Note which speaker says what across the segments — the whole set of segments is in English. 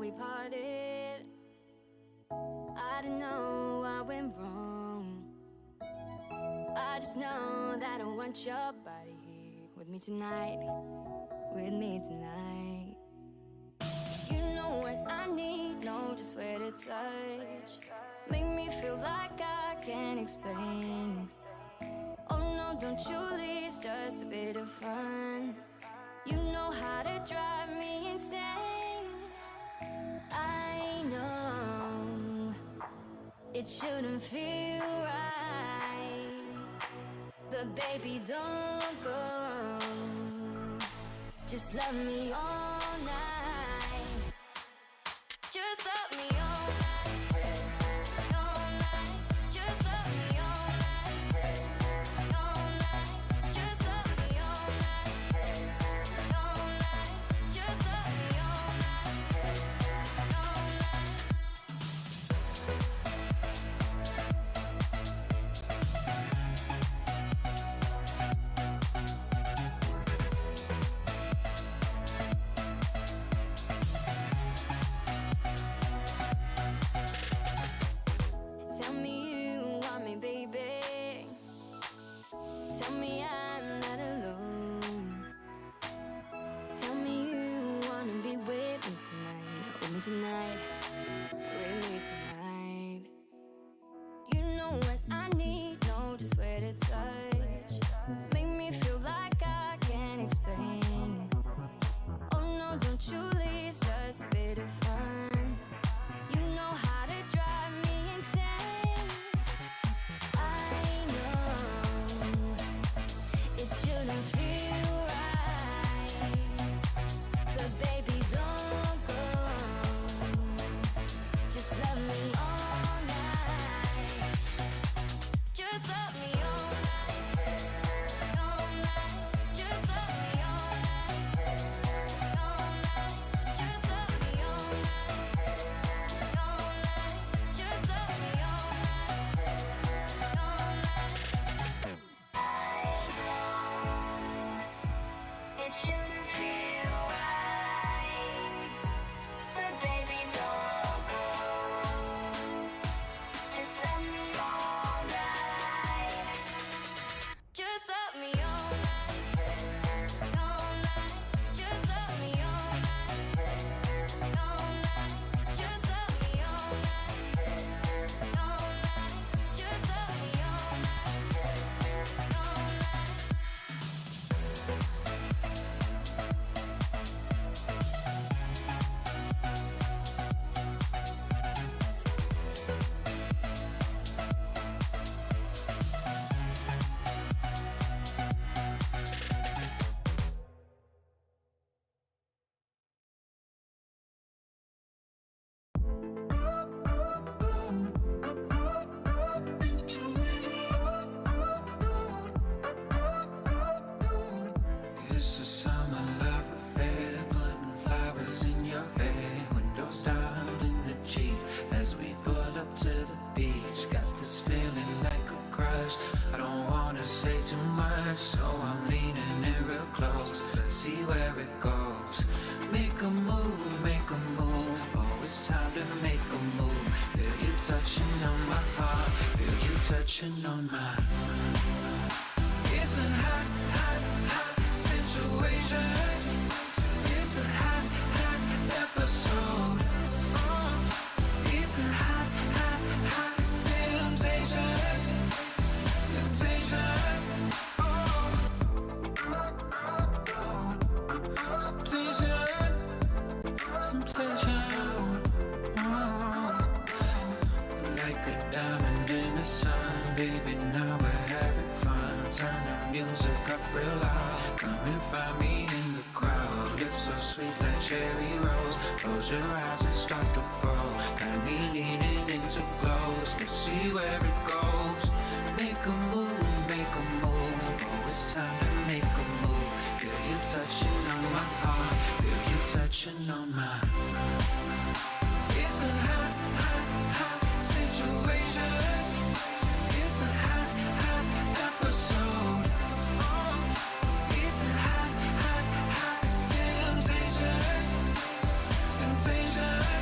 Speaker 1: we parted. I don't know what went wrong. I just know that I want your body here with me tonight. With me tonight. You know what I need, know just where to touch. Make me feel like I can't explain. Oh no, don't you leave, it's just a bit of fun. You know how to drive me insane. I know it shouldn't feel right, but baby, don't go. Just love me all night. Just love me all night. All night. Just love me all night. All night. Just love me all night. All night. Just love me all night. All night. Tell me you want me, baby. Tell me I'm not alone. Tell me you wanna be with me tonight. With me tonight. With me tonight. You know what I need, know just where to touch. Make me feel like I can't explain. Oh no, don't you leave, it's just a bit of fun. You know how to drive me insane. I know it shouldn't feel right, but baby, don't go. Just love me all night. Just love me all night. All night. Just love me all night. All night. Just love me all night. All night. Just love me all night. All night. It shouldn't feel right, but baby, don't go. Just love me all night. Just love me all night. All night. Just love me all night. All night. Just love me all night. All night. Just love me all night. All night.
Speaker 2: It's a summer love affair, putting flowers in your hair. Windows down in the Jeep as we pull up to the beach. Got this feeling like a crush. I don't wanna say too much, so I'm leaning in real close. Let's see where it goes. Make a move, make a move. Oh, it's time to make a move. Feel you touching on my heart, feel you touching on mine. It's a hot, hot, hot situation. It's a hot, hot episode. It's a hot, hot, hot temptation. Temptation. Oh. Temptation. Temptation. Oh. Like a diamond in the sun, baby, now we're having fun. Turn the music up real loud. Come and find me in the crowd. It's so sweet like cherry rose. Close your eyes and start to fall. Got me leaning into close. Let's see where it goes. Make a move, make a move. Oh, it's time to make a move. Feel you touching on my heart, feel you touching on mine. It's a hot, hot, hot situation. It's a hot, hot episode. It's a hot, hot, hot temptation. Temptation.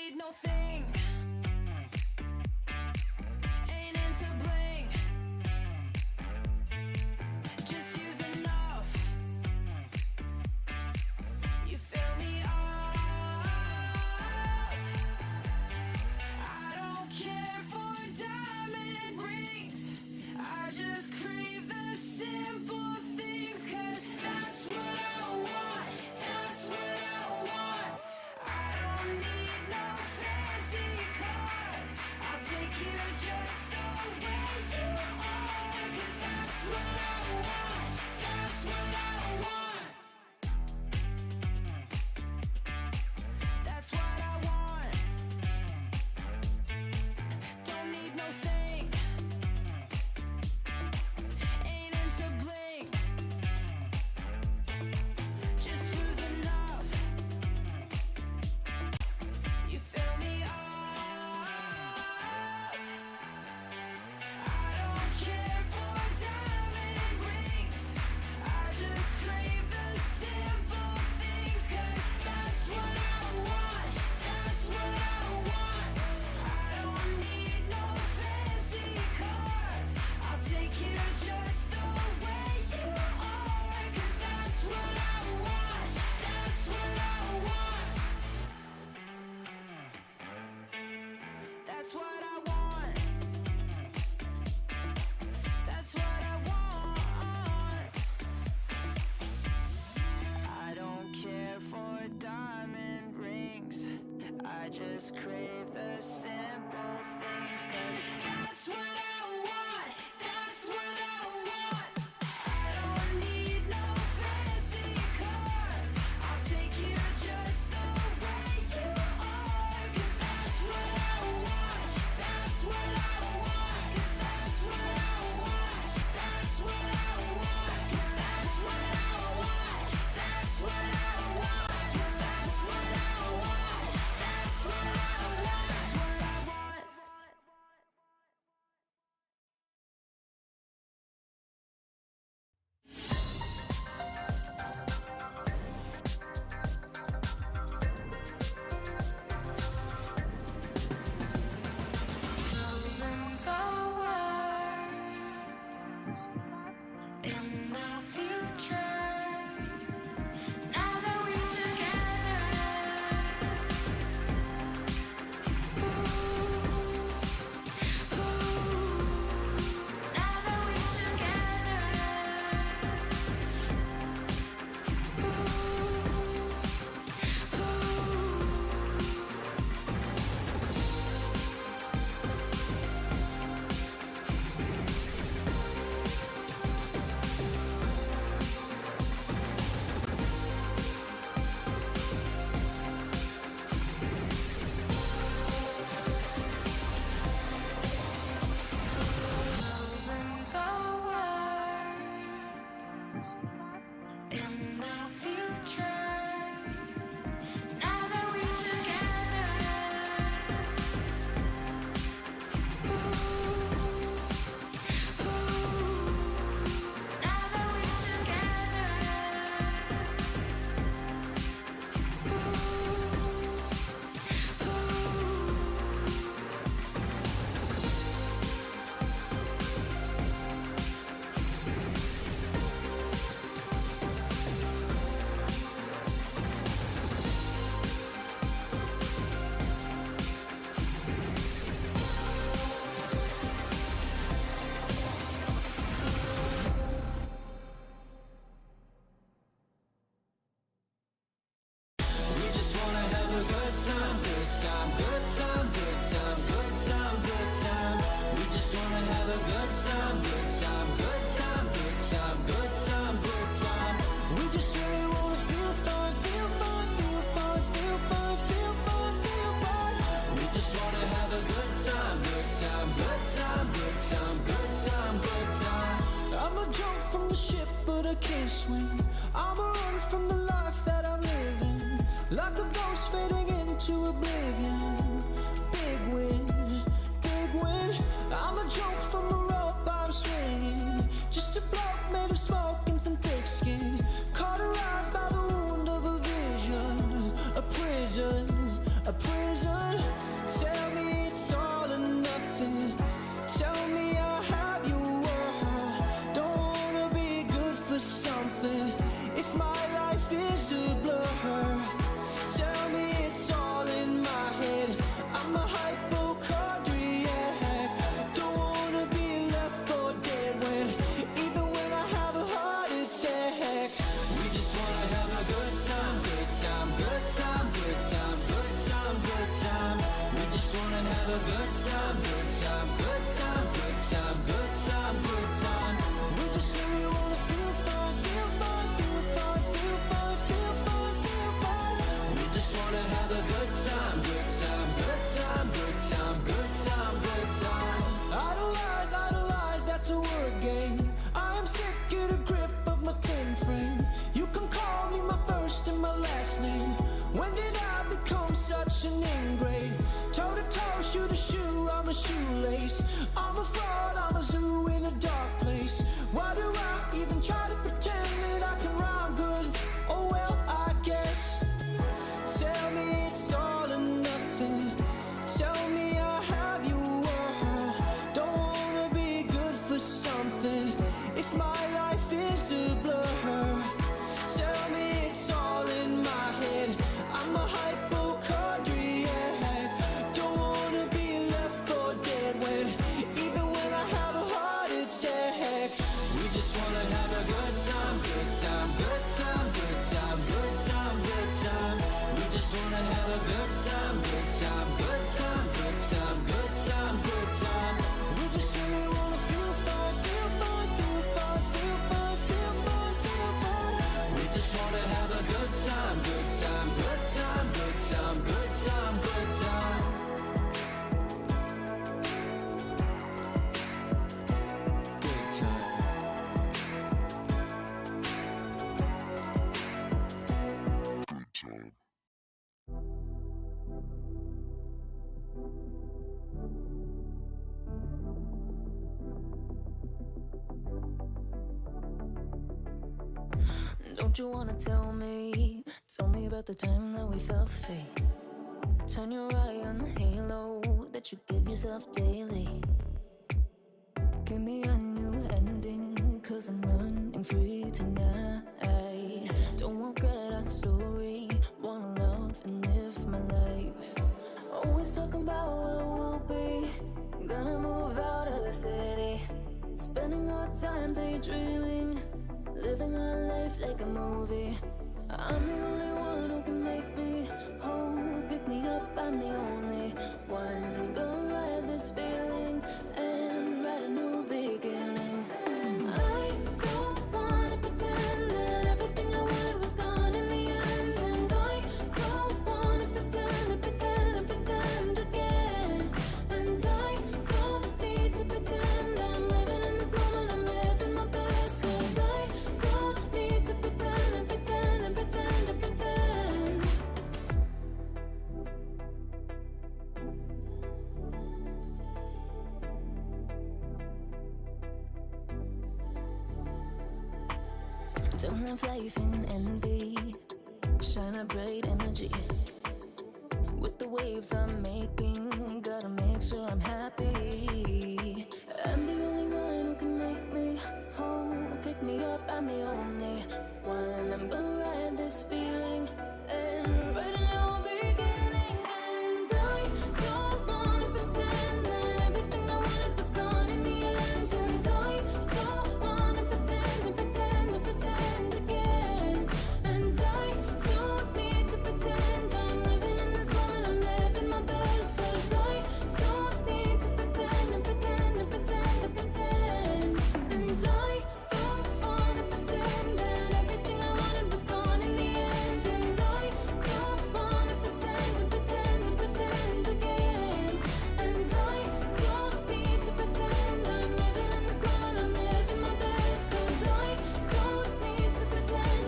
Speaker 1: need no thing. Ain't into bling. Just use enough. You fill me up. I don't care for diamond rings. I just crave the simple things, 'cause that's what I want. That's what I want. I don't need no fancy car. I'll take you just the way you are, 'cause that's what I want. That's what I want. That's what I want. Don't need no thing. Ain't into bling. Just use enough. You fill me up. I don't care for diamond rings. I just crave the simple things, 'cause that's what I want. That's what I want. I don't need no fancy car. I'll take you just the way you are, 'cause that's what I want. That's what I want. That's what I want. That's what I want. I don't care for diamond rings. I just crave the simple things, 'cause that's what I want. That's what I want. I don't need no fancy car. I'll take you just the way you are, 'cause that's what I want. That's what I want. 'Cause that's what I want. That's what I want. 'Cause that's what I want. That's what I want. 'Cause that's what I want. That's what I want. That's what I want. Moving forward in the future. Now that we're together, now that we're moving forward in the future. Now that we're together, now that we're
Speaker 2: We just wanna have a good time, good time, good time, good time, good time, good time. We just wanna have a good time, good time, good time, good time, good time, good time. We just really wanna feel fine, feel fine, feel fine, feel fine, feel fine, feel fine. We just wanna have a good time, good time, good time, good time, good time, good time. I'm a jump from the ship, but I can't swim. I'm a run from the life that I'm living, like a ghost fading into oblivion. Big win, big win. I'm a joke from a rope I'm swinging, just a bloke made of smoke and some thick skin, cauterized by the wound of a vision. A prison, a prison.
Speaker 3: shoelace. I'm a fraud, I'm a zoo in a dark place. Why do I even try to pretend that I can rhyme good? Oh well, I guess. Tell me it's all or nothing. Tell me I'll have your word. Don't wanna be good for something if my life is a blur. Tell me it's all in my head. I'm a hypochondriac. Don't wanna be left for dead when, even when I have a heart attack. We just wanna have a good time, good time, good time, good time, good time, good time. We just wanna have a good time, good time, good time, good time, good time, good time. We just really wanna feel fine, feel fine, feel fine, feel fine, feel fine, feel fine. We just wanna have a good time, good time, good time, good time, good time, good time. Good time.
Speaker 4: Don't you wanna tell me about the time that we felt fake? Turn your eye on the halo that you give yourself daily. Give me a new ending, cause I'm running free tonight. Don't regret our story, wanna love and live my life. Always talking about what we'll be, gonna move out of the city. Spending our time daydreaming, living our life like a movie. I'm the only one who can make me whole. Pick me up, I'm the only one. Gonna ride this feeling and write a new beginning. I don't wanna pretend that everything I wanted was gone in the end. And I don't wanna pretend again. And I don't need to pretend I'm living in this moment, I'm living my best. Cause I don't need to pretend. Don't have life in envy, shine a bright energy. With the waves I'm making, gotta make sure I'm happy. I'm the only one who can make me whole. Pick me up, I'm the only one. I'm gonna ride this feeling and write a new beginning. And I don't wanna pretend that everything I wanted was gone in the end. And I don't wanna pretend again. And I don't need to pretend I'm living in this moment, I'm living my best. Cause I don't need to pretend. And I don't wanna pretend that everything I wanted was gone in the end. And I don't wanna pretend again. And I don't need to pretend I'm living in this moment, I'm living my best. Cause I don't need to pretend.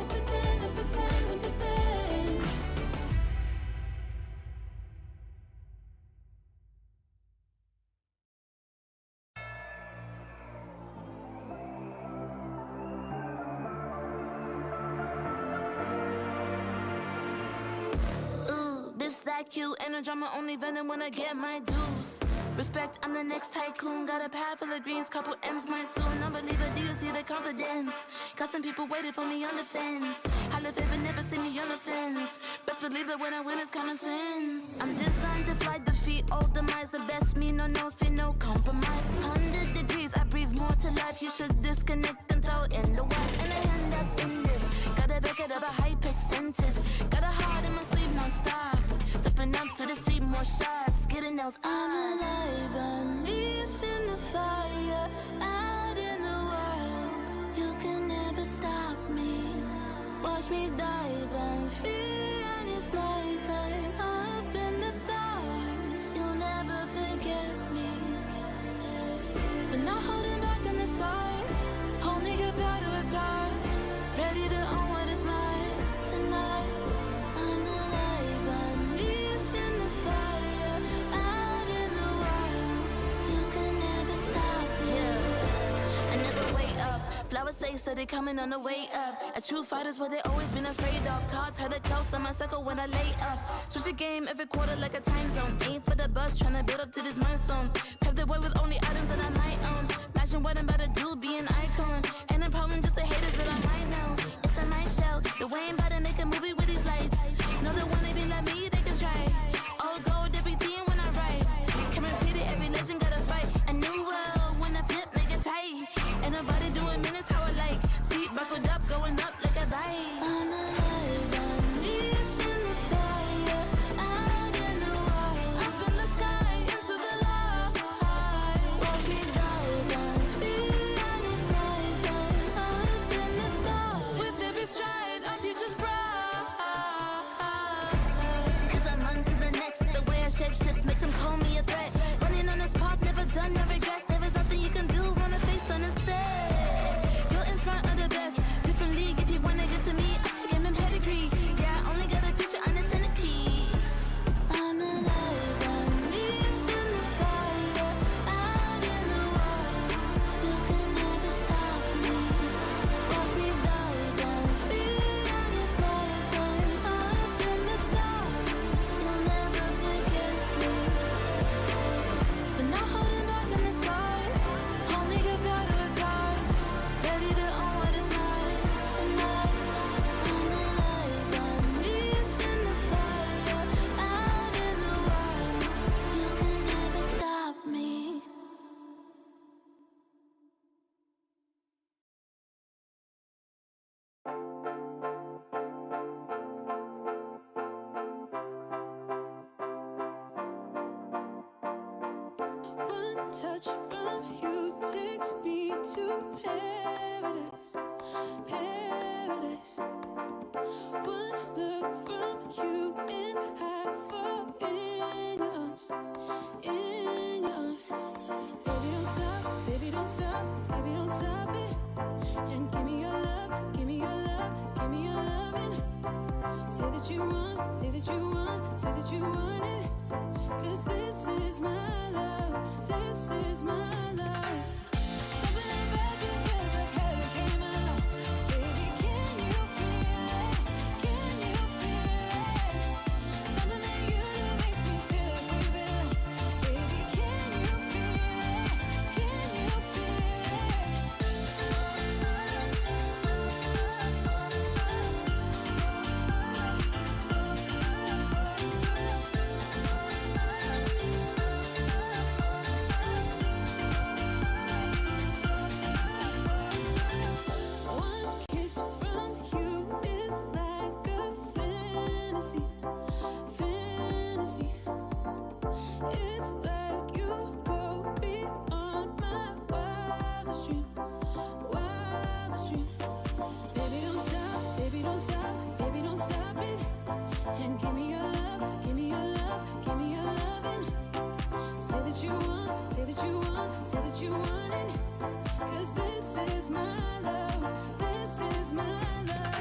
Speaker 5: Ooh, this that cute, and a drama only venom when I get my dues. Respect, I'm the next tycoon. Got a pad full of greens, couple M's my soon. Unbeliever, do you see the confidence? Got some people waiting for me on the fence. I live ever, never see me on the fence. Best believe it when I win, it's common sense. I'm designed to fly, defeat all demise. The best me, no fear, no compromise. 100 degrees, I breathe more to life. You should disconnect and throw in the wires. And the hand that's in this, gotta back it up a high percentage. Got a heart in my sleeve, non-stop. Stepping up to the seat, more shots. Getting those I'm alive, unleashed in the fire. Out in the wild, you can never stop me. Watch me dive on fear, and it's my time. Up in the stars, you'll never forget me. But not holding back on the side, only get proud of a time. Ready to own what is mine tonight. I'm alive, unleashed in the fire. Out in the wild, I never wait up. Flowers say so they coming on the way up. A true fighter's what they always been afraid of. Cards had a close on my circle when I lay up. Switch the game every quarter like a time zone. Aim for the bus, tryna build up to this milestone. Pave the way with only items that I might own. Imagine what I'm about to do, be an icon. Ain't a problem, just the haters that I might know. It's a night show. The way I'm about to make a movie with these lights. Know the one they be like me, they can try. All gold, everything when I write. Can repeat it, every legend gotta fight. A new world when I flip, make it tight. Ain't nobody doing minutes how I like. Seat buckled up, going up like a bike.
Speaker 4: I'm alive, unleashing the fire. Out in the wild,
Speaker 5: Up in the sky, into the light.
Speaker 4: watch me dive down. Beyond this my time. Up in the stars.
Speaker 5: With every stride, our future's bright. Cause I'm on to the next. The way I shape shifts makes them call me a threat. Running on this path, never done, no regrets. There is nothing you can do when my face on the set. You're in front of the best. Different league, if you wanna get to me, I give him pedigree. Yeah, I only got a picture on the centerpiece.
Speaker 4: I'm alive, unleashing the fire. Out in the wild, you can never stop me. Watch me dive down. Beyond this my time. Up in the stars, you'll never forget me.
Speaker 5: But not holding back on the side. Only get better with time. Ready to own what is mine.
Speaker 4: Tonight, I'm alive, unleashing the fire. Out in the wild, you can never stop me.
Speaker 6: One touch from you takes me to paradise, paradise. One look from you and I fall in your arms, in your arms. Baby, don't stop, baby, don't stop, baby, don't stop it. And give me your love, give me your love, give me your loving. Say that you want, say that you want, say that you want it. Cause this is my love, this is my love. Something about you feels like heaven came along. Baby, can you feel it? Can you feel it? Something that you do makes me feel like we belong. Baby, can you feel it? Can you feel One kiss from you is like a fantasy, fantasy. It's like you go beyond my wildest dream, wildest dream. Baby, don't stop, baby, don't stop, baby, don't stop it. And give me your love, give me your love, give me your loving. Say that you want, say that you want, say that you want it. Cause this is my love, this is my love.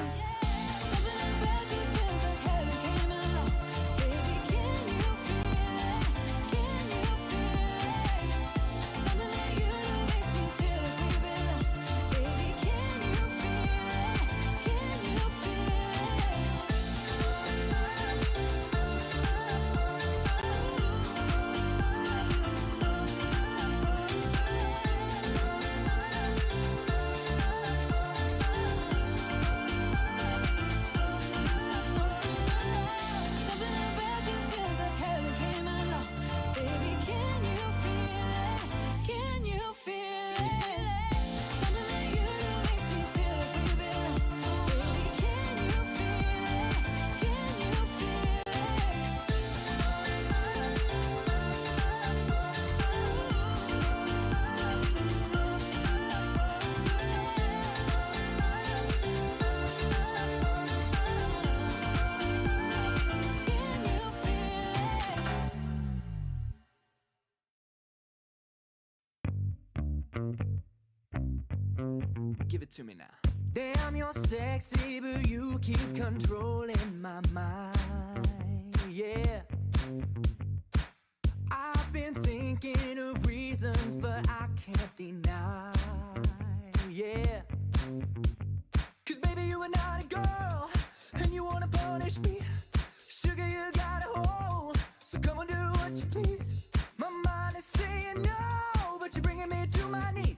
Speaker 6: Something about you feels like heaven came along. Baby, can you feel it? Can you feel it? Something that you do makes me feel like we belong. Baby, can you feel it? Can you feel Something about you feels like heaven came along. Baby, can you feel it? Can you feel it? Something that you do makes me feel like we belong. Baby, can you feel it? Can you feel
Speaker 3: Give it to me now. Damn, you're sexy, but you keep controlling my mind. Yeah. I've been thinking of reasons, but I can't deny. yeah. Cause baby, you are not a girl, and you wanna punish me. Sugar, you got a hold, so come and do what you please. My mind is saying no, but you're bringing me to my knees.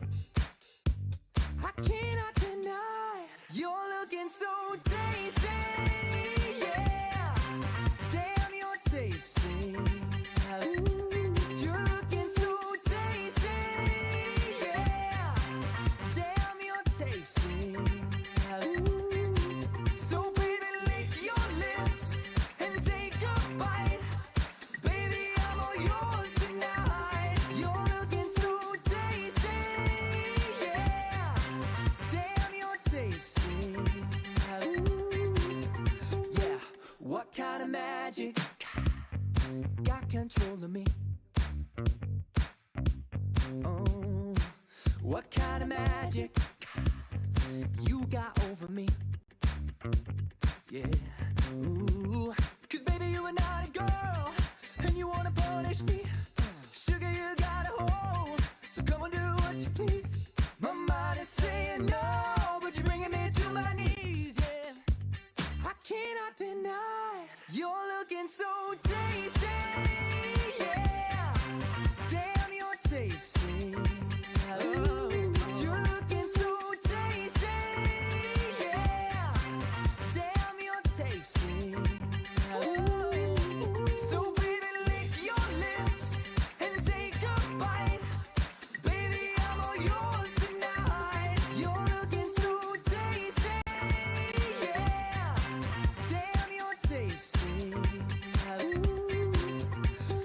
Speaker 3: I cannot deny you're looking so tasty, yeah. Damn, you're tasty. Ooh, you're looking so tasty, yeah. Damn, you're tasty. Ooh, so baby, lick your lips and take a bite. Baby, I'm all yours tonight. You're looking so tasty, yeah. Damn, you're tasty. Ooh, yeah. What kind of magic got control of me? Oh, what kind of magic you got over me? Yeah. Ooh, cause baby, you are not a girl, and you wanna punish me. Sugar, you got a hold, so come and do what you please. My mind is saying no, but you're bringing me to my knees, yeah. I cannot deny you're looking so tasty, yeah. Damn, you're tasty. Oh, you're looking so tasty, yeah. Damn, you're tasty. Oh, so baby, lick your lips and take a bite. Baby, I'm all yours tonight. You're looking so tasty, yeah. Damn, you're tasty. Ooh,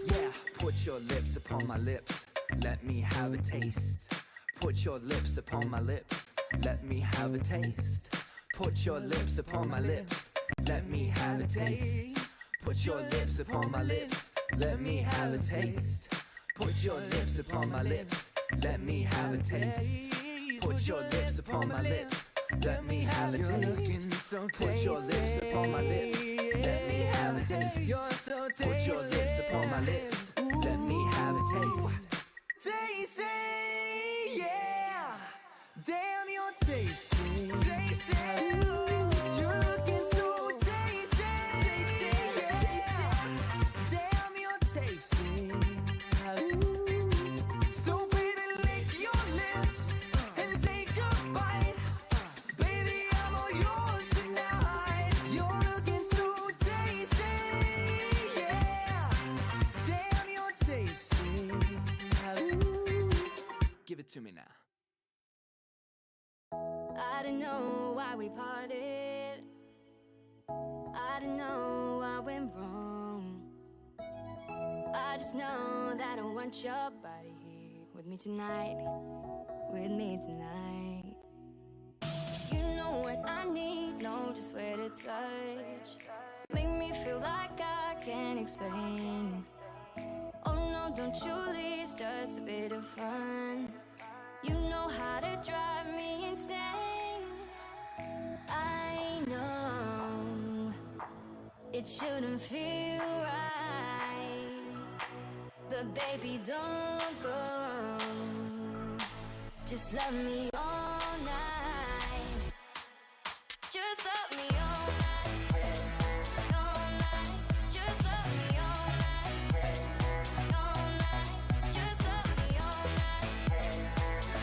Speaker 3: yeah. Put your lips upon my lips, let me have a taste. Put your lips upon my lips, let me have a taste. Put your lips upon my lips, let me have a taste. Put your lips upon my lips, let me have a taste. Put your lips upon my lips, let me have a taste. Put your lips upon my lips, let me have a taste. Put your lips upon my lips, let me have a taste. Put your lips upon my lips, let me have a taste. Tasty, yeah. Damn, you're tasty. Tasty. You're looking so tasty. Tasty, yeah. Damn, you're tasty. Ooh. So baby, lick your lips and take a bite. Baby, I'm all yours tonight. You're looking so tasty, yeah. Damn, you're tasty. Ooh. Give it to me now.
Speaker 1: I don't know why we parted. I don't know what went wrong. I just know that I want your body here with me tonight. With me tonight. You know what I need, know just where to touch. Make me feel like I can't explain. Oh no, don't you leave, it's just a bit of fun. You know how to drive me insane. I know it shouldn't feel right, but baby, don't go. Just love me all night. Just love me all night. All night. Just love me all night. All night. Just love me all night.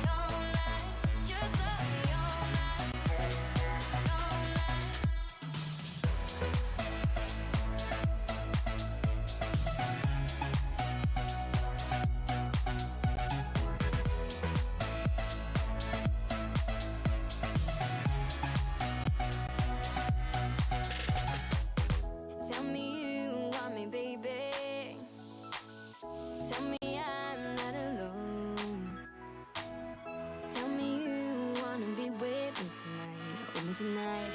Speaker 1: All night. Just love me all night. All night. Tell me you want me, baby. Tell me I'm not alone. Tell me you wanna be with me tonight. With me tonight.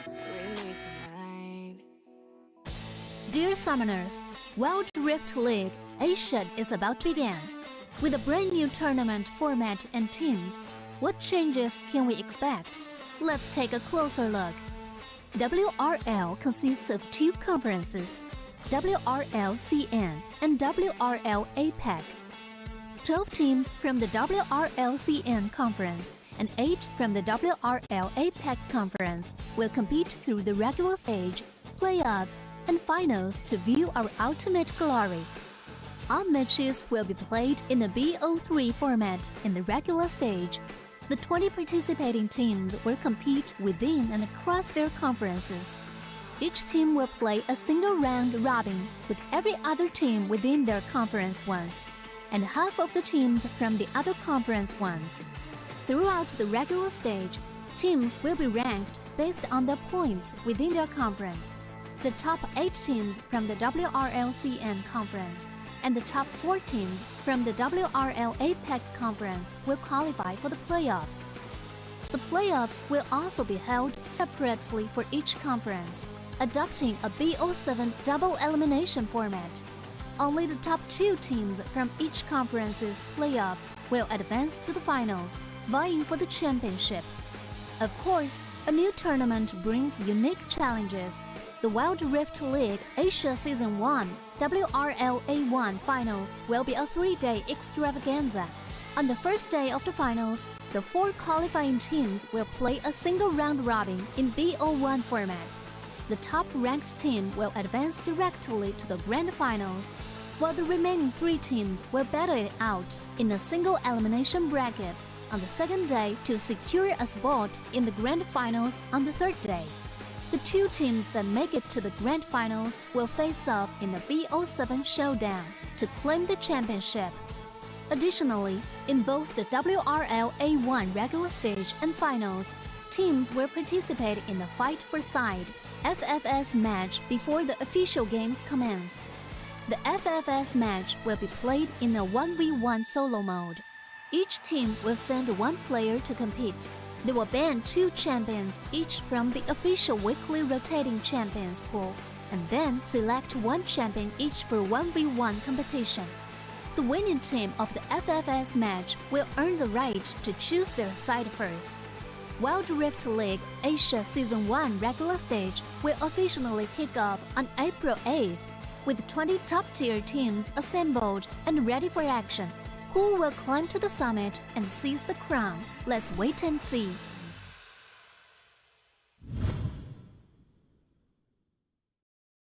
Speaker 1: With me tonight.
Speaker 7: Dear Summoners, Wild Rift League Asia is about to begin. With a brand new tournament format and teams, what changes can we expect? Let's take a closer look. WRL consists of two conferences, WRL CN and WRL APEC. 12 teams from the WRL CN conference and 8 from the WRL APAC Conference will compete through the regular stage, playoffs, and finals to view our ultimate glory. All matches will be played in the BO3 format in the regular stage. The 20 participating teams will compete within and across their conferences. Each team will play a single round robin with every other team within their conference once, and half of the teams from the other conference once. Throughout the regular stage, teams will be ranked based on their points within their conference. The top 8 teams from the WRLCN conference and the top 4 teams from the WRL APAC conference will qualify for the playoffs. The playoffs will also be held separately for each conference, adopting a BO7 double elimination format. Only the top 2 teams from each conference's playoffs will advance to the finals, vying for the championship. Of course, a new tournament brings unique challenges. The Wild Rift League Asia Season 1 WRL A1 Finals will be a 3-day extravaganza. On the first day of the finals, the 4 qualifying teams will play a single round robin in BO1 format. The top-ranked team will advance directly to the grand finals, while the remaining 3 teams will battle it out in a single elimination bracket on the second day to secure a spot in the grand finals on the third day. The 2 teams that make it to the grand finals will face off in the BO7 showdown to claim the championship. Additionally, in both the WRL A1 regular stage and finals, teams will participate in the Fight for Side FFS match before the official games commence. The FFS match will be played in a 1v1 solo mode. Each team will send 1 player to compete. They will ban 2 champions each from the official weekly rotating champions pool, and then select 1 champion each for 1v1 competition. The winning team of the FFS match will earn the right to choose their side first. Wild Rift League Asia Season 1 regular stage will officially kick off on April 8th, with 20 top-tier teams assembled and ready for action. Who will climb to the summit and seize the crown? Let's wait and see.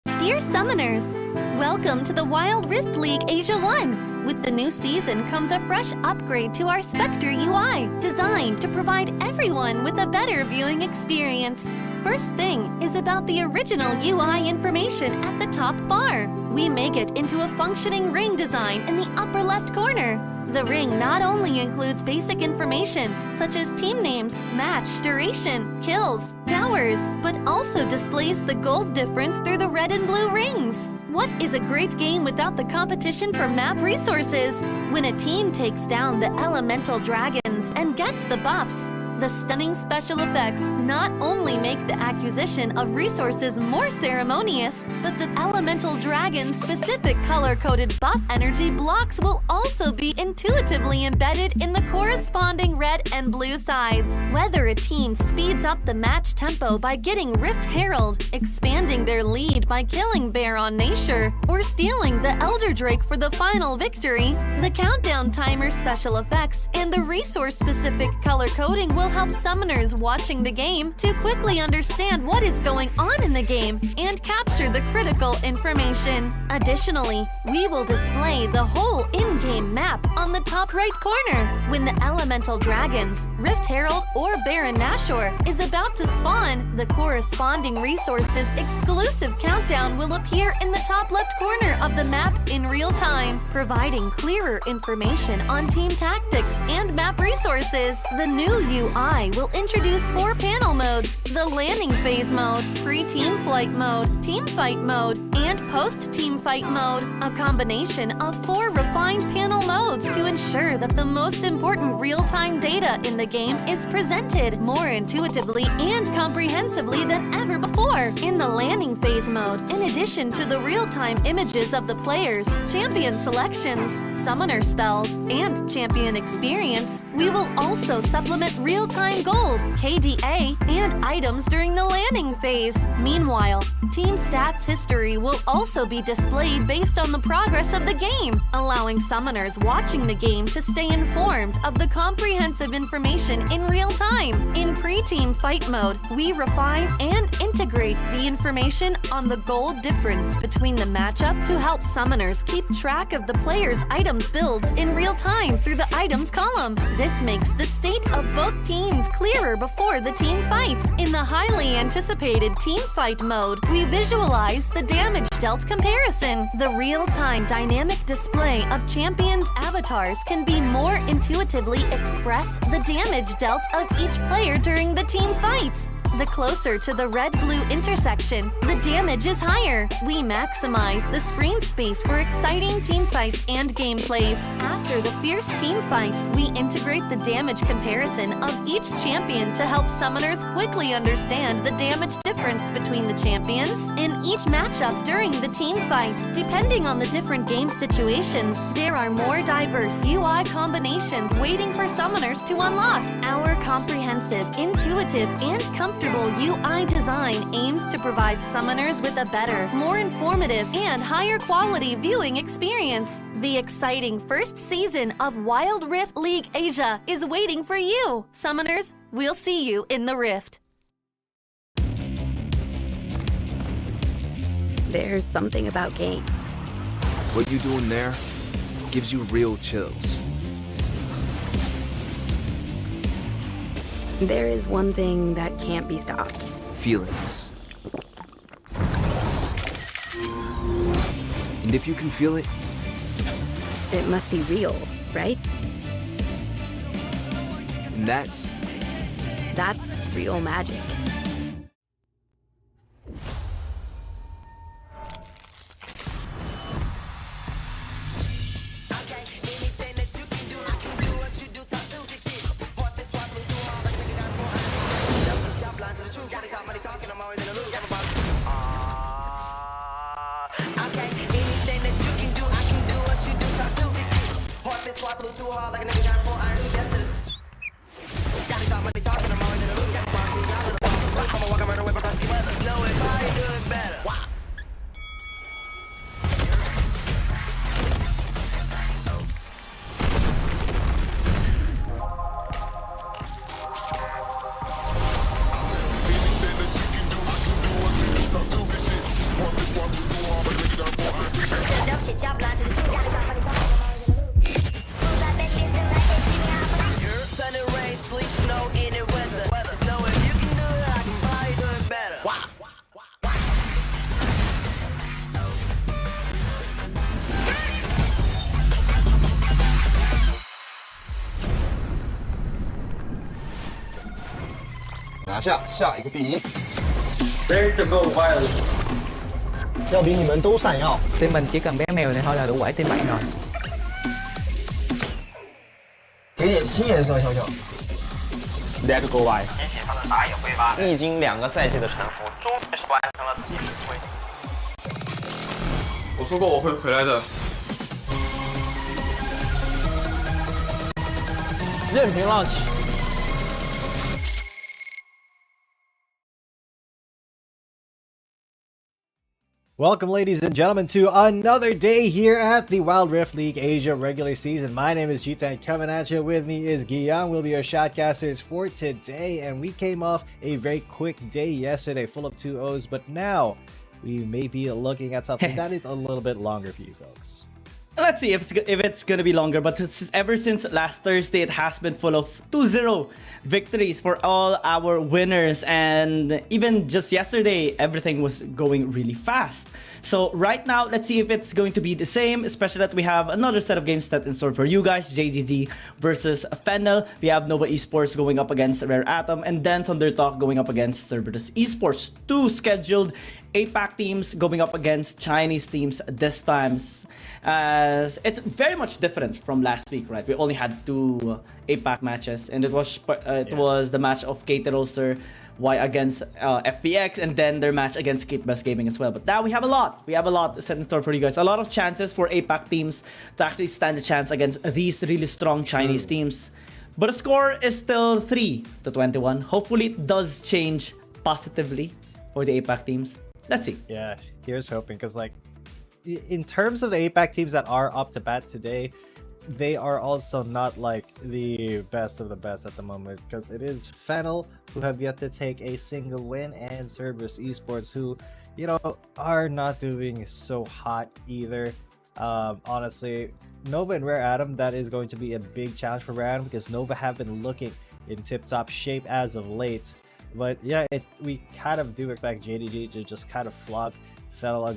Speaker 8: Dear Summoners, welcome to the Wild Rift League Asia 1. With the new season comes a fresh upgrade to our Spectre UI, designed to provide everyone with a better viewing experience. First thing is about the original UI information at the top bar. We make it into a functioning ring design in the upper left corner. The ring not only includes basic information such as team names, match duration, kills, towers, but also displays the gold difference through the red and blue rings. What is a great game without the competition for map resources? When a team takes down the elemental dragons and gets the buffs, the stunning special effects not only make the acquisition of resources more ceremonious, but the elemental dragon's specific color-coded buff energy blocks will also be intuitively embedded in the corresponding red and blue sides. Whether a team speeds up the match tempo by getting Rift Herald, expanding their lead by killing Baron Nashor, or stealing the Elder Drake for the final victory, the countdown timer special effects and the resource-specific color coding will help summoners watching the game to quickly understand what is going on in the game and capture the critical information. Additionally, we will display the whole in-game map on the top right corner. When the elemental dragons, Rift Herald, or Baron Nashor is about to spawn, the corresponding resources exclusive countdown will appear in the top left corner of the map in real time, providing clearer information on team tactics and map resources. The new UI will introduce 4 panel modes: the landing phase mode, pre-team flight mode, team fight mode, and post-team fight mode, a combination of 4 refined panel modes to ensure that the most important real-time data in the game is presented more intuitively and comprehensively than ever before. In the landing phase mode, in addition to the real-time images of the players, champion selections, summoner spells, and champion experience, we will also supplement real real-time gold, KDA, and items during the landing phase. Meanwhile, team stats history will also be displayed based on the progress of the game, allowing summoners watching the game to stay informed of the comprehensive information in real time. In pre-team fight mode, we refine and integrate the information on the gold difference between the matchup to help summoners keep track of the player's items builds in real time through the items column. This makes the state of both teams clearer before the team fight. In the highly anticipated team fight mode, we visualize the damage dealt comparison. The real-time dynamic display of champions' avatars can be more intuitively express the damage dealt of each player during the team fight. The closer to the red-blue intersection, the damage is higher. We maximize the screen space for exciting team fights and gameplays. After the fierce team fight, we integrate the damage comparison of each champion to help summoners quickly understand the damage difference between the champions in each matchup during the team fight. Depending on the different game situations, there are more diverse UI combinations waiting for summoners to unlock. Our comprehensive, intuitive, and comfortable UI design aims to provide summoners with a better, more informative, and higher quality viewing experience. The exciting first season of Wild Rift League Asia is waiting for you. Summoners, we'll see you in the Rift.
Speaker 9: There's something about games.
Speaker 10: What you doing there gives you real chills.
Speaker 9: There is one thing that can't be stopped.
Speaker 10: Feelings. And if you can feel it,
Speaker 9: it must be real, right?
Speaker 10: And that's
Speaker 9: real magic.
Speaker 11: 拿下下一个第一。
Speaker 12: There to go wild.
Speaker 11: 要比你们都闪耀。
Speaker 13: Team mình chỉ cần bé mèo này thôi là đủ quẩy team bạn rồi.
Speaker 11: 给点新颜色，小小。
Speaker 12: There to go wild.
Speaker 14: 提起他的打野挥发，历经2个赛季的沉浮，终于是完成了自己的回归。
Speaker 15: 我说过我会回来的。
Speaker 12: 任凭浪起。
Speaker 16: Welcome, ladies and gentlemen, to another day here at the Wild Rift League Asia regular season. My name is Jita, and coming at you with me is Guillaume. We'll be your shotcasters for today, and we came off a very quick day yesterday, full of 2-0s, but now we may be looking at something that is a little bit longer for you folks.
Speaker 17: Let's see if it's gonna be longer, but ever since last Thursday, it has been full of 2-0 victories for all our winners, and even just yesterday, everything was going really fast. So right now, let's see if it's going to be the same, especially that we have another set of games set in store for you guys. JDG versus Fennel. We have Nova Esports going up against Rare Atom, and then Thunder Talk going up against Cerberus Esports. Two scheduled APAC teams going up against Chinese teams this time. As it's very much different from last week, right? We only had 2 APAC matches, and it was the match of Kate Roaster Y against FPX, and then their match against Kate Best Gaming as well. But now we have a lot set in store for you guys. A lot of chances for APAC teams to actually stand a chance against these really strong Chinese teams. But the score is still 3-21. Hopefully it does change positively for the APAC teams. Let's see.
Speaker 16: Yeah, here's hoping, because like in terms of the APAC teams that are up to bat today, they are also not like the best of the best at the moment, because it is Fennel who have yet to take a single win, and Cerberus Esports who, you know, are not doing so hot either. Honestly, Nova and Rare Atom, that is going to be a big challenge for Rare Atom, because Nova have been looking in tip-top shape as of late. But yeah, we kind of do expect JDG to just kind of flop Fennel,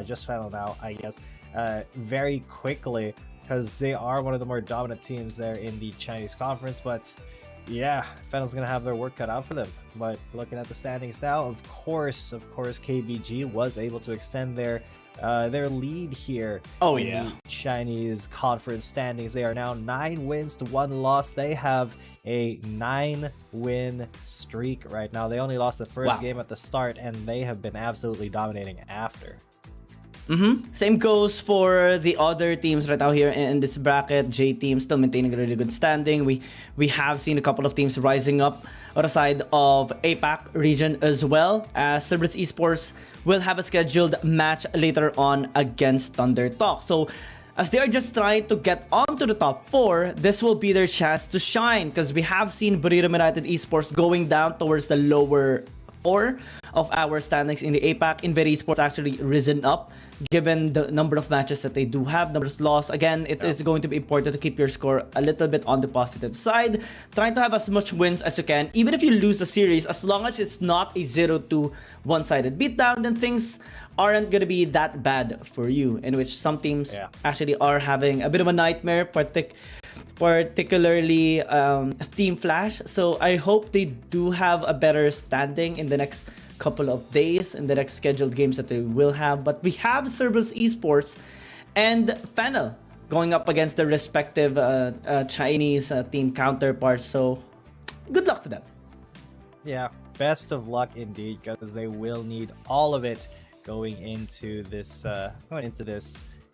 Speaker 16: just Fennel now, I guess, very quickly, because they are one of the more dominant teams there in the Chinese conference. But yeah, Fennel's gonna have their work cut out for them. But looking at the standings now, of course, KBG was able to extend their lead here.
Speaker 17: Oh
Speaker 16: in
Speaker 17: yeah,
Speaker 16: the Chinese conference standings. They are now 9 wins to 1 loss. They have a 9-win streak right now. They only lost the first game at the start, and they have been absolutely dominating after.
Speaker 17: Same goes for the other teams right now here in this bracket. J team still maintaining a really good standing. We have seen a couple of teams rising up on the side of APAC region as well, as Cerberus Esports will have a scheduled match later on against Thunder Talk. So as they are just trying to get onto the top 4, this will be their chance to shine, because we have seen Burrito United Esports going down towards the lower 4 of our standings in the APAC. Inver Esports actually risen up given the number of matches that they do have, numbers lost. Again, it is going to be important to keep your score a little bit on the positive side, trying to have as much wins as you can. Even if you lose the series, as long as it's not a 0-2 one-sided beatdown, then things aren't gonna be that bad for you, in which some teams actually are having a bit of a nightmare, particularly Team Flash. So I hope they do have a better standing in the next couple of days, in the next scheduled games that they will have. But we have Cerberus Esports and Fennel going up against their respective Chinese team counterparts. So good luck to them.
Speaker 16: Yeah, best of luck indeed, because they will need all of it going into this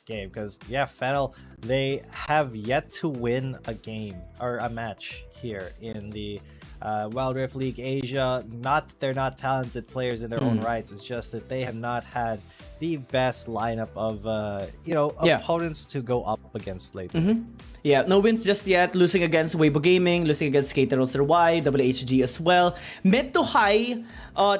Speaker 16: game. Because yeah, Fennel, they have yet to win a game or a match here in the Wild Rift League Asia. Not that they're not talented players in their own rights, it's just that they have not had the best lineup of opponents to go up against lately.
Speaker 17: Yeah, no wins just yet. Losing against Weibo Gaming, losing against Skater Roster Y, WHG as well. Mid to high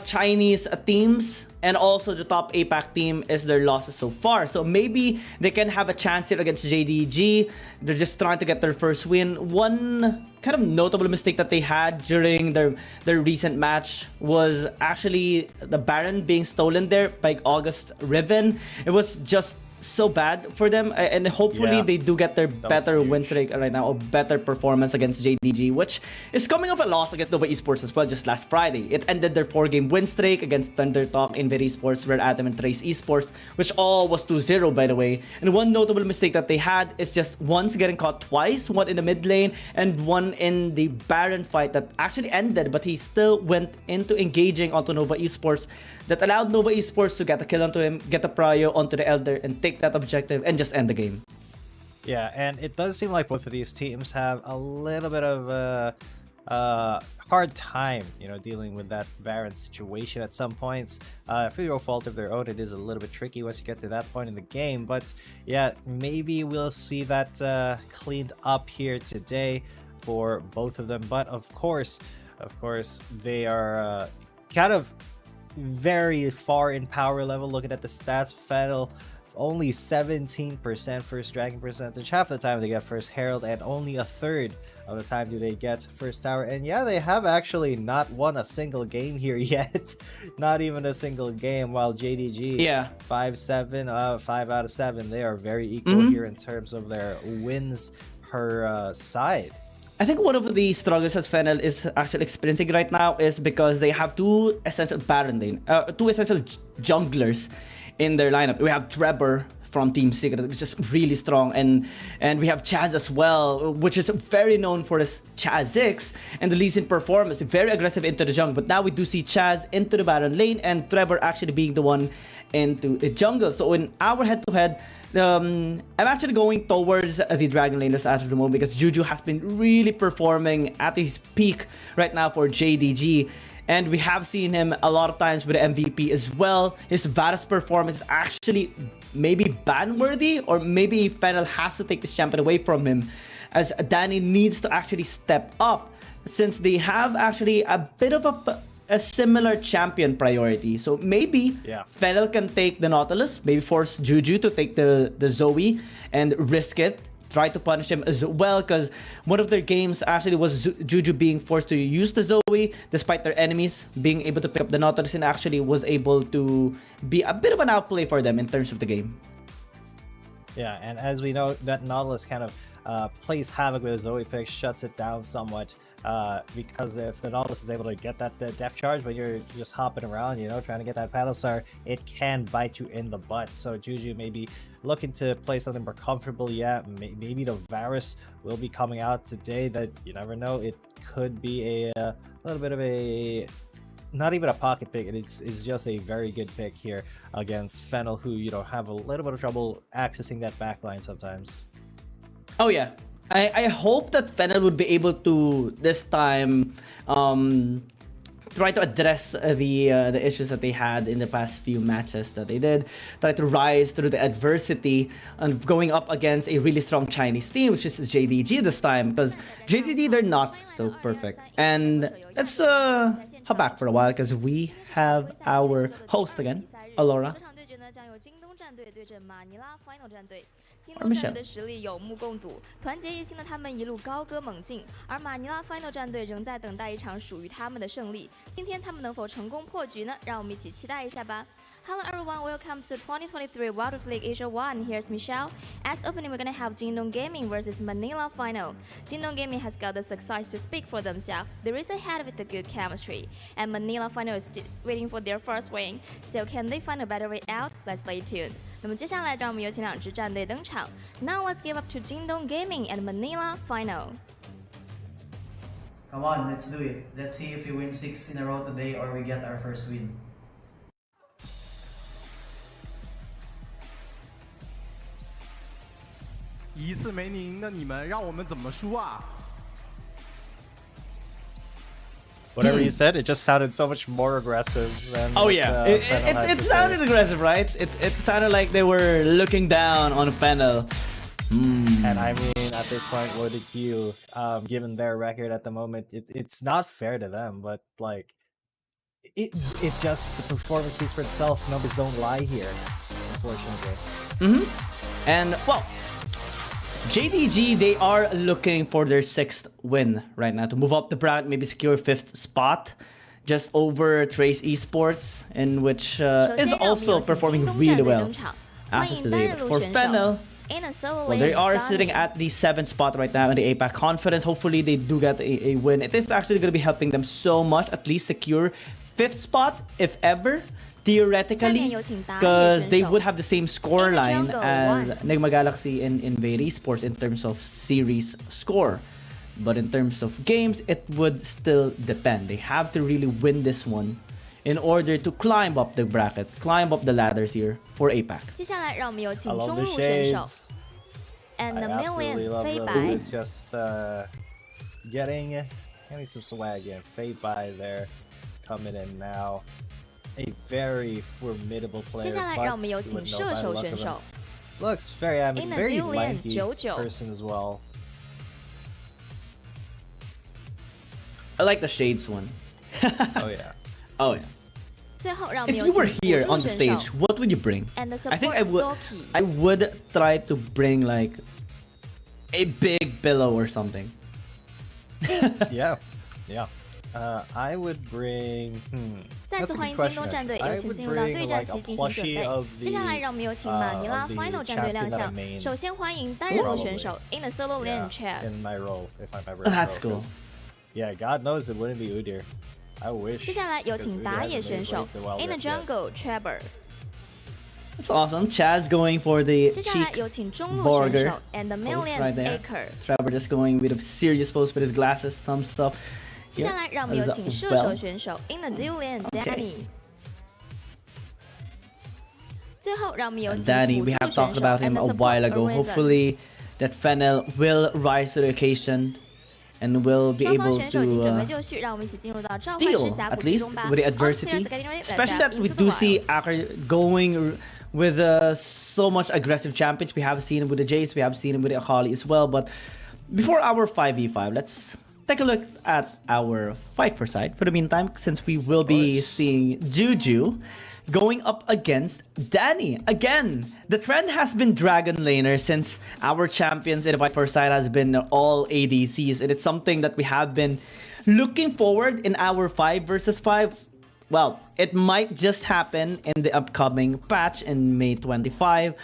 Speaker 17: Chinese teams, and also the top APAC team is their losses so far. So maybe they can have a chance here against JDG. They're just trying to get their first win. One kind of notable mistake that they had during their recent match was actually the Baron being stolen there by August Riven. It was just so bad for them, and hopefully they do get their better win streak right now, or better performance against JDG, which is coming off a loss against Nova Esports as well just last Friday. It ended their 4-game win streak against Thunder Talk, Inver Esports, Rare Atom, and Trace Esports, which all was 2-0 by the way. And one notable mistake that they had is just once getting caught twice, one in the mid lane and one in the Baron fight that actually ended, but he still went into engaging onto Nova Esports, that allowed Nova Esports to get a kill onto him, get a prio onto the Elder, and take that objective and just end the game.
Speaker 16: Yeah, and it does seem like both of these teams have a little bit of a hard time, dealing with that Baron situation at some points. For no fault of their own, it is a little bit tricky once you get to that point in the game. But yeah, maybe we'll see that cleaned up here today for both of them. But of course, they are kind of very far in power level. Looking at the stats, Fennel only 17% first dragon percentage. Half the time they get first herald, and only a third of the time do they get first tower. And yeah, they have actually not won a single game here yet. Not even a single game. While JDG 5-7, 5 out of 7, they are very equal here in terms of their wins per side.
Speaker 17: I think one of the struggles that Fennel is actually experiencing right now is because they have two essential junglers in their lineup. We have Trevor from Team Secret, which is really strong, and we have Chaz as well, which is very known for his Chazix and the Lee Sin performance, very aggressive into the jungle. But now we do see Chaz into the Baron lane and Trevor actually being the one into the jungle. So in our head-to-head, I'm actually going towards the Dragon laners as of the moment, because Juju has been really performing at his peak right now for JDG. And we have seen him a lot of times with the MVP as well. His Varus performance is actually maybe ban-worthy, or maybe Fennel has to take this champion away from him, as Danny needs to actually step up, since they have actually a bit of a similar champion priority. So maybe Fennel can take the Nautilus, maybe force Juju to take the Zoe and risk it. Try to punish him as well, because one of their games actually was Juju being forced to use the Zoe despite their enemies being able to pick up the Nautilus, and actually was able to be a bit of an outplay for them in terms of the game.
Speaker 16: Yeah, and as we know, that Nautilus kind of plays havoc with the Zoe pick, shuts it down somewhat, because if the Nautilus is able to get that def charge when you're just hopping around, you know, trying to get that Battle Star, it can bite you in the butt. So Juju may be looking to play something more comfortable. Yeah, maybe the Varus will be coming out today. That you never know. It could be a little bit of a, not even a pocket pick. It's just a very good pick here against Fennel, who, you know, have a little bit of trouble accessing that backline sometimes.
Speaker 17: Oh yeah, I hope that Fennel would be able to this time try to address the issues that they had in the past few matches that they did. Try to rise through the adversity and going up against a really strong Chinese team, which is JDG this time, because JDG, they're not so perfect. And let's hop back for a while, because we have our host again, Alora. Or Michelle.
Speaker 1: 的实力有目共睹，团结一心的他们一路高歌猛进，而马尼拉 Final 战队仍在等待一场属于他们的胜利。今天他们能否成功破局呢？让我们一起期待一下吧。Hello everyone, welcome to the 2023 Wild Rift League Asia 1. Here's Michelle. As opening, we're gonna have Jingdong Gaming versus Manila Final. Jingdong Gaming has got the success to speak for themselves. There is ahead with the good chemistry, and Manila Final is waiting for their first win. So can they find a better way out? Let's stay tuned. 那么接下来，让我们有请两支战队登场。Now let's give up to Jingdong Gaming and Manila Final.
Speaker 15: Come on, let's do it. Let's see if we win 6 in a row today or we get our first win.
Speaker 18: 一次没赢的你们，让我们怎么输啊
Speaker 16: Whatever you said, it just sounded so much more aggressive than.
Speaker 17: Oh yeah, it sounded aggressive, right? It sounded like they were looking down on Fennel.
Speaker 16: And I mean, at this point, what did you, given their record at the moment, it's not fair to them, but like, it just, the performance speaks for itself. Numbers don't lie here, unfortunately.
Speaker 17: And well, JDG, they are looking for their 6th win right now to move up the bracket, maybe secure 5th spot, just over Trace Esports, in which is also performing really well as of today. But for Fennel, well, they are sitting at the 7th spot right now in the APAC Conference. Hopefully, they do get a win. It is actually going to be helping them so much, at least secure 5th spot, if ever. Theoretically, because they would have the same score line as Nigma Galaxy in Vader Esports in terms of series score. But in terms of games, it would still depend. They have to really win this one in order to climb up the bracket, climb up the ladders here for APAC.
Speaker 1: 接下来，让我们有请
Speaker 16: I love
Speaker 1: 中
Speaker 16: the
Speaker 1: 路选手
Speaker 16: shades.
Speaker 1: and
Speaker 16: I
Speaker 1: the million
Speaker 16: absolutely love
Speaker 1: 飞
Speaker 16: those.
Speaker 1: 白。
Speaker 16: It's just getting some swag in. Fade by there, coming in now. A very formidable player.
Speaker 1: 接下来，让我们有请射手选手
Speaker 16: Looks very, I mean,
Speaker 1: In the
Speaker 16: very
Speaker 1: dual lane,
Speaker 16: lanky
Speaker 1: Jojo.
Speaker 16: person as well.
Speaker 17: I like the shades one.
Speaker 16: Oh yeah.
Speaker 17: Oh yeah.
Speaker 1: 最后，让我们
Speaker 17: If
Speaker 1: 有
Speaker 17: you
Speaker 1: 请
Speaker 17: were here
Speaker 1: 辅
Speaker 17: on
Speaker 1: 助
Speaker 17: the
Speaker 1: 选
Speaker 17: stage,
Speaker 1: 手
Speaker 17: what would you bring?
Speaker 1: and the
Speaker 17: I think
Speaker 1: support
Speaker 17: I would
Speaker 1: Loki.
Speaker 17: try to bring like a big pillow or something.
Speaker 16: Yeah. I would bring.
Speaker 1: 再
Speaker 16: That's
Speaker 1: 次
Speaker 16: a
Speaker 1: 欢
Speaker 16: good
Speaker 1: 迎京东
Speaker 16: question.
Speaker 1: 战队，
Speaker 16: I
Speaker 1: 有请
Speaker 16: would
Speaker 1: 进入到
Speaker 16: bring
Speaker 1: 对战
Speaker 16: like
Speaker 1: 席
Speaker 16: a
Speaker 1: 进行准
Speaker 16: plushie
Speaker 1: 备
Speaker 16: of。
Speaker 1: 接下来，让我们有请马尼拉
Speaker 16: of the
Speaker 1: Final 战队亮
Speaker 16: champion that I
Speaker 1: 相。
Speaker 16: main.
Speaker 1: 首先欢迎单人路选手 In the solo lane
Speaker 16: Yeah,
Speaker 1: Chess。
Speaker 16: in my role, if I'm ever.
Speaker 17: That's
Speaker 16: in a role,
Speaker 17: cool.
Speaker 16: 'cause, Yeah, God knows it wouldn't be Udyr. I wish.
Speaker 1: 接下来有
Speaker 16: because
Speaker 1: 请
Speaker 16: Udyr
Speaker 1: 打
Speaker 16: hasn't
Speaker 1: 野
Speaker 16: made
Speaker 1: 选
Speaker 16: his
Speaker 1: 手
Speaker 16: way to Wild
Speaker 1: In the
Speaker 16: Rift yet.
Speaker 1: jungle Trevor。
Speaker 17: That's awesome. Chaz going for the
Speaker 1: 接下来
Speaker 17: cheek
Speaker 1: 有请中路选
Speaker 17: burger
Speaker 1: 手 and the
Speaker 17: pose
Speaker 1: million
Speaker 17: right there.
Speaker 1: acre。
Speaker 17: Trevor just going with a serious pose with his glasses, thumbs up.
Speaker 1: 接下来让我们有请射手选手 in the Dueling Danny。 最后让我们有请
Speaker 17: Danny,
Speaker 1: 辅
Speaker 17: we
Speaker 1: 助
Speaker 17: have
Speaker 1: 选
Speaker 17: talked
Speaker 1: 手
Speaker 17: about
Speaker 1: and
Speaker 17: him
Speaker 1: the
Speaker 17: a while
Speaker 1: support
Speaker 17: ago.
Speaker 1: Arisen。
Speaker 17: Hopefully that Fennel will rise to the occasion and will be
Speaker 1: 双方
Speaker 17: able
Speaker 1: 选手已经准备
Speaker 17: to
Speaker 1: 就绪，让我们一起进入到召唤
Speaker 17: deal
Speaker 1: 师峡
Speaker 17: at
Speaker 1: 谷之
Speaker 17: least
Speaker 1: 中吧。
Speaker 17: with the
Speaker 1: All players
Speaker 17: adversity,
Speaker 1: are getting ready. Let's
Speaker 17: especially
Speaker 1: dive
Speaker 17: that we
Speaker 1: into the
Speaker 17: do
Speaker 1: wild.
Speaker 17: see Acker going with so much aggressive champions. We have seen him with the Jace, we have seen him with the Akali as well. But before our 5v5, let's take a look at our fight for side. For the meantime, since we will be seeing Juju going up against Danny. Again, the trend has been Dragon Laner since our champions in the fight for side has been all ADCs. And it's something that we have been looking forward in our 5 versus 5. Well, it might just happen in the upcoming patch in May 25.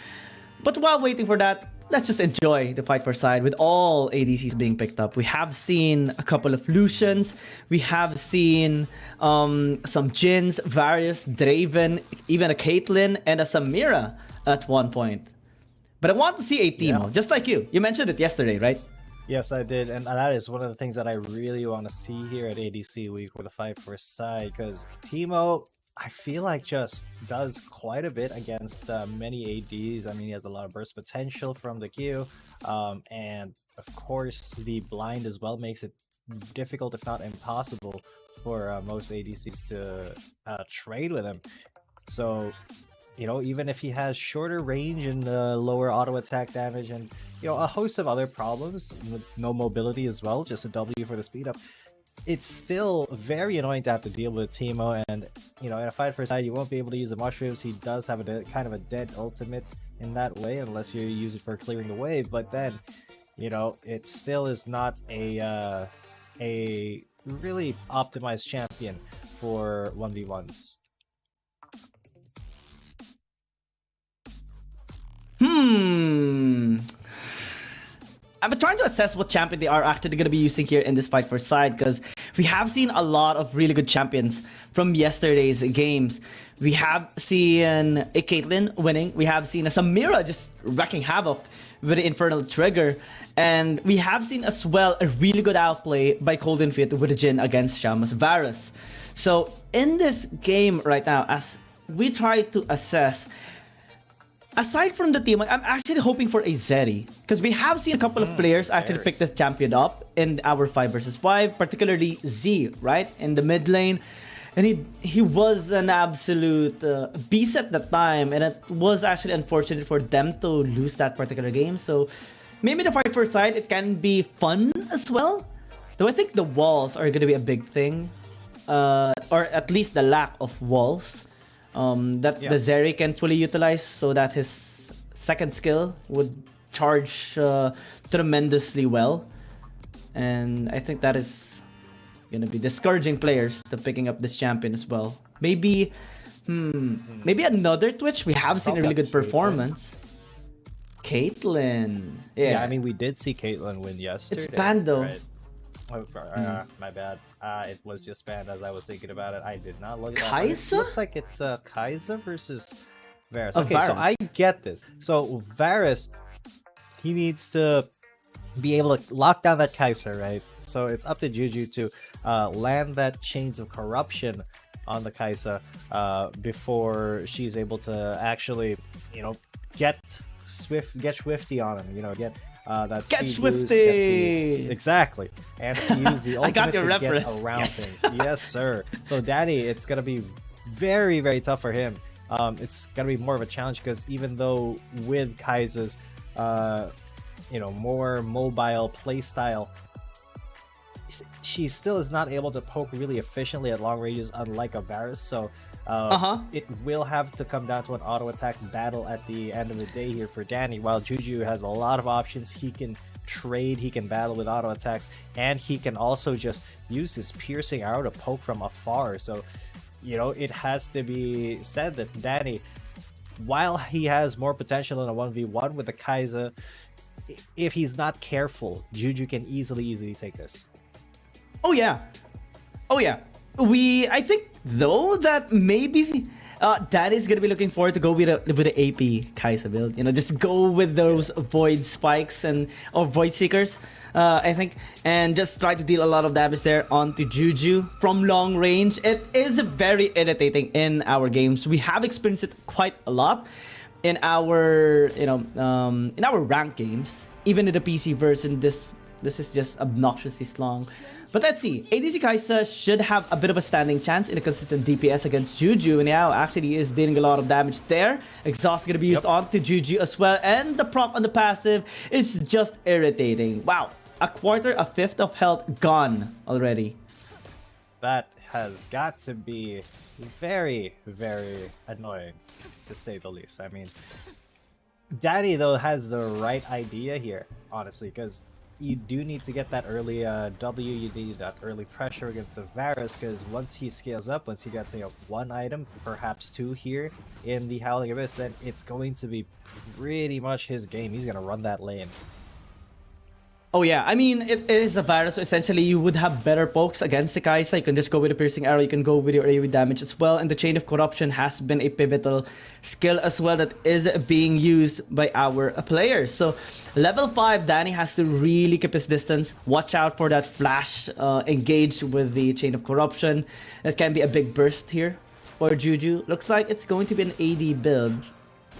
Speaker 17: But while waiting for that, let's just enjoy the fight for side with all ADCs being picked up. We have seen a couple of Lucians. We have seen some Jins, Varius, Draven, even a Caitlyn, and a Samira at one point. But I want to see a Teemo, just like you. You mentioned it yesterday, right?
Speaker 16: Yes, I did, and that is one of the things that I really want to see here at ADC Week with a fight for side, because Teemo, I feel like just does quite a bit against many ADs. I mean, he has a lot of burst potential from the Q, and of course the blind as well makes it difficult, if not impossible, for most ADCs to trade with him. So, you know, even if he has shorter range and lower auto attack damage and, you know, a host of other problems with no mobility as well, just a W for the speed up, it's still very annoying to have to deal with Teemo. And, you know, in a fight for side, you won't be able to use the mushrooms. He does have a kind of a dead ultimate in that way, unless you use it for clearing the wave. But then, you know, it still is not a really optimized champion for 1v1s.
Speaker 17: I've been trying to assess what champion they are actually going to be using here in this fight for side, because we have seen a lot of really good champions from yesterday's games. We have seen a Caitlyn winning. We have seen a Samira just wrecking havoc with the Infernal Trigger. And we have seen as well a really good outplay by Golden Fit with a Jhin against Shamus Varus. So in this game right now, as we try to assess, aside from the team, I'm actually hoping for a Zeri, because we have seen a couple of players actually pick this champion up in our 5 versus 5, particularly Z, right? In the mid lane. And he was an absolute beast at the time, and it was actually unfortunate for them to lose that particular game. So maybe the fight for side, it can be fun as well. Though I think the walls are going to be a big thing, or at least the lack of walls. That the Zeri can fully utilize, so that his second skill would charge tremendously well. And I think that is gonna be discouraging players to picking up this champion as well. Maybe maybe another Twitch. We have seen a really good performance. Caitlyn.
Speaker 16: Yeah, I mean, we did see Caitlyn win yesterday.
Speaker 17: It's banned though.
Speaker 16: Right? My bad. It was just banned as I was thinking about it. I did not look at that.
Speaker 17: Kai'Sa?
Speaker 16: It looks like it's Kai'Sa versus Varus.
Speaker 17: Oh,
Speaker 16: Okay,
Speaker 17: Varus.
Speaker 16: so I get this. So Varus, he needs to be able to lock down that Kai'Sa, right? So it's up to Juju to land that Chains of Corruption on the Kai'Sa before she's able to actually, you know, get Swifty on him. You know, get that
Speaker 17: Get
Speaker 16: speed boost,
Speaker 17: Swifty!
Speaker 16: Exactly, and use the
Speaker 17: I got
Speaker 16: ultimate
Speaker 17: your
Speaker 16: to
Speaker 17: reference.
Speaker 16: get around
Speaker 17: Yes.
Speaker 16: things. Yes, sir. So Danny, it's gonna be very, very tough for him. It's gonna be more of a challenge, because even though with Kai'Sa's you know, more mobile playstyle, she still is not able to poke really efficiently at long ranges, unlike a Varus. So it will have to come down to an auto attack battle at the end of the day here for Danny. While Juju has a lot of options, he can trade, he can battle with auto attacks, and he can also just use his piercing arrow to poke from afar. So, you know, it has to be said that Danny, while he has more potential in a 1v1 with the Kai'Sa, if he's not careful, Juju can easily take this.
Speaker 17: Oh yeah. I think though that maybe Danny's gonna be looking forward to go with the AP Kai'Sa build. You know, just go with those Void Spikes or Void Seekers, I think, and just try to deal a lot of damage there onto Juju from long range. It is very irritating in our games. We have experienced it quite a lot in our, in our ranked games. Even in the PC version, this is just obnoxiously long. But let's see. ADC Kai'Sa should have a bit of a standing chance in a consistent DPS against Juju. And now actually is dealing a lot of damage there. Exhaust going to be used onto Juju as well. And the proc on the passive is just irritating. Wow. A fifth of health gone already.
Speaker 16: That has got to be very, very annoying, to say the least. I mean, Daddy, though, has the right idea here, honestly, because you do need to get that early W, you need that early pressure against the Varus, because once he scales up, once he gets one item, perhaps two here in the Howling Abyss, then it's going to be pretty much his game. He's going to run that lane.
Speaker 17: Oh yeah, I mean, it is a Varus, so essentially you would have better pokes against the Kai'Sa. You can just go with a Piercing Arrow, you can go with your AoE damage as well, and the Chain of Corruption has been a pivotal skill as well that is being used by our players. So, level 5, Danny has to really keep his distance. Watch out for that flash engage with the Chain of Corruption. That can be a big burst here for Juju. Looks like it's going to be an AD build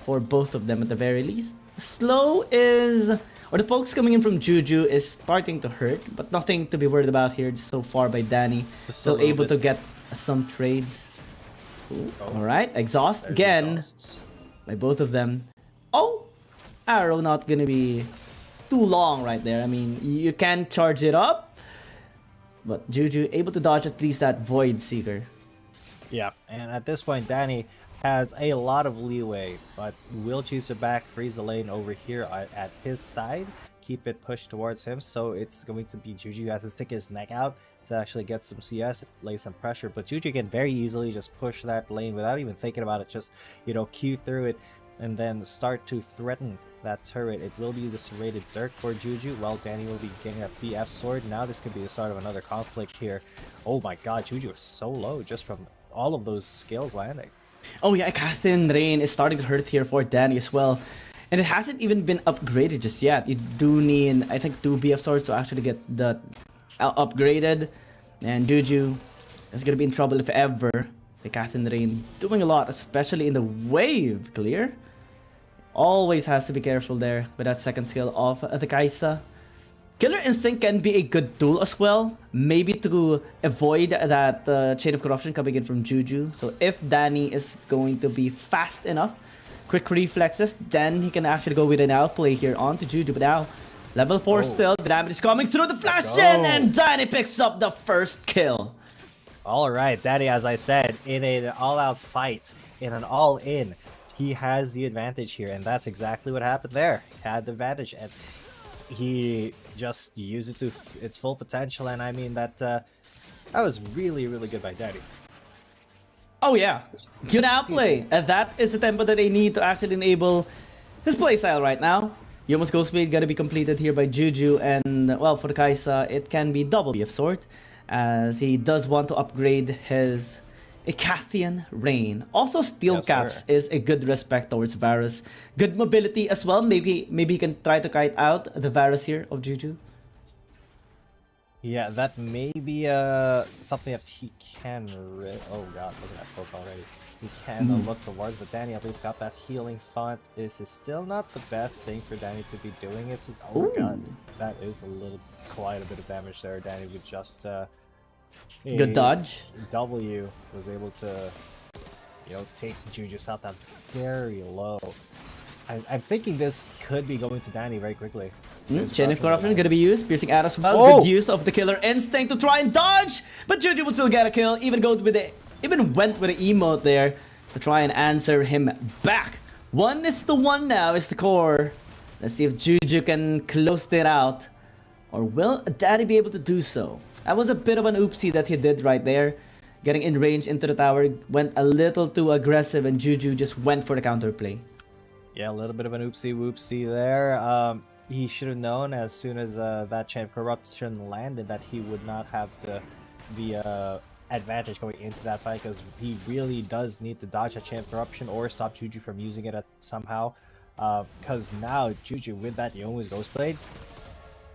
Speaker 17: for both of them at the very least. Slow is... or the pokes coming in from Juju is starting to hurt, but nothing to be worried about here so far by Danny. Still able to get some trades. Alright, exhaust again by both of them. Oh, arrow not gonna be too long right there. I mean, you can charge it up, but Juju able to dodge at least that Void Seeker.
Speaker 16: Yeah, and at this point, Danny has a lot of leeway, but will choose to back freeze the lane over here at his side, keep it pushed towards him. So it's going to be Juju who has to stick his neck out to actually get some CS, lay some pressure. But Juju can very easily just push that lane without even thinking about it, just, Q through it and then start to threaten that turret. It will be the serrated Dirk for Juju, while Danny will be getting a BF sword. Now this could be the start of another conflict here. Oh my god, Juju is so low just from all of those skills landing.
Speaker 17: Oh yeah, Catherine Rain is starting to hurt here for Danny as well. And it hasn't even been upgraded just yet. You do need, I think, 2 BF swords to actually get the upgraded. And Juju is going to be in trouble if ever. The Catherine Rain doing a lot, especially in the wave clear. Always has to be careful there with that second skill of the Kai'Sa. Killer Instinct can be a good tool as well, maybe to avoid that Chain of Corruption coming in from Juju. So if Danny is going to be fast enough, quick reflexes, then he can actually go with an outplay here onto Juju. But now, level 4 still, the damage is coming through the flash in, and Danny picks up the first kill.
Speaker 16: Alright, Danny, as I said, in an all-out fight, in an all-in, he has the advantage here, and that's exactly what happened there. He had the advantage, and he just used it to its full potential, and I mean that that was really, really good by Danny.
Speaker 17: Oh yeah, good outplay, and that is the tempo that they need to actually enable his playstyle right now. Yomo's Ghost Speed gonna be completed here by Juju, and well, for the Kai'Sa, it can be double BF Sword, as he does want to upgrade his Icathian Rain. Also, Steel Caps is a good respect towards Varus. Good mobility as well. Maybe he can try to kite out the Varus here of Juju.
Speaker 16: Yeah, that may be something that he can... Oh god, look at that poke already. He can look towards, but Danny at least got that healing font. This is still not the best thing for Danny to be doing. It's oh god, that is quite a bit of damage there. Danny with just
Speaker 17: good dodge.
Speaker 16: W was able to, take Juju's health down very low. I'm thinking this could be going to Danny very quickly.
Speaker 17: Chain of Corruption gonna be used. Piercing Arrow as well. Good use of the Killer Instinct to try and dodge, but Juju will still get a kill. Even went with the emote there to try and answer him back. 1-1 now is the core. Let's see if Juju can close it out, or will Danny be able to do so? That was a bit of an oopsie that he did right there. Getting in range into the tower, went a little too aggressive, and Juju just went for the counterplay.
Speaker 16: Yeah, a little bit of an oopsie-whoopsie there. He should have known as soon as that Chain of Corruption landed that he would not have the advantage going into that fight because he really does need to dodge that chain of corruption or stop Juju from using it somehow. Because now Juju with that Youmuu's Ghostblade,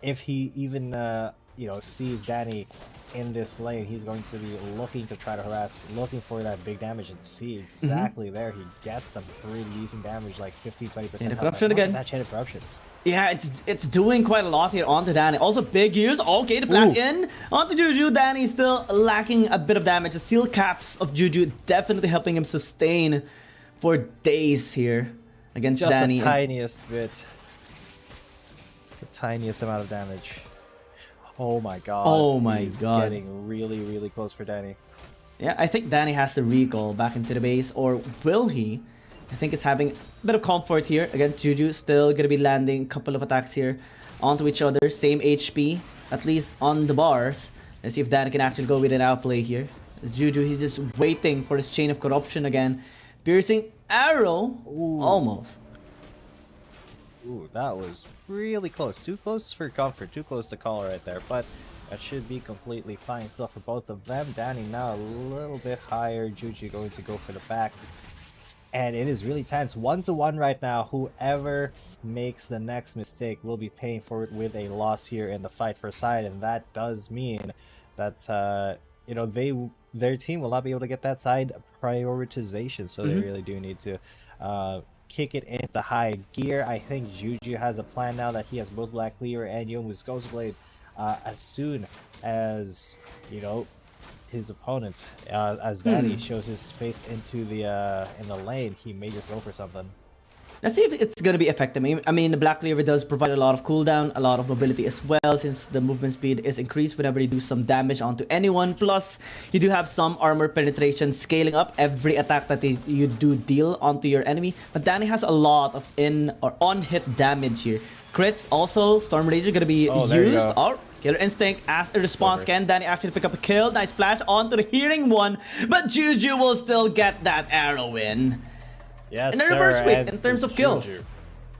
Speaker 16: if he even sees Danny in this lane, he's going to be looking to try to harass, looking for that big damage, and see exactly there he gets some pretty decent damage, like 15-20%.
Speaker 17: Chain of corruption again.
Speaker 16: That chain of corruption.
Speaker 17: Yeah, it's doing quite a lot here onto Danny. Also big use. Okay, the flash in onto Juju. Danny still lacking a bit of damage. The steel caps of Juju definitely helping him sustain for days here against
Speaker 16: just
Speaker 17: Danny.
Speaker 16: Just the tiniest bit. The tiniest amount of damage. Oh my god.
Speaker 17: Oh my god.
Speaker 16: Getting really, really close for Danny.
Speaker 17: Yeah, I think Danny has to recall back into the base, or will he? I think it's having a bit of comfort here against Juju. Still gonna be landing a couple of attacks here onto each other. Same HP, at least on the bars. Let's see if Danny can actually go with an outplay here. As Juju, he's just waiting for his chain of corruption again. Piercing arrow. Ooh. Almost.
Speaker 16: Ooh, that was really close. Too close for comfort. Too close to call right there. But that should be completely fine still for both of them. Danny now a little bit higher. Juju going to go for the back. And it is really tense. 1-1 right now. Whoever makes the next mistake will be paying for it with a loss here in the fight for side. And that does mean that, their team will not be able to get that side prioritization. So they really do need to kick it into high gear. I think Juju has a plan now that he has both Black Cleaver and Youmuu's Ghostblade. As soon as, his opponent, as Danny shows his face into the in the lane, he may just go for something.
Speaker 17: Let's see if it's going to be effective. I mean, the Black Cleaver does provide a lot of cooldown, a lot of mobility as well, since the movement speed is increased whenever you do some damage onto anyone. Plus, you do have some armor penetration scaling up every attack that you do deal onto your enemy. But Danny has a lot of in or on-hit damage here. Crits also, Storm Rager going to be used. Killer Instinct as a response. Can Danny actually pick up a kill? Nice flash onto the hearing one. But Juju will still get that arrow in.
Speaker 16: Yes,
Speaker 17: and a reverse sweep in terms of kills.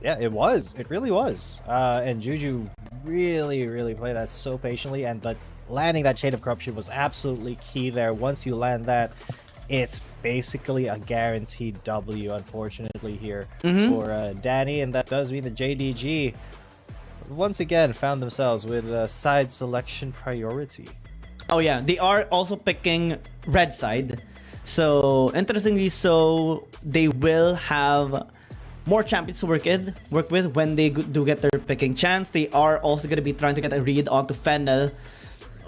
Speaker 16: Yeah, it was. It really was. And Juju really, really played that so patiently. And landing that Chain of Corruption was absolutely key there. Once you land that, it's basically a guaranteed W, unfortunately, here for Danny. And that does mean the JDG once again found themselves with a side selection priority.
Speaker 17: Oh yeah, they are also picking red side. So interestingly, so they will have more champions to work with when they do get their picking chance. They are also going to be trying to get a read onto Fennel,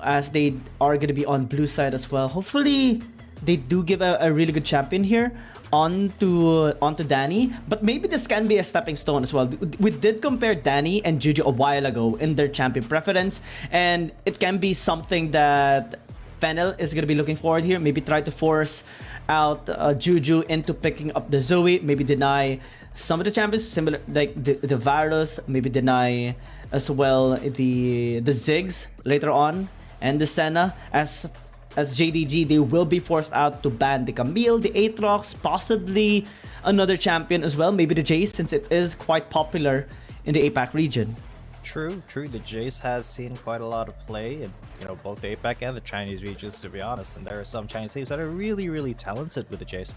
Speaker 17: as they are going to be on blue side as well. Hopefully they do give a really good champion here onto Danny, but maybe this can be a stepping stone as well. We did compare Danny and Juju a while ago in their champion preference, and it can be something that Fennel is going to be looking forward here. Maybe try to force out Juju into picking up the Zoe, maybe deny some of the champions, similar like the Varus, maybe deny as well the Ziggs later on, and the Senna. As JDG, they will be forced out to ban the Camille, the Aatrox, possibly another champion as well, maybe the Jace, since it is quite popular in the APAC region.
Speaker 16: True. The Jace has seen quite a lot of play in both the APAC and the Chinese regions, to be honest. And there are some Chinese teams that are really, really talented with the Jace.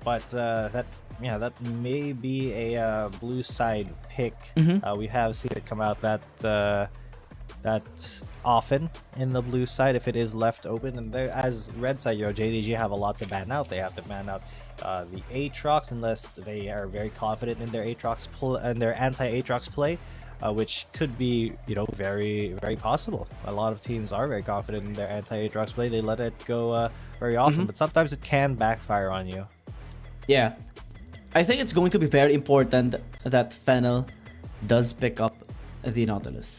Speaker 16: But that may be a blue side pick. We have seen it come out that often in the blue side if it is left open, and there as red side, JDG have a lot to ban out. They have to ban out the Aatrox unless they are very confident in their Aatrox and their anti-Aatrox play, which could be very, very possible. A lot of teams are very confident in their anti-Aatrox play. They let it go very often, but sometimes it can backfire on you.
Speaker 17: Yeah, I think it's going to be very important that Fennel does pick up the Nautilus.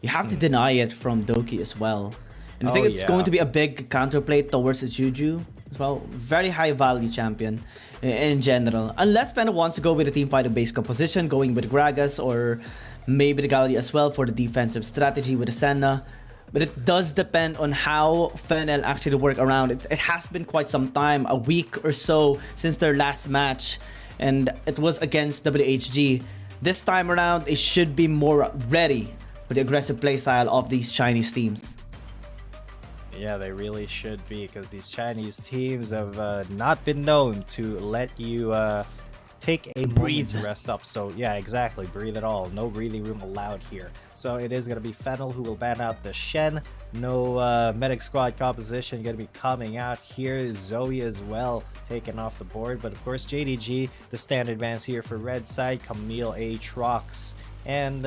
Speaker 17: You have to deny it from Doki as well. And I think it's going to be a big counterplay towards Juju as well. Very high value champion in general. Unless Fennel wants to go with a team fighter based composition, going with Gragas or maybe the Galli as well for the defensive strategy with the Senna. But it does depend on how Fennel actually work around. It has been quite some time, a week or so since their last match. And it was against WHG. This time around, it should be more ready for the aggressive playstyle of these Chinese teams.
Speaker 16: Yeah, they really should be, because these Chinese teams have not been known to let you take a breathe to rest up. So yeah, exactly, breathe at all. No breathing room allowed here. So it is going to be Fennel who will ban out the Shen. No medic squad composition going to be coming out here. Zoe as well taken off the board. But of course, JDG, the standard bans here for red side. Camille, Aatrox, and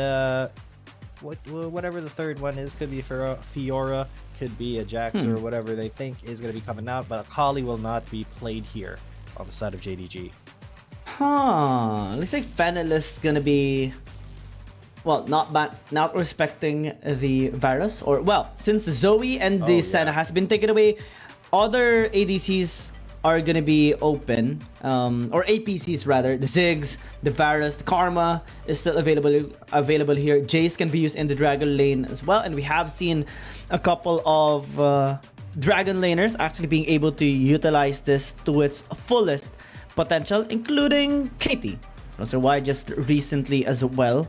Speaker 16: whatever the third one is, could be for Fiora, could be a Jax, or whatever they think is going to be coming out. But Akali will not be played here on the side of JDG.
Speaker 17: Looks like Fennel is gonna be, well, not respecting the virus, or well, since the Zoe and the Senna has been taken away, other ADCs are gonna be open, or APCs rather. The Ziggs, the Varus, the Karma is still available here. Jace can be used in the Dragon lane as well, and we have seen a couple of Dragon laners actually being able to utilize this to its fullest potential, including Katie. Not sure why, just recently as well.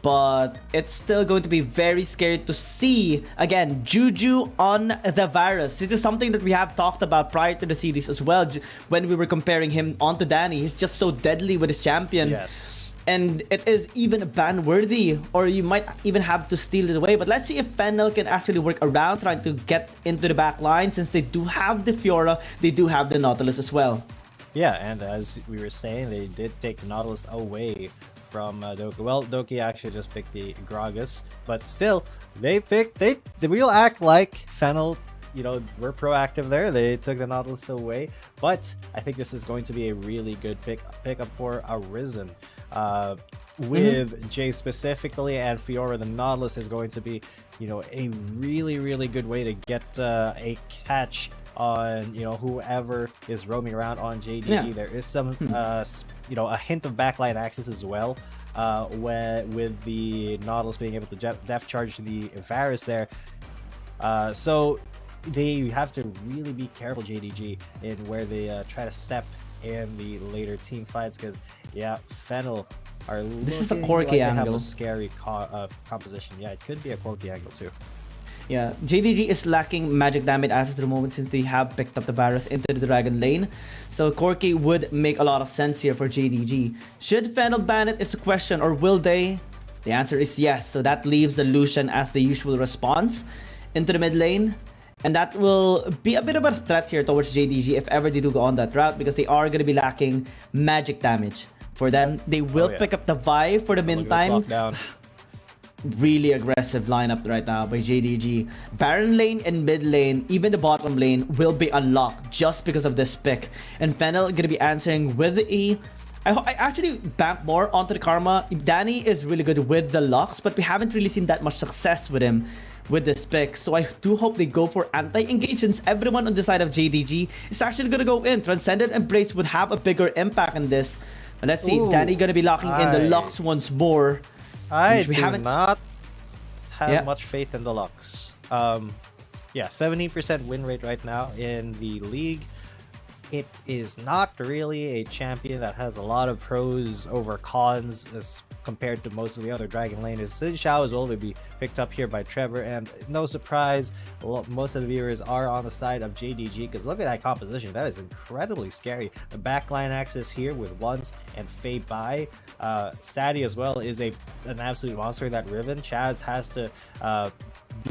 Speaker 17: But it's still going to be very scary to see, again, Juju on the virus. This is something that we have talked about prior to the series as well, when we were comparing him onto Danny. He's just so deadly with his champion.
Speaker 16: Yes.
Speaker 17: And it is even ban-worthy, or you might even have to steal it away. But let's see if Fennel can actually work around trying to get into the back line, since they do have the Fiora, they do have the Nautilus as well.
Speaker 16: Yeah, and as we were saying, they did take the Nautilus away from Doki. Well, Doki actually just picked the Gragas, but still, they will act like Fennel, you know, we're proactive there. They took the Nautilus away, but I think this is going to be a really good pickup for Arisen. With Jay specifically and Fiora, the Nautilus is going to be, you know, a really good way to get a catch on, you know, whoever is roaming around on JDG. Yeah. There is some you know, a hint of backline access as well, with the Nautilus being able to def charge the Varus there. So they have to really be careful, JDG, in where they try to step in the later team fights, because yeah, Fennel are
Speaker 17: this is a Corki
Speaker 16: like
Speaker 17: angle.
Speaker 16: Have a scary composition. Yeah, it could be a Corki angle too.
Speaker 17: Yeah, JDG is lacking magic damage as of the moment, since they have picked up the Varus into the Dragon lane. So Corki would make a lot of sense here for JDG. Should Fennel ban it is the question, or will they? The answer is yes. So that leaves the Lucian as the usual response into the mid lane. And that will be a bit of a threat here towards JDG if ever they do go on that route, because they are going to be lacking magic damage. For them, they will pick up the Vi for the meantime. Really aggressive lineup right now by JDG. Baron lane and mid lane, even the bottom lane, will be unlocked just because of this pick. And Fennel gonna be answering with the I actually bank more onto the Karma. Danny is really good with the locks, but we haven't really seen that much success with him with this pick. So I do hope they go for anti-engage, since everyone on the side of JDG is actually gonna go in. Transcendent Embrace would have a bigger impact on this. But let's see, Danny gonna be locking in the locks once more.
Speaker 16: I do not have much faith in the Lux. Yeah, 70% win rate right now in the league. It is not really a champion that has a lot of pros over cons as compared to most of the other Dragon laners. Xin Xiao as well will be picked up here by Trevor, and no surprise, most of the viewers are on the side of JDG, because look at that composition. That is incredibly scary. The backline access here with Once and Fei Bai. Sadie as well is an absolute monster. That Riven Chaz has to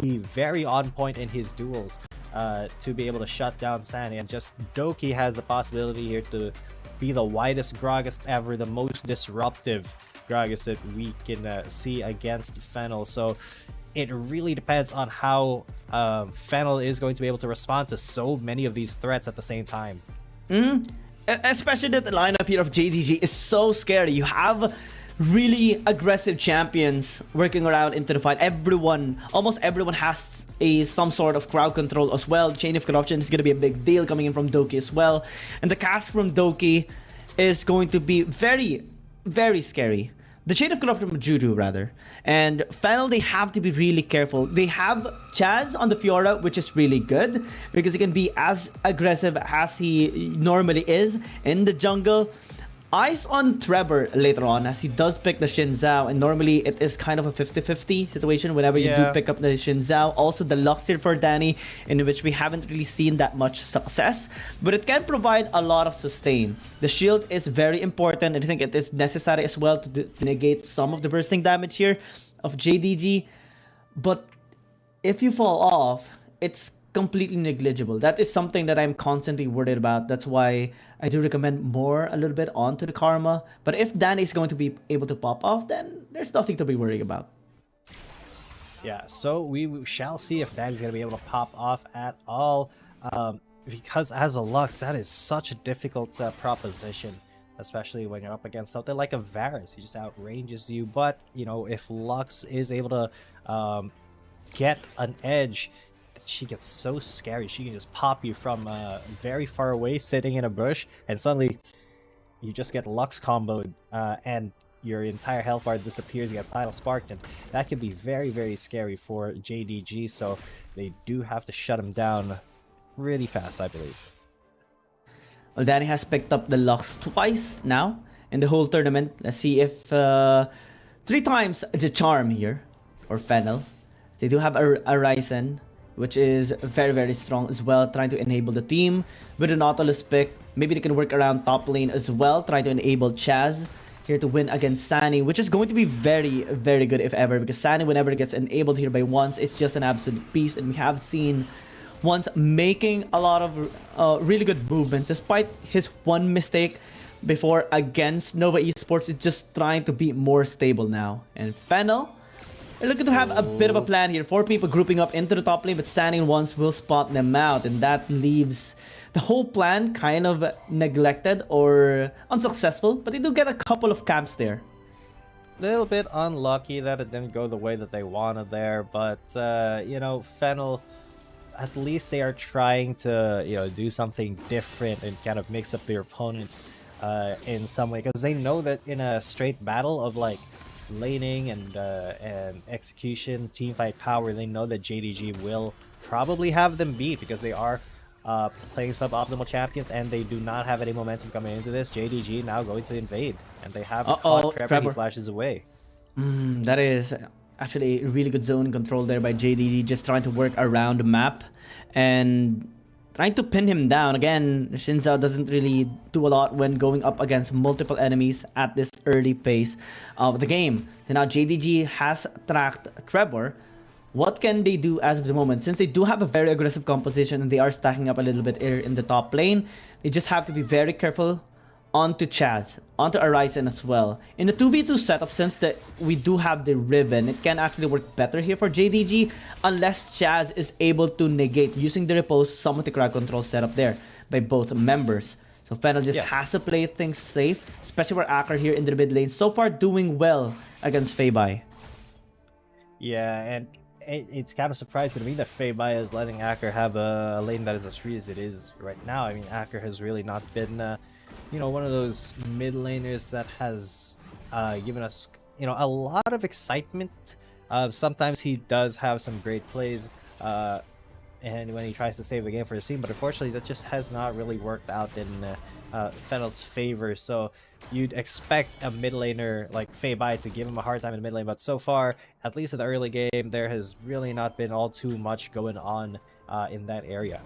Speaker 16: be very on point in his duels to be able to shut down Sandy, and just Doki has the possibility here to be the widest Gragas ever, the most disruptive Gragas that we can see against Fennel. So it really depends on how Fennel is going to be able to respond to so many of these threats at the same time.
Speaker 17: Especially that the lineup here of JDG is so scary. You have really aggressive champions working around into the fight. Almost everyone has some sort of crowd control as well. Chain of Corruption is going to be a big deal coming in from Doki as well. And the cast from Doki is going to be very scary. The Chain of Corruption from Juju, rather. And Fennel, they have to be really careful. They have Chaz on the Fiora, which is really good, because he can be as aggressive as he normally is in the jungle. eyes on Trevor later on, as he does pick the Xin Zhao, and normally it is kind of a 50-50 situation whenever you do pick up the Xin Zhao. Also the Lux here for Danny, in which we haven't really seen that much success, but it can provide a lot of sustain. The shield is very important, and I think it is necessary as well to negate some of the bursting damage here of JDG. But if you fall off, it's completely negligible. That is something that I'm constantly worried about. That's why I do recommend more a little bit onto the Karma. But if Danny is going to be able to pop off, then there's nothing to be worried about.
Speaker 16: Yeah, so we shall see if Danny's going to be able to pop off at all. Because as a Lux, that is such a difficult proposition, especially when you're up against something like a Varus. He just outranges you. But, you know, if Lux is able to get an edge, she gets so scary. She can just pop you from very far away, sitting in a bush, and suddenly you just get Lux comboed, and your entire health bar disappears. You get Final Sparked, and that can be very, very scary for JDG. So they do have to shut him down really fast, I believe.
Speaker 17: Well, Danny has picked up the Lux twice now in the whole tournament. Let's see if 3 times the charm here, or Fennel. They do have a Ryzen, which is very, very strong as well, trying to enable the team with an Nautilus pick. Maybe they can work around top lane as well, try to enable Chaz here to win against Sunny, which is going to be very, very good if ever, because Sunny, whenever it gets enabled here by Once, it's just an absolute beast. And we have seen Once making a lot of really good movements, despite his one mistake before against Nova Esports. Is just trying to be more stable now. And Fennel, they're looking to have a bit of a plan here. 4 people grouping up into the top lane, but Sunny and Once will spot them out, and that leaves the whole plan kind of neglected or unsuccessful. But they do get a couple of camps there.
Speaker 16: A little bit unlucky that it didn't go the way that they wanted there, but you know, Fennel, at least they are trying to, you know, do something different and kind of mix up their opponent in some way, because they know that in a straight battle of like laning and execution, teamfight power, they know that JDG will probably have them beat, because they are playing suboptimal champions and they do not have any momentum coming into this. JDG now going to invade, and they have caught Trevor. He flashes away.
Speaker 17: That is actually a really good zone control there by JDG, just trying to work around the map and trying to pin him down. Again, Xin Zhao doesn't really do a lot when going up against multiple enemies at this early pace of the game. And now JDG has tracked Trevor. What can they do as of the moment? Since they do have a very aggressive composition and they are stacking up a little bit here in the top lane, they just have to be very careful onto Chaz, onto Horizon as well. In the 2v2 setup, since we do have the Riven, it can actually work better here for JDG, unless Chaz is able to negate using the repose some of the crowd control setup there by both members. So Fennel just has to play things safe, especially for Acker here in the mid lane. So far doing well against Feibai.
Speaker 16: Yeah, and it's kind of surprising to me that Feibai is letting Acker have a lane that is as free as it is right now. I mean, Acker has really not been you know, one of those mid laners that has given us, you know, a lot of excitement. Sometimes he does have some great plays, and when he tries to save the game for his team, but unfortunately that just has not really worked out in Fennel's favor. So you'd expect a mid laner like Feibai to give him a hard time in the mid lane, but so far, at least in the early game, there has really not been all too much going on in that area.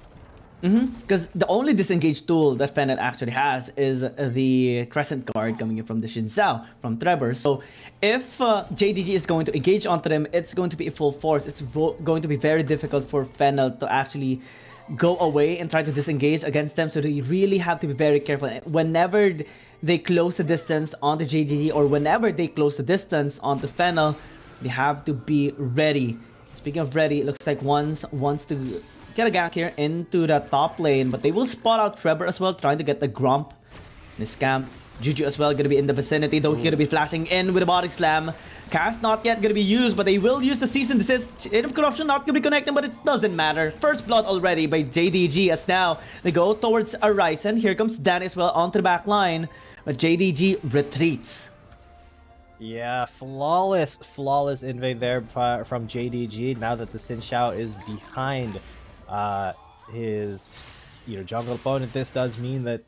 Speaker 17: Because the only disengaged tool that Fennel actually has is the Crescent Guard coming in from the Xin Zhao, from Trevor. So if JDG is going to engage onto them, it's going to be full force. It's going to be very difficult for Fennel to actually go away and try to disengage against them. So they really have to be very careful. Whenever they close the distance onto JDG, or whenever they close the distance onto Fennel, they have to be ready. Speaking of ready, it looks like Once wants to get a gank here into the top lane, but they will spot out Trevor as well, trying to get the Grump. This camp, Juju as well, gonna be in the vicinity, though. He's gonna be flashing in with a body slam. Cast not yet gonna be used, but they will use the Cease and Desist. Chain of Corruption not gonna be connecting, but it doesn't matter. First blood already by JDG, as now they go towards Horizon. Here comes Danny as well onto the back line, but JDG retreats.
Speaker 16: Yeah, flawless invade there from JDG, now that the Xin Xiao is behind his jungle opponent, this does mean that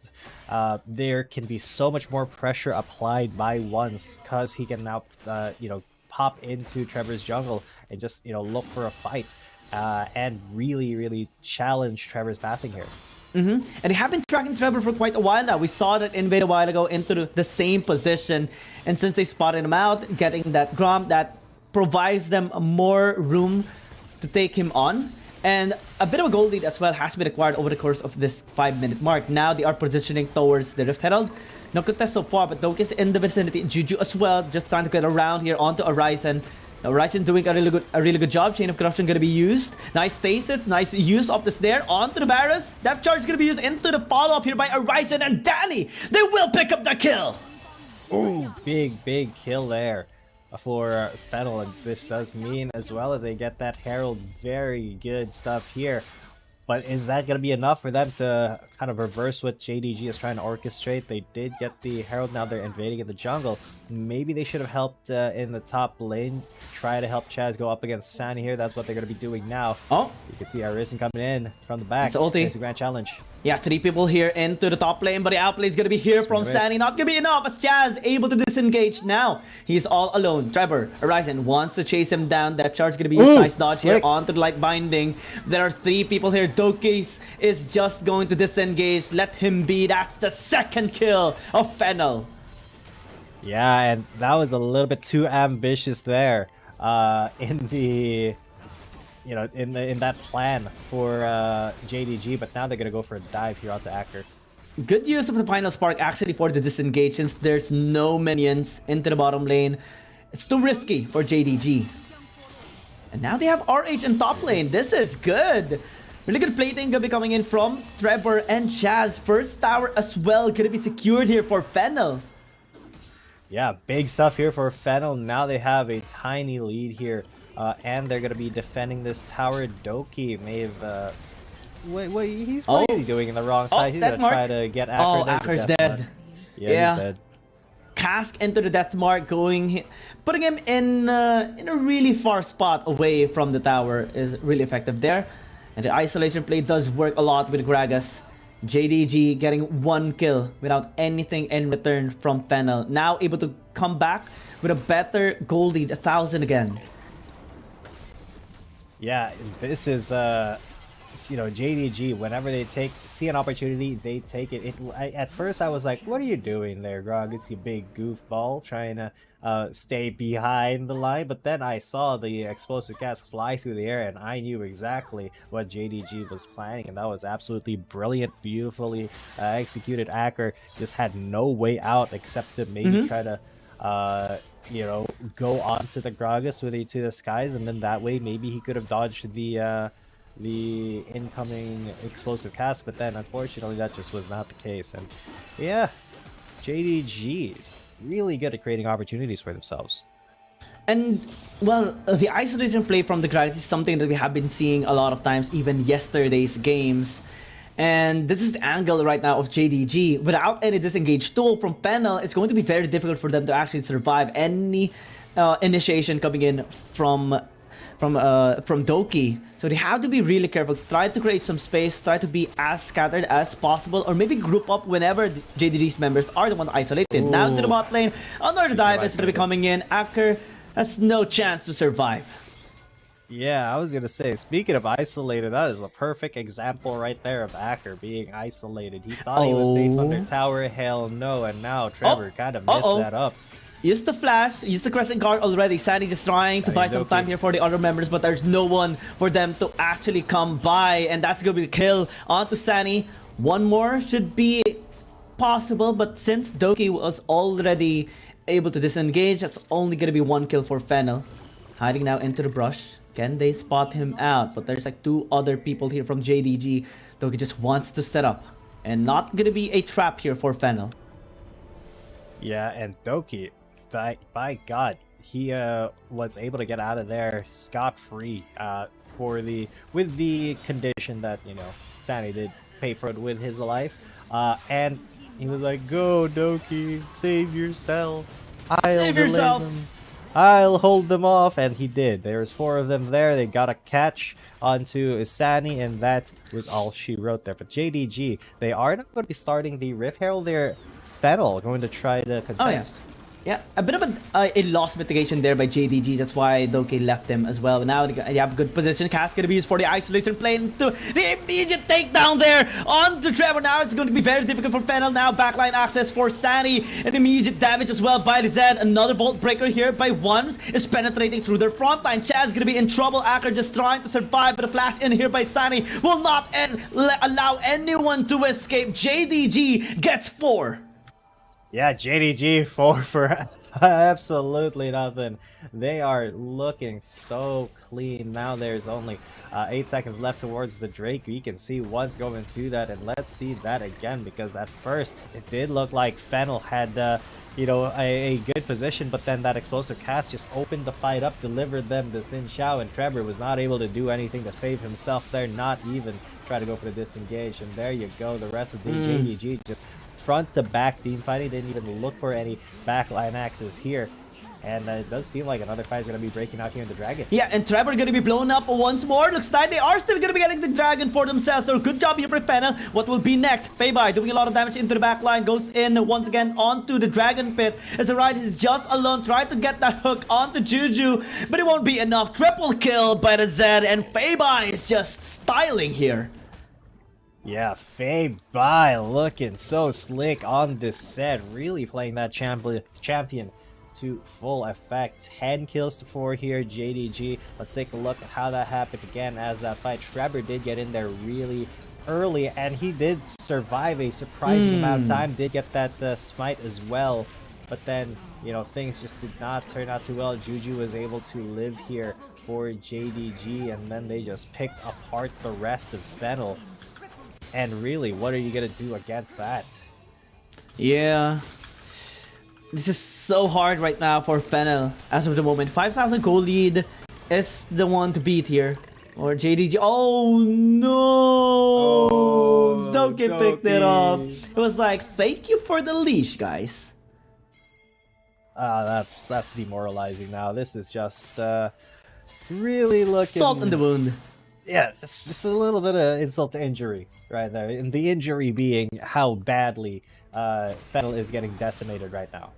Speaker 16: there can be so much more pressure applied by Once, because he can now pop into Trevor's jungle and just look for a fight and really challenge Trevor's pathing here.
Speaker 17: And they have been tracking Trevor for quite a while now. We saw that invade a while ago into the same position, and since they spotted him out, getting that Gromp, that provides them more room to take him on. And a bit of a gold lead as well has been acquired over the course of this 5-minute mark. Now they are positioning towards the Rift Herald. No contest so far, but Doki is in the vicinity. Juju as well, just trying to get around here onto Horizon. Now Horizon doing a really good job. Chain of Corruption gonna be used. Nice stasis, nice use of the snare onto the Varus. Depth Charge gonna be used into the follow-up here by Horizon and Danny. They will pick up the kill.
Speaker 16: Ooh, big kill there for Fennel, and this does mean as well that they get that Herald. Very good stuff here. But is that going to be enough for them to kind of reverse what JDG is trying to orchestrate? They did get the Herald, now they're invading in the jungle. Maybe they should have helped in the top lane, try to help Chaz go up against Sunny here. That's what they're going to be doing now.
Speaker 17: Oh,
Speaker 16: you can see Arisen coming in from the back.
Speaker 17: It's ulti.
Speaker 16: There's a grand challenge.
Speaker 17: Yeah, 3 people here into the top lane, but the outplay is going to be here from Sunny. Not going to be enough as Chaz able to disengage now. He's all alone. Trevor, Horizon wants to chase him down. That charge is going to be used. Nice dodge here onto the light binding. There are 3 people here. Dokis is just going to disengage. Let him be. That's the second kill of Fennel.
Speaker 16: Yeah, and that was a little bit too ambitious there in the... in that plan for JDG, but now they're gonna go for a dive here onto Acker.
Speaker 17: Good use of the final spark actually for the disengage, since there's no minions into the bottom lane. It's too risky for JDG. And now they have RH in top lane. This is good. Really good plating gonna be coming in from Trevor and Chaz. First tower as well gonna be secured here for Fennel.
Speaker 16: Yeah, big stuff here for Fennel. Now they have a tiny lead here. And they're going to be defending this tower. Doki may have... he's what is he doing in the wrong side? He's going to try to get Acker.
Speaker 17: Oh, Acker's dead.
Speaker 16: Yeah, he's dead.
Speaker 17: Cask into the death mark, putting him in a really far spot away from the tower is really effective there. And the isolation play does work a lot with Gragas. JDG getting 1 kill without anything in return from Fennel. Now able to come back with a better gold lead, 1,000 again.
Speaker 16: Yeah, this is, JDG, whenever they see an opportunity, they take it. At first, I was like, what are you doing there, Grog? It's you big goofball trying to stay behind the line. But then I saw the explosive cast fly through the air, and I knew exactly what JDG was planning. And that was absolutely brilliant, beautifully executed. Acker just had no way out except to maybe try to... go onto the Gragas with to the skies, and then that way maybe he could have dodged the incoming explosive cast, but then unfortunately that just was not the case. And yeah, JDG really good at creating opportunities for themselves.
Speaker 17: And well, the isolation play from the Gragas is something that we have been seeing a lot of times, even yesterday's games. And this is the angle right now of JDG. Without any disengaged tool from Fennel, it's going to be very difficult for them to actually survive any initiation coming in from Doki. So they have to be really careful. Try to create some space. Try to be as scattered as possible, or maybe group up whenever JDG's members are the ones isolated. Now to the bot lane. Another dive is going to be coming in. Acker has no chance to survive.
Speaker 16: Yeah, I was going to say, speaking of isolated, that is a perfect example right there of Acker being isolated. He thought he was safe under tower, hell no, and now Trevor kind of messed that up.
Speaker 17: Use the flash, use the crescent guard already. Sunny just trying to buy some time here for the other members, but there's no one for them to actually come by, and that's going to be the kill onto Sunny. One more should be possible, but since Doki was already able to disengage, that's only going to be 1 kill for Fennel. Hiding now into the brush. Can they spot him out? But there's like 2 other people here from JDG. Doki just wants to set up. And not gonna be a trap here for Fennel.
Speaker 16: Yeah, and Doki, by God, he was able to get out of there scot-free with the condition that, Sunny did pay for it with his life. And he was like, go Doki, save yourself.
Speaker 17: Save yourself.
Speaker 16: I'll hold them off, and he did. There's 4 of them there. They got a catch onto Isani, and that was all she wrote there. But JDG, they are not going to be starting the Rift Herald. They're Fennel going to try to contest.
Speaker 17: Yeah, a bit of a loss mitigation there by JDG. That's why Doki left him as well. But now they have a good position. Cass going to be used for the isolation play into the immediate takedown there onto Trevor. Now it's going to be very difficult for Fennel. Now backline access for Sani. And immediate damage as well by Zed. Another bolt breaker here by Ones is penetrating through their front line. Chaz going to be in trouble. Acker just trying to survive. But a flash in here by Sani will not allow anyone to escape. JDG gets 4.
Speaker 16: Yeah, JDG 4 for absolutely nothing. They are looking so clean. Now there's only 8 seconds left towards the Drake. You can see One's going through that, and let's see that again, because at first it did look like Fennel had you know, a good position, but then that explosive cast just opened the fight up, delivered them to Xin Xiao, and Trevor was not able to do anything to save himself there, not even try to go for the disengage. And there you go, the rest of the JDG just front to back team fighting. Didn't even look for any backline axes here, and it does seem like another fight is going to be breaking out here in the Dragon.
Speaker 17: Yeah, and Trevor going to be blown up once more. Looks like they are still going to be getting the Dragon for themselves. So good job here for Fennel. What will be next? Feibai doing a lot of damage into the backline, goes in once again onto the Dragon Pit as the Riot is just alone, trying to get that hook onto Juju, but it won't be enough. Triple kill by the Zed, and Feibai is just styling here.
Speaker 16: Yeah, Feibai looking so slick on this set, really playing that champion to full effect. 10 kills to 4 here, JDG. Let's take a look at how that happened again as that fight. Trevor did get in there really early, and he did survive a surprising amount of time. Did get that smite as well, but then, you know, things just did not turn out too well. Juju was able to live here for JDG, and then they just picked apart the rest of Fennel. And really, what are you gonna do against that?
Speaker 17: Yeah, this is so hard right now for Fennel as of the moment. 5,000 gold lead is the one to beat here. Or JDG. Oh no! Don't get picked it off. It was like, thank you for the leash, guys.
Speaker 16: That's demoralizing now. This is just really looking...
Speaker 17: Salt in the wound.
Speaker 16: Yeah, just a little bit of insult to injury right there. And the injury being how badly Fennel is getting decimated right now.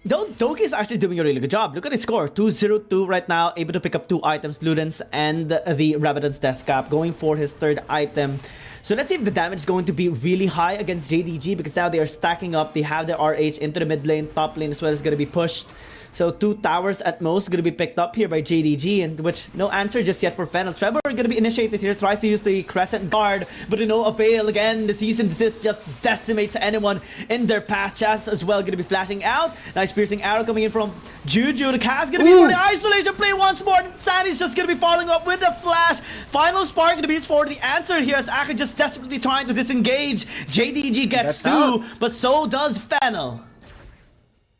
Speaker 17: Doki is actually doing a really good job. Look at his score, 202 right now, able to pick up 2 items, Ludens and the Rabadon's Death Cap, going for his 3rd item. So let's see if the damage is going to be really high against JDG, because now they are stacking up. They have their RH into the mid lane, top lane as well is going to be pushed. So 2 towers at most going to be picked up here by JDG, and which no answer just yet for Fennel. Trevor going to be initiated here, tries to use the Crescent Guard, but no avail. Again, the Cease and Desist just decimates anyone in their path. Chaz as well going to be flashing out. Nice piercing arrow coming in from Juju. The Cass going to be for the isolation play once more. Sandy's just going to be following up with the flash. Final spark going to be used for the answer here as Acker just desperately trying to disengage. JDG gets 2, but so does Fennel.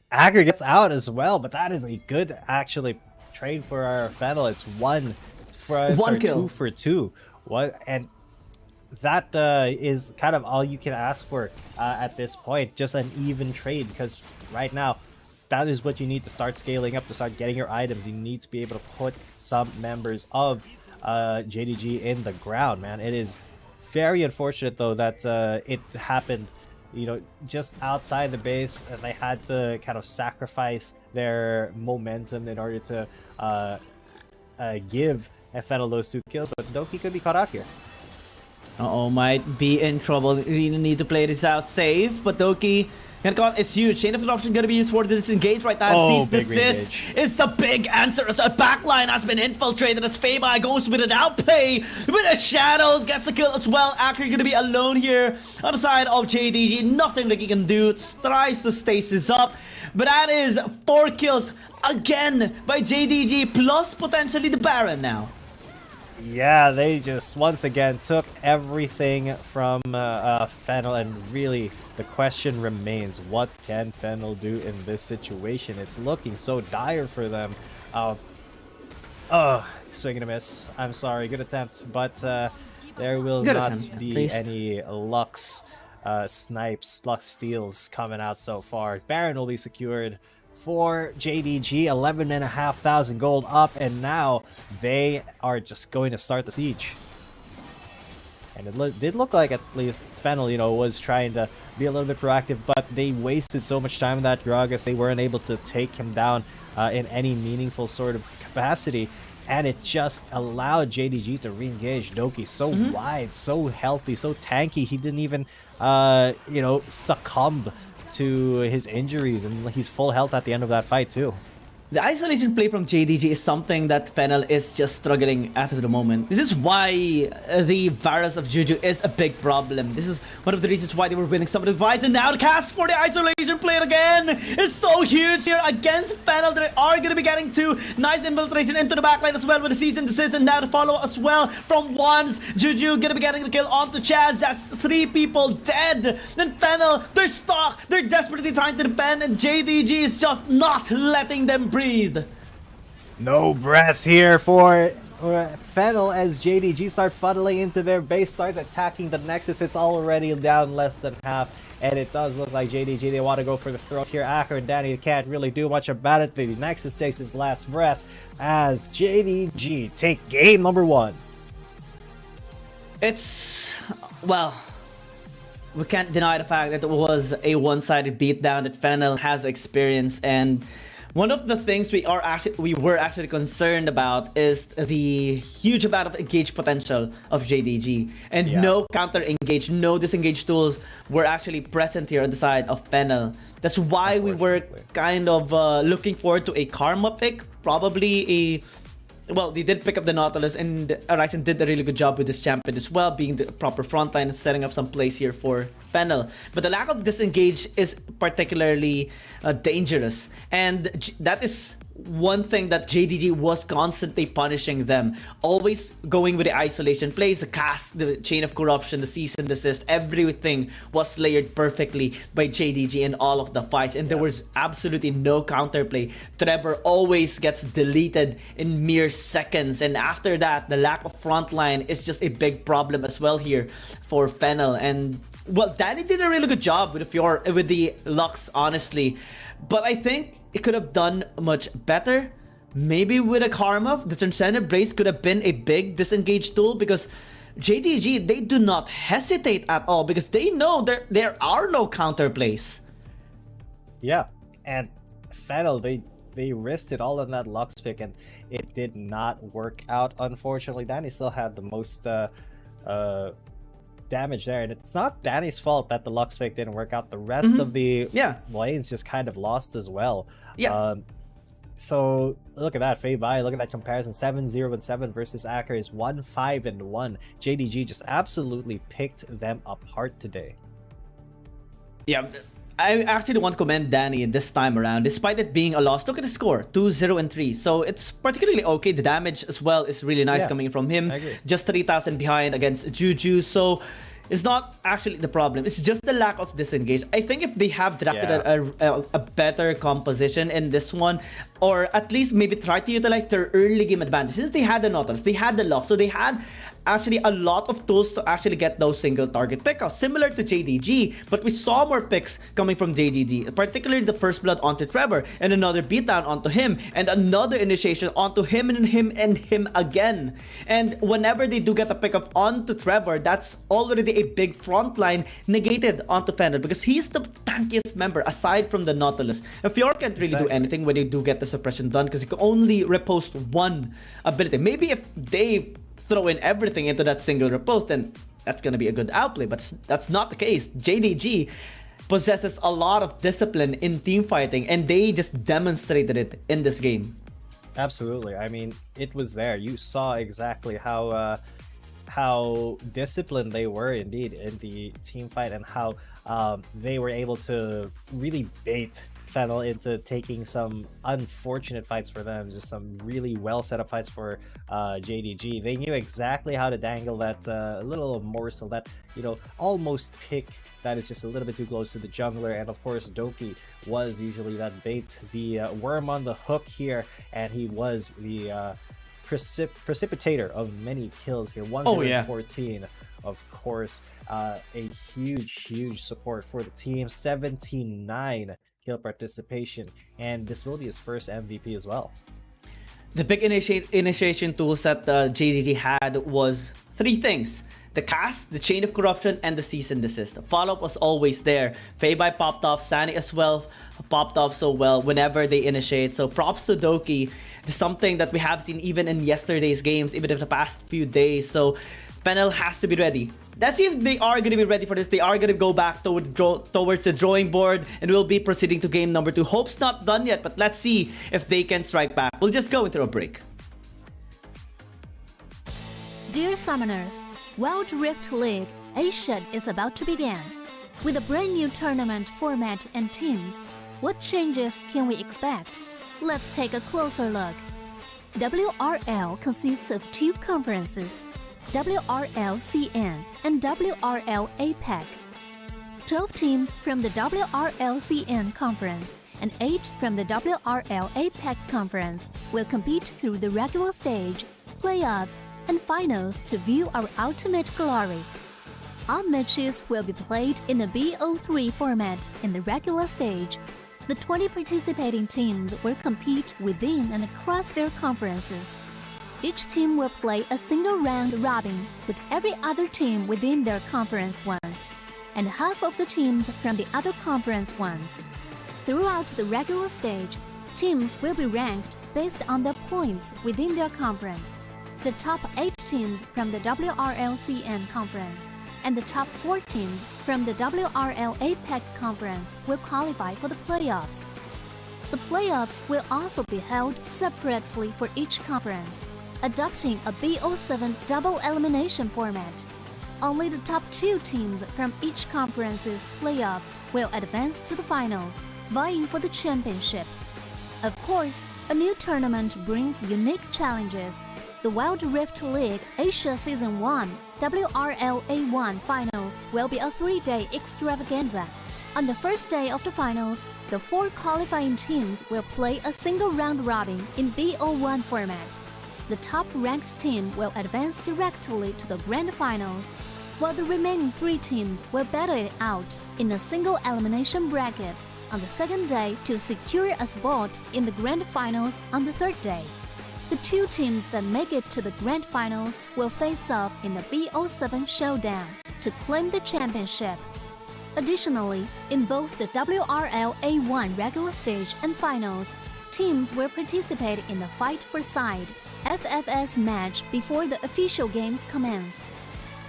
Speaker 16: Acker gets out as well, but that is a good actually trade for our Fennel. It's 1 kill. 2 for 2. And that is kind of all you can ask for at this point. Just an even trade, because right now that is what you need to start scaling up, to start getting your items. You need to be able to put some members of JDG in the ground, man. It is very unfortunate though that it happened, you know, just outside the base, and they had to kind of sacrifice their momentum in order to give Fennel those 2 kills. But Doki could be caught out here.
Speaker 17: Uh-oh, might be in trouble. We need to play this out safe, but Doki... It's huge. Chain of Adoption going to be used for the disengage right now. Cease Desist is the big answer. As a backline has been infiltrated as Feibai goes with an outplay with the shadows, gets the kill as well. Acker going to be alone here on the side of JDG. Nothing that he can do. Tries to stasis up, but that is 4 kills again by JDG, plus potentially the Baron now.
Speaker 16: Yeah, they just once again took everything from Fennel, and really the question remains, what can Fennel do in this situation? It's looking so dire for them. Swing and a miss. I'm sorry, good attempt, but there will not be any Lux snipes, Lux steals coming out so far. Baron will be secured for JDG, 11,500 gold up, and now they are just going to start the siege. And it did look like at least Fennel, was trying to be a little bit proactive, but they wasted so much time in that Gragas, they weren't able to take him down in any meaningful sort of capacity. And it just allowed JDG to re-engage Doki so wide, so healthy, so tanky. He didn't even, succumb to his injuries, and he's full health at the end of that fight too.
Speaker 17: The isolation play from JDG is something that Fennel is just struggling at the moment. This is why the virus of Juju is a big problem. This is one of the reasons why they were winning some of the fights, and now the cast for the isolation play again is so huge here against Fennel. They are going to be getting two. Nice infiltration into the backline as well with the cease and desist, and now the follow as well from Wands. Juju going to be getting the kill onto Chaz. That's 3 people dead. Then Fennel, they're stuck. They're desperately trying to defend, and JDG is just not letting them breathe.
Speaker 16: No breaths here for Fennel as JDG start funneling into their base, starts attacking the Nexus. It's already down less than half, and it does look like JDG, they want to go for the throat here. Acker and Danny can't really do much about it. The Nexus takes his last breath as JDG take game number 1.
Speaker 17: It's, well, we can't deny the fact that it was a one-sided beatdown that Fennel has experienced, and one of the things we were actually concerned about is the huge amount of engage potential of JDG, and no counter engage, no disengage tools were actually present here on the side of Fennel. That's why we were kind of looking forward to a Karma pick, probably a. Well, they did pick up the Nautilus, and Ryzen did a really good job with this champion as well, being the proper frontline and setting up some plays here for Fennel. But the lack of disengage is particularly dangerous, and that is one thing that JDG was constantly punishing them. Always going with the isolation plays, the cast, the chain of corruption, the cease and desist, everything was layered perfectly by JDG in all of the fights, and there was absolutely no counterplay. Trevor always gets deleted in mere seconds, and after that, the lack of frontline is just a big problem as well here for Fennel. And well, Danny did a really good job with the Lux, honestly. But I think it could have done much better. Maybe with a Karma, the Transcendent Brace could have been a big disengage tool, because JDG, they do not hesitate at all, because they know there are no counter plays.
Speaker 16: Yeah, and Fennel, they risked it all on that Lux pick, and it did not work out, unfortunately. Danny still had the most damage there, and it's not Danny's fault that the Lux pick didn't work out. The rest of the lanes just kind of lost as well. So look at that, Fei Bai, look at that comparison. 7-0-7 versus Acker is 1-5-1. JDG just absolutely picked them apart today.
Speaker 17: Yeah, I actually want to commend Danny this time around. Despite it being a loss, look at the score, 2-0-3. So it's particularly okay. The damage as well is really nice coming from him. Just 3,000 behind against Juju. So it's not actually the problem. It's just the lack of disengage. I think if they have drafted a better composition in this one, or at least maybe try to utilize their early game advantage, since they had the Nautilus, they had the lock, so they had actually a lot of tools to actually get those single target pickups, similar to JDG. But we saw more picks coming from JDG, particularly the first blood onto Trevor, and another beatdown onto him, and another initiation onto him and him again. And whenever they do get a pickup onto Trevor, that's already a big front line negated onto Fennel, because he's the tankiest member aside from the Nautilus. And Fior can't really do anything when they do get the suppression done, because he can only repost one ability. Maybe if they throw in everything into that single repost, then that's going to be a good outplay, but that's not the case. JDG possesses a lot of discipline in team fighting, and they just demonstrated it in this game.
Speaker 16: Absolutely. I mean, it was there. You saw exactly how disciplined they were indeed in the team fight, and how they were able to really bait Fennel into taking some unfortunate fights for them, just some really well set up fights for JDG. They knew exactly how to dangle that little morsel, that almost pick that is just a little bit too close to the jungler. And of course, Doki was usually that bait, the worm on the hook here, and he was the precipitator of many kills here. 114, of course. A huge support for the team. 79 heal participation, and this will be his first MVP as well.
Speaker 17: The big initiation tools that JDG had was 3 things: the cast, the chain of corruption, and the cease and desist. The follow-up was always there. Feibai popped off, Sani as well popped off so well whenever they initiate. So props to Doki. Just something that we have seen even in yesterday's games, even in the past few days. So Fennel has to be ready. Let's see if they are going to be ready for this. They are going to go back towards the drawing board, and we'll be proceeding to game number 2. Hope's not done yet, but let's see if they can strike back. We'll just go into a break.
Speaker 7: Dear Summoners, Wild Rift League Asia is about to begin. With a brand new tournament format and teams, what changes can we expect? Let's take a closer look. WRL consists of 2 conferences, WRL CN and WRL APEC. 12 teams from the WRL CN conference and 8 from the WRL APEC conference will compete through the regular stage, playoffs, and finals to view our ultimate glory. All matches will be played in a BO3 format in the regular stage. The 20 participating teams will compete within and across their conferences. Each team will play a single round robin with every other team within their conference once, and half of the teams from the other conference once. Throughout the regular stage, teams will be ranked based on their points within their conference. The top 8 teams from the WRLCN conference and the top 4 teams from the WRL APEC conference will qualify for the playoffs. The playoffs will also be held separately for each conference, adopting a BO7 double elimination format. Only the top 2 teams from each conference's playoffs will advance to the finals, vying for the championship. Of course, a new tournament brings unique challenges. The Wild Rift League Asia Season 1 WRL A1 Finals will be a 3-day extravaganza. On the first day of the finals, the 4 qualifying teams will play a single round robin in BO1 format. The top-ranked team will advance directly to the grand finals, while the remaining 3 teams will battle it out in a single elimination bracket on the second day to secure a spot in the grand finals on the third day. The 2 teams that make it to the grand finals will face off in the BO7 showdown to claim the championship. Additionally, in both the WRL A1 regular stage and finals, teams will participate in the Fight for Side FFS match before the official games commence.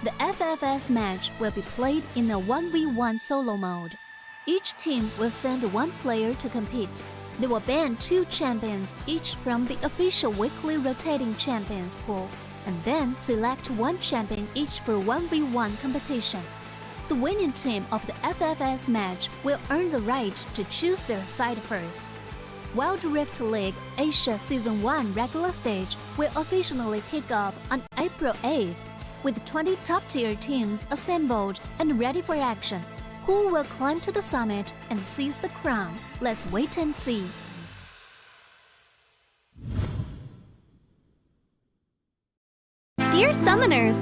Speaker 7: The FFS match will be played in a 1v1 solo mode. Each team will send 1 player to compete. They will ban 2 champions each from the official weekly rotating champions pool, and then select 1 champion each for 1v1 competition. The winning team of the FFS match will earn the right to choose their side first. Wild Rift League Asia Season 1 regular stage will officially kick off on April 8th, with 20 top-tier teams assembled and ready for action. Who will climb to the summit and seize the crown? Let's wait and see.
Speaker 8: Dear Summoners,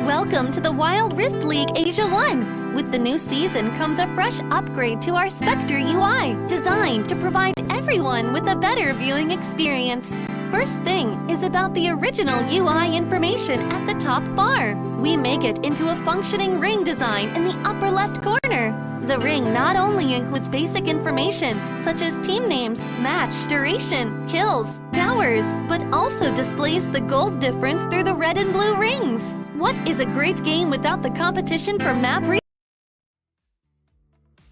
Speaker 8: welcome to the Wild Rift League Asia 1. With the new season comes a fresh upgrade to our Spectre UI, designed to provide everyone with a better viewing experience. First thing is about the original UI information at the top bar. We make it into a functioning ring design in the upper left corner. The ring not only includes basic information such as team names, match duration, kills, towers, but also displays the gold difference through the red and blue rings. What is a great game without the competition for map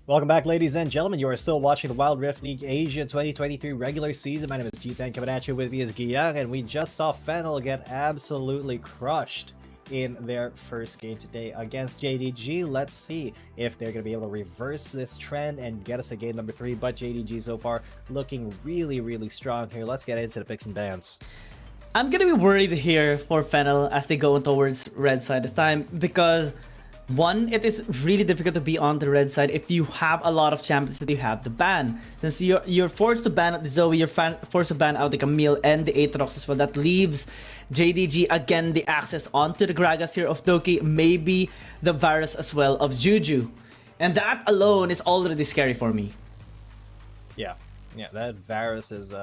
Speaker 16: Welcome back, ladies and gentlemen. You are still watching the Wild Rift League Asia 2023 regular season. My name is G10, coming at you. With me is Giyang, and we just saw Fennel get absolutely crushed in their first game today against JDG. Let's see if they're going to be able to reverse this trend and get us a game number 3. But JDG so far looking really strong here. Let's get into the picks and bans.
Speaker 17: I'm going to be worried here for Fennel as they go towards red side this time, because one, it is really difficult to be on the red side if you have a lot of champions that you have to ban. Since you're forced to ban out the Zoe, you're forced to ban out the Camille and the Aatrox as well. That leaves JDG again the access onto the Gragas here of Doki, maybe the Varus as well of Juju. And that alone is already scary for me.
Speaker 16: Yeah, that Varus is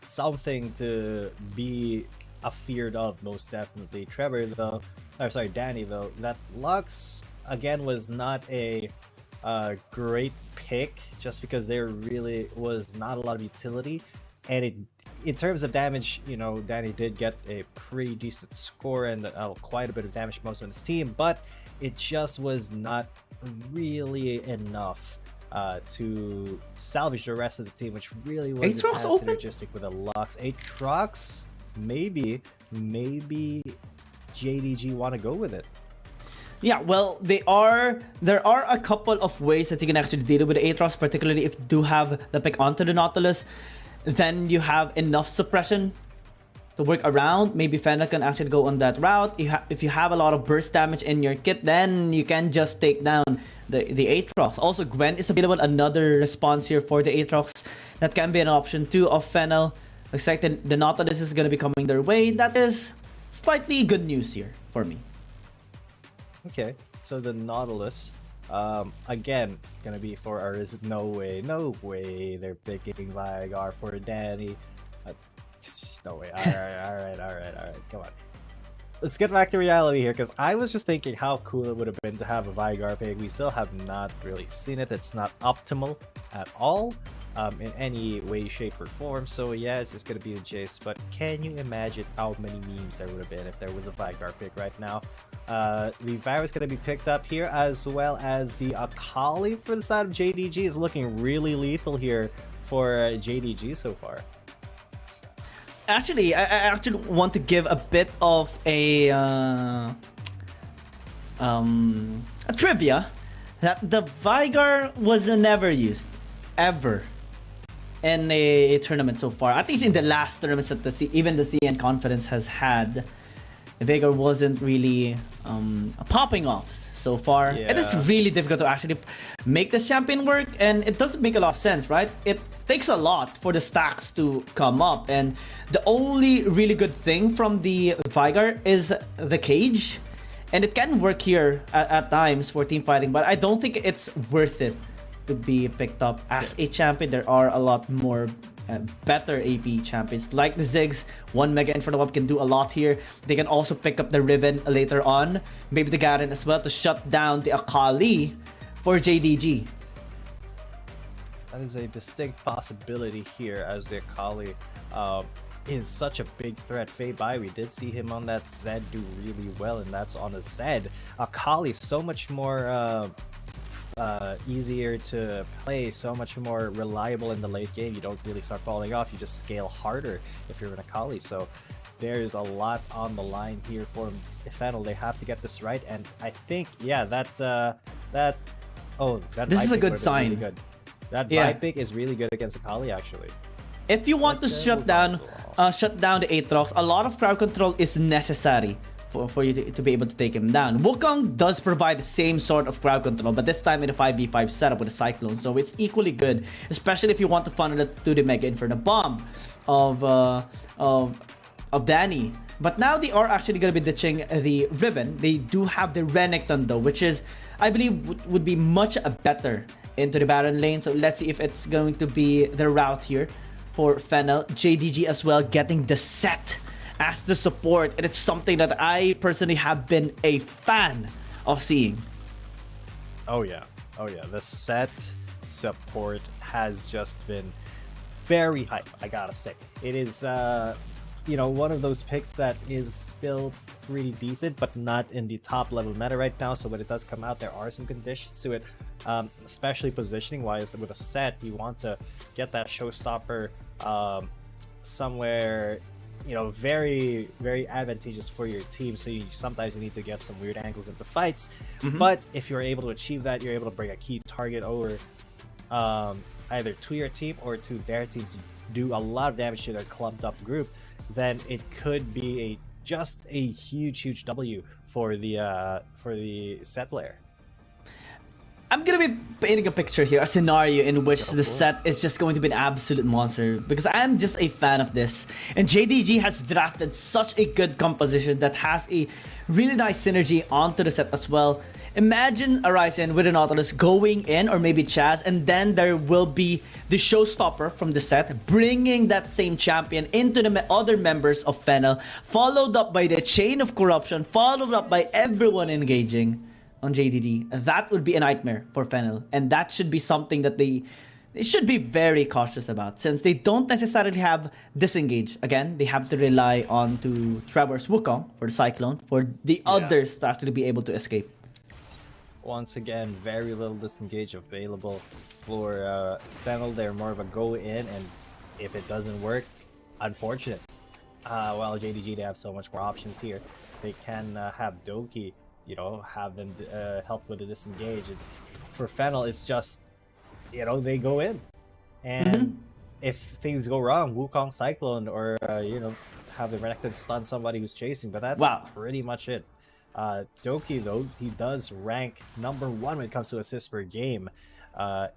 Speaker 16: something to be afeared of, most definitely. Danny though, that Lux again was not a great pick, just because there really was not a lot of utility, and in terms of damage, Danny did get a pretty decent score and quite a bit of damage most on his team, but it just was not really enough to salvage the rest of the team, which really wasn't as synergistic with a Lux. Aatrox, maybe JDG want to go with it.
Speaker 17: Yeah, well, there are a couple of ways that you can actually deal with Aatrox, particularly if you do have the pick onto the Nautilus. Then you have enough suppression to work around. Maybe Fennel can actually go on that route. If you have a lot of burst damage in your kit, then you can just take down the Aatrox. Also, Gwen is available, another response here for the Aatrox. That can be an option too of Fennel. Looks like the Nautilus is going to be coming their way. That is slightly good news here for me.
Speaker 16: Okay, so the Nautilus, again, gonna be for Aris. No way they're picking Vigar for Danny. No way. Alright, come on. Let's get back to reality here, because I was just thinking how cool it would have been to have a Vigar pick. We still have not really seen it. It's not optimal at all, in any way, shape, or form. So yeah, it's just gonna be a Jace. But can you imagine how many memes there would have been if there was a Vigar pick right now? The Varus going to be picked up here, as well as the Akali for the side of JDG is looking really lethal here for JDG so far.
Speaker 17: Actually, I actually want to give a bit of a trivia that the Vigar was never used ever in a tournament so far. At least in the last tournaments that even the CN Confidence has had, Vigar wasn't really popping off so far.
Speaker 16: Yeah.
Speaker 17: It is really difficult to actually make this champion work, and it doesn't make a lot of sense, right? It takes a lot for the stacks to come up, and the only really good thing from the Vigar is the cage, and it can work here at times for team fighting, but I don't think it's worth it to be picked up as a champion. There are a lot more better AP champions like the Ziggs. 1 Mega Inferno Web can do a lot here. They can also pick up the Riven later on, maybe the Garen as well, to shut down the Akali for JDG.
Speaker 16: That is a distinct possibility here, as the Akali is such a big threat. Fei-Bai, we did see him on that Zed do really well, and that's on a Zed. Akali is so much more easier to play, so much more reliable in the late game. You don't really start falling off, you just scale harder if you're an Akali. So there's a lot on the line here for Fennel. They have to get this right, and I think, yeah, that
Speaker 17: this is a good sign.
Speaker 16: Really good. That vibe pick is really good against Akali, actually.
Speaker 17: If you want to shut down the Aatrox, a lot of crowd control is necessary for you to be able to take him down. Wukong does provide the same sort of crowd control, but this time in a 5v5 setup with a Cyclone, so it's equally good, especially if you want to funnel it to the Mega Inferno Bomb of Danny. But now they are actually going to be ditching the Riven. They do have the Renekton though, which is, I believe, would be much better into the Baron lane. So let's see if it's going to be the route here for Fennel. JDG as well getting the set as the support, and it's something that I personally have been a fan of seeing.
Speaker 16: Oh yeah, the set support has just been very hype, I gotta say. It is one of those picks that is still pretty decent, but not in the top level meta right now. So when it does come out, there are some conditions to it, especially positioning wise. With a set, you want to get that showstopper somewhere very, very advantageous for your team. So sometimes you need to get some weird angles into fights. But if you're able to achieve that, you're able to bring a key target over either to your team or to their team to do a lot of damage to their clumped up group. Then it could be just a huge W for the set player.
Speaker 17: I'm gonna be painting a picture here, a scenario in which the set is just going to be an absolute monster, because I am just a fan of this, and JDG has drafted such a good composition that has a really nice synergy onto the set as well. Imagine Arising with an Nautilus going in, or maybe Chaz, and then there will be the showstopper from the set, bringing that same champion into the other members of Fennel, followed up by the chain of corruption, followed up by everyone engaging on JDD. That would be a nightmare for Fennel, and that should be something that they should be very cautious about, since they don't necessarily have disengage. Again, they have to rely on to Trevor's Wukong for the Cyclone for the others to actually be able to escape.
Speaker 16: Once again, very little disengage available for Fennel. They're more of a go in, and if it doesn't work, unfortunate. While JDG, they have so much more options here. They can have Doki, you know, have them help with the disengage. And for Fennel, it's just, you know, they go in. And if things go wrong, Wukong Cyclone, or, you know, have the Renekton stun somebody who's chasing, but that's pretty much it. Doki, though, he does rank #1 when it comes to assists per game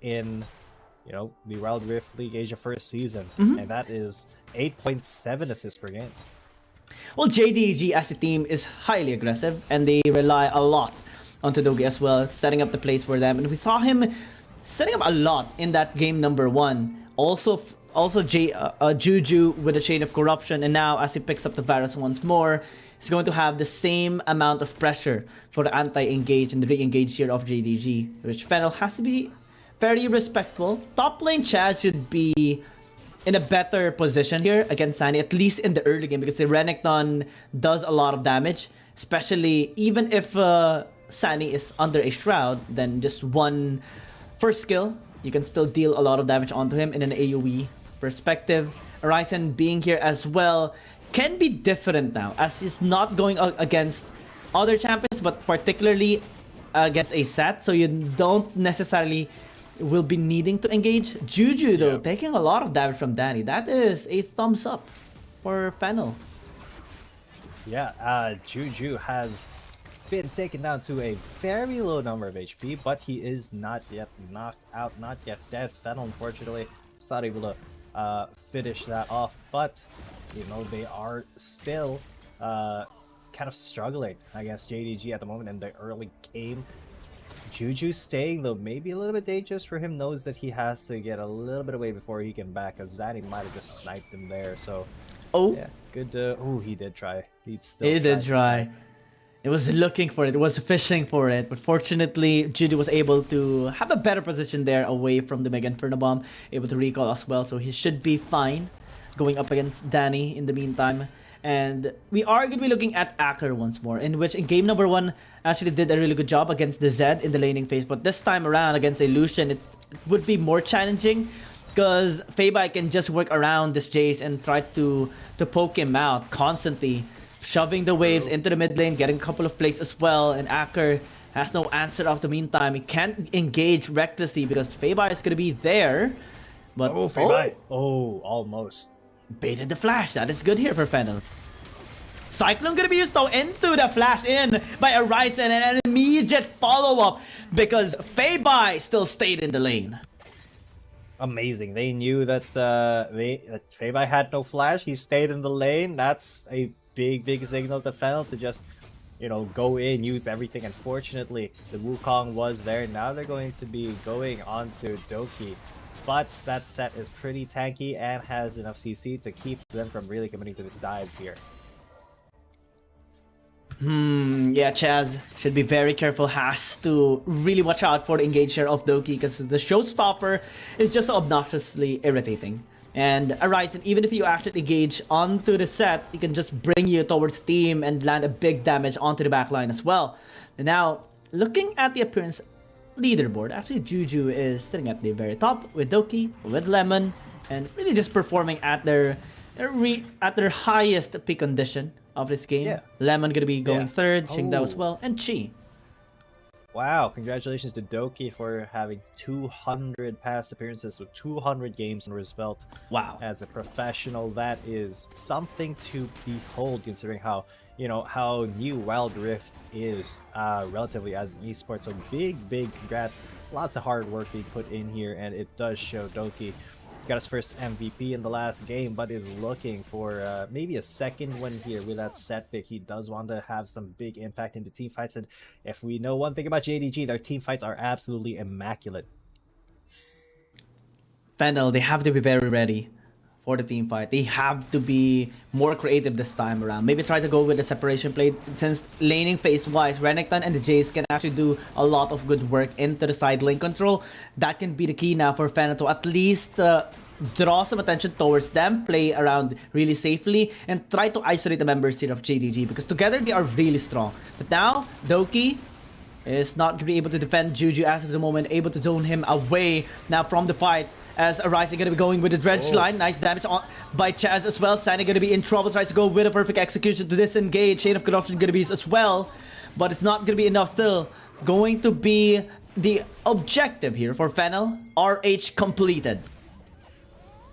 Speaker 16: in, you know, the Wild Rift League Asia first season, and that is 8.7 assists per game.
Speaker 17: Well, JDG as a team is highly aggressive, and they rely a lot on Doki as well, setting up the plays for them, and we saw him setting up a lot in that game #1. Also Juju with the Chain of Corruption, and now as he picks up the Varus once more, he's going to have the same amount of pressure for the anti-engage and the re-engage here of JDG, which Fennel has to be very respectful. Top lane Chaz should be in a better position here against Sunny, at least in the early game, because the Renekton does a lot of damage, especially even if Sunny is under a shroud, then just one first skill, you can still deal a lot of damage onto him in an AoE perspective. Horizon being here as well can be different now, as he's not going against other champions, but particularly against a set, so you don't necessarily will be needing to engage. Juju, though, taking a lot of damage from Danny. That is a thumbs up for Fennel.
Speaker 16: Yeah, Juju has been taken down to a very low number of HP, but he is not yet knocked out, not yet dead. Fennel, unfortunately, is not able to finish that off, but you know, they are still kind of struggling against JDG at the moment in the early game. Juju staying, though, maybe a little bit dangerous for him, knows that he has to get a little bit away before he can back, as Zanny might have just sniped him there, so yeah, good. Oh, he did try. He
Speaker 17: did try. It was looking for it, it was fishing for it, but fortunately Juju was able to have a better position there away from the Mega Inferno Bomb, able to recall as well, so he should be fine going up against Danny in the meantime. And we are going to be looking at Acker once more, in which in game #1 actually did a really good job against the Zed in the laning phase, but this time around against a Lucian, it would be more challenging, because Feibai can just work around this Jace and try to poke him out constantly, shoving the waves into the mid lane, getting a couple of plates as well, and Acker has no answer of the meantime. He can't engage recklessly because Feibai is going to be there, but
Speaker 16: Feibai! Oh, almost
Speaker 17: baited the flash. That is good here for Fennel. Cyclone gonna be used though into the flash in by Horizon, and an immediate follow-up because Feibai still stayed in the lane.
Speaker 16: Amazing. They knew that that Feibai had no flash. He stayed in the lane. That's a big signal to Fennel to just, you know, go in, use everything. Unfortunately, the Wukong was there. Now they're going to be going on to Doki. But that set is pretty tanky and has enough CC to keep them from really committing to this dive here.
Speaker 17: Yeah, Chaz should be very careful, has to really watch out for the engage share of Doki, because the showstopper is just so obnoxiously irritating. And Horizon, even if you actually engage onto the set, it can just bring you towards team and land a big damage onto the backline as well. And now, looking at the appearance leaderboard, actually Juju is sitting at the very top with Doki, with Lemon, and really just performing at their highest peak condition of this game.
Speaker 16: Yeah.
Speaker 17: Lemon gonna be going third, Qingdao as well, and Chi.
Speaker 16: Wow, congratulations to Doki for having 200 past appearances with 200 games under his belt.
Speaker 17: Wow.
Speaker 16: As a professional, that is something to behold, considering how, you know, how new Wild Rift is relatively as an esports. So big congrats. Lots of hard work being put in here, and it does show. Doki got his first MVP in the last game, but is looking for maybe a second one here with that set pick. He does want to have some big impact into team fights, and if we know one thing about JDG, their team fights are absolutely immaculate.
Speaker 17: Fennel, they have to be very ready for the team fight. They have to be more creative this time around. Maybe try to go with the separation play, since laning phase-wise, Renekton and the Jace can actually do a lot of good work into the side lane control. That can be the key now for Fennel to at least draw some attention towards them, play around really safely, and try to isolate the members here of JDG, because together they are really strong. But now, Doki is not going to be able to defend Juju as of the moment, able to zone him away now from the fight. As Arising going to be going with the dredge line. Nice damage on by Chaz as well. Sani going to be in trouble. Tries to go with a perfect execution to disengage. Chain of Corruption going to be used as well. But it's not going to be enough still. Going to be the objective here for Fennel. RH completed.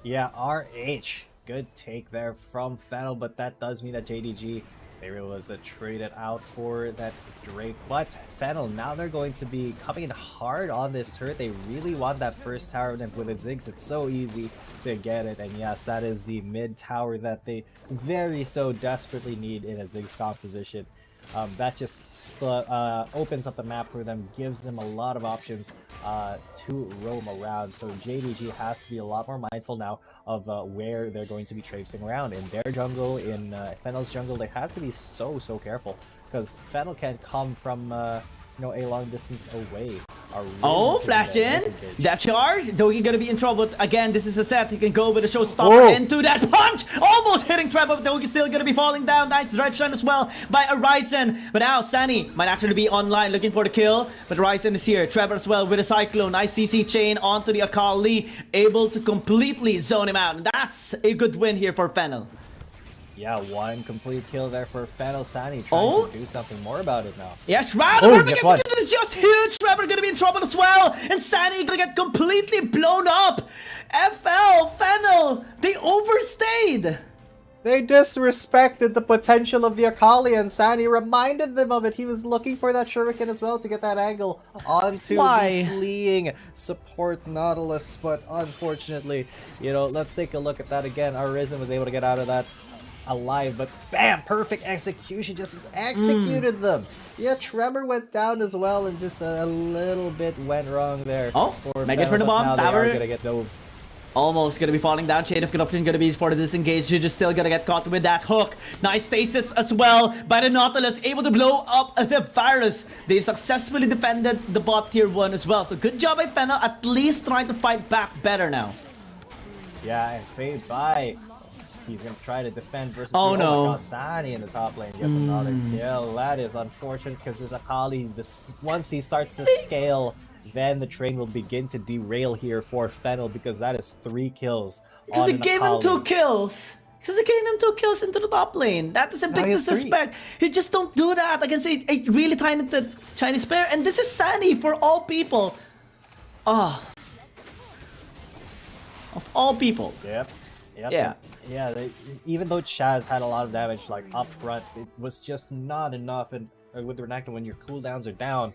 Speaker 16: Yeah, RH. Good take there from Fennel, but that does mean that JDG, they were able to trade it out for that Drake. But Fennel, now they're going to be coming in hard on this turret. They really want that first tower, and with its Ziggs, it's so easy to get it. And yes, that is the mid tower that they very so desperately need in a Ziggs composition. That just opens up the map for them, gives them a lot of options to roam around. So JDG has to be a lot more mindful now of where they're going to be traipsing around. In their jungle, in Fennel's jungle, they have to be so careful, because Fennel can come from a long distance away.
Speaker 17: Oh, flash in! That charge! Dogi gonna be in trouble. Again, this is a set. He can go with a showstopper into that punch! Almost hitting Trevor, but Dogi still gonna be falling down. Nice dredge shine as well by Arisen. But now Sani might actually be online looking for the kill. But Arisen is here. Trevor as well with a Cyclone. Nice CC chain onto the Akali. Able to completely zone him out. And that's a good win here for Fennel.
Speaker 16: Yeah, one complete kill there for Fennel. Sani trying to do something more about it now.
Speaker 17: Yeah, Shroud is just huge. Trevor gonna be in trouble as well. And Sani gonna get completely blown up. FL, Fennel, they overstayed.
Speaker 16: They disrespected the potential of the Akali, and Sani reminded them of it. He was looking for that shuriken as well to get that angle onto the fleeing support Nautilus. But unfortunately, let's take a look at that again. Arisen was able to get out of that alive, but bam, perfect execution, just executed them. Yeah, Trevor went down as well, and just a little bit went wrong there.
Speaker 17: Oh, Mega for the bomb tower.
Speaker 16: Gonna get dove.
Speaker 17: Almost gonna be falling down. Chain of Corruption gonna be for the disengage. Juju still gonna get caught with that hook. Nice stasis as well by the Nautilus, able to blow up the virus. They successfully defended the bot tier 1 as well. So good job by Fennel, at least trying to fight back better now.
Speaker 16: Yeah, and Fade by. He's gonna try to defend versus
Speaker 17: no.
Speaker 16: my God, Sani in the top lane gets another kill. That is unfortunate, because there's Akali. Once he starts to scale, then the train will begin to derail here for Fennel, because that is 3 kills.
Speaker 17: Because he gave him 2 kills. Because he gave him 2 kills into the top lane. That is a big disrespect. You just don't do that against a really talented Chinese player. And this is Sani for all people. Of all people.
Speaker 16: Yep.
Speaker 17: Yeah.
Speaker 16: Yeah, even though Chaz had a lot of damage up front, it was just not enough. And with Renekton, when your cooldowns are down,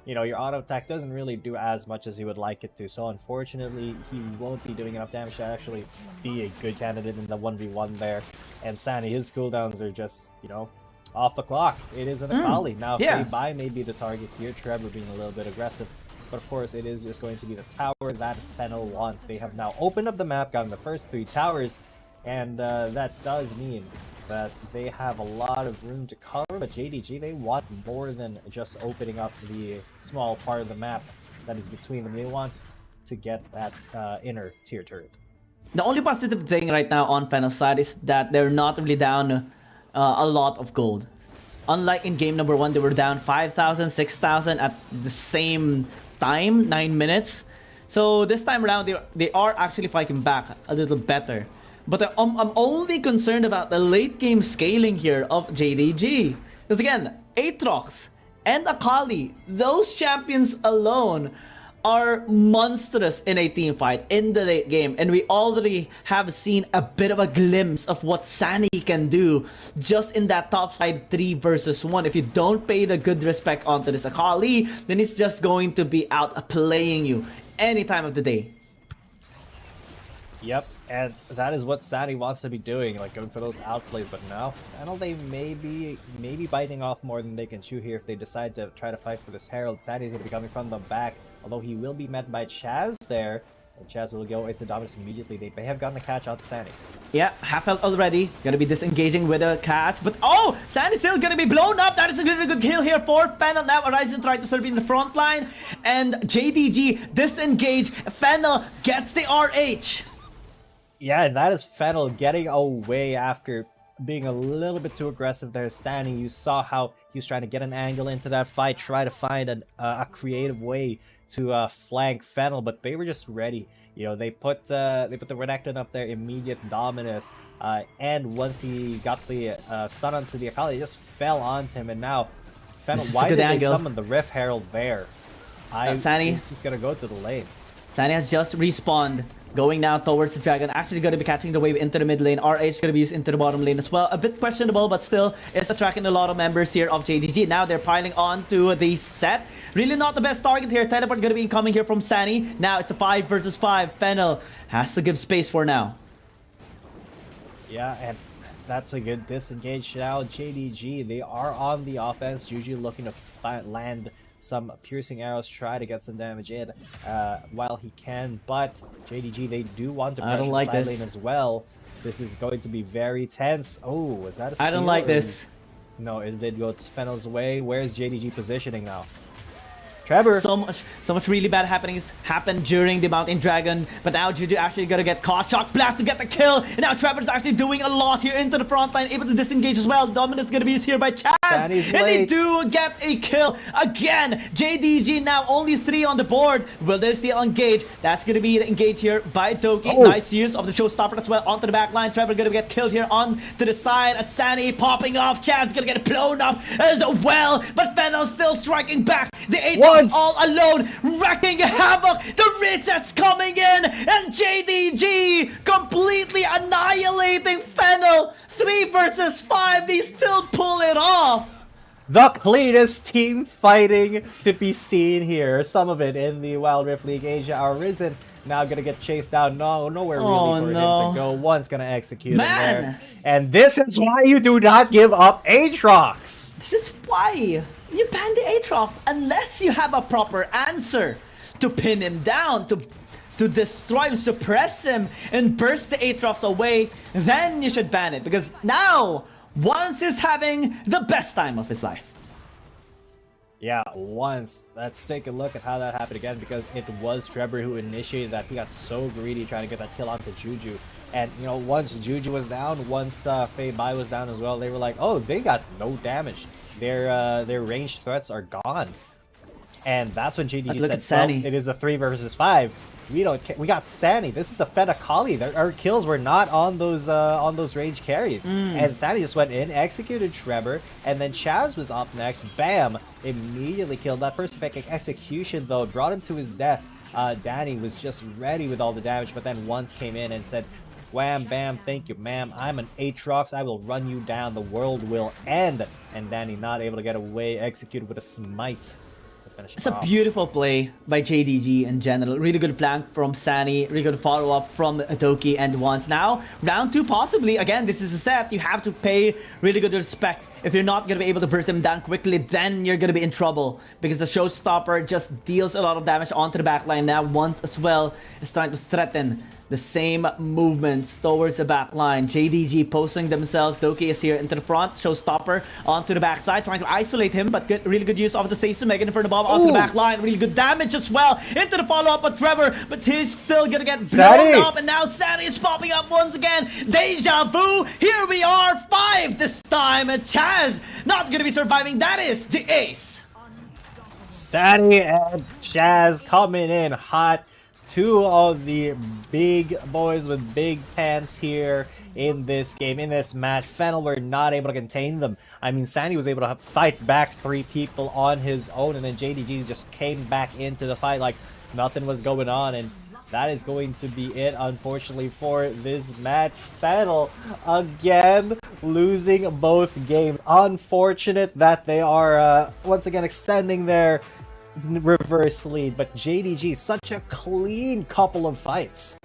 Speaker 16: your auto attack doesn't really do as much as you would like it to. So unfortunately, he won't be doing enough damage to actually be a good candidate in the 1v1 there. And Sani, his cooldowns are just, off the clock. It is an Akali. Now, Fei may be the target here, Trevor being a little bit aggressive. But of course, it is just going to be the tower that Fennel wants. They have now opened up the map, gotten the first 3 towers, and that does mean that they have a lot of room to cover. But JDG, they want more than just opening up the small part of the map that is between them. They want to get that inner tier turret.
Speaker 17: The only positive thing right now on Fennel's side is that they're not really down a lot of gold. Unlike in game number 1, they were down 5,000, 6,000 at the same time, 9 minutes. So this time around, they are actually fighting back a little better. But I'm only concerned about the late game scaling here of JDG. Because again, Aatrox and Akali, those champions alone are monstrous in a team fight in the late game. And we already have seen a bit of a glimpse of what Sani can do just in that top side 3 versus 1. If you don't pay the good respect onto this Akali, then it's just going to be out playing you any time of the day.
Speaker 16: Yep, and that is what Sani wants to be doing, like going for those outplays. But now, Fennel, they may be biting off more than they can chew here if they decide to try to fight for this Herald. Sani's going to be coming from the back, although he will be met by Chaz there. And Chaz will go into dominance immediately. They may have gotten a catch out to Sani.
Speaker 17: Yeah, half health already. Gonna be disengaging with the cats. But oh, Sani's still gonna be blown up. That is a really good kill here for Fennel. Now Horizon trying to serve in the front line. And JDG disengage. Fennel gets the RH.
Speaker 16: Yeah, and that is Fennel getting away after being a little bit too aggressive there. Sani, you saw how he was trying to get an angle into that fight, try to find a creative way to flank Fennel, but they were just ready. You know, they put the Renekton up there, immediate dominus, and once he got the stun onto the Akali, he just fell onto him, and now Fennel, why did they summon the Rift Herald there?
Speaker 17: Sani,
Speaker 16: it's just gonna go to the lane.
Speaker 17: Sani has just respawned. Going now towards the dragon, actually going to be catching the wave into the mid lane. RH going to be used into the bottom lane as well. A bit questionable, but still is attracting a lot of members here of JDG. Now they're piling on to the set. Really not the best target here. Teleport going to be incoming here from Sani. Now it's a 5 versus 5. Fennel has to give space for now.
Speaker 16: Yeah, and that's a good disengage now. JDG, they are on the offense. Juju looking to land some piercing arrows, try to get some damage in while he can, but JDG, they do want to pressure the side lane as well. This is going to be very tense. Oh, was that a steal?
Speaker 17: I don't like this.
Speaker 16: No, it did go Fennel's way. Where's JDG positioning now? Trevor.
Speaker 17: So much really bad happenings happened during the Mountain Dragon, but now Juju actually gonna get caught. Shock Blast to get the kill, and now Trevor's actually doing a lot here into the front line, able to disengage as well. Dominance gonna be used here by Chaz, and they do get a kill again. JDG now only 3 on the board. Will they still engage? That's gonna be the engage here by Doki.
Speaker 16: Oh.
Speaker 17: Nice use of the showstopper as well onto the back line. Trevor gonna get killed here on to the side. Sani popping off. Chaz gonna get blown up as well, but Fennel still striking back. The 8 all alone, wrecking havoc. The reset's coming in, and JDG completely annihilating Fennel. 3 versus 5. They still pull it off.
Speaker 16: The cleanest team fighting to be seen here. Some of it in the Wild Rift League Asia. Arisen now gonna get chased down. Nowhere really for him to go. One's gonna execute him there. And this is why you do not give up Aatrox.
Speaker 17: This is why you ban the Aatrox unless you have a proper answer to pin him down, to destroy him, suppress him, and burst the Aatrox away. Then you should ban it, because now Once is having the best time of his life.
Speaker 16: Yeah, Once. Let's take a look at how that happened again, because it was Trevor who initiated that. He got so greedy trying to get that kill onto Juju. And, you know, once Juju was down, once Fei Bai was down as well, they were like, oh, they got no damage. Their ranged threats are gone. And that's when JDG said, well, it is a 3 versus 5. We got Sani. This is a Fed Akali. Our kills were not on those range carries. And Sani just went in, executed Trevor, and then Chaz was up next. Bam! Immediately killed. That perfect execution, though, brought him to his death. Danny was just ready with all the damage, but then Once came in and said, wham, bam, thank you, ma'am. I'm an Aatrox. I will run you down. The world will end. And Danny not able to get away, executed with a smite.
Speaker 17: It's a beautiful play by JDG in general. Really good flank from Sani. Really good follow-up from Adoki and Once. Now, round 2 possibly. Again, this is a set. You have to pay really good respect. If you're not going to be able to burst him down quickly, then you're going to be in trouble. Because the showstopper just deals a lot of damage onto the backline. Now, Once as well is trying to threaten the same movements towards the back line. JDG posting themselves. Doki is here into the front. Showstopper onto the backside, trying to isolate him, but really good use of the Seisu. Megan for the bomb onto the back line. Really good damage as well into the follow-up with Trevor, but he's still gonna get blown up, and now Sani is popping up once again. Deja vu. Here we are, 5 this time, and Chaz not gonna be surviving. That is the ace.
Speaker 16: Sani and Chaz coming in hot. 2 of the big boys with big pants here in this game, in this match. Fennel were not able to contain them. I mean, Sani was able to fight back 3 people on his own, and then JDG just came back into the fight like nothing was going on, and that is going to be it, unfortunately, for this match. Fennel, again, losing both games. Unfortunate that they are, once again, extending their reverse lead, but JDG, such a clean couple of fights.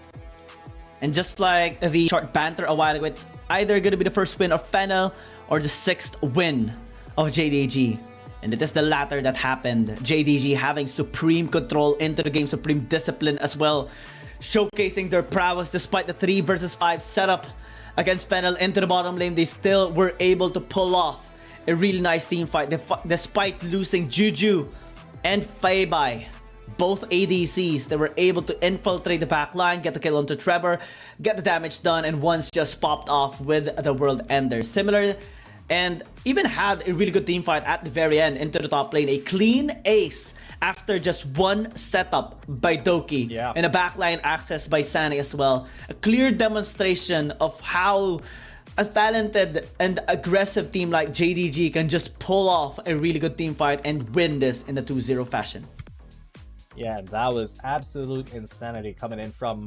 Speaker 17: And just like the short banter a while ago, it's either going to be the first win of Fennel or the 6th win of JDG. And it is the latter that happened. JDG having supreme control into the game, supreme discipline as well, showcasing their prowess despite the 3 versus 5 setup against Fennel into the bottom lane. They still were able to pull off a really nice team fight despite losing Juju and Feibai. Both ADCs, they were able to infiltrate the back line, get the kill onto Trevor, get the damage done, and once just popped off with the World Ender. Similar, and even had a really good team fight at the very end into the top lane. A clean ace after just one setup by Doki, and a backline access by Sani as well. A clear demonstration of how a talented and aggressive team like JDG can just pull off a really good team fight and win this in a 2-0 fashion.
Speaker 16: Yeah, that was absolute insanity coming in from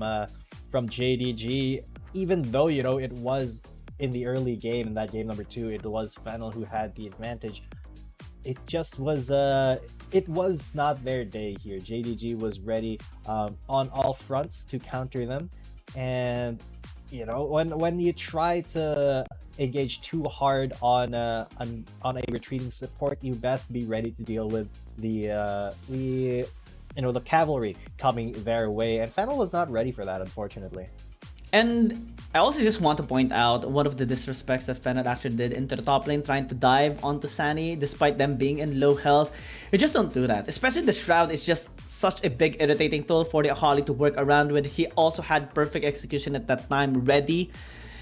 Speaker 16: JDG. Even though, you know, it was in the early game, in that game number 2, it was Fennel who had the advantage. It just was it was not their day here. JDG was ready on all fronts to counter them, and you know, when you try to engage too hard on a retreating support, you best be ready to deal with the cavalry coming their way, and Fennel was not ready for that, unfortunately.
Speaker 17: And I also just want to point out one of the disrespects that Fennel actually did into the top lane, trying to dive onto Sani despite them being in low health. You just don't do that. Especially the Shroud is just such a big irritating tool for the Akali to work around with. He also had perfect execution at that time ready.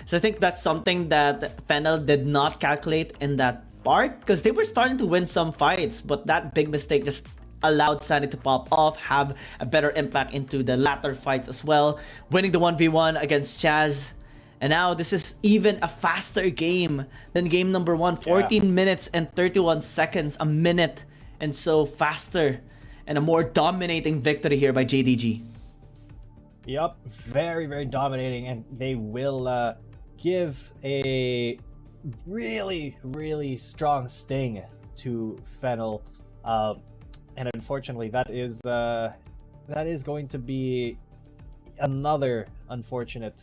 Speaker 17: So I think that's something that Fennel did not calculate in that part, because they were starting to win some fights, but that big mistake just allowed Sani to pop off, have a better impact into the latter fights as well, winning the 1v1 against Chaz. And now this is even a faster game than game number 1. 14 minutes and 31 seconds, a minute, and so faster, and a more dominating victory here by JDG.
Speaker 16: Yup, very, very dominating, and they will give a really, really strong sting to Fennel. And unfortunately, that is going to be another unfortunate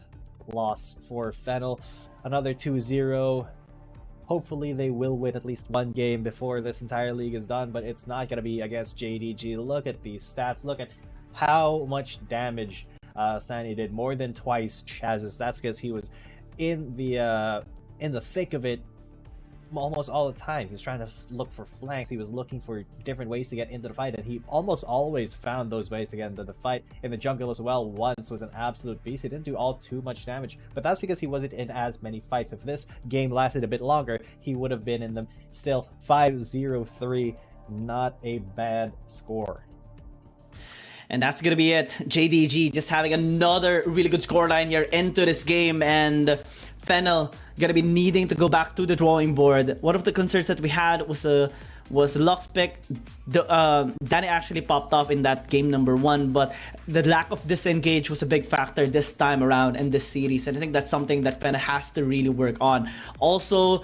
Speaker 16: loss for Fennel. Another 2-0. Hopefully they will win at least one game before this entire league is done, but it's not going to be against JDG. Look at these stats. Look at how much damage Sani did. More than twice Chaz's. That's because he was in the thick of it almost all the time. He was trying to look for flanks. He was looking for different ways to get into the fight, and he almost always found those ways to get into the fight. In the jungle as well, once was an absolute beast. He didn't do all too much damage, but that's because he wasn't in as many fights. If this game lasted a bit longer, he would have been in them. Still, 5-0-3, not a bad score.
Speaker 17: And that's gonna be it. JDG just having another really good scoreline here into this game, and Fennel gonna be needing to go back to the drawing board. One of the concerns that we had was the Lux pick. Danny actually popped off in that game number 1, but the lack of disengage was a big factor this time around in this series, and I think that's something that Fennel has to really work on. Also,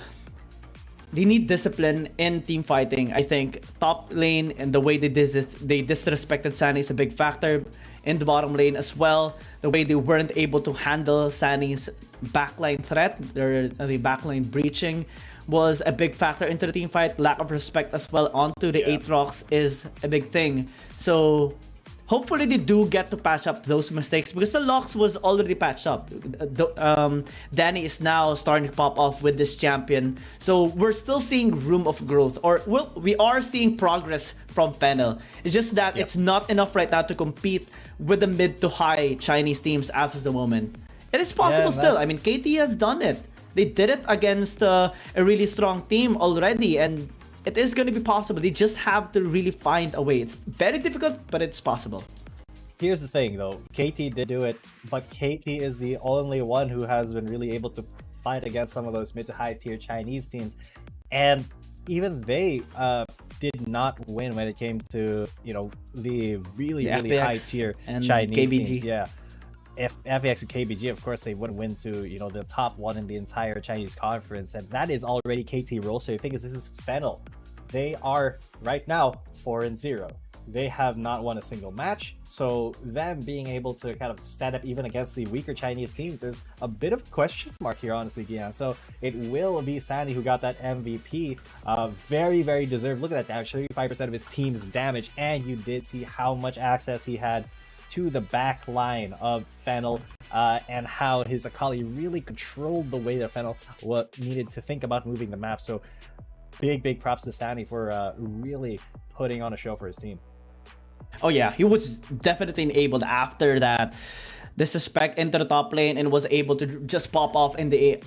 Speaker 17: they need discipline in team fighting. I think top lane and the way they disrespected Sani is a big factor. In the bottom lane as well, the way they weren't able to handle Sani's backline threat, the backline breaching, was a big factor into the team fight. Lack of respect as well onto the Aatrox is a big thing. So hopefully they do get to patch up those mistakes, because the Lux was already patched up. Danny is now starting to pop off with this champion. So we're still seeing room of growth, or we are seeing progress from Fennel. It's just that it's not enough right now to compete with the mid to high Chinese teams as of the moment. It is possible still. I mean, KT has done it. They did it against a really strong team already, and it is going to be possible. They just have to really find a way. It's very difficult, but it's possible.
Speaker 16: Here's the thing, though. KT did do it, but KT is the only one who has been really able to fight against some of those mid to high tier Chinese teams, and even they did not win when it came to, you know, the really high tier Chinese
Speaker 17: KBG
Speaker 16: teams. Yeah. If FAX and KBG, of course, they wouldn't win to, you know, the top one in the entire Chinese conference, and that is already KT role. So the thing is, this is Fennel. They are right now 4-0. they have not won a single match, so them being able to kind of stand up even against the weaker Chinese teams is a bit of a question mark here, honestly, Gian. So it will be Sandy who got that MVP. Very, very deserved. Look at that damage, 35% of his team's damage, and you did see how much access he had to the back line of Fennel, and how his Akali really controlled the way that Fennel needed to think about moving the map. So big props to Sandy for really putting on a show for his team.
Speaker 17: Oh yeah, he was definitely enabled after that disrespect into the top lane and was able to just pop off in the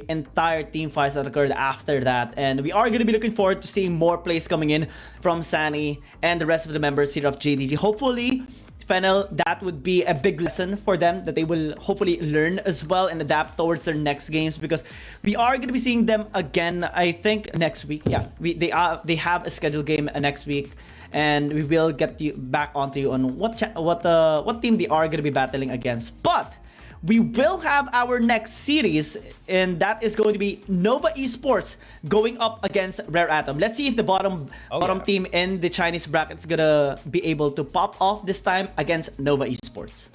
Speaker 17: entire team fights that occurred after that. And we are going to be looking forward to seeing more plays coming in from Sunny and the rest of the members here of JDG. Hopefully, Fennel, that would be a big lesson for them that they will hopefully learn as well and adapt towards their next games, because we are going to be seeing them again, I think, next week. Yeah, they have a scheduled game next week, and we will get you back onto you on what team they are going to be battling against. But we will have our next series, and that is going to be Nova Esports going up against Rare Atom. Let's see if the bottom team in the Chinese bracket is gonna be able to pop off this time against Nova Esports.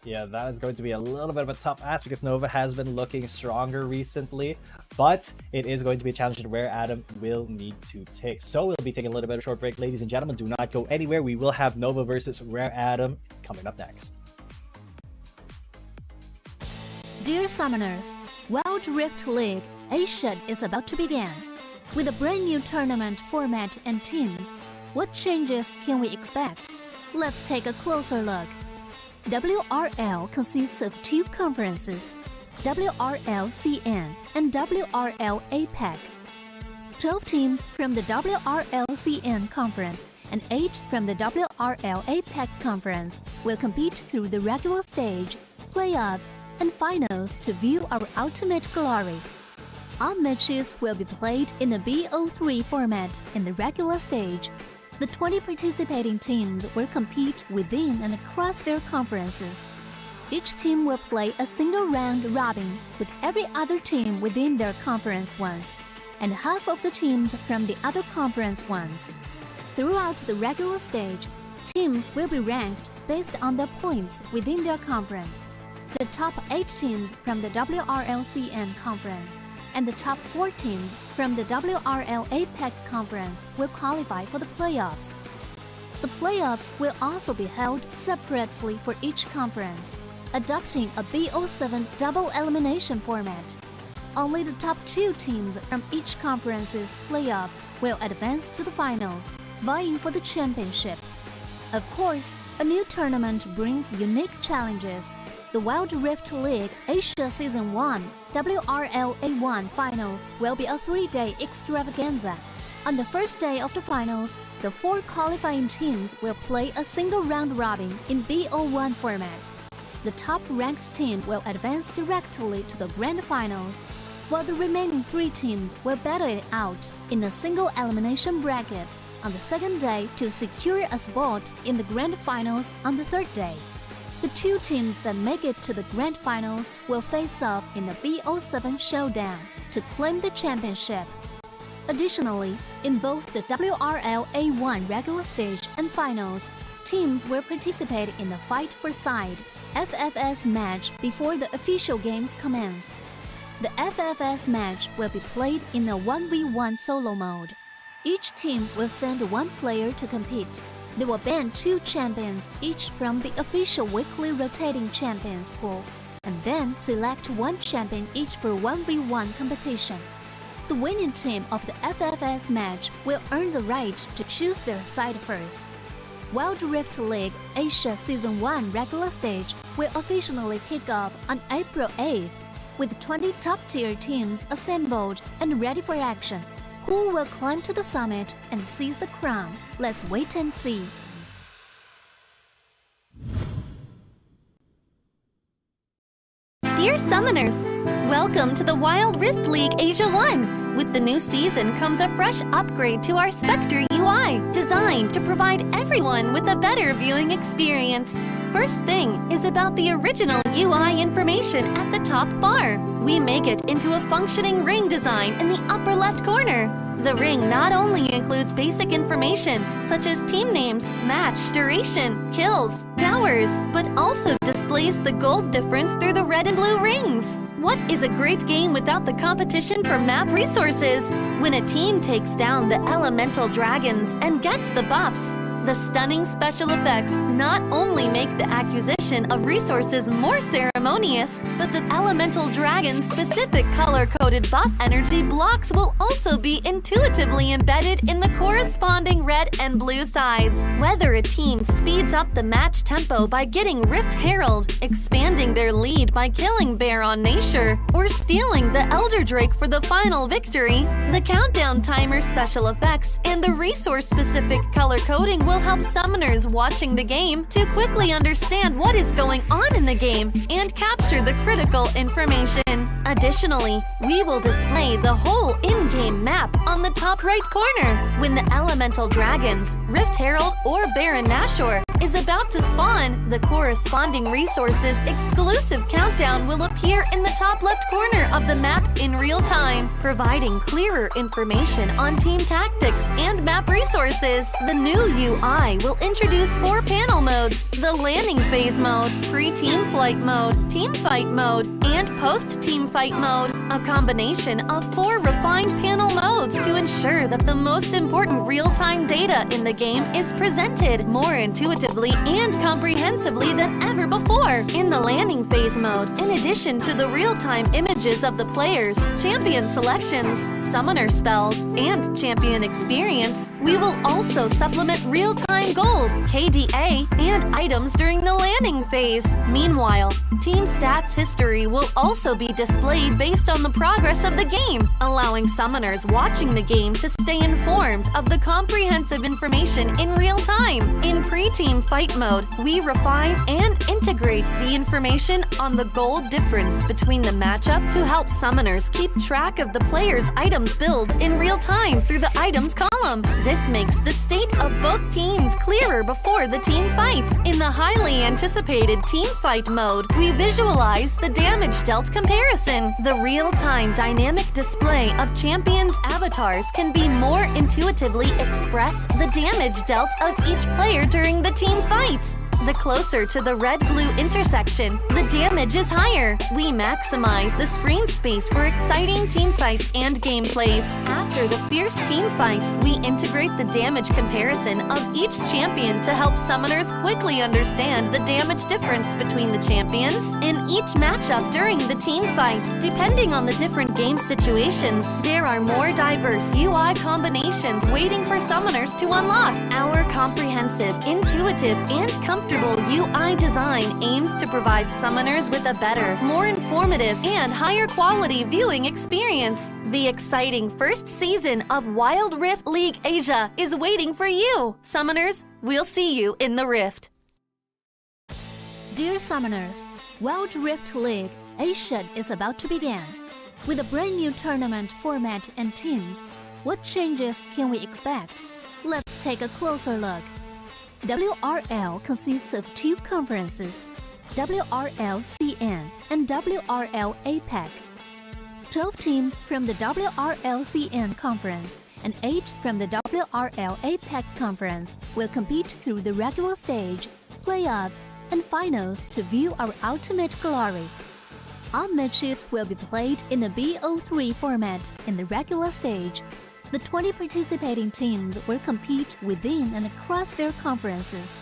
Speaker 16: Yeah, that is going to be a little bit of a tough ask because Nova has been looking stronger recently, but it is going to be a challenge that Rare Atom will need to take. So we'll be taking a little bit of a short break. Ladies and gentlemen, do not go anywhere. We will have Nova versus Rare Atom coming up next.
Speaker 7: Dear Summoners, Wild Rift League Asia is about to begin. With a brand new tournament format and teams, what changes can we expect? Let's take a closer look. WRL consists of two conferences, WRL CN and WRL APAC. 12 teams from the WRL CN conference and 8 from the WRL APAC conference will compete through the regular stage, playoffs, and finals to view our ultimate glory. All matches will be played in the BO3 format in the regular stage. The 20 participating teams will compete within and across their conferences. Each team will play a single round robin with every other team within their conference once, and half of the teams from the other conference once. Throughout the regular stage, teams will be ranked based on their points within their conference. The top 8 teams from the WRLCN conference and the top 4 teams from the WRL APAC conference will qualify for the playoffs. The playoffs will also be held separately for each conference, adopting a BO7 double elimination format. Only the top 2 teams from each conference's playoffs will advance to the finals, vying for the championship. Of course, a new tournament brings unique challenges. The Wild Rift League Asia Season 1 WRL A1 Finals will be a 3-day extravaganza. On the first day of the finals, the 4 qualifying teams will play a single round robin in BO1 format. The top-ranked team will advance directly to the grand finals, while the remaining 3 teams will battle it out in a single elimination bracket on the second day to secure a spot in the grand finals on the third day. The 2 teams that make it to the grand finals will face off in the BO7 showdown to claim the championship. Additionally, in both the WRL A1 regular stage and finals, teams will participate in the Fight for Side FFS match before the official games commence. The FFS match will be played in a 1v1 solo mode. Each team will send 1 player to compete. They will ban 2 champions each from the official weekly rotating champions pool, and then select 1 champion each for 1v1 competition. The winning team of the FFS match will earn the right to choose their side first. Wild Rift League Asia Season 1 regular stage will officially kick off on April 8th, with 20 top-tier teams assembled and ready for action. Who will climb to the summit and seize the crown? Let's wait and see.
Speaker 8: Dear Summoners, welcome to the Wild Rift League Asia 1. With the new season comes a fresh upgrade to our Spectre UI, designed to provide everyone with a better viewing experience. First thing is about the original UI information at the top bar. We make it into a functioning ring design in the upper left corner. The ring not only includes basic information such as team names, match duration, kills, towers, but also displays the gold difference through the red and blue rings. What is a great game without the competition for map resources? When a team takes down the elemental dragons and gets the buffs, the stunning special effects not only make the acquisition of resources more ceremonious, but the elemental dragon's specific color-coded buff energy blocks will also be intuitively embedded in the corresponding red and blue sides. Whether a team speeds up the match tempo by getting Rift Herald, expanding their lead by killing Baron Nashor, or stealing the Elder Drake for the final victory, the countdown timer special effects and the resource-specific color coding will help summoners watching the game to quickly understand what is going on in the game and capture the critical information. Additionally, we will display the whole in-game map on the top right corner. When the elemental dragons, Rift Herald or Baron Nashor is about to spawn, the corresponding resources exclusive countdown will appear in the top left corner of the map in real time, providing clearer information on team tactics and map resources. The new UI will introduce 4 panel modes: the landing phase mode, pre-team flight mode, team fight mode, and post-team fight mode, a combination of 4 refined panel modes to ensure that the most important real-time data in the game is presented more intuitively and comprehensively than ever before. In the landing phase mode, in addition to the real-time images of the players, champion selections, summoner spells, and champion experience, we will also supplement real-time gold, KDA, and items during the landing phase. Meanwhile, team stats history will also be displayed based on the progress of the game, allowing summoners watching the game to stay informed of the comprehensive information in real time. In pre-team fight mode, we refine and integrate the information on the gold difference between the matchup to help summoners keep track of the players' items builds in real time through the items column. This makes the state of both teams clearer before the team fight. In the highly anticipated team fight mode, we visualize the damage dealt comparison. The real-time dynamic display of champions' avatars can be more intuitively express the damage dealt of each player during the team fight. The closer to the red-blue intersection, the damage is higher. We maximize the screen space for exciting team fights and gameplays. After the fierce team fight, we integrate the damage comparison of each champion to help summoners quickly understand the damage difference between the champions in each matchup during the team fight. Depending on the different game situations, there are more diverse UI combinations waiting for summoners to unlock. Our comprehensive, intuitive, and comfortable UI design aims to provide summoners with a better, more informative, and higher quality viewing experience. The exciting first season of Wild Rift League Asia is waiting for you. Summoners, we'll see you in the Rift.
Speaker 7: Dear Summoners, Wild Rift League Asia is about to begin. With a brand new tournament format and teams, what changes can we expect? Let's take a closer look. WRL consists of 2 conferences, WRL CN and WRL APEC. 12 teams from the WRL CN conference and 8 from the WRL APEC conference will compete through the regular stage, playoffs, and finals to view our ultimate glory. All matches will be played in the BO3 format in the regular stage. The 20 participating teams will compete within and across their conferences.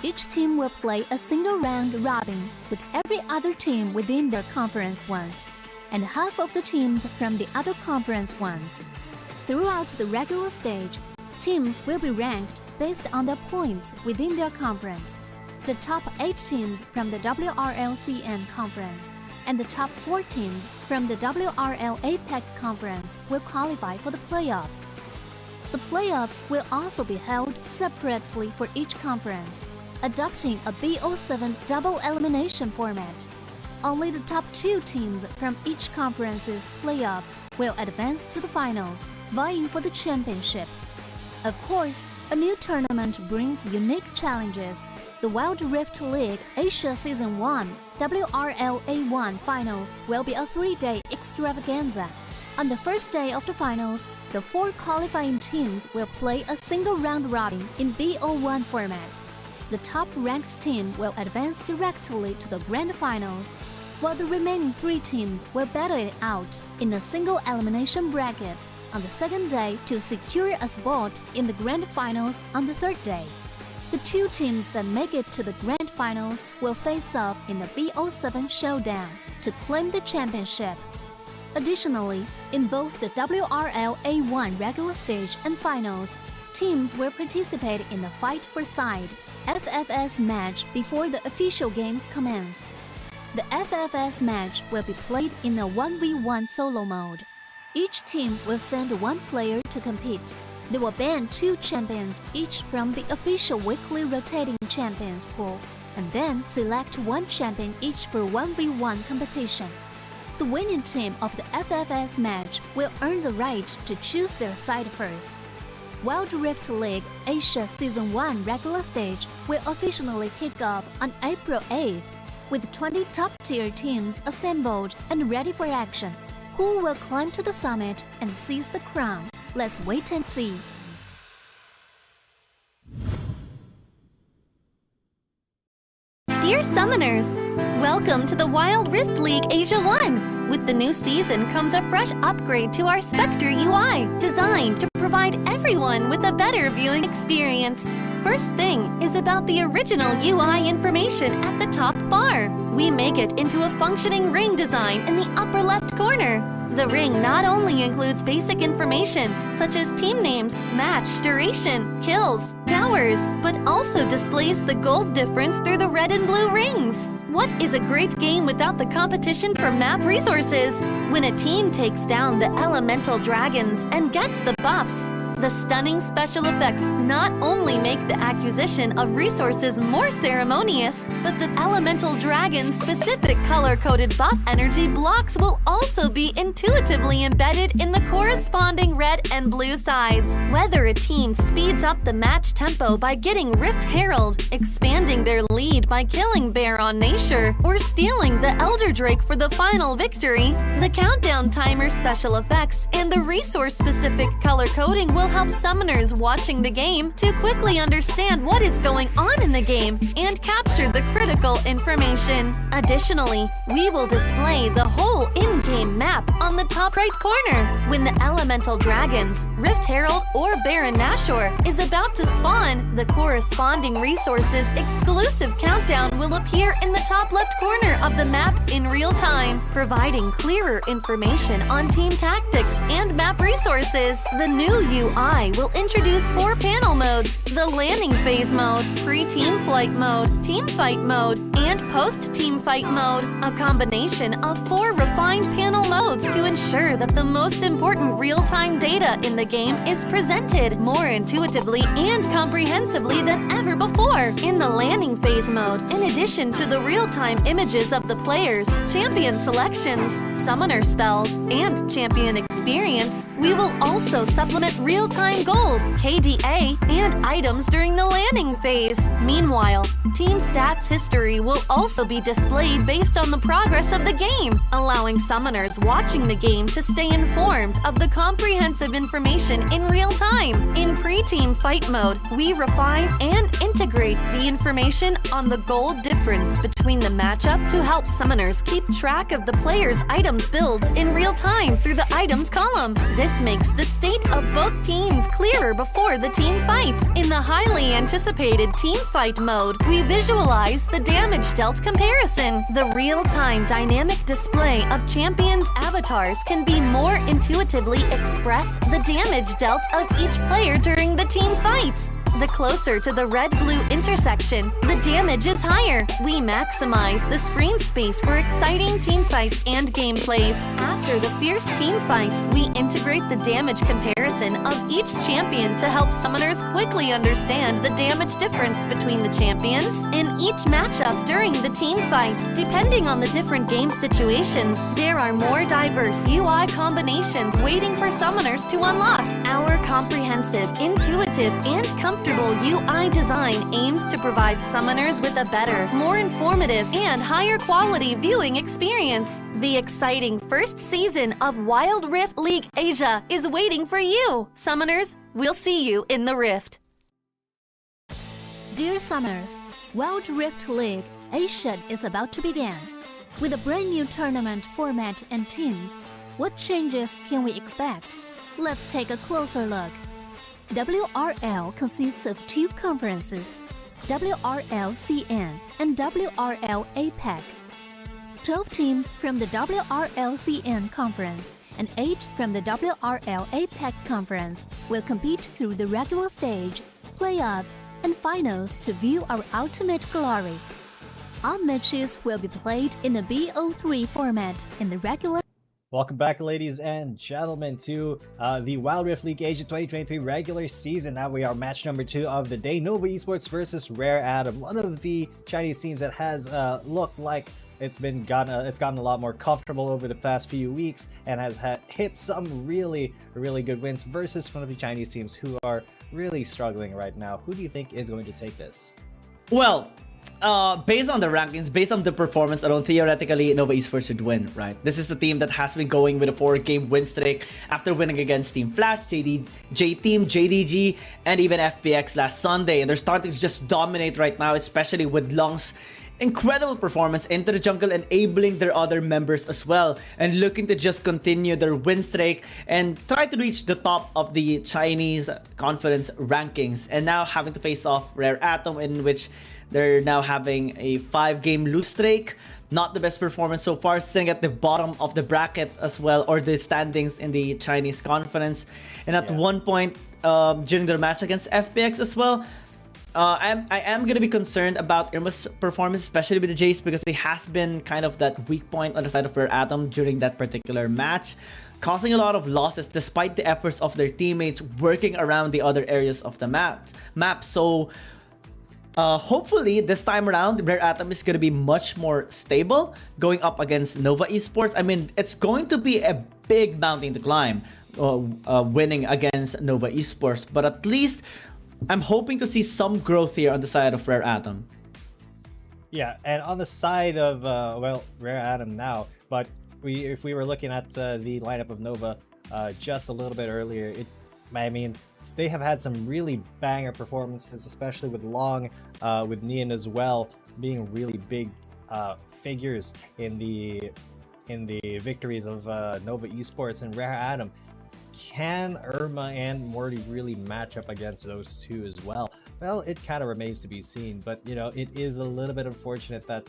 Speaker 7: Each team will play a single round robin with every other team within their conference once, and half of the teams from the other conference once. Throughout the regular stage, teams will be ranked based on their points within their conference. The top 8 teams from the WRLCN conference and the top 4 teams from the WRL APEC conference will qualify for the playoffs. The playoffs will also be held separately for each conference, adopting a BO7 double elimination format. Only the top 2 teams from each conference's playoffs will advance to the finals, vying for the championship. Of course, a new tournament brings unique challenges. The Wild Rift League Asia Season 1 WRL A1 Finals will be a 3-day extravaganza. On the first day of the finals, the 4 qualifying teams will play a single round robin in BO1 format. The top-ranked team will advance directly to the grand finals, while the remaining 3 teams will battle it out in a single elimination bracket on the second day to secure a spot in the grand finals on the third day. The 2 teams that make it to the grand finals will face off in the BO7 showdown to claim the championship. Additionally, in both the WRL A1 regular stage and finals, teams will participate in the Fight for Side FFS match before the official games commence. The FFS match will be played in a 1v1 solo mode. Each team will send 1 player to compete. They will ban 2 champions each from the official weekly rotating champions pool, and then select 1 champion each for 1v1 competition. The winning team of the FFS match will earn the right to choose their side first. Wild Rift League Asia Season 1 regular stage will officially kick off on April 8th, with 20 top-tier teams assembled and ready for action. Who will climb to the summit and seize the crown? Let's wait and see.
Speaker 8: Dear Summoners, welcome to the Wild Rift League Asia 1! With the new season comes a fresh upgrade to our Spectre UI, designed to provide everyone with a better viewing experience. First thing is about the original UI information at the top bar. We make it into a functioning ring design in the upper left corner. The ring not only includes basic information such as team names, match duration, kills, towers, but also displays the gold difference through the red and blue rings. What is a great game without the competition for map resources? When a team takes down the elemental dragons and gets the buffs, the stunning special effects not only make the acquisition of resources more ceremonious, but the elemental dragon's specific color-coded buff energy blocks will also be intuitively embedded in the corresponding red and blue sides. Whether a team speeds up the match tempo by getting Rift Herald, expanding their lead by killing Bear on Nashor, or stealing the Elder Drake for the final victory, the countdown timer special effects and the resource-specific color coding will help summoners watching the game to quickly understand what is going on in the game and capture the critical information. Additionally, we will display the whole in-game map on the top right corner. When the elemental dragons, Rift Herald, or Baron Nashor is about to spawn, the corresponding resources exclusive countdown will appear in the top left corner of the map in real time, providing clearer information on team tactics and map resources. The new UI will introduce 4 panel modes: the landing phase mode, pre-team flight mode, team fight mode, and post-team fight mode, a combination of 4 refined panel modes to ensure that the most important real-time data in the game is presented more intuitively and comprehensively than ever before. In the landing phase mode, in addition to the real-time images of the players, champion selections, summoner spells, and champion experience, we will also supplement real-time gold, KDA, and items during the landing phase. Meanwhile, team stats history will also be displayed based on the progress of the game, allowing summoners watching the game to stay informed of the comprehensive information in real time. In pre-team fight mode, we refine and integrate the information on the gold difference between the matchup to help summoners keep track of the players' items builds in real time through the items column. This makes the state of both teams clearer before the team fight. In the highly anticipated team fight mode, we visualize the damage dealt comparison. The real-time dynamic display of champions' avatars can be more intuitively express the damage dealt of each player during the team fight. The closer to the red-blue intersection, the damage is higher. We maximize the screen space for exciting team fights and gameplays. After the fierce team fight, we integrate the damage comparison of each champion to help summoners quickly understand the damage difference between the champions in each matchup during the team fight. Depending on the different game situations, there are more diverse UI combinations waiting for summoners to unlock. Our comprehensive, intuitive, and comfortable UI design aims to provide summoners with a better, more informative, and higher quality viewing experience. The exciting first season of Wild Rift League Asia is waiting for you. Summoners, we'll see you in the Rift.
Speaker 7: Dear Summoners, Wild Rift League Asia is about to begin. With a brand new tournament format and teams, what changes can we expect? Let's take a closer look. WRL consists of two conferences, WRL CN and WRL APEC. 12 teams from the WRL CN conference and 8 from the WRL APEC conference will compete through the regular stage, playoffs, and finals to view our ultimate glory. All matches will be played in the BO3 format in the regular.
Speaker 16: Welcome back, ladies and gentlemen, to the Wild Rift League Asia 2023 regular season. Now we are match number 2 of the day. Nova Esports versus Rare Atom, one of the Chinese teams that has looked like it's gotten a lot more comfortable over the past few weeks and has hit some really good wins versus one of the Chinese teams who are really struggling right now. Who do you think is going to take this?
Speaker 17: Well, based on the rankings, based on the performance alone, theoretically, Nova Esports should win, right? This is a team that has been going with a 4-game win streak after winning against Team Flash, JDG, and even FPX last Sunday. And they're starting to just dominate right now, especially with Long's incredible performance into the jungle, enabling their other members as well, and looking to just continue their win streak and try to reach the top of the Chinese confidence rankings. And now having to face off Rare Atom, in which they're now having a 5-game lose streak. Not the best performance so far, sitting at the bottom of the bracket as well, or the standings in the Chinese conference. And at one point during their match against FPX as well, I am going to be concerned about Irma's performance, especially with the Jace, because he has been kind of that weak point on the side of Rare Atom during that particular match, causing a lot of losses despite the efforts of their teammates working around the other areas of the map. So hopefully this time around, Rare Atom is going to be much more stable going up against Nova Esports. I mean, it's going to be a big mountain to climb winning against Nova Esports, but at least I'm hoping to see some growth here on the side of Rare Atom.
Speaker 16: Yeah, and on the side of Rare Atom now, but if we were looking at the lineup of Nova just a little bit earlier, I mean, they have had some really banger performances, especially with Long, with Nian as well, being really big figures in the victories of Nova Esports and Rare Atom. Can Irma and Morty really match up against those two as well? Well, it kind of remains to be seen, but you know, it is a little bit unfortunate that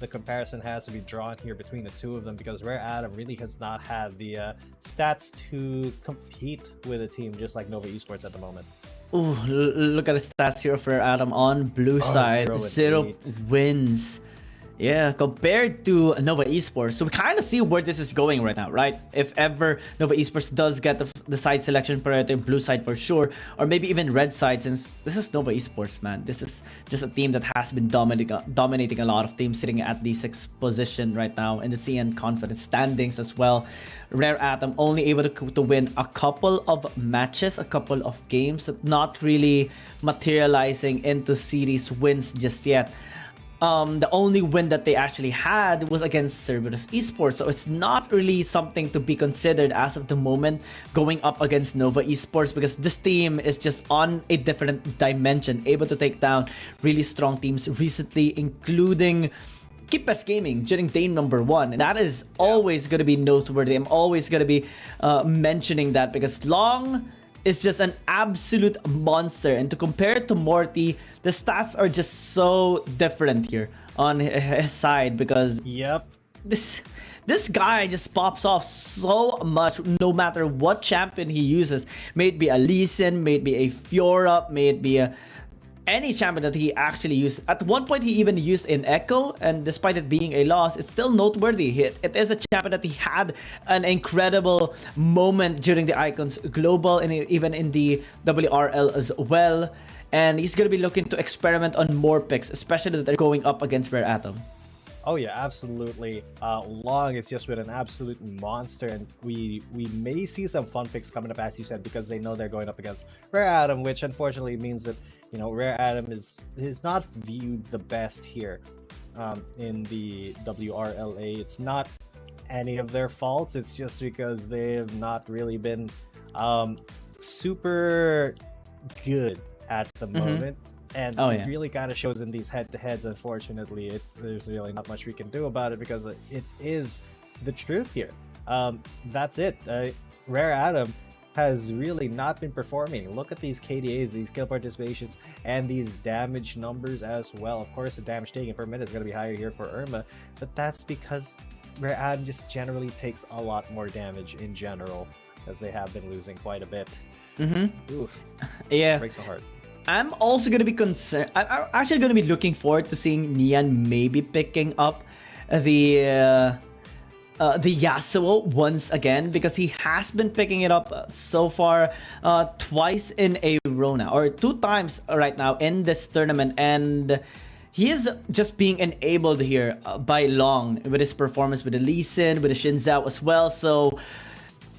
Speaker 16: the comparison has to be drawn here between the two of them, because Rare Atom really has not had the stats to compete with a team just like Nova Esports at the moment.
Speaker 17: Ooh, look at the stats here for Rare Atom on blue side. 0 wins. Yeah, compared to Nova Esports. So we kind of see where this is going right now, right? If ever Nova Esports does get the side selection priority, blue side for sure, or maybe even red side, since this is Nova Esports, man. This is just a team that has been dominating a lot of teams, sitting at the 6th position right now in the CN confidence standings as well. Rare Atom only able to win a couple of matches, a couple of games, not really materializing into series wins just yet. The only win that they actually had was against Cerberus Esports, so it's not really something to be considered as of the moment going up against Nova Esports, because this team is just on a different dimension, able to take down really strong teams recently, including Keepest Gaming during day number 1, and that is always going to be noteworthy. I'm always going to be mentioning that, because Long is just an absolute monster, and to compare it to Morty, the stats are just so different here on his side, because this guy just pops off so much no matter what champion he uses. May it be a Lee Sin, may it be a Fiora, may it be any champion that he actually used. At one point, he even used in Echo, and despite it being a loss, it's still noteworthy. It is a champion that he had an incredible moment during the Icons Global and even in the WRL as well. And he's going to be looking to experiment on more picks, especially that they're going up against Rare Atom.
Speaker 16: Oh yeah, absolutely. Long is just with an absolute monster, and we may see some fun picks coming up, as you said, because they know they're going up against Rare Atom, which unfortunately means that Rare Atom is not viewed the best here in the WRLA. It's not any of their faults. It's just because they have not really been super good at the moment. And it really kind of shows in these head-to-heads. Unfortunately, there's really not much we can do about it because it is the truth here. That's it. Rare Atom has really not been performing. Look at these KDAs, these kill participations, and these damage numbers as well. Of course, the damage taken per minute is going to be higher here for Irma, but that's because Rare Atom just generally takes a lot more damage in general, as they have been losing quite a bit. Oof.
Speaker 17: Yeah.
Speaker 16: Breaks my heart.
Speaker 17: I'm also going to be concerned. I'm actually going to be looking forward to seeing Nian maybe picking up the Yasuo once again, because he has been picking it up so far twice in a row now, or 2 times right now in this tournament, and he is just being enabled here by Long with his performance with the Lee Sin, with the Xin Zhao as well. So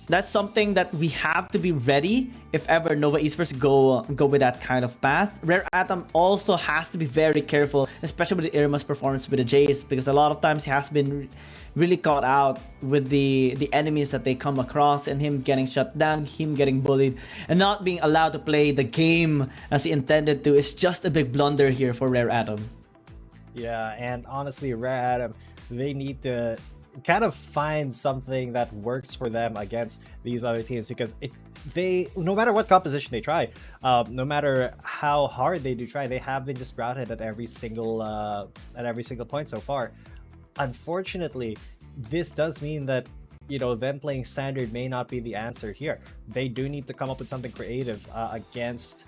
Speaker 17: that's something that we have to be ready if ever Nova Esports go with that kind of path. Rare Atom also has to be very careful, especially with Irma's performance with the Jace, because a lot of times he has been really caught out with the enemies that they come across, and him getting shut down, him getting bullied, and not being allowed to play the game as he intended to is just a big blunder here for Rare Atom.
Speaker 16: Yeah, and honestly, Rare Atom, they need to kind of find something that works for them against these other teams, because no matter what composition they try, no matter how hard they do try, they have been just routed at every single point so far. Unfortunately, this does mean that them playing standard may not be the answer here. They do need to come up with something creative against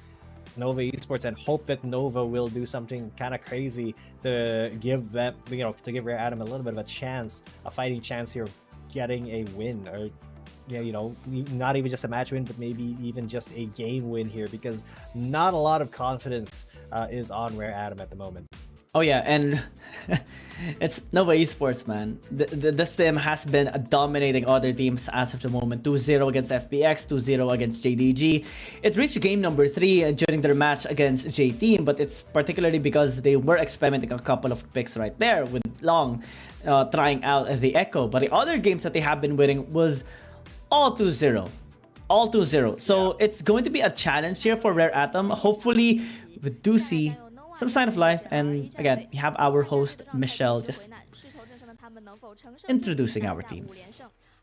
Speaker 16: Nova Esports and hope that Nova will do something kind of crazy to give them, to give Rare Atom a little bit of a chance, a fighting chance here of getting a win, or not even just a match win, but maybe even just a game win here, because not a lot of confidence is on Rare Atom at the moment.
Speaker 17: Oh yeah, and it's Nova Esports, man. This team has been dominating other teams as of the moment. 2-0 against FPX, 2-0 against JDG. It reached game number 3 during their match against J-Team, but it's particularly because they were experimenting a couple of picks right there with Long trying out the Echo. But the other games that they have been winning was all 2-0. All 2-0. So it's going to be a challenge here for Rare Atom. Hopefully, we do see some sign of life, and again, we have our host Michelle just introducing our teams.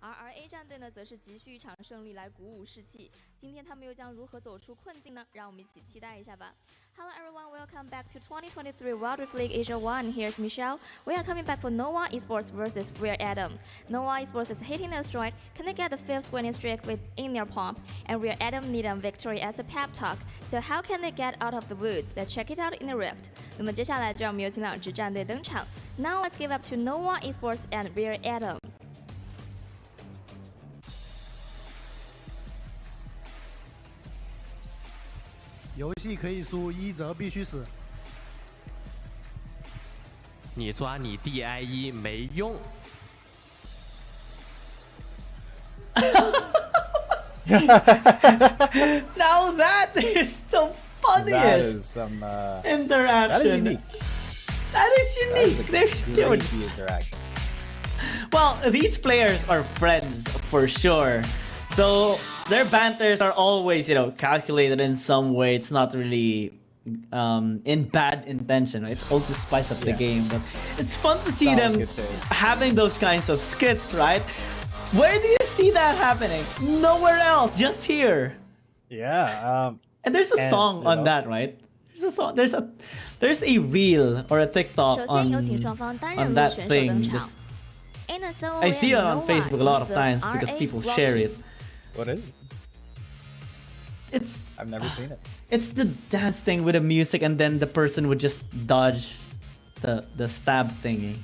Speaker 1: A 战队呢，则是急需一场胜利来鼓舞士气。今天他们又将如何走出困境呢？让我们一起期待一下吧。Hello everyone, welcome back to 2023 Wild Rift League Asia 1. Here's Michelle. We are coming back for Nova Esports versus Rare Atom. Nova Esports is hitting the stride. Can they get the 5th winning streak within their pomp? And Rare Atom need a victory as a pep talk. So how can they get out of the woods? Let's check it out in the Rift. 那么接下来就让我们有请两支战队登场。Now let's give up to Nova Esports and Rare Atom.
Speaker 18: 游戏可以输，一则必须死。
Speaker 19: 你抓你 DIE 没用。
Speaker 17: Now that is the funniest
Speaker 16: that is some,
Speaker 17: interaction.
Speaker 16: That is unique.
Speaker 17: That is unique.
Speaker 16: That is a interaction.
Speaker 17: Well, these players are friends for sure. So their banters are always, calculated in some way. It's not really in bad intention. It's all to spice up the game. But it's fun to see them having those kinds of skits, right? Where do you see that happening? Nowhere else, just here.
Speaker 16: Yeah.
Speaker 17: And there's a song on that, right? There's a song. There's a reel or a TikTok on that thing. I see it on Facebook a lot of times because people share it.
Speaker 16: What is it? I've never seen it.
Speaker 17: It's the dance thing with the music, and then the person would just dodge the stab thingy.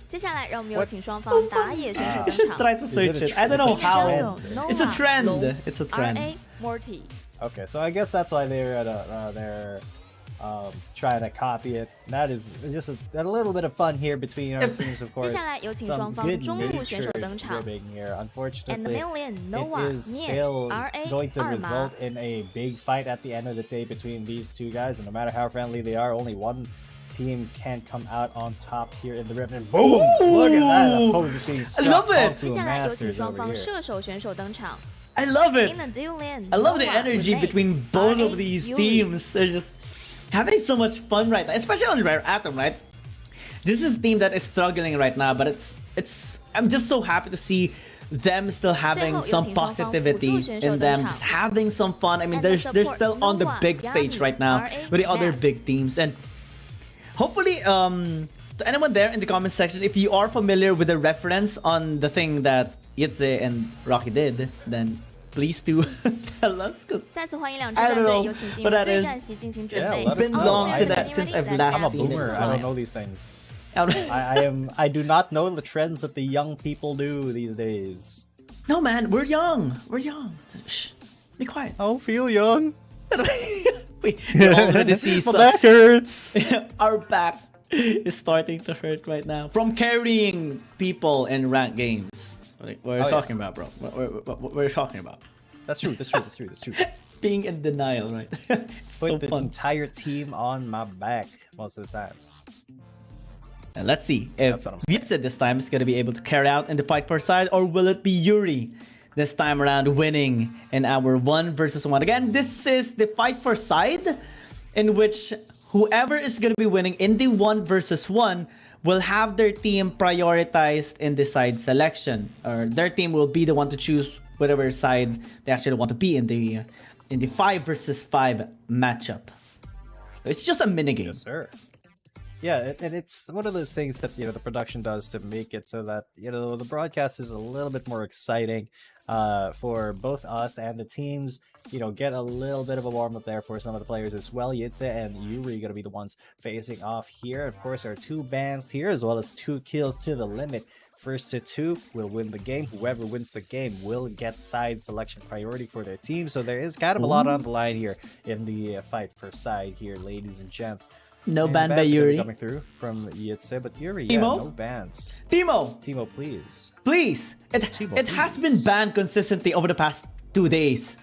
Speaker 1: 接下来让我们有请双方打野选手登
Speaker 17: should
Speaker 1: 场。
Speaker 17: try to search it. I don't know how. It's a trend. It's a trend.
Speaker 1: RA Morty.
Speaker 16: Okay, so I guess that's why they're at trying to copy it. That is just a little bit of fun here between our teams, of course.
Speaker 1: 接下来有请双
Speaker 16: Some
Speaker 1: 方
Speaker 16: good
Speaker 1: 中部选手
Speaker 16: natured
Speaker 1: 登场。
Speaker 16: ribbing here.
Speaker 1: And the
Speaker 16: Unfortunately,
Speaker 1: male lane
Speaker 16: it
Speaker 1: Noah
Speaker 16: is
Speaker 1: 念
Speaker 16: still
Speaker 1: RA
Speaker 16: going to
Speaker 1: 二码
Speaker 16: result in a big fight at the end of the day between these two guys. And no matter how friendly they are, only one team can come out on top here in the ribbon. Boom! Look at that. The pose is being
Speaker 17: I love it.
Speaker 16: onto
Speaker 1: 接
Speaker 16: a
Speaker 1: 下来有请
Speaker 16: Masters
Speaker 1: 双
Speaker 16: over
Speaker 1: 方
Speaker 16: here.
Speaker 1: 射手选手登场。
Speaker 17: I love it.
Speaker 1: In the dual lane,
Speaker 17: I love the
Speaker 1: Noah
Speaker 17: energy
Speaker 1: Renee,
Speaker 17: between both
Speaker 1: RA
Speaker 17: of these
Speaker 1: Yuri.
Speaker 17: teams. They're just having so much fun right now, especially on Rare Atom, right? This is a team that is struggling right now, but it's I'm just so happy to see them still having some positivity in them, just having some fun. I mean, they're still on the big stage right now with the other big teams, and hopefully, to anyone there in the comment section, if you are familiar with the reference on the thing that Yitze and Rocky did, then please do tell us, because
Speaker 1: 再次欢迎两支
Speaker 17: I
Speaker 1: 战
Speaker 17: don't
Speaker 1: 队，
Speaker 17: know
Speaker 1: 有请进
Speaker 17: what
Speaker 1: 入
Speaker 17: that
Speaker 1: 对
Speaker 17: is.
Speaker 1: 战席进行准
Speaker 16: Yeah,
Speaker 1: 备。
Speaker 16: let us
Speaker 17: been
Speaker 16: know.
Speaker 17: long to
Speaker 16: I'm
Speaker 17: that since I've last
Speaker 16: I'm a
Speaker 17: seen it.
Speaker 16: boomer.
Speaker 17: so
Speaker 16: I
Speaker 17: I-
Speaker 16: don't know these things.
Speaker 17: I don't-
Speaker 16: I do not know the trends that the young people do these days.
Speaker 17: No, man, we're young. We're young. Shh, be quiet.
Speaker 16: I don't feel young.
Speaker 17: We already see
Speaker 16: My
Speaker 17: some.
Speaker 16: back hurts.
Speaker 17: Our back is starting to hurt right now from carrying people in ranked games. What are you talking about, bro? What are you talking about?
Speaker 16: That's true. That's true. That's true. That's true.
Speaker 17: Being in denial, right? It's so
Speaker 16: Put the
Speaker 17: fun.
Speaker 16: entire team on my back most of the time.
Speaker 17: And let's see if
Speaker 16: That's what I'm saying.
Speaker 17: Vitze this time is going to be able to carry out in the fight per side, or will it be Yuri this time around winning in our 1 versus 1? Again, this is the fight for side in which whoever is going to be winning in the 1 versus 1 will have their team prioritized in the side selection, or their team will be the one to choose whatever side they actually want to be in the 5 versus 5 matchup. It's just a minigame.
Speaker 16: Yes, sir. Yeah, and it's one of those things that the production does to make it so that the broadcast is a little bit more exciting for both us and the teams. Get a little bit of a warm up there for some of the players as well. Yitze and Yuri gonna be the ones facing off here. Of course, there are 2 bans here as well as 2 kills to the limit. First to 2 will win the game. Whoever wins the game will get side selection priority for their team. So there is kind of a lot on the line here in the fight for side here, ladies and gents.
Speaker 17: No
Speaker 16: And
Speaker 17: ban by
Speaker 16: bans are gonna be
Speaker 17: Yuri.
Speaker 16: coming through from Yitze, but Yuri,
Speaker 17: Timo?
Speaker 16: no bans.
Speaker 17: Timo,
Speaker 16: Timo, please.
Speaker 17: please.
Speaker 16: Timo,
Speaker 17: It has been
Speaker 16: please.
Speaker 17: banned consistently over the past 2 days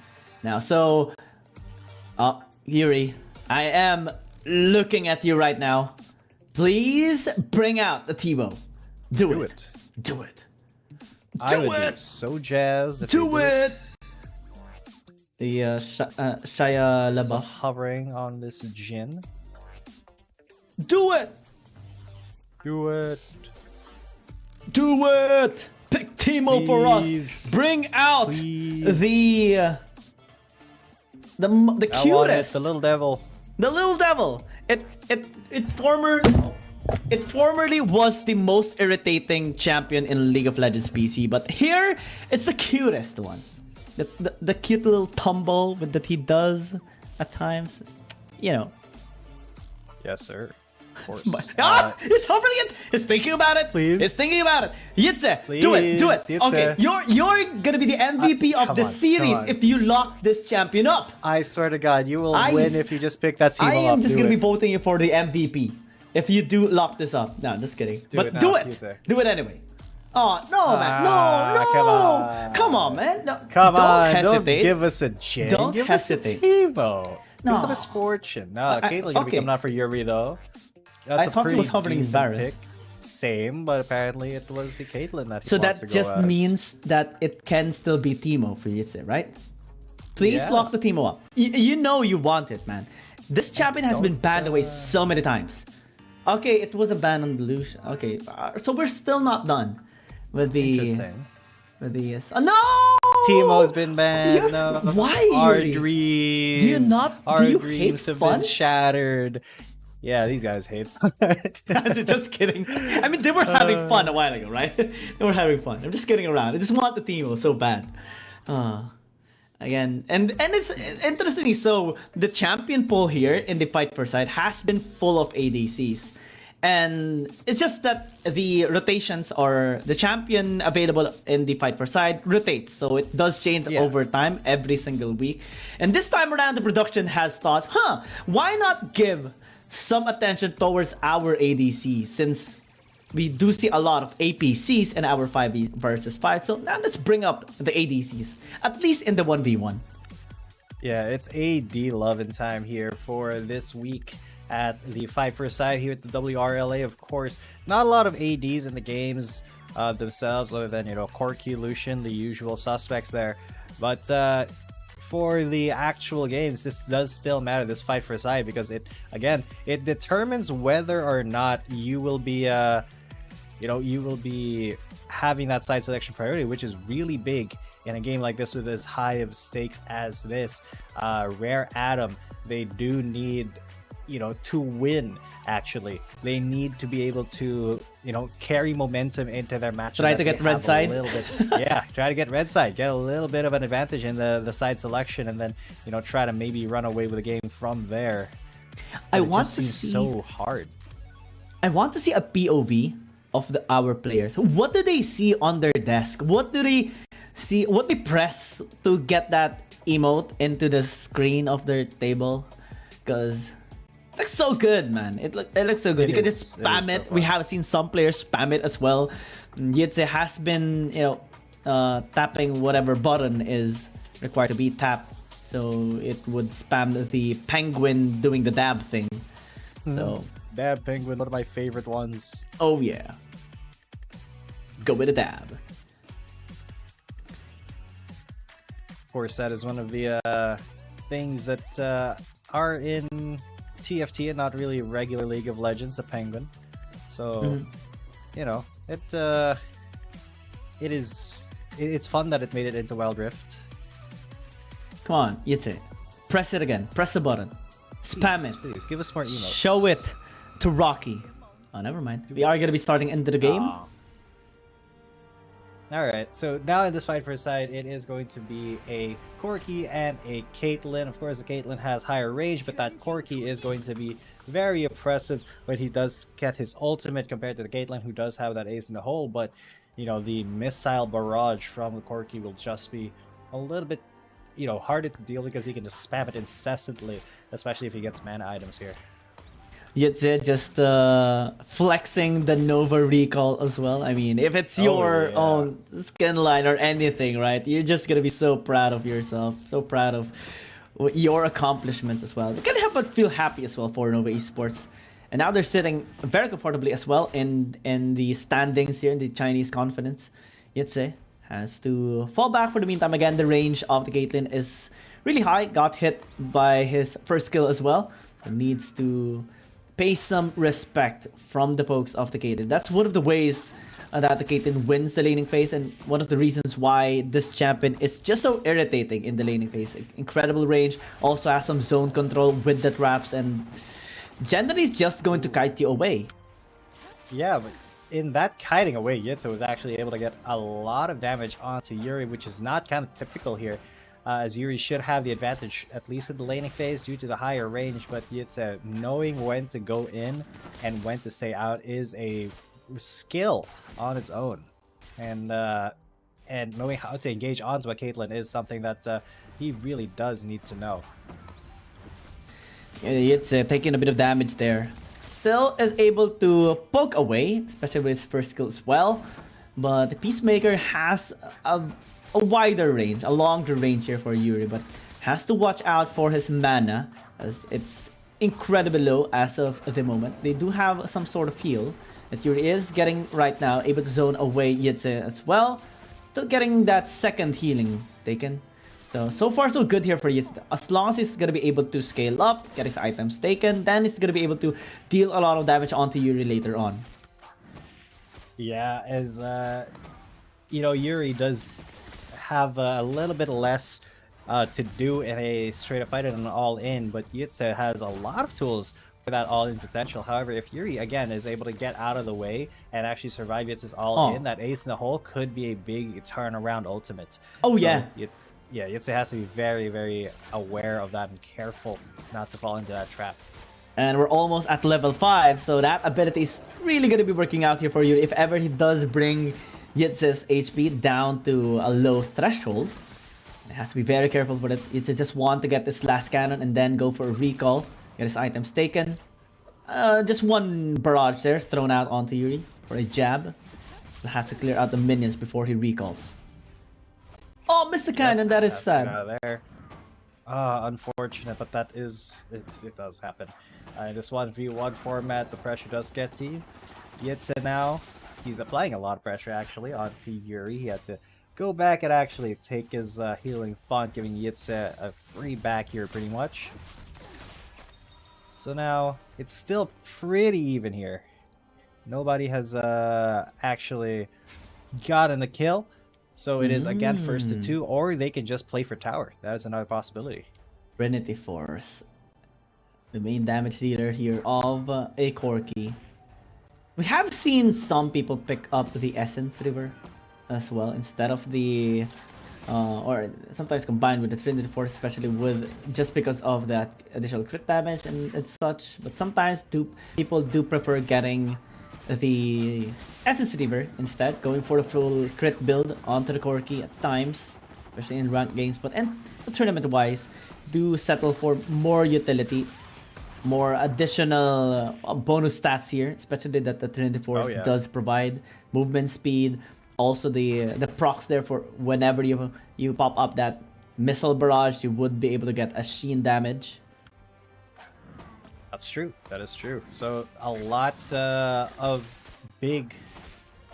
Speaker 17: now. So, Yuri, I am looking at you right now. Please bring out the Timo. Do it. Do it.
Speaker 16: I would be so jazzed if
Speaker 17: Do
Speaker 16: they
Speaker 17: it. The Shia
Speaker 16: Still
Speaker 17: Laba.
Speaker 16: hovering on this Jin.
Speaker 17: Do it.
Speaker 16: Do it.
Speaker 17: Do it. Pick Timo for us.
Speaker 16: Please.
Speaker 17: Bring out
Speaker 16: Please.
Speaker 17: the
Speaker 16: I want it,
Speaker 17: cutest.
Speaker 16: the little devil.
Speaker 17: The little devil. It formerly was the most irritating champion in League of Legends PC, but here it's the cutest one. The cute little tumble that he does at times.
Speaker 16: Yes, sir. Of course.
Speaker 17: It's hovering it. It's thinking about it.
Speaker 16: Please.
Speaker 17: It's thinking about it. Yitze, do it. Do it.
Speaker 16: Please,
Speaker 17: Okay,
Speaker 16: Yitze.
Speaker 17: you're gonna be the MVP of
Speaker 16: come
Speaker 17: the
Speaker 16: on,
Speaker 17: series
Speaker 16: come on.
Speaker 17: if you lock this champion up.
Speaker 16: I swear to God, you will
Speaker 17: I-
Speaker 16: win if you just pick that team
Speaker 17: I
Speaker 16: up.
Speaker 17: am just
Speaker 16: Do
Speaker 17: gonna
Speaker 16: it.
Speaker 17: be voting you for the MVP if you do lock this up. No, just kidding. But
Speaker 16: it
Speaker 17: do
Speaker 16: now,
Speaker 17: it.
Speaker 16: Yitze.
Speaker 17: Do it anyway. Oh no, man! No,
Speaker 16: come on.
Speaker 17: Come on, man! No,
Speaker 16: Come
Speaker 17: don't
Speaker 16: on,
Speaker 17: hesitate.
Speaker 16: don't give us a Jin.
Speaker 17: Don't
Speaker 16: give
Speaker 17: hesitate.
Speaker 16: us a Timo.
Speaker 17: No.
Speaker 16: Give us a misfortune. No, Caitlyn gonna be
Speaker 17: okay.
Speaker 16: coming out for Yuri though. That's
Speaker 17: I
Speaker 16: a
Speaker 17: thought he
Speaker 16: pretty
Speaker 17: was hovering
Speaker 16: decent
Speaker 17: Varus.
Speaker 16: pick. Same, but apparently it was the Caitlyn that he
Speaker 17: So
Speaker 16: wants
Speaker 17: that
Speaker 16: to go
Speaker 17: just
Speaker 16: as.
Speaker 17: means that it can still be Timo for Yitze, right? Please
Speaker 16: Yeah.
Speaker 17: lock the Timo up. You know you want it, man. This champion has been banned away so many times. Okay, it was a ban on Delusion. Okay, so we're still not done with the
Speaker 16: Interesting.
Speaker 17: with the no.
Speaker 16: Timo's been banned.
Speaker 17: You're-
Speaker 16: No.
Speaker 17: Why,
Speaker 16: Our
Speaker 17: Yuri?
Speaker 16: dreams.
Speaker 17: Do you not-
Speaker 16: Our
Speaker 17: do you
Speaker 16: dreams
Speaker 17: hate
Speaker 16: have
Speaker 17: fun?
Speaker 16: been shattered. Yeah, these guys hate.
Speaker 17: Just kidding. I mean, they were having fun a while ago, right? They were having fun. I'm just kidding around. I just want the Timo so bad. Again, and it's interestingly so, the champion pool here in the fight for side has been full of ADCs. And it's just that the rotations or the champion available in the fight for side rotates. So it does change over time every single week. And this time around, the production has thought, why not give some attention towards our ADC, since we do see a lot of APCs in our 5v versus 5. So now let's bring up the ADCs, at least in the 1v1.
Speaker 16: Yeah, it's AD love and time here for this week at the 5 for side here at the WRLA. Of course, not a lot of ADs in the games themselves, other than, Corki, Lucian, the usual suspects there. But for the actual games, this does still matter, this 5 for side, because it determines whether or not you will be having that side selection priority, which is really big in a game like this with as high of stakes as this. Rare Atom, they do need to win. Actually, they need to be able to carry momentum into their match.
Speaker 17: Try to get red side.
Speaker 16: Try to get red side, get a little bit of an advantage in the side selection, and then try to maybe run away with the game from there. But it just seems so hard.
Speaker 17: I want to see a POV of our players. What do they see on their desk? What do they see? What they press to get that emote into the screen of their table? Because it looks so good, man. It looks so good. You can just spam it. We have seen some players spam it as well. Yitze has been, tapping whatever button is required to be tapped. So it would spam the penguin doing the dab thing. So
Speaker 16: dab penguin, one of my favorite ones.
Speaker 17: Oh yeah. Go with a dab.
Speaker 16: Of course, that is one of the things that are in TFT and not really regular League of Legends, the penguin. So, it's fun that it made it into Wild Rift.
Speaker 17: Come on, Yitze. Press it again. Press the button. Spam it.
Speaker 16: Please, give us more emotes.
Speaker 17: Show it to Rocky. Oh, never mind. We are going to be starting into the game.
Speaker 16: Alright, so now in this fight for a side, it is going to be a Corki and a Caitlyn. Of course, the Caitlyn has higher range, but that Corki is going to be very oppressive when he does get his ultimate compared to the Caitlyn, who does have that ace in the hole. But, the missile barrage from the Corki will just be a little bit, harder to deal because he can just spam it incessantly, especially if he gets mana items here.
Speaker 17: Yitze just flexing the Nova recall as well. I mean, if it's your own skin line or anything, right? You're just gonna be so proud of yourself, so proud of your accomplishments as well. You can't help but feel happy as well for Nova Esports. And now they're sitting very comfortably as well in the standings here in the Chinese Confidence. Yitze has to fall back for the meantime. Again, the range of the Caitlyn is really high. Got hit by his first skill as well. It needs to pay some respect from the pokes of the Caitlyn. That's one of the ways that the Caitlyn wins the laning phase, and one of the reasons why this champion is just so irritating in the laning phase. Incredible range, also has some zone control with the traps, and generally is just going to kite you away.
Speaker 16: Yeah, but in that kiting away, Yitze was actually able to get a lot of damage onto Yuri, which is not kind of typical here. As Yuri should have the advantage, at least in the laning phase, due to the higher range, but Yitze knowing when to go in and when to stay out is a skill on its own. And knowing how to engage onto a Caitlyn is something that he really does need to know.
Speaker 17: Yeah, Yitze taking a bit of damage there. Still is able to poke away, especially with his first skill as well. But the Peacemaker has a wider range, a longer range here for Yuri, but has to watch out for his mana as it's incredibly low as of the moment. They do have some sort of heal that Yuri is getting right now, able to zone away Yitze as well. Still getting that second healing taken. So far so good here for Yitze. As long as he's gonna be able to scale up, get his items taken, then he's gonna be able to deal a lot of damage onto Yuri later on.
Speaker 16: Yeah, as Yuri does have a little bit less to do in a straight up fight and an all-in, but Yitze has a lot of tools for that all-in potential. However, if Yuri again is able to get out of the way and actually survive Yitze's all-in, that ace in the hole could be a big turnaround ultimate.
Speaker 17: Yeah,
Speaker 16: Yitze has to be very, very aware of that and careful not to fall into that trap.
Speaker 17: And we're almost at level 5, so that ability is really going to be working out here for you if ever he does bring Yitz's HP down to a low threshold. It has to be very careful with it. Yitz just want to get this last cannon and then go for a recall. Get his items taken. Just one barrage there thrown out onto Yuri for a jab. He has to clear out the minions before he recalls. Oh, missed the cannon, that is sad.
Speaker 16: Out of there. Unfortunate, but that is... It does happen. In this 1v1 format, the pressure does get to you. Yitz now, he's applying a lot of pressure actually onto Yuri. He had to go back and actually take his healing font, giving Yitz a free back here pretty much. So now, it's still pretty even here. Nobody has actually gotten the kill. So it is again 1st to 2, or they can just play for tower. That is another possibility.
Speaker 17: Trinity Force, the main damage dealer here of a Corki. We have seen some people pick up the Essence River as well instead of the or sometimes combined with the Trinity Force, especially with just because of that additional crit damage and such. But sometimes people do prefer getting the Essence River instead, going for a full crit build onto the Corki at times, especially in ranked games. But tournament wise, do settle for more utility, more additional bonus stats here, especially that the Trinity Force does provide movement speed. Also the procs there for whenever you pop up that missile barrage, you would be able to get a sheen damage.
Speaker 16: That's true. That is true. So a lot of big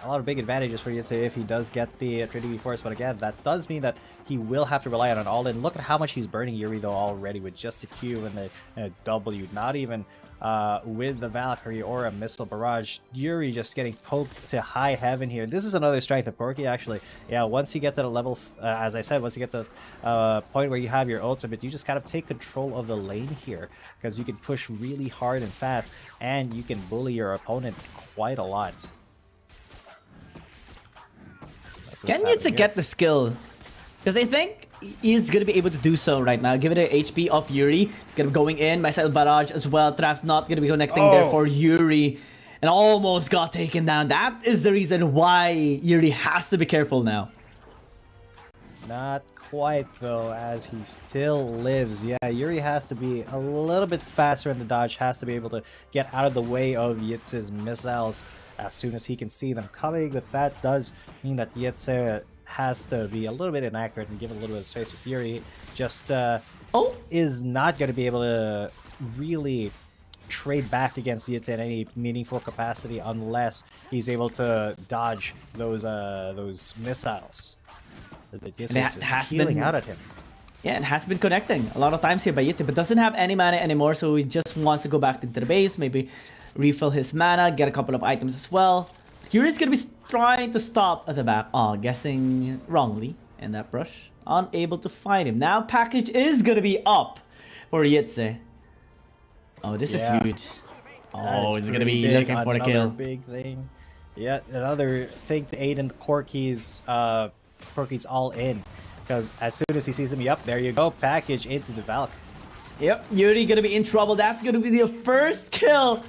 Speaker 16: advantages for you, say, if he does get the Trinity Force. But again, that does mean that he will have to rely on an all-in. Look at how much he's burning Yuri though already with just a Q and a W. Not even with the Valkyrie or a missile barrage. Yuri just getting poked to high heaven here. This is another strength of Corki actually. Yeah, once you get to the level, as I said, once you get to the point where you have your ultimate, you just kind of take control of the lane here, because you can push really hard and fast, and you can bully your opponent quite a lot.
Speaker 17: Can Yitz get the skill? Because I think he's going to be able to do so right now. Give it a HP of Yuri. Going in, missile barrage as well. Trap's not going to be connecting there for Yuri. And almost got taken down. That is the reason why Yuri has to be careful now.
Speaker 16: Not quite though, as he still lives. Yeah, Yuri has to be a little bit faster in the dodge. Has to be able to get out of the way of Yitz's missiles as soon as he can see them coming. But that does mean that Yitz has to be a little bit inaccurate and give a little bit of space with Yuri. Just is not going to be able to really trade back against Yitz in any meaningful capacity unless he's able to dodge those missiles.
Speaker 17: And it has
Speaker 16: healing
Speaker 17: been
Speaker 16: out at him.
Speaker 17: Yeah, it has been connecting a lot of times here by Yitz, but doesn't have any mana anymore, so he just wants to go back into the base, maybe refill his mana, get a couple of items as well. Yuri's gonna be trying to stop at the back. Oh, guessing wrongly in that brush. Unable to find him. Now package is gonna be up for Yitz. Oh, this is huge. Oh, he's gonna be looking for the kill.
Speaker 16: Big thing. Yeah, another thing to aid in Corki's all in. Because as soon as he sees him, yep, there you go. Package into the Valk.
Speaker 17: Yep, Yuri gonna be in trouble. That's gonna be the first kill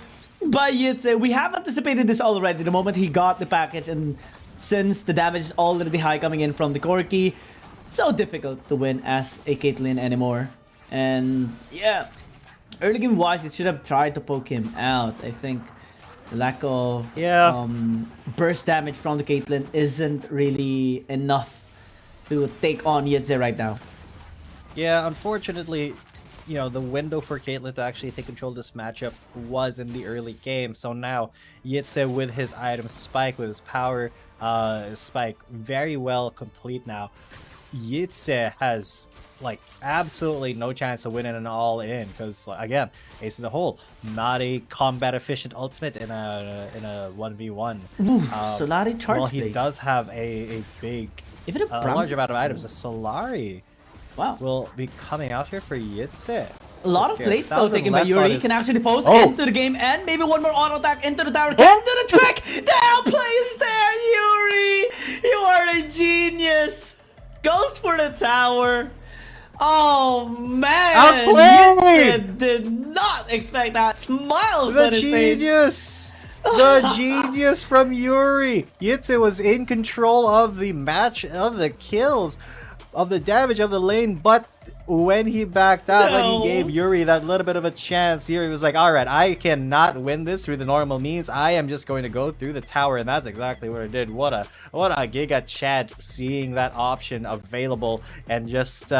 Speaker 17: by Yitz. We have anticipated this already the moment he got the package, and since the damage is already high coming in from the Corki, so difficult to win as a Caitlyn anymore. And yeah, early game wise, it should have tried to poke him out. I think the lack of burst damage from the Caitlyn isn't really enough to take on Yitz right now.
Speaker 16: Yeah, unfortunately, you know, the window for Caitlyn to actually take control of this matchup was in the early game. So now Yitz with his item spike, with his power spike very well complete now. Yitz has like absolutely no chance to win in an all-in, because again, ace in the hole, not a combat efficient ultimate in a 1v1.
Speaker 17: Solari charge.
Speaker 16: Well, he does have a big, large amount of items. A Solari will be coming out here for Yitz.
Speaker 17: A lot of plates though taken by Yuri. Can actually post into the game, and maybe one more auto attack into the tower. Can do the trick! The outplay is there, Yuri! You are a genius! Goes for the tower. Oh man! Yitz did not expect that. smiles
Speaker 16: The
Speaker 17: on his face.
Speaker 16: genius! The genius from Yuri! Yitze was in control of the match, of the kills, of the damage of the lane, but when he backed out, when he gave Yuri that little bit of a chance, Yuri was like, alright, I cannot win this through the normal means. I am just going to go through the tower, and that's exactly what it did. What a Giga Chad seeing that option available and just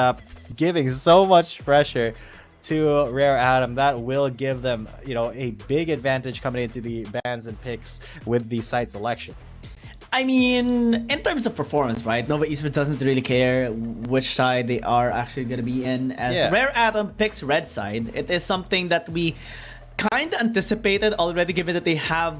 Speaker 16: giving so much pressure to Rare Atom. That will give them, a big advantage coming into the bans and picks with the site selection.
Speaker 17: I mean, in terms of performance, right? Nova Esports doesn't really care which side they are actually going to be in. As Rare Atom picks red side, it is something that we kind of anticipated already, given that they have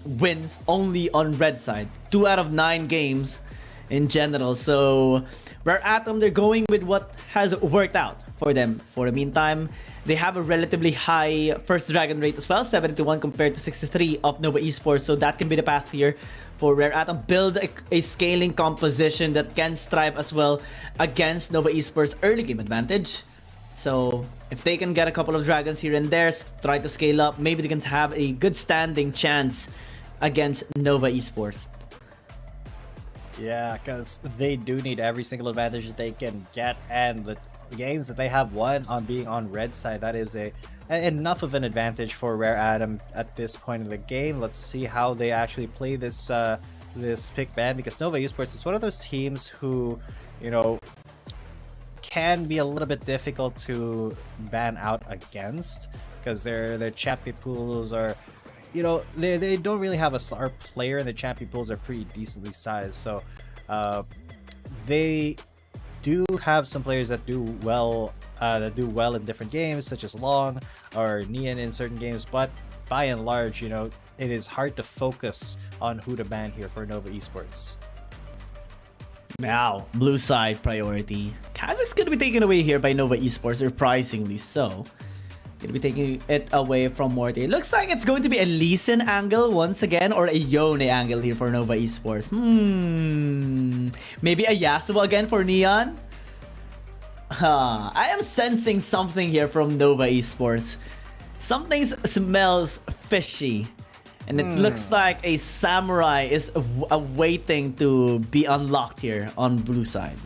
Speaker 17: wins only on red side. 2 out of 9 games in general. So, Rare Atom, they're going with what has worked out for them. For the meantime, they have a relatively high first dragon rate as well, 71 compared to 63 of Nova Esports. So that can be the path here for Rare Atom. Build a scaling composition that can strive as well against Nova Esports' early game advantage. So if they can get a couple of dragons here and there, try to scale up, maybe they can have a good standing chance against Nova Esports.
Speaker 16: Yeah, because they do need every single advantage that they can get, and the games that they have won on being on red side, that is enough of an advantage for Rare Atom at this point in the game. Let's see how they actually play this this pick ban, because Nova Esports is one of those teams who, can be a little bit difficult to ban out against, because their champion pools are, they don't really have a star player, and the champion pools are pretty decently sized. So they do have some players that do well in different games, such as Long or Nian in certain games, but by and large, it is hard to focus on who to ban here for Nova Esports.
Speaker 17: Now, blue side priority. Kazakh's gonna be taken away here by Nova Esports, surprisingly so. Gonna be taking it away from Morty. Looks like it's going to be a Lee Sin angle once again, or a Yone angle here for Nova Esports. Maybe a Yasuo again for Neon? I am sensing something here from Nova Esports. Something smells fishy. And it looks like a samurai is waiting to be unlocked here on blue side.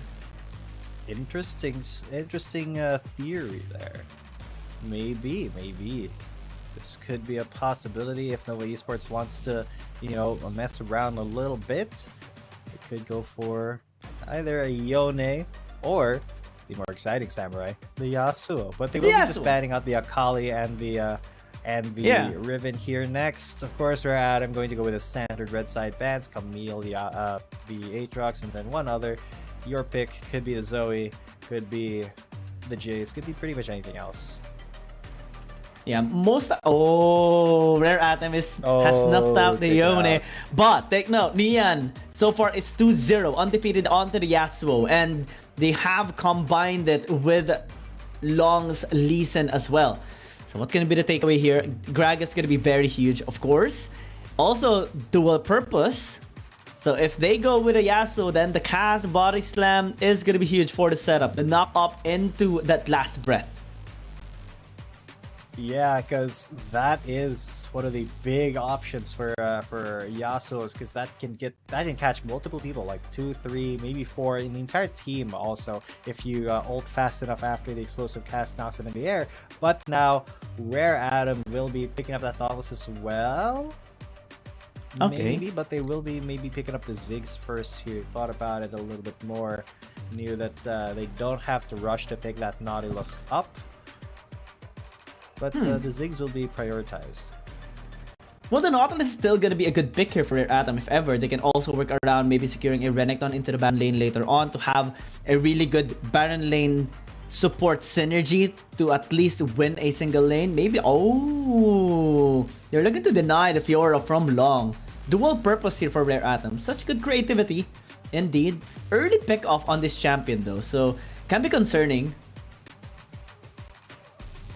Speaker 16: Interesting theory there. Maybe this could be a possibility if Nova Esports wants to, mess around a little bit. It could go for either a Yone or the more exciting samurai, the Yasuo. But they will be just banning out the Akali and the Riven here next. Of course, we're at. I'm going to go with the standard red side bans: Camille, the Aatrox, and then one other. Your pick could be the Zoe, could be the Jace, could be pretty much anything else.
Speaker 17: Yeah, Rare Atom has snuffed out the Yone. But take note, Nian so far is 2-0, undefeated onto the Yasuo, and they have combined it with Long's Lee Sin as well. So what's gonna be the takeaway here? Gragas gonna be very huge, of course. Also, dual purpose. So if they go with a Yasuo, then the cast body slam is gonna be huge for the setup. The knock up into that last breath.
Speaker 16: Yeah, because that is one of the big options for Yasuo's, because that can catch multiple people, like 2, 3, maybe 4 in the entire team. Also, if you ult fast enough after the explosive cast knocks them in the air. But now Rare Atom will be picking up that Nautilus as well.
Speaker 17: Okay.
Speaker 16: Maybe, but they will be maybe picking up the Ziggs first here. Thought about it a little bit more. Knew that they don't have to rush to pick that Nautilus up. But the Ziggs will be prioritized.
Speaker 17: Well, the Nautilus is still going to be a good pick here for Rare Atom if ever. They can also work around maybe securing a Renekton into the Baron lane later on to have a really good Baron lane support synergy to at least win a single lane. Maybe, they're looking to deny the Fiora from Long. Dual purpose here for Rare Atom. Such good creativity, indeed. Early pick off on this champion though, so can be concerning.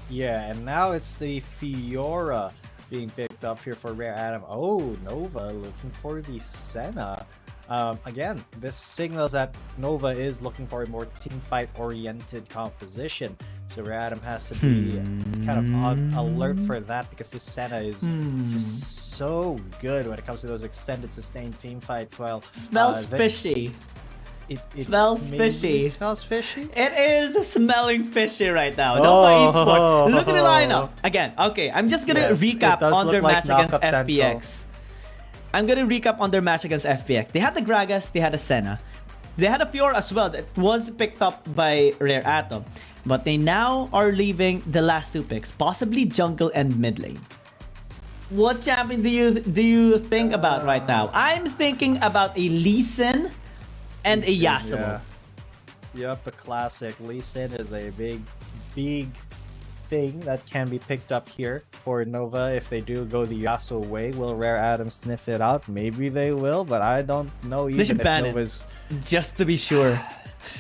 Speaker 16: Yeah, and now it's the Fiora being picked up here for Rare Atom. Oh, Nova looking for the Senna. Again, this signals that Nova is looking for a more teamfight-oriented composition. So Rare Atom has to be kind of on alert for that, because this Senna is just so good when it comes to those extended sustained team fights. Well,
Speaker 17: smells fishy.
Speaker 16: It
Speaker 17: smells fishy.
Speaker 16: It smells fishy?
Speaker 17: It is smelling fishy right now. Nova Esports. Look at the lineup. Again, okay, I'm just gonna recap on their match against FPX. I'm gonna recap on their match against FPX. They had the Gragas, they had the Senna. They had a Fiora as well that was picked up by Rare Atom. But they now are leaving the last two picks, possibly jungle and mid lane. What champion do you think about right now? I'm thinking about a Lee Sin and a Yasuo.
Speaker 16: Yeah. Yep, the classic. Lee Sin is a big thing that can be picked up here for Nova if they do go the Yasuo way. Will Rare Atom sniff it out? Maybe they will, but I don't know even
Speaker 17: they should
Speaker 16: if
Speaker 17: ban
Speaker 16: Nova's...
Speaker 17: just to be sure.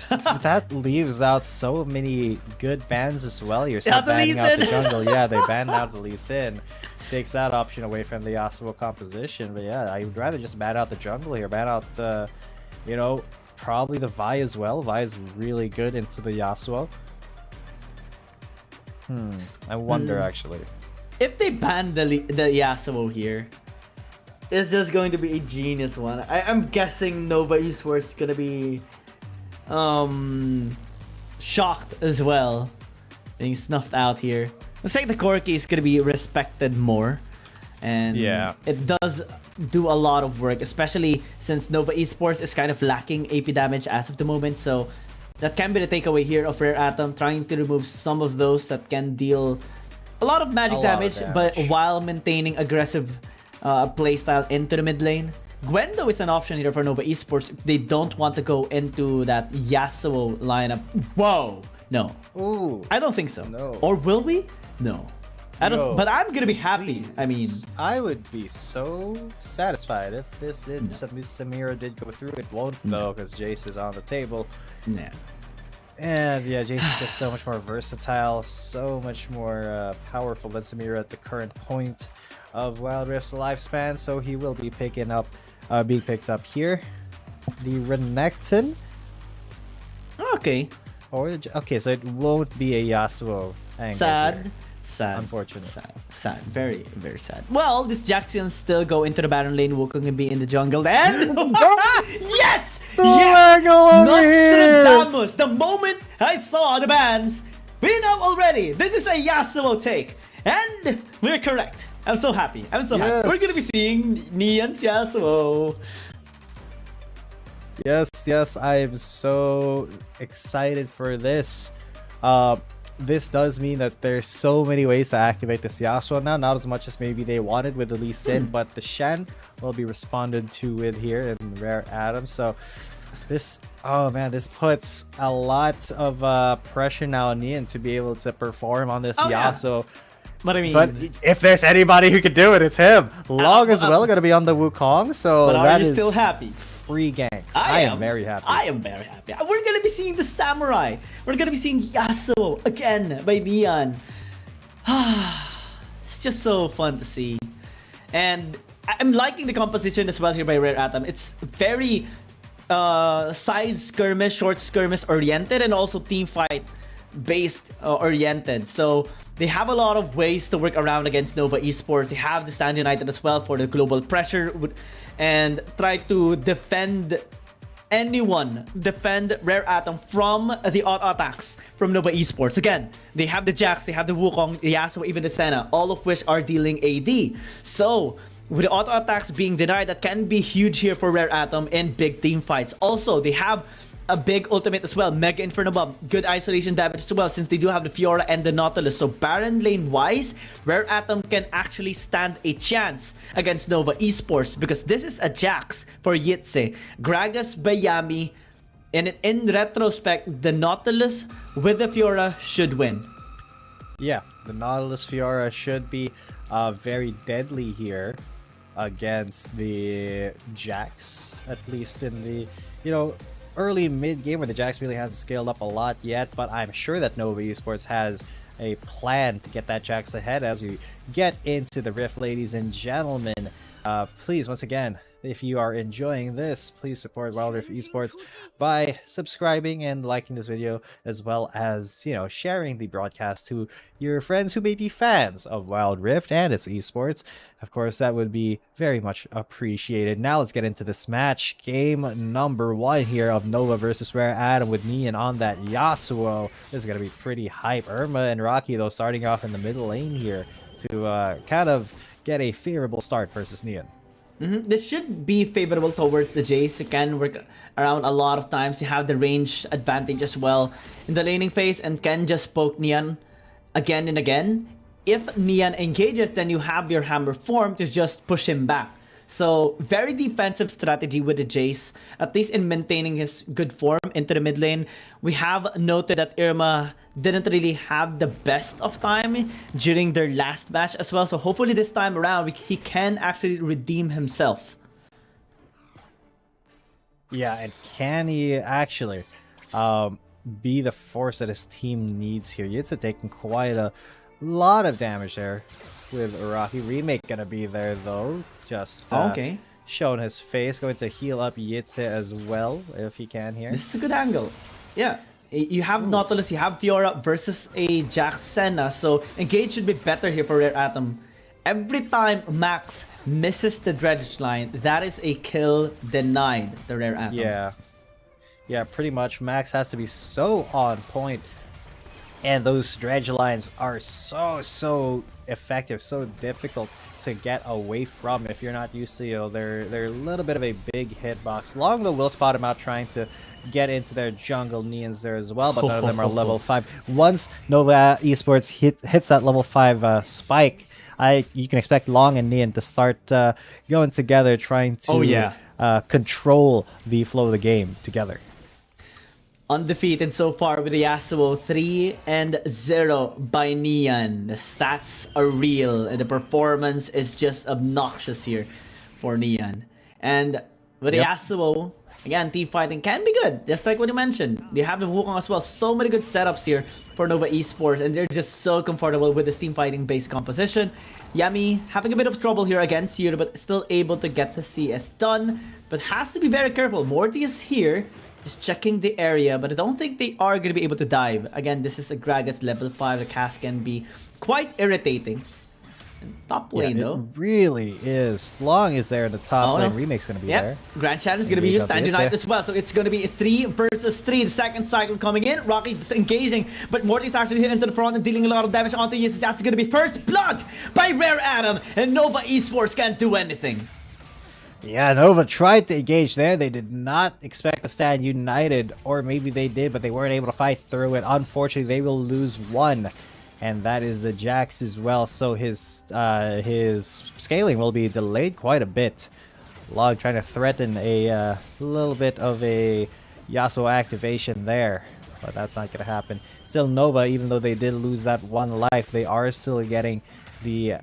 Speaker 16: That leaves out so many good bans as well. You're still banning out the jungle. Yeah, they banned out the Lee Sin. Takes that option away from the Yasuo composition. But yeah, I would rather just ban out the jungle here. Ban out, you know, probably the Vi as well. Vi is really good into the Yasuo. I wonder actually.
Speaker 17: If they ban the Yasuo here, it's just going to be a genius one. I'm guessing Nova Esports is gonna be shocked as well, being snuffed out here. Looks like the Corki is gonna be respected more, and
Speaker 16: yeah,
Speaker 17: it does do a lot of work, especially since Nova Esports is kind of lacking AP damage as of the moment. So that can be the takeaway here of Rare Atom, trying to remove some of those that can deal a lot of magic damage, but while maintaining aggressive playstyle into the mid lane. Gwendo is an option here for Nova Esports if they don't want to go into that Yasuo lineup. Whoa! No.
Speaker 16: Ooh.
Speaker 17: I don't think so.
Speaker 16: No.
Speaker 17: Or will we? No. I don't.
Speaker 16: No.
Speaker 17: But I'm gonna be happy. I mean,
Speaker 16: I would be so satisfied if this did. Samira did go through. It won't though, because Jace is on the table.
Speaker 17: Yeah.
Speaker 16: And yeah, Jace is just so much more versatile, so much more powerful than Samira at the current point of Wild Rift's lifespan. So he will be picking up, being picked up here. The Renekton.
Speaker 17: Okay.
Speaker 16: Or okay, so it won't be a Yasuo angle.
Speaker 17: Sad.
Speaker 16: Unfortunate.
Speaker 17: Sad. Very, very sad. Well, this Jaxians still go into the Baron lane. Wukong can be in the jungle. And yes!
Speaker 16: So
Speaker 17: yes!
Speaker 16: Nostradamus!
Speaker 17: The moment I saw the bans, we know already this is a Yasuo take. And we're correct. I'm so happy. I'm so happy. We're gonna be seeing Neon's Yasuo.
Speaker 16: Yes, I am so excited for this. This does mean that there's so many ways to activate this Yasuo now. Not as much as maybe they wanted with the Lee Sin, but the Shen will be responded to with here in Rare Atom. So this, oh man, this puts a lot of pressure now on Neon to be able to perform on this Yasuo.
Speaker 17: Yeah. But I mean,
Speaker 16: if there's anybody who can do it, it's him. Long as well gonna be on the Wukong, so
Speaker 17: but
Speaker 16: that
Speaker 17: are you
Speaker 16: is
Speaker 17: still happy?
Speaker 16: Free ganks. I am very happy.
Speaker 17: I am very happy. We're gonna be seeing the Samurai. We're gonna be seeing Yasuo again by Neon. It's just so fun to see, and I'm liking the composition as well here by Rare Atom. It's very side skirmish, short skirmish oriented, and also team fight based oriented. So they have a lot of ways to work around against Nova Esports. They have the Stand United as well for the global pressure and try to defend Rare Atom from the auto attacks from Nova Esports. Again, they have the Jax, they have the Wukong, the Yasuo, even the Senna, all of which are dealing AD. So with the auto attacks being denied, that can be huge here for Rare Atom in big team fights. Also, they have a big ultimate as well, Mega Inferno Bomb, good isolation damage as well, since they do have the Fiora and the Nautilus. So Baron lane wise, Rare Atom can actually stand a chance against Nova Esports, because this is a Jax for Yitze, Gragas by Yami, and in retrospect, the Nautilus with the Fiora should win.
Speaker 16: Yeah, the Nautilus Fiora should be very deadly here against the Jax, at least in the, you know, early mid game where the Jax really hasn't scaled up a lot yet. But I'm sure that Nova Esports has a plan to get that Jax ahead as we get into the Rift, ladies and gentlemen. Please, once again, if you are enjoying this, please support Wild Rift Esports by subscribing and liking this video, as well as, sharing the broadcast to your friends who may be fans of Wild Rift and its esports. Of course, that would be very much appreciated. Now let's get into this match. Game number 1 here of Nova versus Rare Atom with Neon on that Yasuo. This is going to be pretty hype. Irma and Rocky, though, starting off in the middle lane here to kind of get a favorable start versus Neon.
Speaker 17: This should be favorable towards the Jace. You can work around a lot of times. You have the range advantage as well in the laning phase, and can just poke Neon again and again. If Neon engages, then you have your hammer form to just push him back. So very defensive strategy with the Jace, at least in maintaining his good form into the mid lane. We have noted that Irma didn't really have the best of time during their last match as well. So hopefully this time around, he can actually redeem himself.
Speaker 16: Yeah, and can he actually be the force that his team needs here? Yitsa taking quite a lot of damage there with Rocky. Remake gonna be there though. Just
Speaker 17: okay.
Speaker 16: Showing his face, going to heal up Yitsa as well if he can here.
Speaker 17: This is a good angle. Yeah, you have Nautilus, you have Fiora versus a Jax Senna, so engage should be better here for Rare Atom. Every time Max misses the dredge line, that is a kill denied to Rare Atom.
Speaker 16: Yeah, pretty much. Max has to be so on point, and those dredge lines are so effective, so difficult to get away from if you're not used to, they're a little bit of a big hitbox. Long though, will spot him out trying to get into their jungle. Neon's there as well, but none of them are level 5. Once Nova Esports hits that level 5 spike, you can expect Long and Neon to start going together, trying to control the flow of the game together.
Speaker 17: Undefeated so far with the Yasuo, 3-0 by Neon. The stats are real and the performance is just obnoxious here for Neon. And with the Yasuo, again, team fighting can be good, just like what you mentioned. They have the Wukong as well. So many good setups here for Nova Esports, and they're just so comfortable with this team fighting based composition. Yami having a bit of trouble here against Yuri, but still able to get the CS done. But has to be very careful. Morty is here, just checking the area, but I don't think they are going to be able to dive. Again, this is a Gragas level 5. The cast can be quite irritating. And top lane, though.
Speaker 16: It really is. Long is there in the top lane. Remake's going to be there.
Speaker 17: Grand Shadow is going to be used. Stand United as well. So it's going to be a 3 versus 3. The second cycle coming in. Rocky is engaging, but Morty's actually hitting to the front and dealing a lot of damage onto Yes. That's going to be first blood by Rare Atom, and Nova Esports can't do anything.
Speaker 16: Yeah, Nova tried to engage there. They did not expect to stand united, or maybe they did, but they weren't able to fight through it. Unfortunately, they will lose 1, and that is the Jax as well. So his scaling will be delayed quite a bit. Log trying to threaten a little bit of a Yasuo activation there, but that's not going to happen. Still, Nova, even though they did lose that 1 life, they are still getting the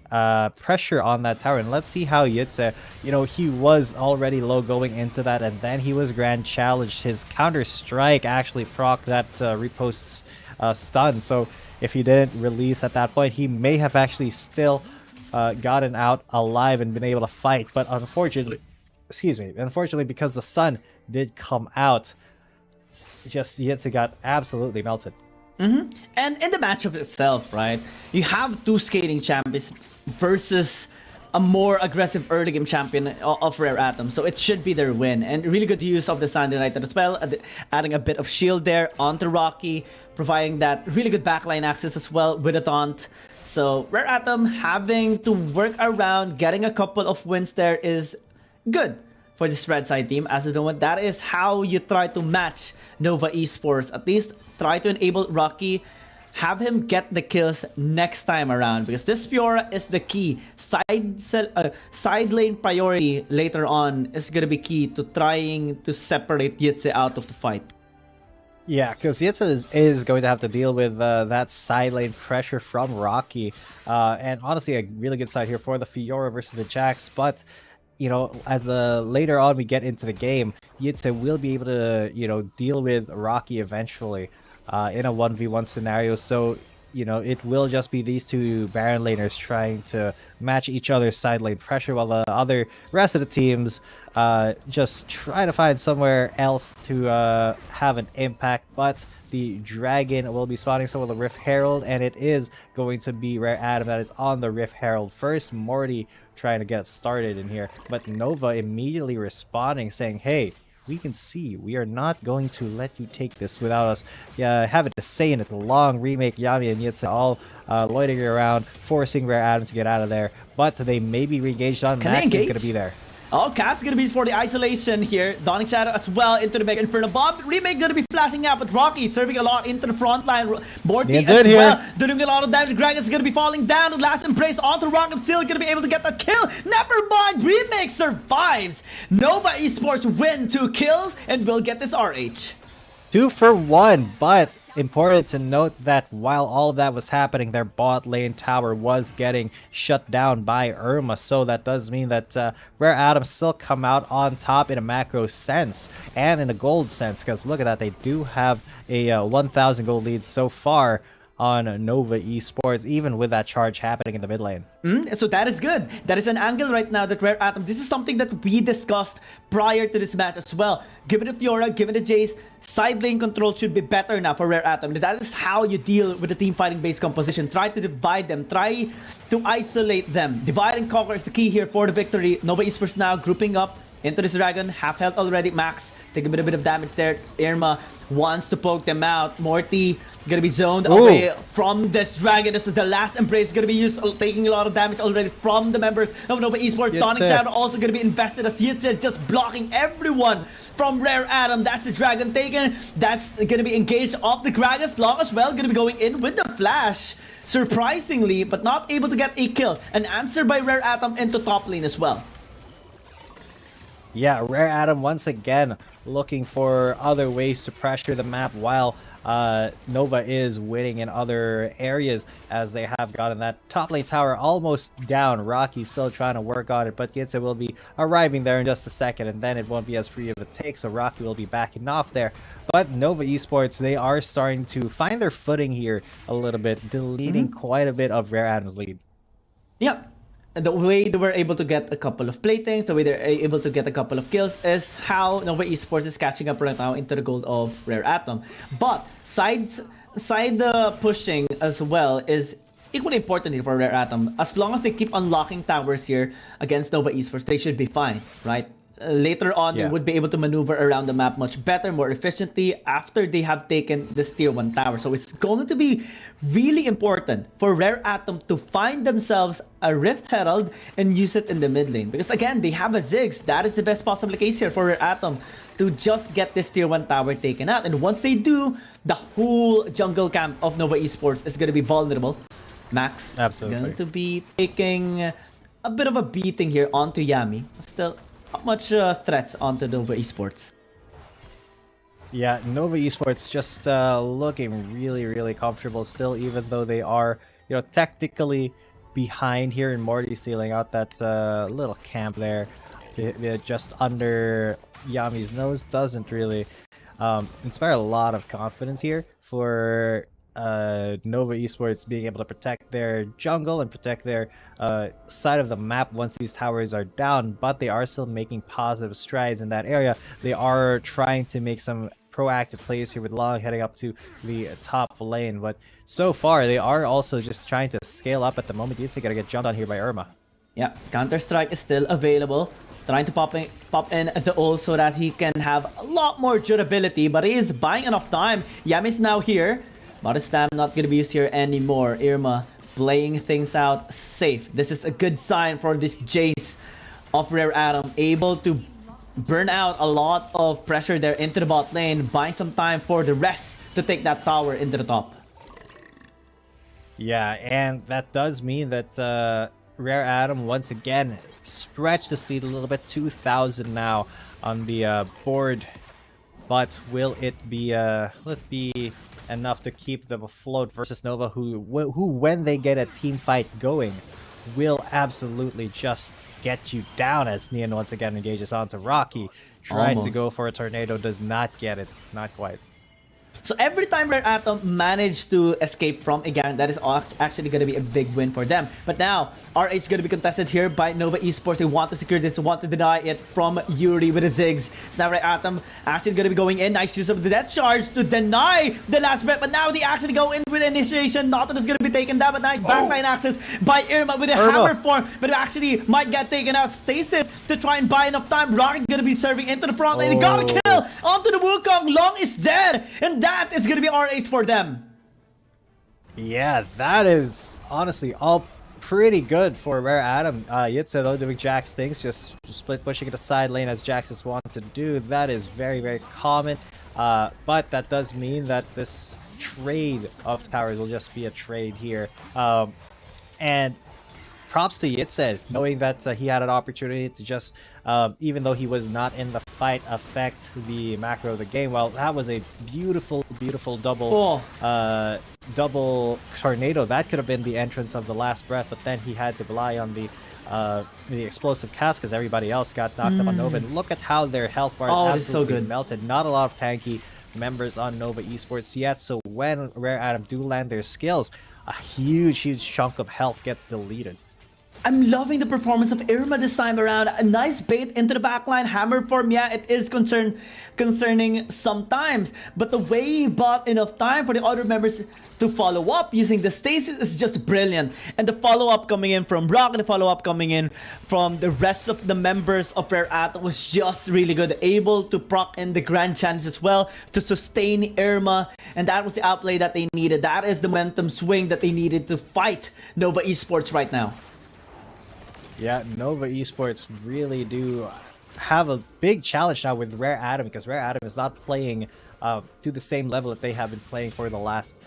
Speaker 16: pressure on that tower. And let's see how Yitsa, he was already low going into that, and then he was grand challenged. His counter strike actually proc that repost's stun, so if he didn't release at that point, he may have actually still gotten out alive and been able to fight. But unfortunately, because the stun did come out, just Yitsa got absolutely melted.
Speaker 17: And in the matchup itself, right, you have 2 scaling champions versus a more aggressive early game champion of Rare Atom, so it should be their win. And really good use of the Sand United as well, adding a bit of shield there onto Rocky, providing that really good backline access as well with a taunt. So Rare Atom having to work around getting a couple of wins there is good for this red side team. As you know, that is how you try to match Nova Esports. At least try to enable Rocky, have him get the kills next time around, because this Fiora is the key. Side lane priority later on is going to be key to trying to separate Yitsa out of the fight.
Speaker 16: Yeah, because Yitsa is going to have to deal with that side lane pressure from Rocky. And honestly, a really good side here for the Fiora versus the Jax. But as later on we get into the game, Yitsa will be able to, deal with Rocky eventually in a 1v1 scenario. So, you know, it will just be these two Baron laners trying to match each other's side lane pressure, while the rest of the teams just try to find somewhere else to have an impact. But the Dragon will be spawning some of the Rift Herald, and it is going to be Rare Adam that is on the Rift Herald first. Morty trying to get started in here, but Nova immediately responding, saying, hey, we can see we are not going to let you take this without us having to say in it. The long remake, Yami and Yitsa all loitering around, forcing Rare Adam to get out of there. But they may be re-engaged on. Max is going to be there.
Speaker 17: Oh, Cass is going to be used for the isolation here. Dawning Shadow as well into the Mega Inferno Bomb. Remake going to be flashing out, but Rocky serving a lot into the front line. Morty as well, doing a lot of damage. Greg is going to be falling down. The last embrace onto Rocket, still going to be able to get the kill. Never mind, Remake survives. Nova Esports win 2 kills and will get this RH.
Speaker 16: 2 for 1, but important to note that while all of that was happening, their bot lane tower was getting shut down by Irma, so that does mean that Rare Adam still come out on top in a macro sense and in a gold sense, because look at that, they do have a 1,000 gold lead so far on Nova Esports, even with that charge happening in the mid lane.
Speaker 17: So that is good. That is an angle right now that Rare Atom, this is something that we discussed prior to this match as well. Given the Fiora, given the Jace, side lane control should be better now for Rare Atom. That is how you deal with the team fighting based composition. Try to divide them, try to isolate them. Divide and conquer is the key here for the victory. Nova Esports now grouping up into this Dragon, half health already, Max. Taking a bit of damage there. Irma wants to poke them out. Morty gonna be zoned away from this Dragon. This is the last embrace gonna be used, taking a lot of damage already from the members of Nova Esports. Dawning Shadow also gonna be invested as Yitsa, just blocking everyone from Rare Adam. That's the Dragon taken. That's gonna be engaged off the Gragas. Long as well, gonna be going in with the flash. Surprisingly, but not able to get a kill. An answer by Rare Atom into top lane as well.
Speaker 16: Yeah, Rare Adam once again looking for other ways to pressure the map, while Nova is winning in other areas, as they have gotten that top lane tower almost down. Rocky's still trying to work on it, but Yitsa will be arriving there in just a second, and then it won't be as free of a take, so Rocky will be backing off there. But Nova Esports, they are starting to find their footing here a little bit, deleting quite a bit of Rare Adam's lead.
Speaker 17: Yep. And the way they were able to get a couple of playthings, the way they're able to get a couple of kills is how Nova Esports is catching up right now into the gold of Rare Atom. But side pushing as well is equally important here for Rare Atom. As long as they keep unlocking towers here against Nova Esports, they should be fine, right? Later on, they would be able to maneuver around the map much better, more efficiently after they have taken this tier 1 tower. So it's going to be really important for Rare Atom to find themselves a Rift Herald and use it in the mid lane. Because again, they have a Ziggs. That is the best possible case here for Rare Atom to just get this tier 1 tower taken out. And once they do, the whole jungle camp of Nova Esports is going to be vulnerable. Max is going to be taking a bit of a beating here onto Yami. Still, not much threats onto Nova Esports.
Speaker 16: Yeah, Nova Esports just looking really, really comfortable still, even though they are, you know, technically behind here in Morty, sealing out that little camp there. Just under Yami's nose doesn't really inspire a lot of confidence here for Nova Esports being able to protect their jungle and protect their side of the map once these towers are down, but they are still making positive strides in that area. They are trying to make some proactive plays here with Long heading up to the top lane, but so far they are also just trying to scale up at the moment. It's gonna get jumped on here by Irma.
Speaker 17: Yeah, Counter-Strike is still available. Trying to pop in the ult so that he can have a lot more durability, but he is buying enough time. Yami's now here. Body Slam not going to be used here anymore. Irma playing things out safe. This is a good sign for this Jace of Rare Atom. Able to burn out a lot of pressure there into the bot lane. Buying some time for the rest to take that tower into the top.
Speaker 16: Yeah, and that does mean that Rare Atom once again stretched the lead a little bit. 2,000 now on the board. But will it be enough to keep them afloat versus Nova, who when they get a team fight going will absolutely just get you down, as Neon once again engages onto Rocky. Tries to go for a tornado, does not get it. Not quite.
Speaker 17: So every time Rare Atom managed to escape from a gang, that is actually going to be a big win for them. But now, RH is going to be contested here by Nova Esports. They want to secure this, want to deny it from Yuri with the Ziggs. So now Rare Atom actually going to be going in. Nice use of the death charge to deny the last breath. But now they actually go in with initiation. Nothing is going to be taken down, but nice backline access by Irma with a hammer form. But it actually might get taken out. Stasis to try and buy enough time. Rocket going to be serving into the front lane. They got a kill onto the Wukong. Long is dead. And that is going to be RH for them.
Speaker 16: Yeah, that is honestly all pretty good for Rare Atom. Yitze though doing Jax things, just split pushing it to side lane as Jax is wanted to do. That is very, very common. But that does mean that this trade of towers will just be a trade here. And props to Yitze, knowing that he had an opportunity to just, even though he was not in the fight, affect the macro of the game. Well, that was a beautiful, beautiful double tornado. That could have been the entrance of the last breath, but then he had to rely on the explosive cast because everybody else got knocked up on Nova. And look at how their health bars absolutely melted. Not a lot of tanky members on Nova Esports yet, so when Rare Atom do land their skills, a huge chunk of health gets deleted.
Speaker 17: I'm loving the performance of Irma this time around. A nice bait into the backline. Hammer form, yeah, it is concerning sometimes. But the way he bought enough time for the other members to follow up using the stasis is just brilliant. And the follow-up coming in from Rock and the follow-up coming in from the rest of the members of Rare Atom was just really good. Able to proc in the grand challenge as well to sustain Irma. And that was the outplay that they needed. That is the momentum swing that they needed to fight Nova Esports right now.
Speaker 16: Yeah, Nova Esports really do have a big challenge now with Rare Atom because Rare Atom is not playing to the same level that they have been playing for the last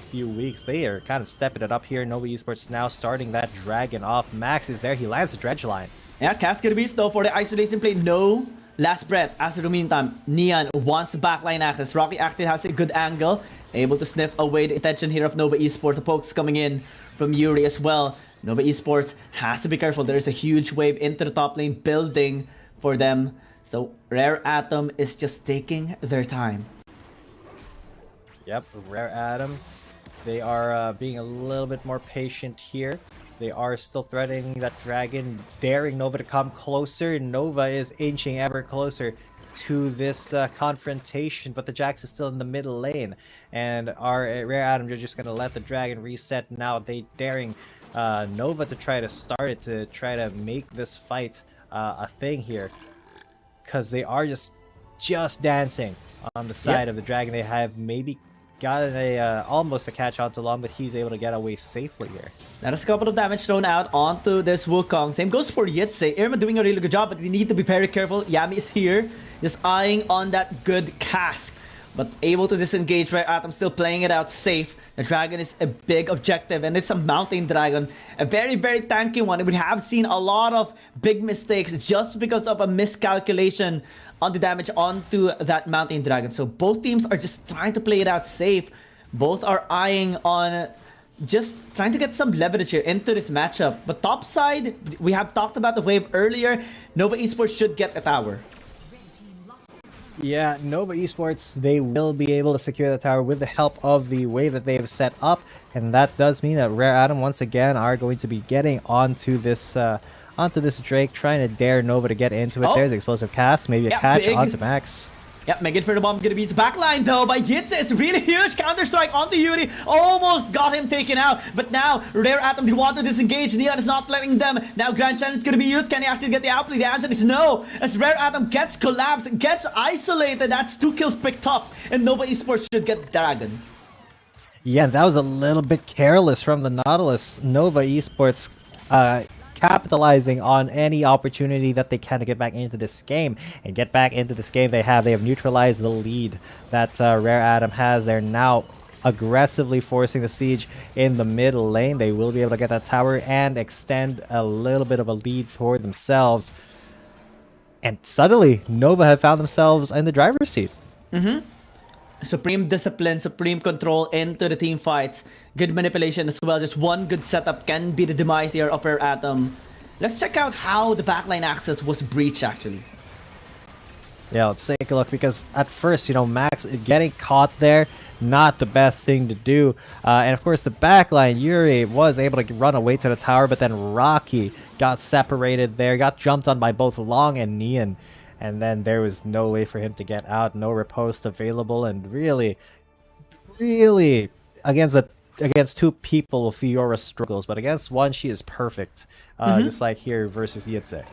Speaker 16: few weeks. They are kind of stepping it up here. Nova Esports now starting that dragon off. Max is there. He lands the dredge line.
Speaker 17: Yeah, Cascade Beast though for the isolation play. No last breath. As in the meantime, Neon wants the backline access. Rocky actually has a good angle. Able to sniff away the attention here of Nova Esports. The pokes coming in from Yuri as well. Nova Esports has to be careful. There is a huge wave into the top lane building for them. So Rare Atom is just taking their time.
Speaker 16: Yep, Rare Atom. They are being a little bit more patient here. They are still threatening that dragon, daring Nova to come closer. Nova is inching ever closer to this confrontation, but the Jax is still in the middle lane. And our Rare Atom are just going to let the dragon reset now. They daring Nova to try to start it, to try to make this fight a thing here, because they are just dancing on the side of the dragon. They have maybe got almost a catch onto Long, but he's able to get away safely here.
Speaker 17: That is a couple of damage thrown out onto this Wukong. Same goes for Yitze. Irma doing a really good job, but you need to be very careful. Yami is here, just eyeing on that good cask, but able to disengage. Rare Atom still playing it out safe. The dragon is a big objective, and it's a mountain dragon. A very, very tanky one. We have seen a lot of big mistakes just because of a miscalculation on the damage onto that mountain dragon. So both teams are just trying to play it out safe. Both are eyeing on just trying to get some leverage here into this matchup. But top side, we have talked about the wave earlier. Nova Esports should get a tower.
Speaker 16: Yeah, Nova Esports, they will be able to secure the tower with the help of the wave that they have set up. And that does mean that Rare Atom, once again, are going to be getting onto this Drake, trying to dare Nova to get into it. There's explosive cast, maybe a catch onto Max.
Speaker 17: Yep, Megan for the bomb gonna beat backline though by Yitze. It's really huge counter-strike onto Yuri. Almost got him taken out. But now, Rare Atom, they want to disengage. Neon is not letting them. Now Grand Challenge is gonna be used. Can he actually get the outplay? The answer is no. As Rare Atom gets collapsed, gets isolated. That's 2 kills picked up. And Nova Esports should get Dragon.
Speaker 16: Yeah, that was a little bit careless from the Nautilus. Nova Esports capitalizing on any opportunity that they can to get back into this game. And get back into this game they have neutralized the lead that Rare Atom has. They're now aggressively forcing the siege in the middle lane. They will be able to get that tower and extend a little bit of a lead for themselves. And suddenly, Nova have found themselves in the driver's seat.
Speaker 17: Supreme discipline, supreme control into the team fights. Good manipulation as well. Just one good setup can be the demise here of Rare Atom. Let's check out how the backline access was breached actually.
Speaker 16: Yeah, let's take a look, because at first, Max getting caught there, not the best thing to do. And of course, the backline, Yuri was able to run away to the tower, but then Rocky got separated there, got jumped on by both Long and Neon. And then there was no way for him to get out, no riposte available, and really, against two people, Fiora struggles, but against one, she is perfect. Just like here versus Yitze.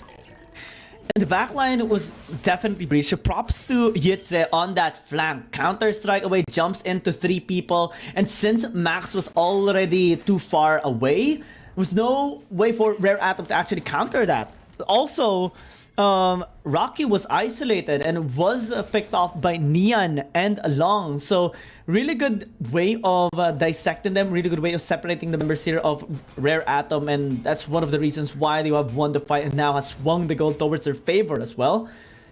Speaker 17: And the backline was definitely breached. Props to Yitze on that flank. Counter-strike away, jumps into 3 people. And since Max was already too far away, there was no way for Rare Atom to actually counter that. Also, Rocky was isolated and was picked off by Neon and Long. So really good way of dissecting them, really good way of separating the members here of Rare Atom, and that's one of the reasons why they have won the fight and now has swung the goal towards their favor as well.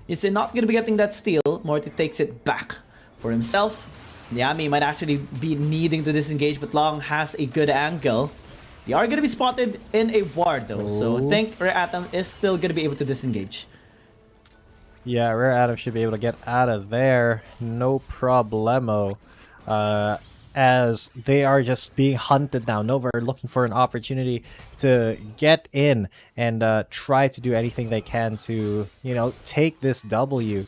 Speaker 17: It's not going to be getting that steal. Morty takes it back for himself. Yami might actually be needing to disengage, but Long has a good angle. They are going to be spotted in a ward though, so I think Rare Atom is still going to be able to disengage.
Speaker 16: Yeah, Rare Atom should be able to get out of there, no problemo. As they are just being hunted now. Nova are looking for an opportunity to get in and try to do anything they can to, take this W.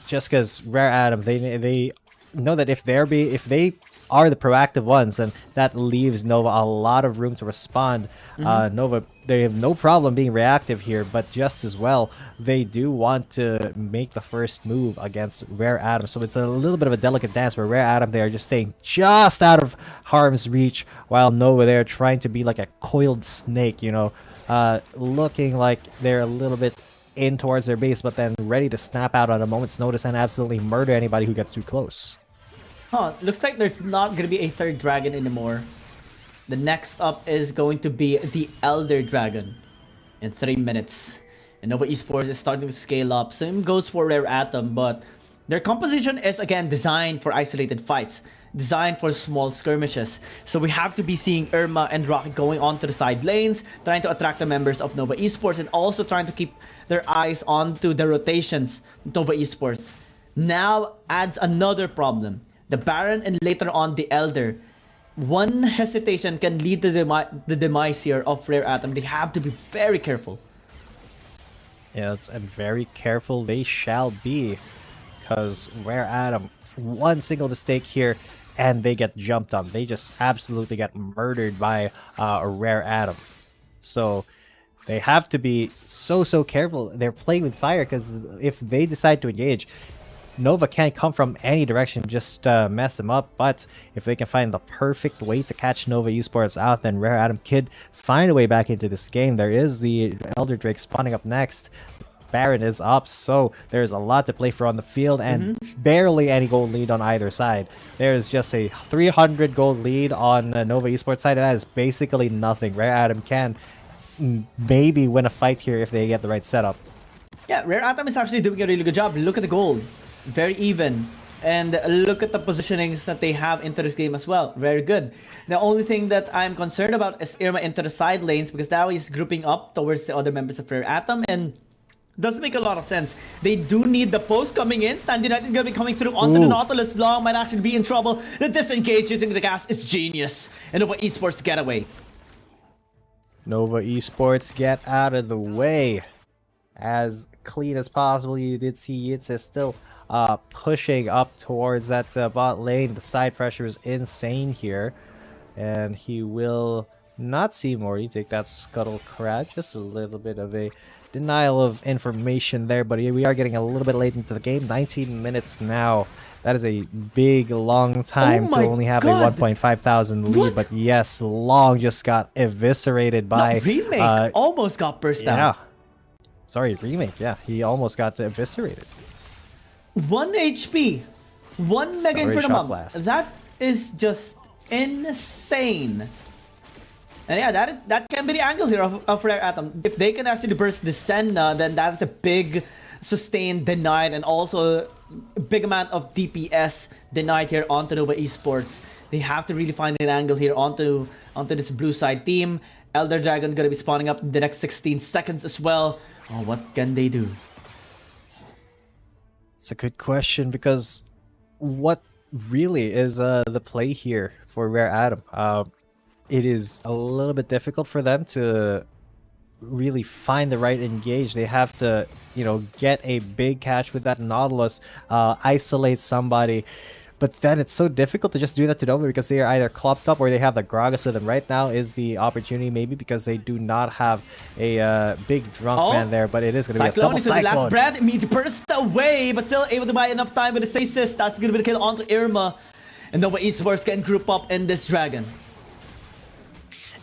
Speaker 16: Just because Rare Atom, they know that if they are the proactive ones, and that leaves Nova a lot of room to respond. Nova, they have no problem being reactive here, but just as well, they do want to make the first move against Rare Atom. So it's a little bit of a delicate dance where Rare Atom, they are just staying just out of harm's reach, while Nova, they're trying to be like a coiled snake, looking like they're a little bit in towards their base, but then ready to snap out on a moment's notice and absolutely murder anybody who gets too close.
Speaker 17: Looks like there's not going to be a third dragon anymore. The next up is going to be the Elder Dragon in 3 minutes. And Nova Esports is starting to scale up. Same goes for Rare Atom, but their composition is again designed for isolated fights. Designed for small skirmishes. So we have to be seeing Irma and Rocky going onto the side lanes, trying to attract the members of Nova Esports, and also trying to keep their eyes onto the rotations of Nova Esports. Now adds another problem. The Baron and later on the Elder. One hesitation can lead to the demise here of Rare Atom. They have to be very careful.
Speaker 16: Yes, and very careful they shall be. Because Rare Atom, one single mistake here, and they get jumped on. They just absolutely get murdered by a Rare Atom. So they have to be so careful. They're playing with fire, because if they decide to engage, Nova can't come from any direction, just mess them up. But if they can find the perfect way to catch Nova Esports out, then Rare Atom could find a way back into this game. There is the Elder Drake spawning up next. Baron is up, so there's a lot to play for on the field, and barely any gold lead on either side. There's just a 300 gold lead on Nova Esports side, and that is basically nothing. Rare Atom can maybe win a fight here if they get the right setup.
Speaker 17: Yeah, Rare Atom is actually doing a really good job. Look at the gold. Very even. And look at the positionings that they have into this game as well. Very good. The only thing that I'm concerned about is Irma into the side lanes, because now he's grouping up towards the other members of Rare Atom, and doesn't make a lot of sense. They do need the post coming in. Stand United is going to be coming through onto the Nautilus. Long might actually be in trouble. The disengage using the gas is genius. And Nova Esports getaway.
Speaker 16: Nova Esports get out of the way. As clean as possible. You did see Yitze still pushing up towards that bot lane. The side pressure is insane here. And he will not see Morty take that scuttle crab. Just a little bit of a denial of information there, but we are getting a little bit late into the game. 19 minutes now. That is a big, long time to only have a 1,500 lead. What? But yes, Long just got eviscerated by...
Speaker 17: Remake almost got burst down.
Speaker 16: Yeah. Sorry, Remake. Yeah, he almost got eviscerated.
Speaker 17: 1 HP. 1 mega inferno. That is just insane. And yeah, that can be the angle here of Rare Atom. If they can actually burst the Senna, then that's a big sustained denied, and also a big amount of DPS denied here onto Nova Esports. They have to really find an angle here onto this blue side team. Elder Dragon gonna be spawning up in the next 16 seconds as well. Oh, what can they do?
Speaker 16: That's a good question, because what really is the play here for Rare Atom? It is a little bit difficult for them to really find the right engage. They have to, get a big catch with that Nautilus, isolate somebody. But then it's so difficult to just do that to Nova, because they are either clopped up or they have the Gragas with them. Right now is the opportunity, maybe, because they do not have a big drunk man there, but it is going to be a double Cyclone.
Speaker 17: The last breath, immediately burst away, but still able to buy enough time with the Stasis. That's going to be the kill onto Irma. And Nova Esports can group up in this Dragon.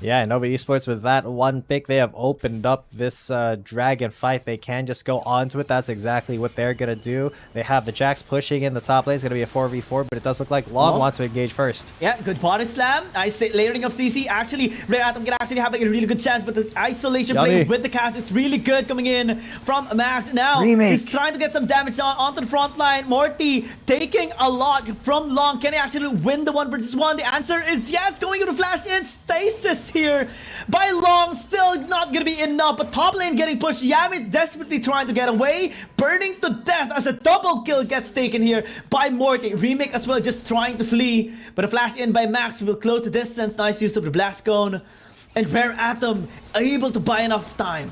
Speaker 16: Yeah, Nova Esports, with that one pick, they have opened up this Dragon fight. They can just go onto it. That's exactly what they're going to do. They have the Jax pushing in the top lane. It's going to be a 4v4, but it does look like Long wants to engage first.
Speaker 17: Yeah, good body slam. Nice layering of CC. Actually, Rare Atom can actually have a really good chance, but the isolation play with the cast is really good coming in from Max. Now, he's trying to get some damage onto the front line. Morty taking a lot from Long. Can he actually win the 1 versus 1? The answer is yes. Going to flash in Stasis here by Long, still not gonna be enough, but top lane getting pushed. Yami desperately trying to get away, burning to death as a double kill gets taken here by Morty. Remake as well, just trying to flee, but a flash in by Max will close the distance. Nice use of the blast cone, and Rare Atom able to buy enough time.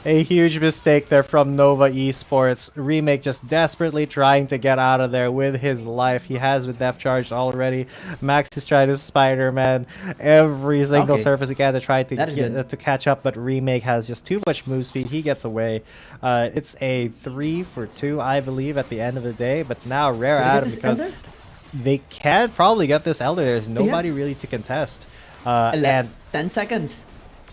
Speaker 16: A huge mistake there from Nova Esports. Remake just desperately trying to get out of there with his life. He has with Def Charged already. Max is trying to Spider-Man every single surface he can to try to catch up, but Remake has just too much move speed. He gets away. It's a 3 for 2, I believe, at the end of the day, but now Rare Atom, because they can probably get this Elder. There's nobody really to contest. And
Speaker 17: 10 seconds.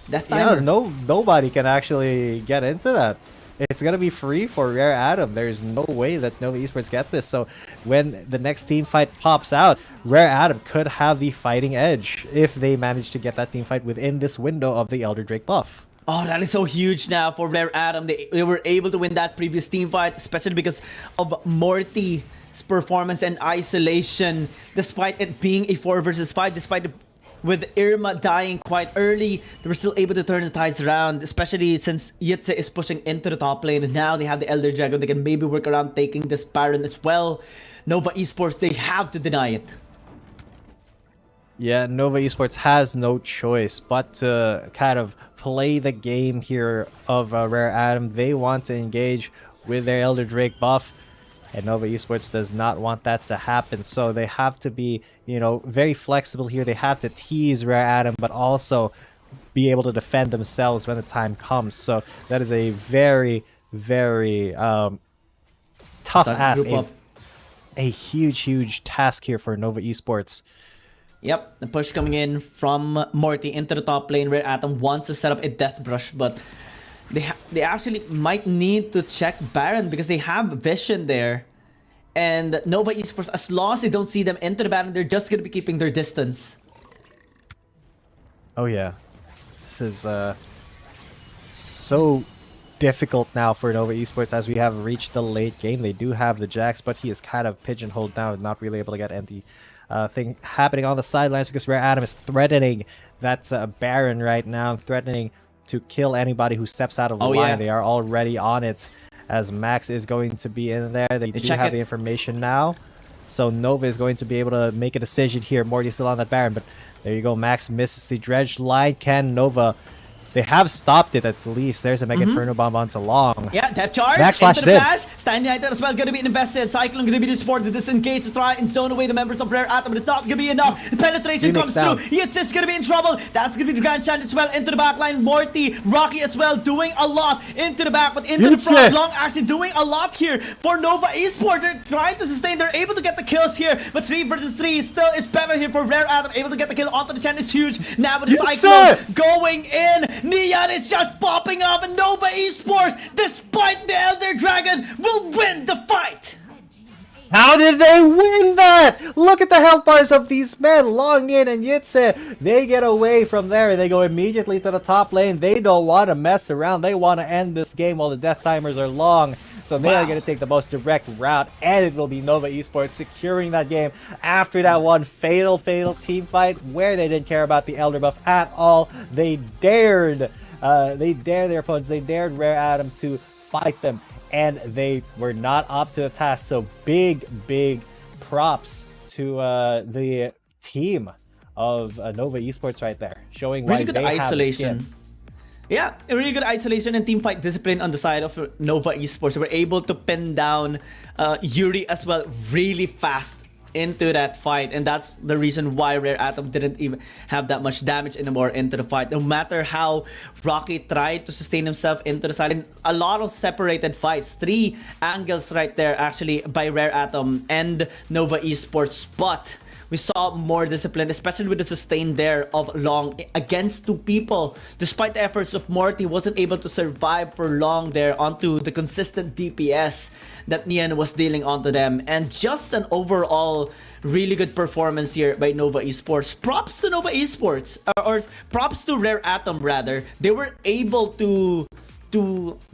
Speaker 16: Yeah, nobody can actually get into that. It's gonna be free for Rare Atom. There's no way that Nova Esports get this. So when the next team fight pops out, Rare Atom could have the fighting edge if they manage to get that team fight within this window of the Elder Drake buff.
Speaker 17: Oh, that is so huge now for Rare Atom. They were able to win that previous team fight, especially because of Morty's performance and isolation, despite it being a 4 versus 5, despite with Irma dying quite early, they were still able to turn the tides around, especially since Yitze is pushing into the top lane, and now they have the Elder Dragon. They can maybe work around taking this Baron as well. Nova Esports, they have to deny it.
Speaker 16: Yeah, Nova Esports has no choice but to kind of play the game here of Rare Atom. They want to engage with their Elder Drake buff, and Nova Esports does not want that to happen. So they have to be, very flexible here. They have to tease Rare Atom, but also be able to defend themselves when the time comes. So that is a very, very tough ask. A huge task here for Nova Esports.
Speaker 17: Yep, the push coming in from Morty into the top lane. Rare Atom wants to set up a death brush, but they actually might need to check Baron because they have vision there. And Nova Esports, as long as they don't see them enter the Baron, they're just going to be keeping their distance.
Speaker 16: Oh yeah. This is so difficult now for Nova Esports as we have reached the late game. They do have the Jax, but he is kind of pigeonholed now and not really able to get any thing happening on the sidelines because Rare Atom is threatening that Baron right now, threatening to kill anybody who steps out of the line. They are already on it, as Max is going to be in there. They do have the information now, so Nova is going to be able to make a decision here. Morty's still on that Baron, but there you go. Max misses the dredge line. Can Nova? They have stopped it at least. There's a Mega Inferno Bomb onto Long.
Speaker 17: Yeah, depth charge.
Speaker 16: Max flashes in.
Speaker 17: Standing right there as well, going to be invested. Cyclone going to be used for the disengage to try and zone away the members of Rare Atom, but it's not going to be enough. The penetration comes through. Yitz going to be in trouble. That's going to be the Grand Chant as well into the back line. Morty, Rocky as well, doing a lot into the back, but into the front. Long actually doing a lot here for Nova Esports. They're trying to sustain. They're able to get the kills here, but 3 versus 3 still is better here for Rare Atom. Able to get the kill onto the Chant is huge. Now with the Cyclone going in. Neon is just popping off, and Nova Esports, despite the Elder Dragon, will win the fight.
Speaker 16: How did they win that? Look at the health bars of these men. Long in and Yitze, they get away from there. They go immediately to the top lane. They don't want to mess around. They want to end this game while the death timers are long. So they are going to take the most direct route, and it will be Nova Esports securing that game after that one fatal team fight where they didn't care about the Elder buff at all. They dared their opponents. They dared Rare Atom to fight them and they were not up to the task. So big props to the team of Nova Esports right there, showing why
Speaker 17: really good
Speaker 16: they
Speaker 17: isolation.
Speaker 16: have the skin.
Speaker 17: Yeah, a really good isolation and team fight discipline on the side of Nova Esports. They were able to pin down Yuri as well really fast into that fight, and that's the reason why Rare Atom didn't even have that much damage anymore into the fight. No matter how Rocky tried to sustain himself into the side, and a lot of separated fights, 3 angles right there actually by Rare Atom and Nova Esports, but we saw more discipline, especially with the sustain there of Long against 2 people. Despite the efforts of Morty, wasn't able to survive for long there onto the consistent DPS that Nian was dealing onto them. And just an overall really good performance here by Nova Esports. Props to Nova Esports, or props to Rare Atom rather. They were able to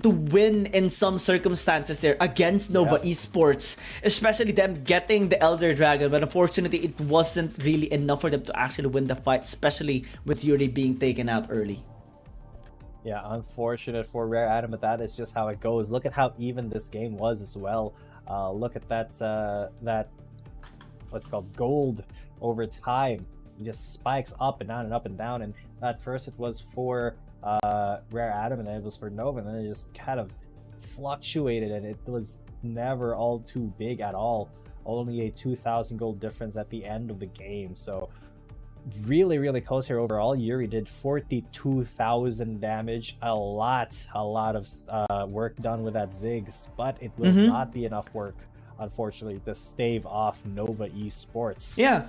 Speaker 17: win in some circumstances there against Nova Esports, especially them getting the Elder Dragon, but unfortunately it wasn't really enough for them to actually win the fight, especially with Yuri being taken out early.
Speaker 16: Yeah, unfortunate for Rare Atom, but that is just how it goes. Look at how even this game was as well. Look at that what's called gold over time. It just spikes up and down and up and down, and at first it was for Rare Atom, and then it was for Nova, and then it just kind of fluctuated, and it was never all too big at all. Only a 2,000 gold difference at the end of the game. So really close here overall. Yuri did 42,000 damage, a lot of work done with that Ziggs, but it will not be enough work, unfortunately, to stave off Nova Esports.
Speaker 17: Yeah,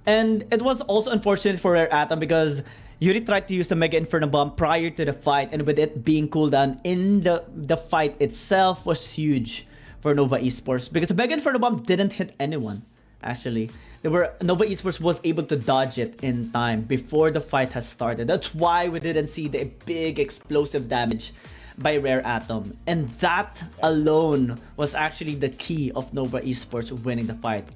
Speaker 17: and it was also unfortunate for Rare Atom because Yuri tried to use the Mega Inferno Bomb prior to the fight, and with it being cooldown in the fight itself was huge for Nova Esports, because the Mega Inferno Bomb didn't hit anyone. Actually, Nova Esports was able to dodge it in time before the fight has started. That's why we didn't see the big explosive damage by Rare Atom, and that alone was actually the key of Nova Esports winning the fight.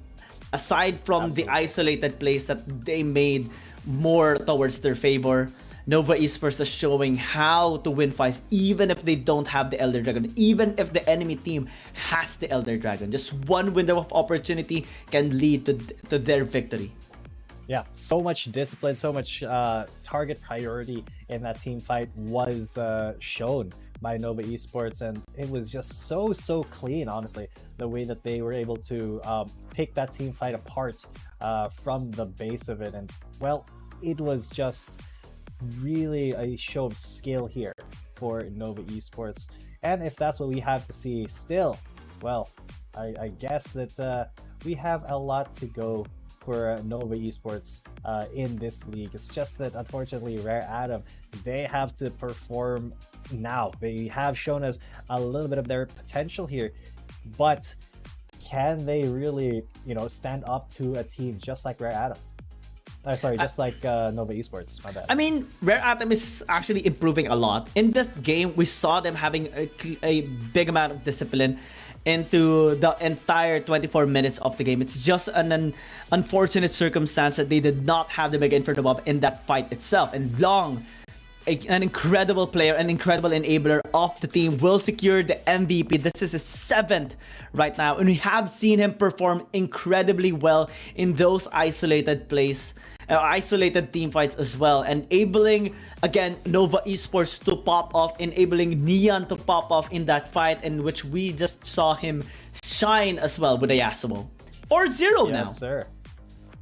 Speaker 17: Aside from the isolated plays that they made more towards their favor, Nova Esports is showing how to win fights even if they don't have the Elder Dragon, even if the enemy team has the Elder Dragon. Just one window of opportunity can lead to their victory.
Speaker 16: Yeah, so much discipline, so much target priority in that team fight was shown by Nova Esports, and it was just so clean, honestly, the way that they were able to pick that team fight apart from the base of it. And well, it was just really a show of skill here for Nova Esports, and if that's what we have to see still, well, I guess that we have a lot to go for Nova Esports in this league. It's just that unfortunately Rare Atom, they have to perform now. They have shown us a little bit of their potential here, but can they really, stand up to a team just like Rare Atom? Just like Nova Esports. My bad.
Speaker 17: I mean, Rare Atom is actually improving a lot. In this game, we saw them having a big amount of discipline into the entire 24 minutes of the game. It's just an unfortunate circumstance that they did not have the Mega Inferno Bomb in that fight itself. And Long, an incredible player, an incredible enabler of the team, will secure the MVP. This is his 7th right now, and we have seen him perform incredibly well in those isolated plays. Isolated team fights as well, enabling again Nova Esports to pop off, enabling Nian to pop off in that fight, in which we just saw him shine as well with a Yasuo. 4-0 now.
Speaker 16: Yes, sir.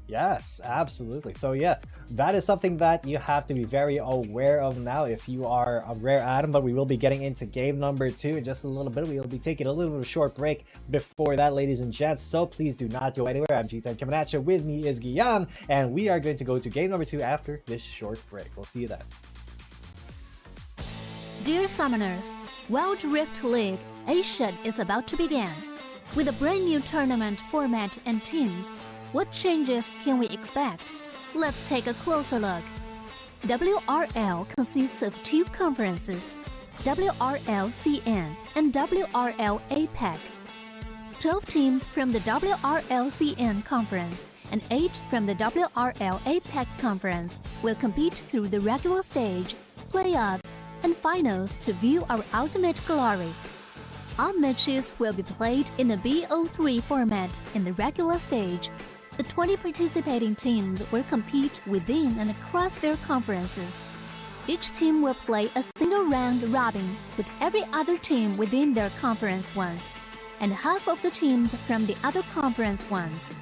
Speaker 16: Yes, absolutely. So yeah, that is something that you have to be very aware of now if you are a Rare Atom. But we will be getting into game number 2 in just a little bit. We will be taking a little bit of a short break before that, ladies and gents, so please do not go anywhere. I'm G10 coming at you. With me is Guillaume, and we are going to go to game number 2 after this short break. We'll see you then.
Speaker 7: Dear Summoners, Wild Rift League Asia is about to begin. With a brand new tournament format and teams, what changes can we expect? Let's take a closer look. WRL consists of 2 conferences, WRL CN and WRL APEC. 12 teams from the WRL CN conference and 8 from the WRL APEC conference will compete through the regular stage, playoffs, and finals to view our ultimate glory. All matches will be played in the BO3 format in the regular stage. The 20 participating teams will compete within and across their conferences. Each team will play a single round robin with every other team within their conference once, and half of the teams from the other conference once.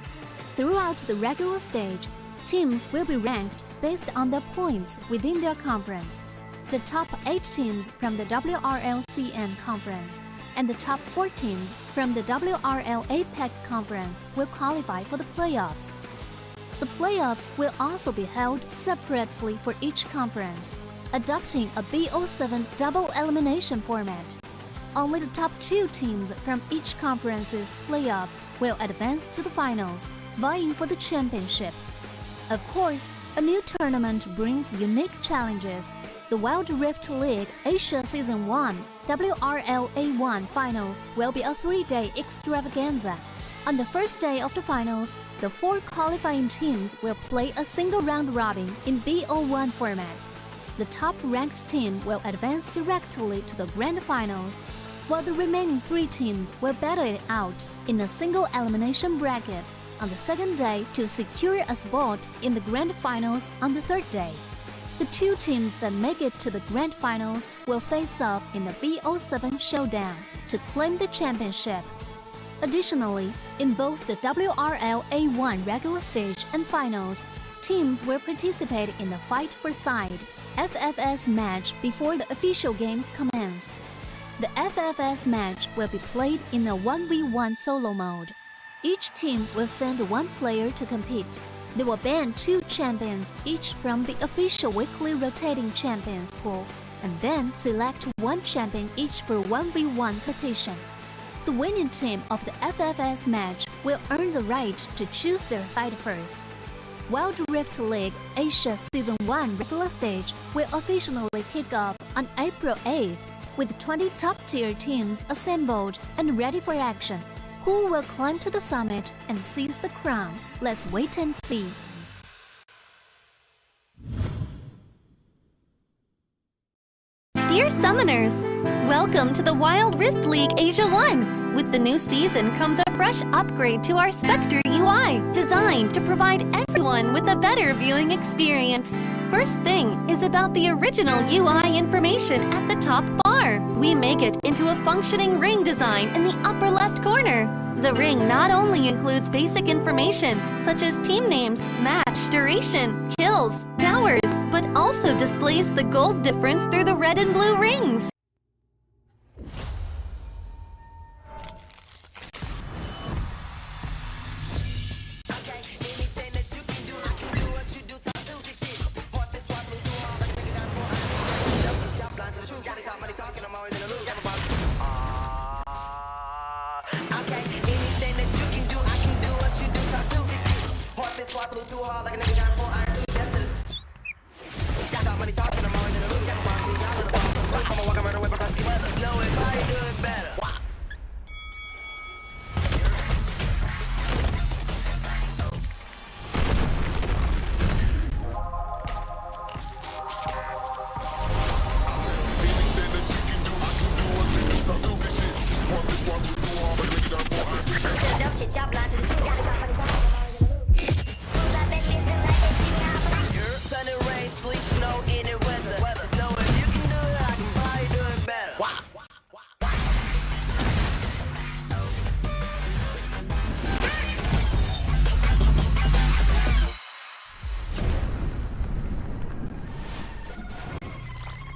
Speaker 7: Throughout the regular stage, teams will be ranked based on their points within their conference. The top 8 teams from the WRL CN conference and the top 4 teams from the WRL APEC conference will qualify for the playoffs. The playoffs will also be held separately for each conference, adopting a BO7 double elimination format. Only the top 2 teams from each conference's playoffs will advance to the finals, vying for the championship. Of course, a new tournament brings unique challenges. The Wild Rift League Asia Season 1 WRL A1 Finals will be a 3-day extravaganza. On the first day of the finals, the 4 qualifying teams will play a single round robin in BO1 format. The top-ranked team will advance directly to the grand finals, while the remaining 3 teams will battle it out in a single elimination bracket on the second day to secure a spot in the grand finals on the third day. The 2 teams that make it to the grand finals will face off in the BO7 showdown to claim the championship. Additionally, in both the WRL A1 regular stage and finals, teams will participate in the Fight for Side FFS match before the official games commence. The FFS match will be played in a 1v1 solo mode. Each team will send 1 player to compete. They will ban 2 champions each from the official weekly rotating champions pool, and then select 1 champion each for 1v1 competition. The winning team of the FFS match will earn the right to choose their side first. Wild Rift League Asia Season 1 regular stage will officially kick off on April 8th, with 20 top-tier teams assembled and ready for action. Who will climb to the summit and seize the crown? Let's wait and see.
Speaker 8: Dear Summoners, welcome to the Wild Rift League Asia 1. With the new season comes a fresh upgrade to our Spectre UI, designed to provide everyone with a better viewing experience. First thing is about the original UI information at the top bar. We make it into a functioning ring design in the upper left corner. The ring not only includes basic information such as team names, match duration, kills, towers, but also displays the gold difference through the red and blue rings.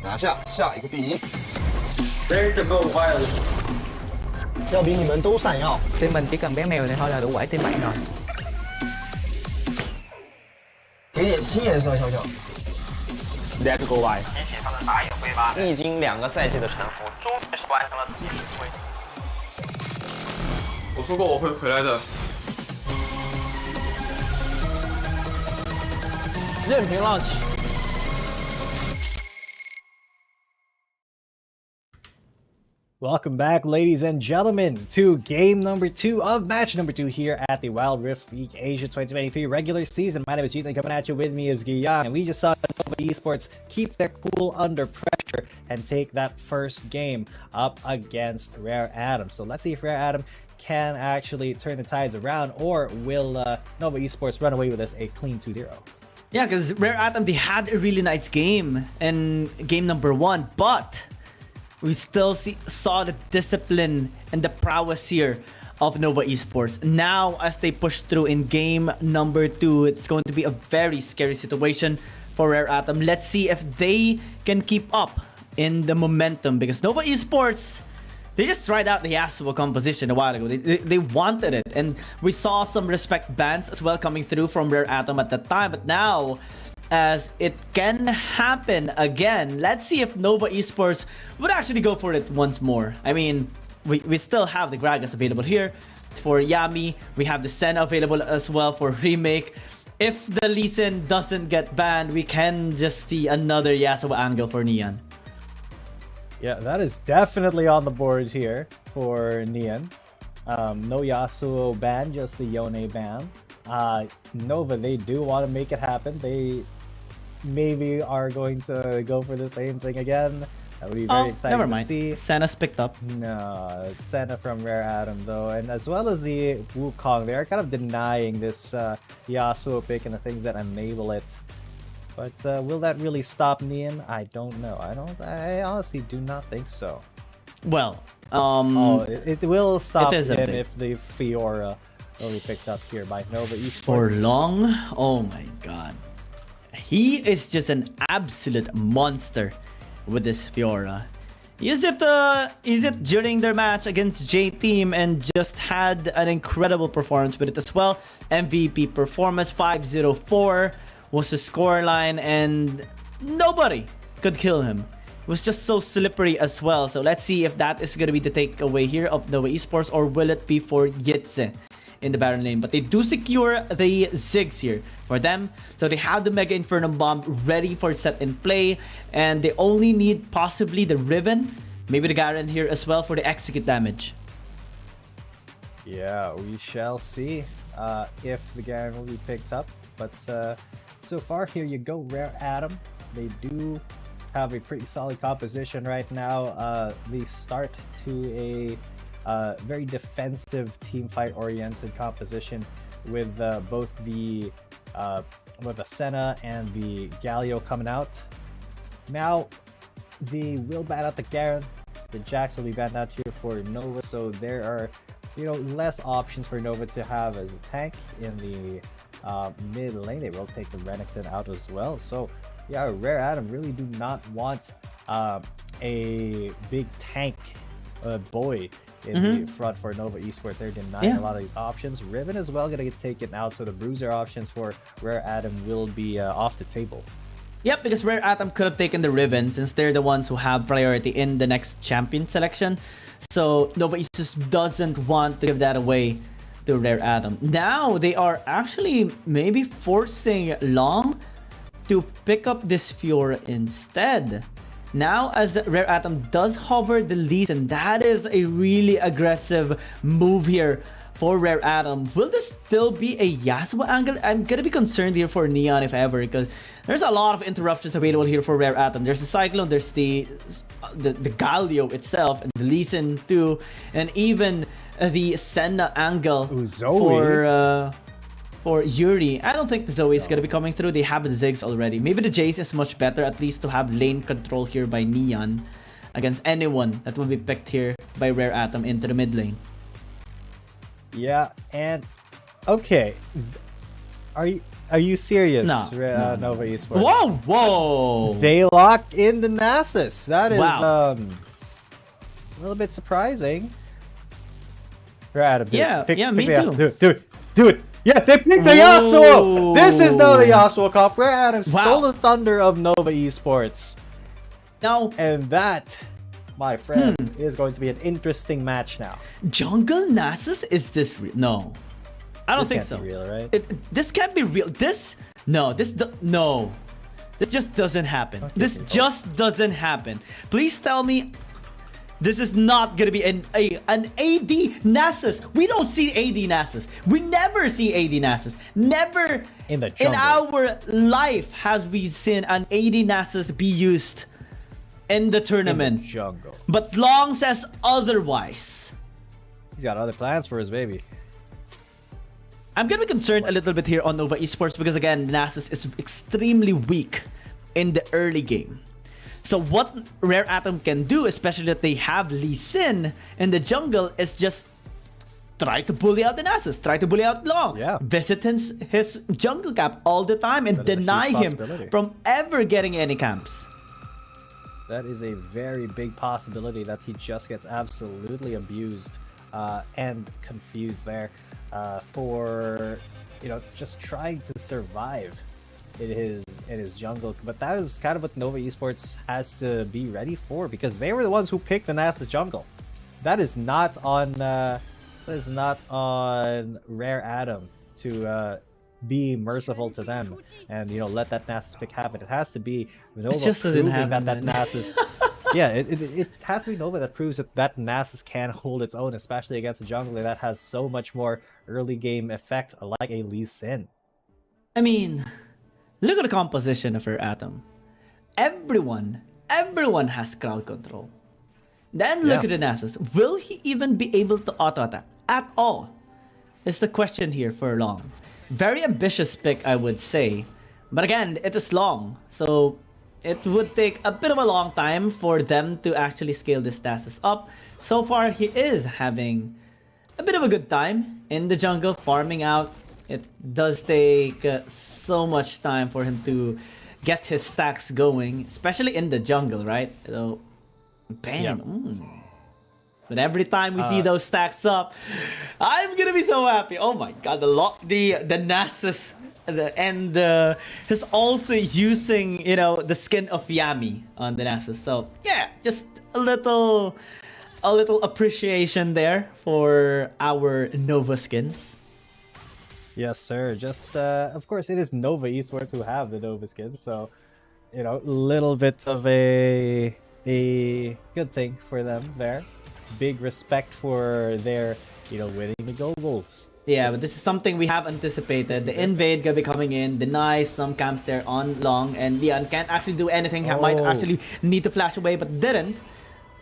Speaker 11: 拿下下一个第一。
Speaker 12: There to go wild.
Speaker 11: 要比你们都闪耀。
Speaker 13: Team mình chỉ cần bé mèo này thôi là đủ quẩy team bạn rồi.
Speaker 11: 给点新颜色，小小。
Speaker 12: There to go wild.
Speaker 14: 提起他的打野挥发，历经2个赛季的沉浮，终于是完成了自己的回归。
Speaker 10: 我说过我会回来的。
Speaker 12: 任凭浪起。
Speaker 16: Welcome Welcome back, ladies and gentlemen, to game number 2 of match number 2 here at the Wild Rift League Asia 2023 regular season. My name is Ethan, coming at you. With me is Guillaume, and we just saw Nova Esports keep their cool under pressure and take that first game up against Rare Atom. So let's see if Rare Atom can actually turn the tides around, or will Nova Esports run away with us a clean 2-0.
Speaker 17: Yeah, because Rare Atom, they had a really nice game in game number 1, but we still saw the discipline and the prowess here of Nova Esports. Now, as they push through in game number 2, it's going to be a very scary situation for Rare Atom. Let's see if they can keep up in the momentum, because Nova Esports, they just tried out the Yasuo composition a while ago. They wanted it, and we saw some respect bans as well coming through from Rare Atom at that time. But now, as it can happen again, let's see if Nova Esports would actually go for it once more. I mean, we still have the Gragas available here for Yami. We have the Senna available as well for Remake. If the Lee Sin doesn't get banned, we can just see another Yasuo angle for Neon.
Speaker 16: Yeah, that is definitely on the board here for Neon. No Yasuo ban, just the Yone ban. Nova, they do want to make it happen. They maybe are going to go for the same thing again. That would be very exciting
Speaker 17: never mind.
Speaker 16: to see.
Speaker 17: Senna's picked up.
Speaker 16: No, it's Senna from Rare Atom though, and as well as the Wukong, they are kind of denying this Yasuo pick and the things that enable it. But will that really stop Neon? I don't know. I honestly do not think so.
Speaker 17: Well,
Speaker 16: it will stop
Speaker 17: it is
Speaker 16: him if the Fiora will be picked up here by Nova Esports.
Speaker 17: For long? Oh my god. He is just an absolute monster with this Fiora. Is it during their match against J-Team and just had an incredible performance with it as well. MVP performance, 504 was the scoreline, and nobody could kill him. It was just so slippery as well. So let's see if that is going to be the takeaway here of Nova Esports, or will it be for Yitze in the Baron lane. But they do secure the Ziggs here for them. So they have the Mega Inferno Bomb ready for set in play, and they only need possibly the Riven, maybe the Garen here as well for the execute damage.
Speaker 16: Yeah, we shall see if the Garen will be picked up. But so far, here you go, Rare Atom. They do have a pretty solid composition right now. They start to a very defensive team fight oriented composition with both the Senna and the Galio coming out. Now they will ban out the Garen. The Jax will be banned out here for Nova, so there are less options for Nova to have as a tank in the mid lane. They will take the Renekton out as well. So yeah, Rare Atom really do not want a big tank boy in the front for Nova Esports. They're denying a lot of these options. Riven as well going to get taken out, so the bruiser options for Rare Atom will be off the table.
Speaker 17: Yep, because Rare Atom could have taken the Riven since they're the ones who have priority in the next champion selection. So Nova Esports doesn't want to give that away to Rare Atom. Now they are actually maybe forcing Long to pick up this Fiora instead. Now, as Rare Atom does hover the Lee Sin, that is a really aggressive move here for Rare Atom. Will this still be a Yasuo angle? I'm gonna be concerned here for Neon if ever, because there's a lot of interruptions available here for Rare Atom. There's the Cyclone, there's the Galio itself, and the Lee Sin too, and even the Senna angle for Yuri. I don't think the Zoe is going to be coming through. They have the Ziggs already. Maybe the Jace is much better, at least to have lane control here by Neon against anyone that will be picked here by Rare Atom into the mid lane.
Speaker 16: Yeah, and okay, are you serious?
Speaker 17: No,
Speaker 16: Nova Esports.
Speaker 17: Whoa!
Speaker 16: They lock in the Nasus. That is a little bit surprising. Rare Atom,
Speaker 17: me too.
Speaker 16: Do it. Yeah, they picked the Yasuo! This is now the Yasuo comp. Rare Atom stole the thunder of Nova Esports.
Speaker 17: Now,
Speaker 16: and that, my friend, is going to be an interesting match now.
Speaker 17: Jungle Nasus? Is this real? No. I don't think so.
Speaker 16: Be real, right?
Speaker 17: This can't be real. This just doesn't happen. This just doesn't happen. Please tell me This is not gonna be an AD Nasus. We don't see AD Nasus. We never see AD Nasus. Never
Speaker 16: in the jungle.
Speaker 17: In our life has we seen an AD Nasus be used in the tournament.
Speaker 16: In the jungle.
Speaker 17: But Long says otherwise.
Speaker 16: He's got other plans for his baby.
Speaker 17: I'm gonna be concerned a little bit here on Nova Esports because again, Nasus is extremely weak in the early game. So what Rare Atom can do, especially that they have Lee Sin in the jungle, is just try to bully out the Nasus, try to bully out Long, visit his jungle camp all the time and deny him from ever getting any camps.
Speaker 16: That is a very big possibility that he just gets absolutely abused and confused there for, you know, just trying to survive in his jungle. But that is kind of what Nova Esports has to be ready for, because they were the ones who picked the Nasus jungle. That is not on Rare Atom to be merciful to them and, you know, let that Nasus pick happen. It has to be Nova proving that Nasus yeah, it has to be Nova that proves that Nasus can hold its own, especially against a jungler that has so much more early game effect like a Lee Sin.
Speaker 17: I mean, look at the composition of her Atom. Everyone has crowd control. Then look at the Nasus. Will he even be able to auto-attack at all? Is the question here for Long. Very ambitious pick, I would say. But again, it is Long. So it would take a bit of a long time for them to actually scale this Nasus up. So far, he is having a bit of a good time in the jungle, farming out. It does take so much time for him to get his stacks going, especially in the jungle, right? So, bam. But every time we see those stacks up, I'm gonna be so happy. Oh my god, the Nasus, he's also using, you know, the skin of Yami on the Nasus. So yeah, just a little appreciation there for our Nova skins.
Speaker 16: Yes, sir. Just of course, it is Nova Esports who have the Nova skins, so you know, little bit of a good thing for them there. Big respect for their, you know, winning the globals.
Speaker 17: Yeah, but this is something we have anticipated. The invade gonna be coming in, deny some camps there on Long, and Leon can't actually do anything. Might actually need to flash away, but didn't,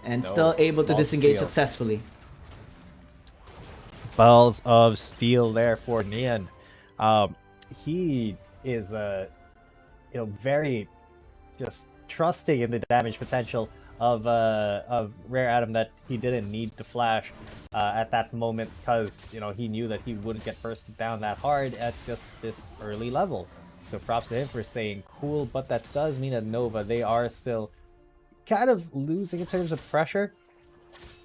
Speaker 17: and still able to disengage successfully.
Speaker 16: Balls of steel there for Neon. He is you know, very just trusting in the damage potential of Rare Atom, that he didn't need to flash at that moment, because, you know, he knew that he wouldn't get bursted down that hard at just this early level. So props to him for staying cool, but that does mean that Nova, they are still kind of losing in terms of pressure.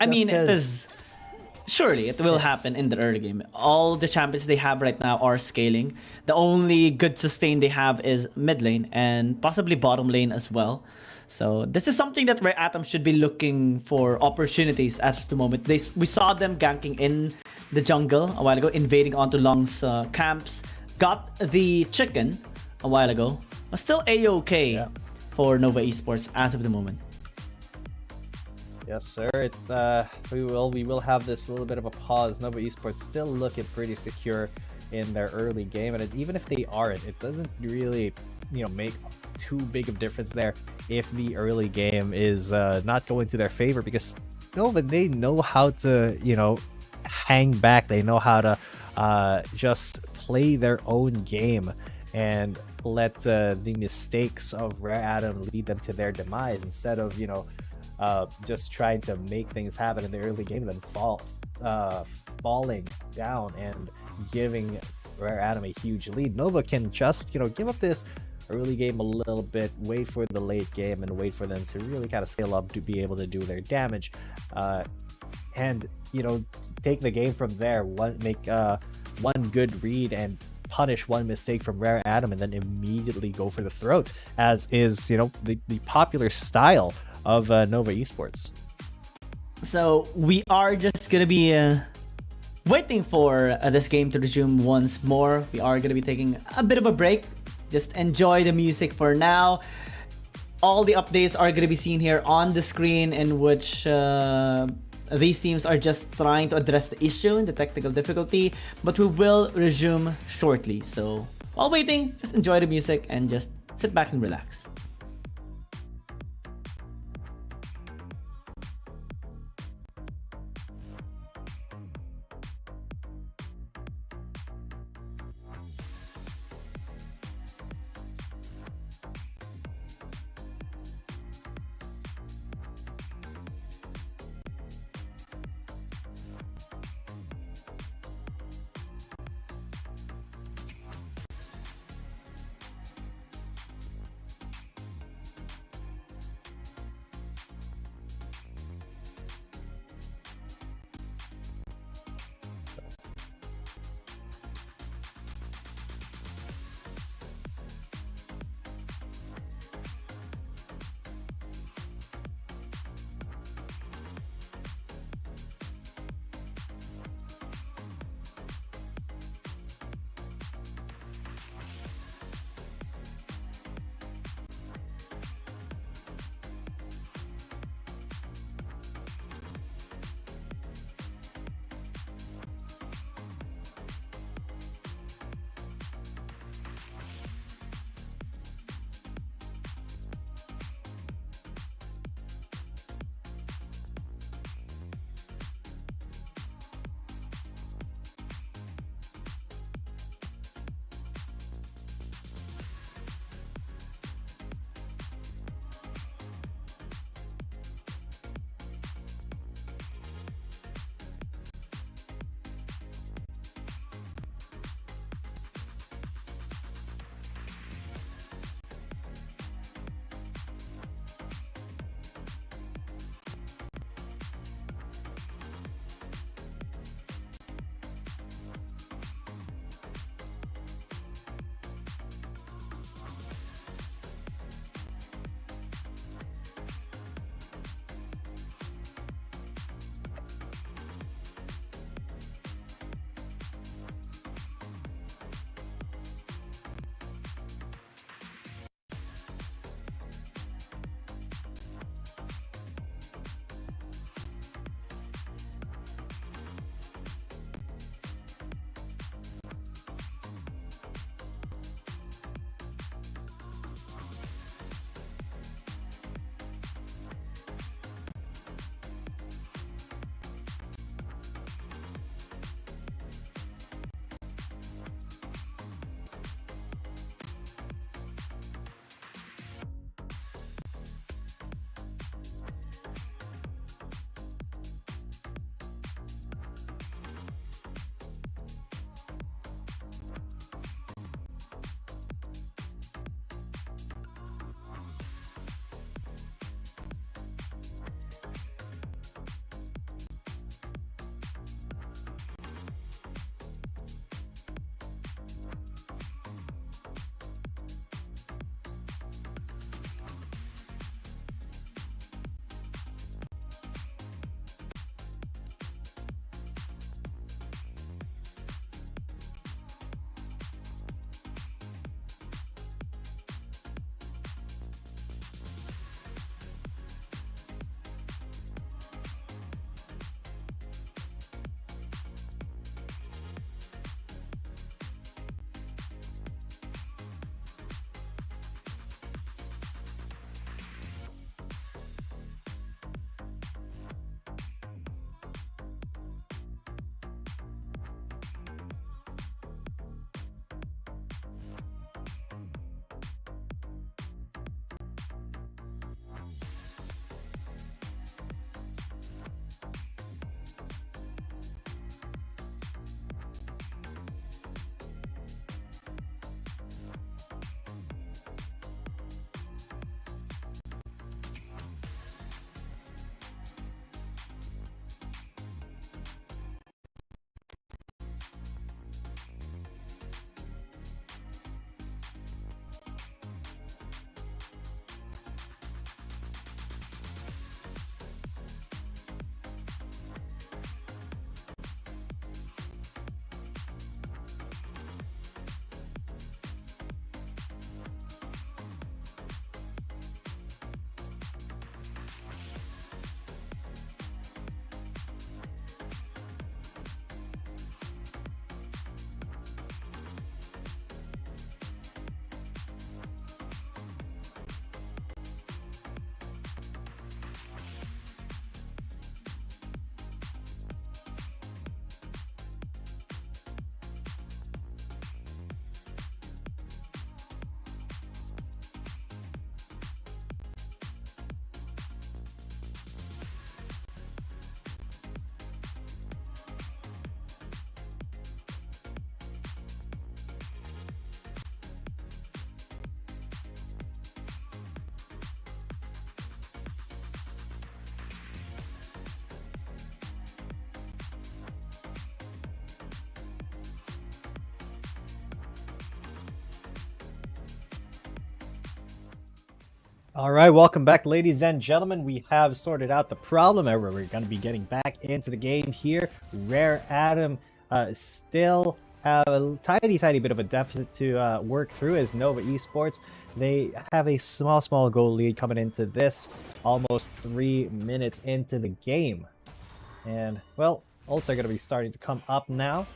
Speaker 17: I mean, it is... Surely it will happen in the early game. All the champions they have right now are scaling. The only good sustain they have is mid lane and possibly bottom lane as well. So this is something that Rare Atom should be looking for opportunities at the moment. We saw them ganking in the jungle a while ago, invading onto Long's camps. Got the chicken a while ago. But still A-okay for Nova Esports as of the moment.
Speaker 16: Yes, sir. It's we will have this little bit of a pause. Nova Esports still looking pretty secure in their early game, and even if they aren't, it doesn't really, you know, make too big of difference there if the early game is not going to their favor, because Nova, they know how to, you know, hang back. They know how to just play their own game and let the mistakes of Rare Atom lead them to their demise, instead of, you know, just trying to make things happen in the early game and then falling down and giving Rare Atom a huge lead. Nova can just, you know, give up this early game a little bit, wait for the late game, and wait for them to really kind of scale up to be able to do their damage, and, you know, take the game from there. Make one good read and punish one mistake from Rare Atom, and then immediately go for the throat, as is, you know, the popular style of Nova Esports.
Speaker 17: So we are just gonna be waiting for this game to resume once more. We are gonna be taking a bit of a break. Just enjoy the music for now. all the updates are going to be seen here on the screen, in which these teams are just trying to address the issue, the technical difficulty, but we will resume shortly. So while waiting, just enjoy the music and just sit back and relax.
Speaker 16: All right, welcome back, ladies and gentlemen. We have sorted out the problem. We're going to be getting back into the game here. Rare Atom still have a tiny bit of a deficit to work through as Nova Esports. They have a small goal lead coming into this, almost 3 minutes into the game. And, well, ults are going to be starting to come up now.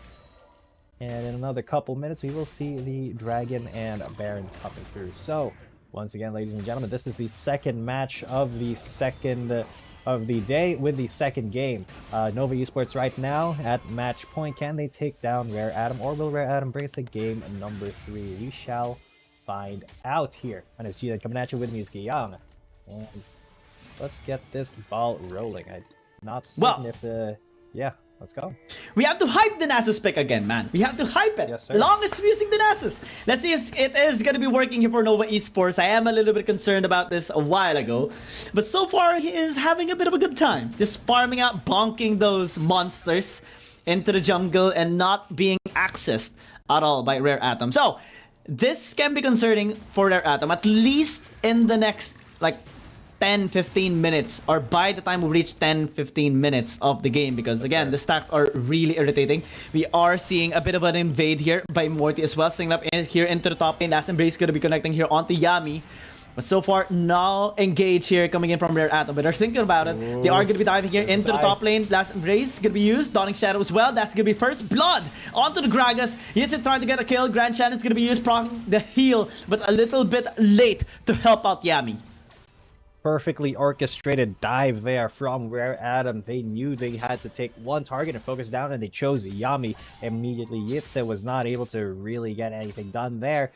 Speaker 16: And in another couple minutes, we will see the Dragon and Baron coming through. So, once again, ladies and gentlemen, this is the second match of the day with the second game. Nova Esports right now at match point. Can they take down Rare Atom, or will Rare Atom bring us a game number 3? We shall find out here. My name is Gita, coming at you, with me is Giyang. And let's get this ball rolling. I'm not certain if yeah, let's go.
Speaker 17: We have to hype the Nasus pick again, man. We have to hype it.
Speaker 16: Yes, sir.
Speaker 17: Long as using the Nasus. Let's see if it is going to be working here for Nova Esports. I am a little bit concerned about this a while ago. But so far, he is having a bit of a good time. Just farming out, bonking those monsters into the jungle and not being accessed at all by Rare Atom. So, this can be concerning for Rare Atom, at least in the next, like, 10-15 minutes, or by the time we reach 10-15 minutes of the game, because again, the stacks are really irritating. We are seeing a bit of an invade here by Morty as well, singing up here into the top lane. Last Embrace going to be connecting here onto Yami, but so far no engage here coming in from Rare Atom. But they're thinking about it. They are going to be diving here into the top lane. Last Embrace going to be used, Dawning Shadow as well. That's going to be first blood onto the Gragas. Yes, it's trying to get a kill. Grand Shannon's going to be used, proccing the heal, but a little bit late to help out Yami.
Speaker 16: Perfectly orchestrated dive there from Rare Atom. They knew they had to take one target and focus down, and they chose Yami immediately. Yitze was not able to really get anything done there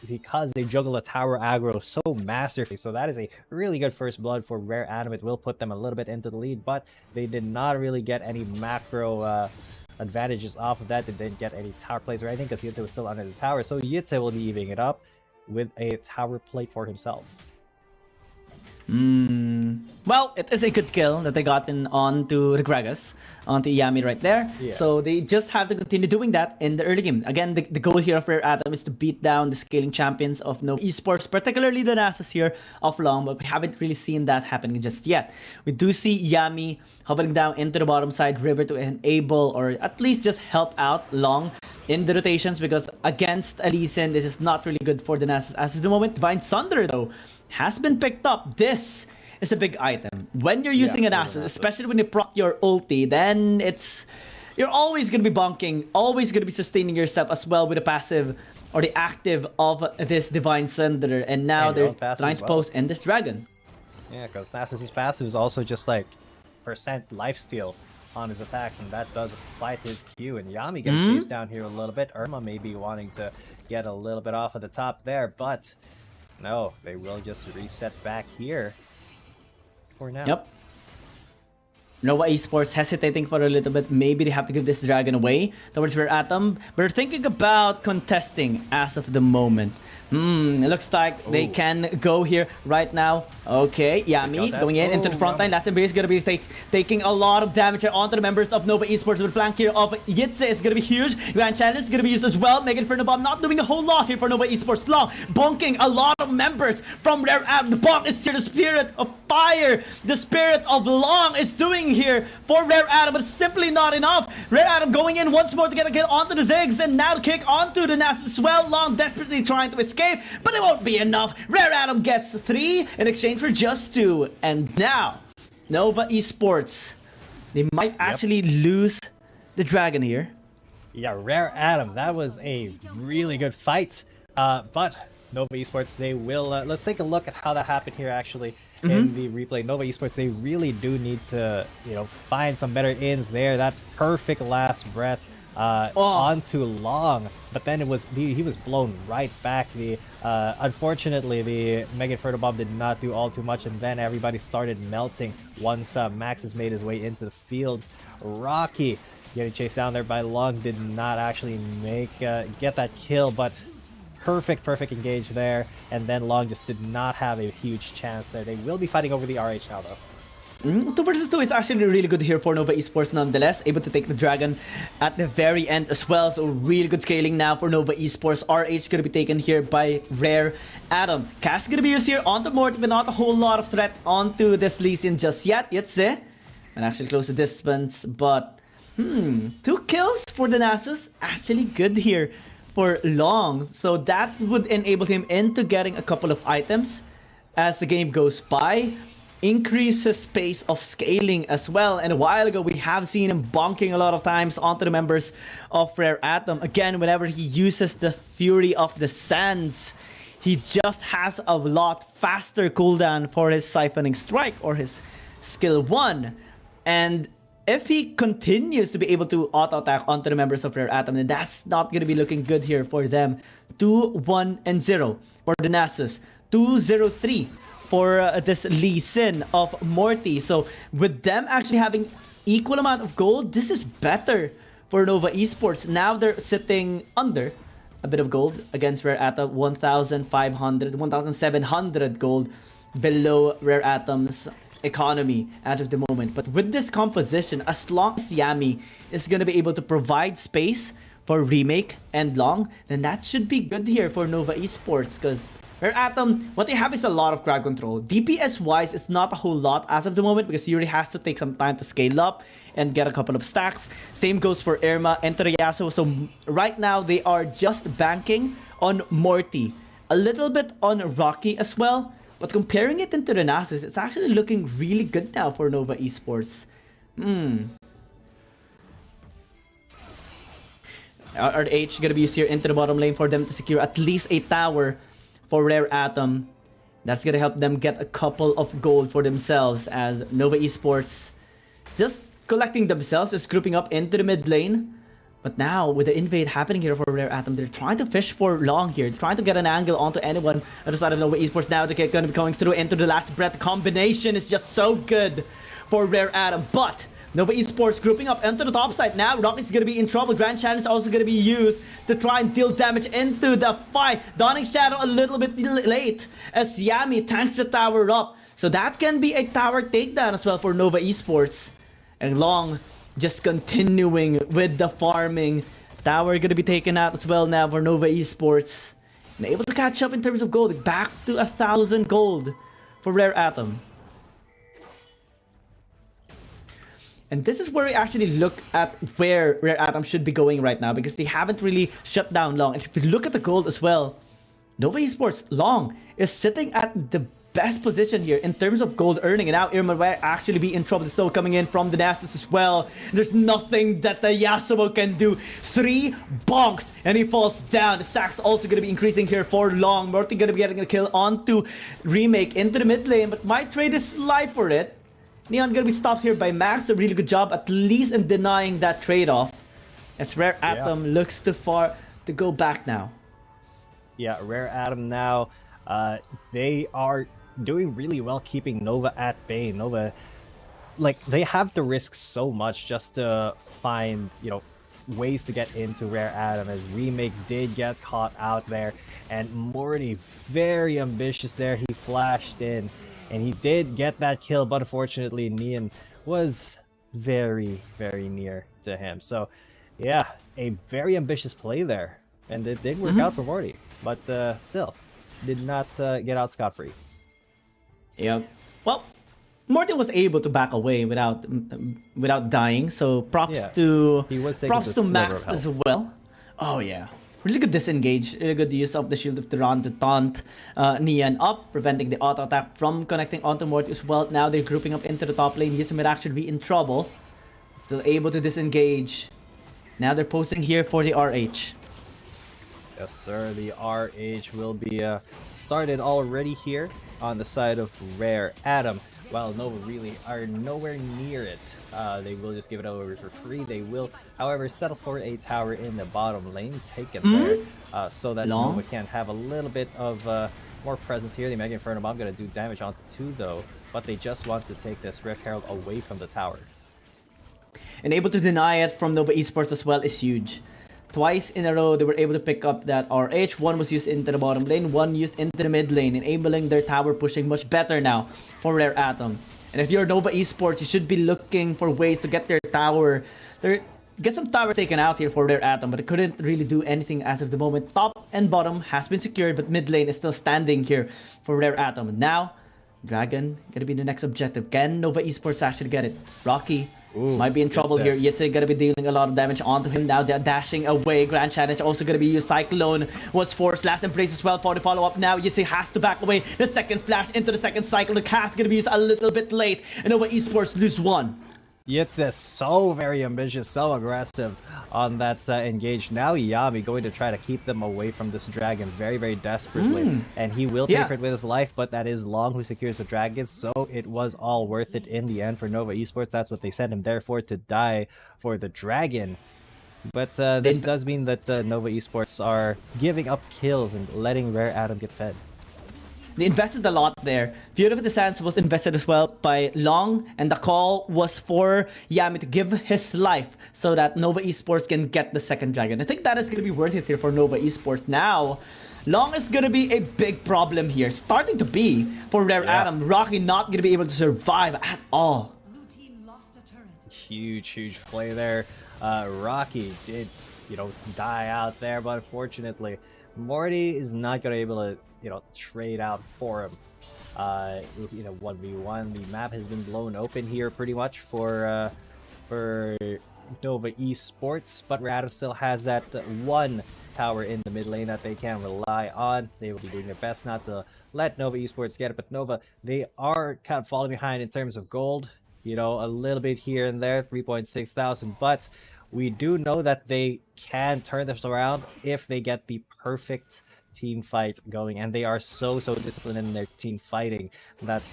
Speaker 16: because they juggle a tower aggro so masterfully. So that is a really good first blood for Rare Atom. It will put them a little bit into the lead, but they did not really get any macro advantages off of that. They didn't get any tower plays or anything because Yitze was still under the tower. So Yitze will be evening it up with a tower play for himself.
Speaker 17: Well, it is a good kill that they got in onto the Gragas, onto Yami right there.
Speaker 16: Yeah.
Speaker 17: So they just have to continue doing that in the early game. Again, the goal here of Rare Atom is to beat down the scaling champions of Nova Esports, particularly the Nasus here of Long, but we haven't really seen that happening just yet. We do see Yami hovering down into the bottom side river to enable, or at least just help out Long in the rotations, because against Alisen, this is not really good for the Nasus as of the moment. Divine Sunder, though, has been picked up. This is a big item. When you're using an Nasus, especially when you proc your ulti, then you're always going to be bonking, always going to be sustaining yourself as well with the passive or the active of this Divine Sunder. And now there's trying to post in this Dragon.
Speaker 16: Yeah, because Nasus' passive is also just like percent lifesteal on his attacks, and that does apply to his Q. And Yami getting chased down here a little bit. Irma may be wanting to get a little bit off of the top there, but no, they will just reset back here for now.
Speaker 17: Yep. Nova Esports hesitating for a little bit. Maybe they have to give this Dragon away towards Rare Atom. But they're thinking about contesting as of the moment. It looks like they can go here right now. Okay, Yami going in into the front line. Last Embrace is going to be taking a lot of damage here onto the members of Nova Esports. With flank here of Yitze is going to be huge. Grand Challenge is going to be used as well. Mega Inferno Bomb not doing a whole lot here for Nova Esports. Long bonking a lot of members from Rare Atom. The bomb is here. The spirit of fire, the spirit of Long is doing here for Rare Atom, but it's simply not enough. Rare Atom going in once more to get a kill onto the Ziggs, and now the kick onto the Nasus as well. Long desperately trying to escape, but it won't be enough. Rare Atom gets 3 in exchange for just 2, and now Nova Esports, they might actually lose the Dragon here.
Speaker 16: Yeah, Rare Atom, that was a really good fight, but Nova Esports, they will let's take a look at how that happened here actually in the replay. Nova Esports, they really do need to, you know, find some better ins there. That perfect last breath onto Long, but then it was he was blown right back. Unfortunately, the Mega Inferno Bomb did not do all too much, and then everybody started melting once Max has made his way into the field. Rocky getting chased down there by Long, did not actually get that kill, but perfect engage there, and then Long just did not have a huge chance there. They will be fighting over the RH now, though.
Speaker 17: 2 versus 2 is actually really good here for Nova Esports nonetheless. Able to take the Dragon at the very end as well. So really good scaling now for Nova Esports. RH going to be taken here by Rare Atom. Cast going to be used here onto Morty, but not a whole lot of threat onto this Lee Sin just yet. Yetse. And actually close the distance. But, 2 kills for the Nasus. Actually good here for Long. So that would enable him into getting a couple of items as the game goes by. Increase his pace of scaling as well. And a while ago, we have seen him bonking a lot of times onto the members of Rare Atom. Again, whenever he uses the Fury of the Sands, he just has a lot faster cooldown for his Siphoning Strike or his Skill 1. And if he continues to be able to auto-attack onto the members of Rare Atom, then that's not going to be looking good here for them. 2-1-0 for the Nasus. 2-0-3 for this Lee Sin of Morty. So with them actually having equal amount of gold, this is better for Nova Esports. Now they're sitting under a bit of gold against Rare Atom. 1,500, 1,700 gold below Rare Atom's economy at the moment. But with this composition, as long as Yami is going to be able to provide space for Remake and Long, then that should be good here for Nova Esports, because Rare Atom, what they have is a lot of crowd control. DPS wise, it's not a whole lot as of the moment because he really has to take some time to scale up and get a couple of stacks. Same goes for Irma and Toriyasu. So right now they are just banking on Morty, a little bit on Rocky as well. But comparing it into the Nasus, it's actually looking really good now for Nova Esports. RH gonna be used here into the bottom lane for them to secure at least a tower for Rare Atom. That's gonna help them get a couple of gold for themselves, as Nova Esports just collecting themselves, just grouping up into the mid lane. But now, with the invade happening here for Rare Atom, they're trying to fish for Long here. They're trying to get an angle onto anyone at the side of Nova Esports. Now they're going to be going through into the last breath. The combination is just so good for Rare Atom. But Nova Esports grouping up into the top side. Now Rocky's going to be in trouble. Grand Shadow is also going to be used to try and deal damage into the fight. Dawning Shadow a little bit late as Yami tanks the tower up. So that can be a tower takedown as well for Nova Esports. And Long just continuing with the farming. Tower going to be taken out as well now for Nova Esports. And able to catch up in terms of gold. Back to 1,000 gold for Rare Atom. And this is where we actually look at where Rare Atom should be going right now, because they haven't really shut down Long. And if you look at the gold as well, Nova Esports Long is sitting at the best position here in terms of gold earning. And now Irma will actually be in trouble. The snow coming in from the Nasus as well. There's nothing that the Yasuo can do. 3 bonks and he falls down. The stacks also going to be increasing here for Long. Morty going to be getting a kill onto Remake into the mid lane, but my trade is live for it. Neon going to be stopped here by Max. A really good job, at least in denying that trade-off. As Rare Atom looks too far to go back now.
Speaker 16: Yeah, Rare Atom now, they are doing really well keeping Nova at bay. Nova, like, they have to risk so much just to find, you know, ways to get into Rare Atom, as Remake did get caught out there. And Morty, very ambitious there. He flashed in. And he did get that kill, but unfortunately, Neon was very, very near to him. So, yeah, a very ambitious play there. And it did work out for Morty, but still, did not get out scot-free.
Speaker 17: Yeah. Well, Morty was able to back away without dying. So props to Max as well. Oh, yeah. Really good disengage, really good use of the Shield of Tiran to taunt Neon up, preventing the auto attack from connecting onto Morty as well. Now they're grouping up into the top lane. Yusum might actually be in trouble. Still able to disengage. Now they're posting here for the RH.
Speaker 16: Yes, sir. The RH will be started already here on the side of Rare Atom. While Nova really are nowhere near it. They will just give it over for free. They will, however, settle for a tower in the bottom lane, take it there, so that Nova can have a little bit of more presence here. The Mega Inferno Bomb going to do damage onto 2 though, but they just want to take this Rift Herald away from the tower.
Speaker 17: And able to deny it from Nova Esports as well is huge. Twice in a row, they were able to pick up that RH. One was used into the bottom lane, one used into the mid lane, enabling their tower pushing much better now for Rare Atom. And if you're Nova Esports, you should be looking for ways to get their tower. Get some tower taken out here for their Atom, but it couldn't really do anything as of the moment. Top and bottom has been secured, but mid lane is still standing here for their Atom. And now, Dragon gonna be the next objective. Can Nova Esports actually get it? Rocky might be in trouble here. Yitze gonna be dealing a lot of damage onto him now. They're dashing away. Grand Challenge also gonna be used. Cyclone was forced. Last Embrace as well for the follow-up now. Yitze has to back away. The second flash into the second cycle. The cast gonna be used a little bit late. And Nova Esports lose one.
Speaker 16: Yitze so very ambitious, so aggressive on that engage. Now Yami going to try to keep them away from this dragon very, very desperately. And he will pay for it with his life, but that is Long who secures the dragon, so it was all worth it in the end for Nova Esports. That's what they sent him there for, to die for the dragon. But this does mean that Nova Esports are giving up kills and letting Rare Atom get fed.
Speaker 17: They invested a lot there. Fury of the Sands was invested as well by Long, and the call was for Yami to give his life so that Nova Esports can get the second dragon. I think that is going to be worth it here for Nova Esports. Now, Long is going to be a big problem here. Starting to be for Rare Atom. Rocky not going to be able to survive at all.
Speaker 16: Huge play there. Rocky did, die out there, but unfortunately, Morty is not going to be able to trade out for him. 1v1. The map has been blown open here pretty much for Nova Esports, but Rado still has that one tower in the mid lane that they can rely on. They will be doing their best not to let Nova Esports get it, but Nova, they are kind of falling behind in terms of gold, a little bit here and there, 3.6 thousand, but we do know that they can turn this around if they get the perfect team fight going, and they are so disciplined in their team fighting that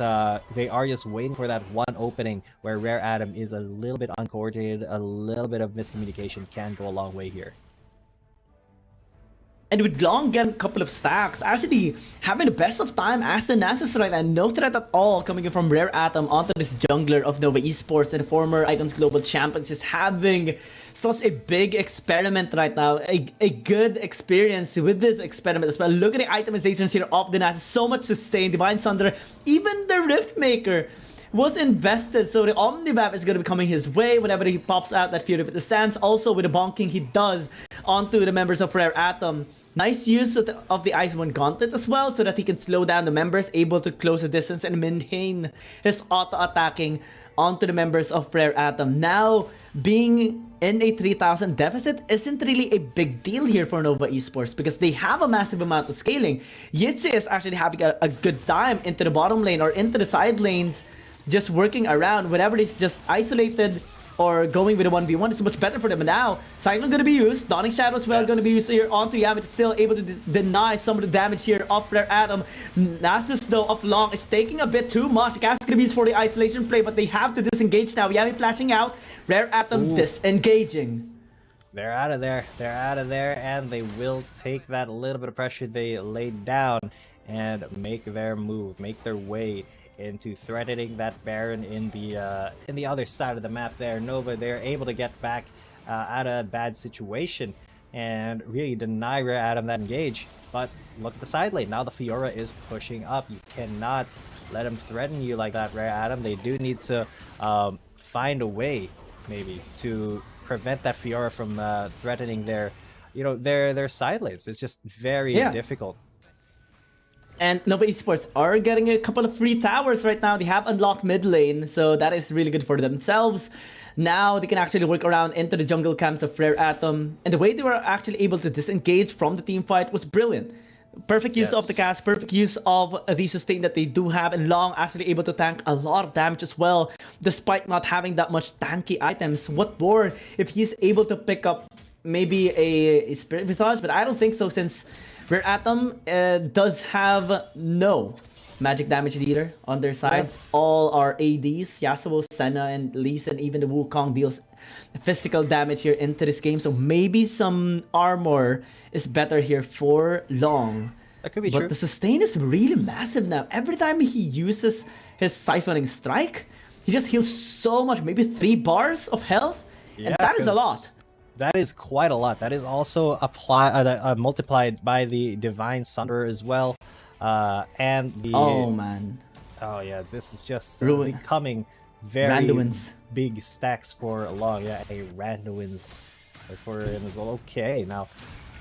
Speaker 16: they are just waiting for that one opening where Rare Atom is a little bit uncoordinated. A little bit of miscommunication can go a long way here.
Speaker 17: And with Long getting a couple of stacks, actually having the best of time as the Nasus right now. No threat at all coming in from Rare Atom onto this jungler of Nova Esports, and the former Icons Global Champions is having such a big experiment right now. A good experience with this experiment as well. Look at the itemizations here of the Nasus. So much sustain. Divine Sunder, even the Rift Maker was invested, so the Omnibab is going to be coming his way whenever he pops out that Fury with the Sands. Also with the bonking he does onto the members of Rare Atom. Nice use of the Iceborne Gauntlet as well, so that he can slow down the members, able to close the distance and maintain his auto-attacking onto the members of Rare Atom. Now, being in a 3,000 deficit isn't really a big deal here for Nova Esports because they have a massive amount of scaling. Yitze is actually having a good time into the bottom lane or into the side lanes, just working around. Whenever he's just isolated or going with a 1v1, it's much better for them. And now, Cyclone going to be used. Dawning Shadow as well going to be used here onto Yami, still able to deny some of the damage here of Rare Atom. Nasus, though, of Long is taking a bit too much. Gas going to be used for the isolation play, but they have to disengage now. Yami flashing out. Rare Atom disengaging.
Speaker 16: They're out of there. They're out of there, and they will take that little bit of pressure they laid down and make their move, make their way into threatening that Baron in the other side of the map there. Nova, they're able to get back out of a bad situation and really deny Rare Atom that engage. But look at the side lane. Now the Fiora is pushing up. You cannot let him threaten you like that, Rare Atom. They do need to find a way, maybe, to prevent that Fiora from threatening their side lanes. It's just very difficult.
Speaker 17: And Nova Esports are getting a couple of free towers right now. They have unlocked mid lane, so that is really good for themselves. Now they can actually work around into the jungle camps of Rare Atom. And the way they were actually able to disengage from the team fight was brilliant. Perfect use of the cast, perfect use of the sustain that they do have, and Long actually able to tank a lot of damage as well, despite not having that much tanky items. What more if he's able to pick up maybe a Spirit Visage, but I don't think so, since Rare Atom does have no magic damage dealer on their side. All are ADs. Yasuo, Senna, and Lee Sin, even the Wukong deals physical damage here into this game. So maybe some armor is better here for Long.
Speaker 16: That could be
Speaker 17: true.
Speaker 16: But
Speaker 17: the sustain is really massive now. Every time he uses his Siphoning Strike, he just heals so much, maybe 3 bars of health. And that is a lot.
Speaker 16: That is quite a lot. That is also multiplied by the Divine Sunder as well. And the...
Speaker 17: Oh, man.
Speaker 16: Oh yeah, this is just becoming very
Speaker 17: Randomins.
Speaker 16: big stacks for Long. Yeah, a Randomins for him as well. Okay, now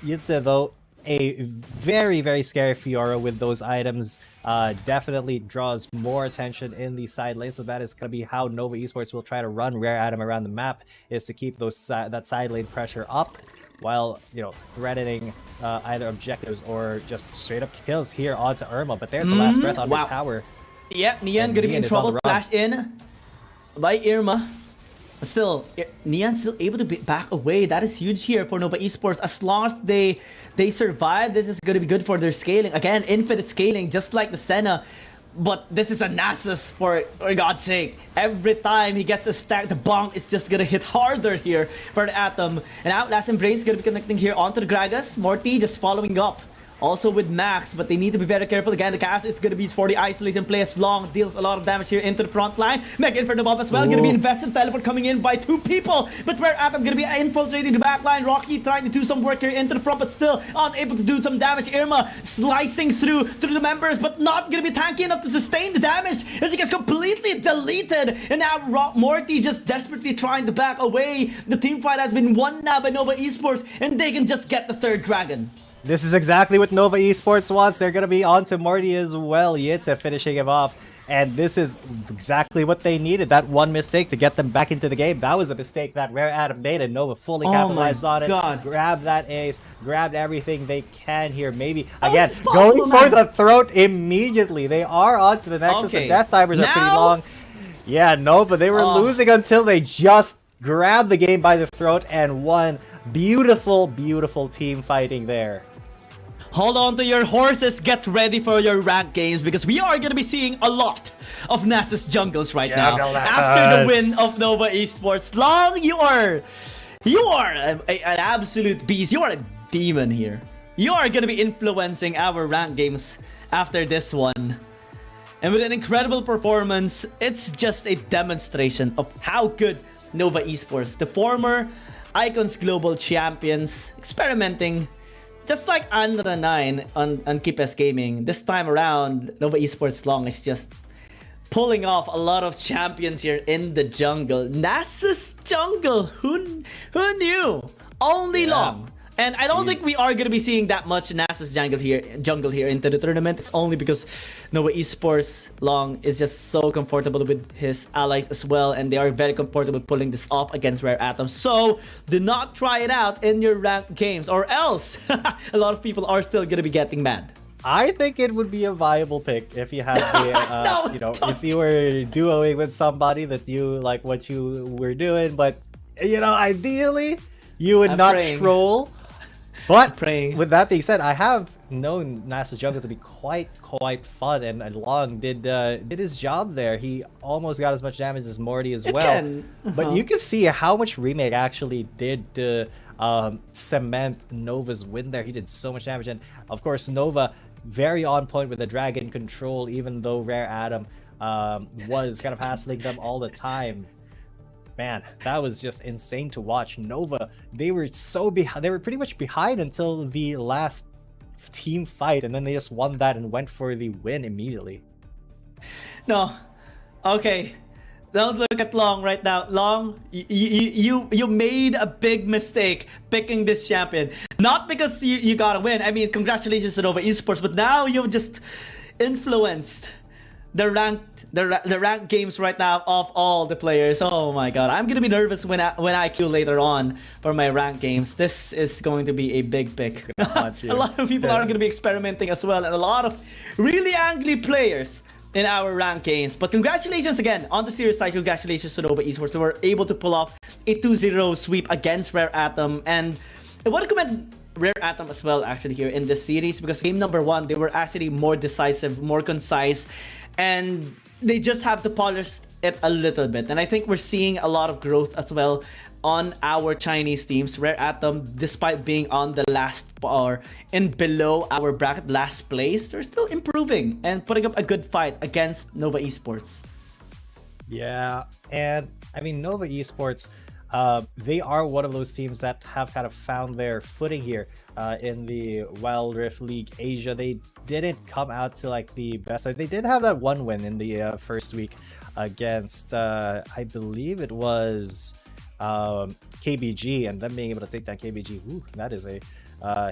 Speaker 16: you'd say though a very, very scary Fiora with those items definitely draws more attention in the side lane. So that is going to be how Nova Esports will try to run Rare Atom around the map, is to keep those that side lane pressure up, while threatening either objectives or just straight up kills here onto Irma. But there's the last breath on the tower.
Speaker 17: Yep, Neon gonna be in trouble. Flashed in by Irma. But still, Neon's still able to back away. That is huge here for Nova Esports. As long as they survive, this is going to be good for their scaling. Again, infinite scaling, just like the Senna. But this is a Nasus, for God's sake. Every time he gets a stack, the bonk is just going to hit harder here for the Atom. And Outlast Embrace going to be connecting here onto the Gragas. Morty just following up. Also with Max, but they need to be very careful. Again, the cast is going to be for the isolation play as Long deals a lot of damage here into the front line. Mega Inferno Bomb as well. Going to be invested. Teleport coming in by 2 people. But where Atom going to be infiltrating the back line. Rocky trying to do some work here into the front, but still unable to do some damage. Irma slicing through the members, but not going to be tanky enough to sustain the damage as he gets completely deleted. And now Morty just desperately trying to back away. The team fight has been won now by Nova Esports, and they can just get the 3rd dragon.
Speaker 16: This is exactly what Nova Esports wants. They're going to be on to Morty as well. Yitza finishing him off. And this is exactly what they needed. That one mistake to get them back into the game. That was a mistake that Rare Atom made, and Nova fully capitalized on it. Grabbed that ace. Grabbed everything they can here. Maybe, again, going for the throat immediately. They are on to the Nexus. The death timers are pretty long. Yeah, Nova, they were losing until they just grabbed the game by the throat and won. Beautiful, beautiful team fighting there.
Speaker 17: Hold on to your horses, get ready for your rank games, because we are going to be seeing a lot of Nasus jungles right now. After the win of Nova Esports. Long, you are an absolute beast. You are a demon here. You are going to be influencing our rank games after this one. And with an incredible performance, it's just a demonstration of how good Nova Esports, the former Icons Global Champions, experimenting just like Andra 9 on Kipes Gaming. This time around, Nova Esports Long is just pulling off a lot of champions here in the jungle. Nasus jungle, who knew? Only Long. And I don't think we are going to be seeing that much Nasus jungle here into the tournament. It's only because Nova Esports Long is just so comfortable with his allies as well, and they are very comfortable pulling this off against Rare Atom. So do not try it out in your ranked games, or else a lot of people are still going to be getting mad.
Speaker 16: I think it would be a viable pick if you had the, if you were duoing with somebody that you like what you were doing, but ideally you would not troll. But with that being said, I have known Nasus jungle to be quite fun, and Long did his job there. He almost got as much damage as Morty as well. But you can see how much Remake actually did to cement Nova's win there. He did so much damage, and of course Nova very on point with the dragon control, even though Rare Atom was kind of hassling them all the time. Man, that was just insane to watch. Nova, they were so behind. They were pretty much behind until the last team fight, and then they just won that and went for the win immediately.
Speaker 17: No, okay, don't look at Long right now. Long, you made a big mistake picking this champion. Not because you got a win. I mean, congratulations to Nova Esports, but now you've just influenced the ranked games right now of all the players. Oh my god, I'm gonna be nervous when I queue later on for my ranked games. This is going to be a big pick. A lot of people are gonna be experimenting as well, and a lot of really angry players in our ranked games. But congratulations again on the series side. Congratulations to Nova Esports. They were able to pull off a 2-0 sweep against Rare Atom, and I want to commend Rare Atom as well actually here in this series, because game number 1 they were actually more decisive, more concise, and they just have to polish it a little bit. And I think we're seeing a lot of growth as well on our Chinese teams. Rare Atom, despite being on the last or in below our bracket last place, they're still improving and putting up a good fight against Nova Esports.
Speaker 16: Yeah, and I mean Nova Esports, they are one of those teams that have kind of found their footing here in the Wild Rift League Asia. They didn't come out to like the best. They did have that one win in the first week against, I believe it was KBG, and them being able to take that KBG, that is a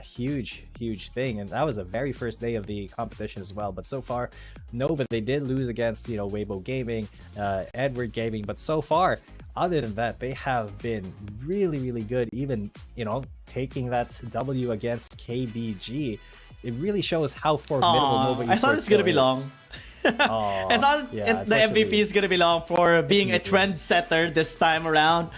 Speaker 16: huge thing, and that was the very first day of the competition as well. But so far, Nova, they did lose against Weibo Gaming, Edward Gaming, but so far, other than that, they have been really good. Even taking that W against KBG, it really shows how formidable Nova Esports
Speaker 17: I thought it's gonna be long. I thought the MVP is gonna be long for being a trendsetter this time around.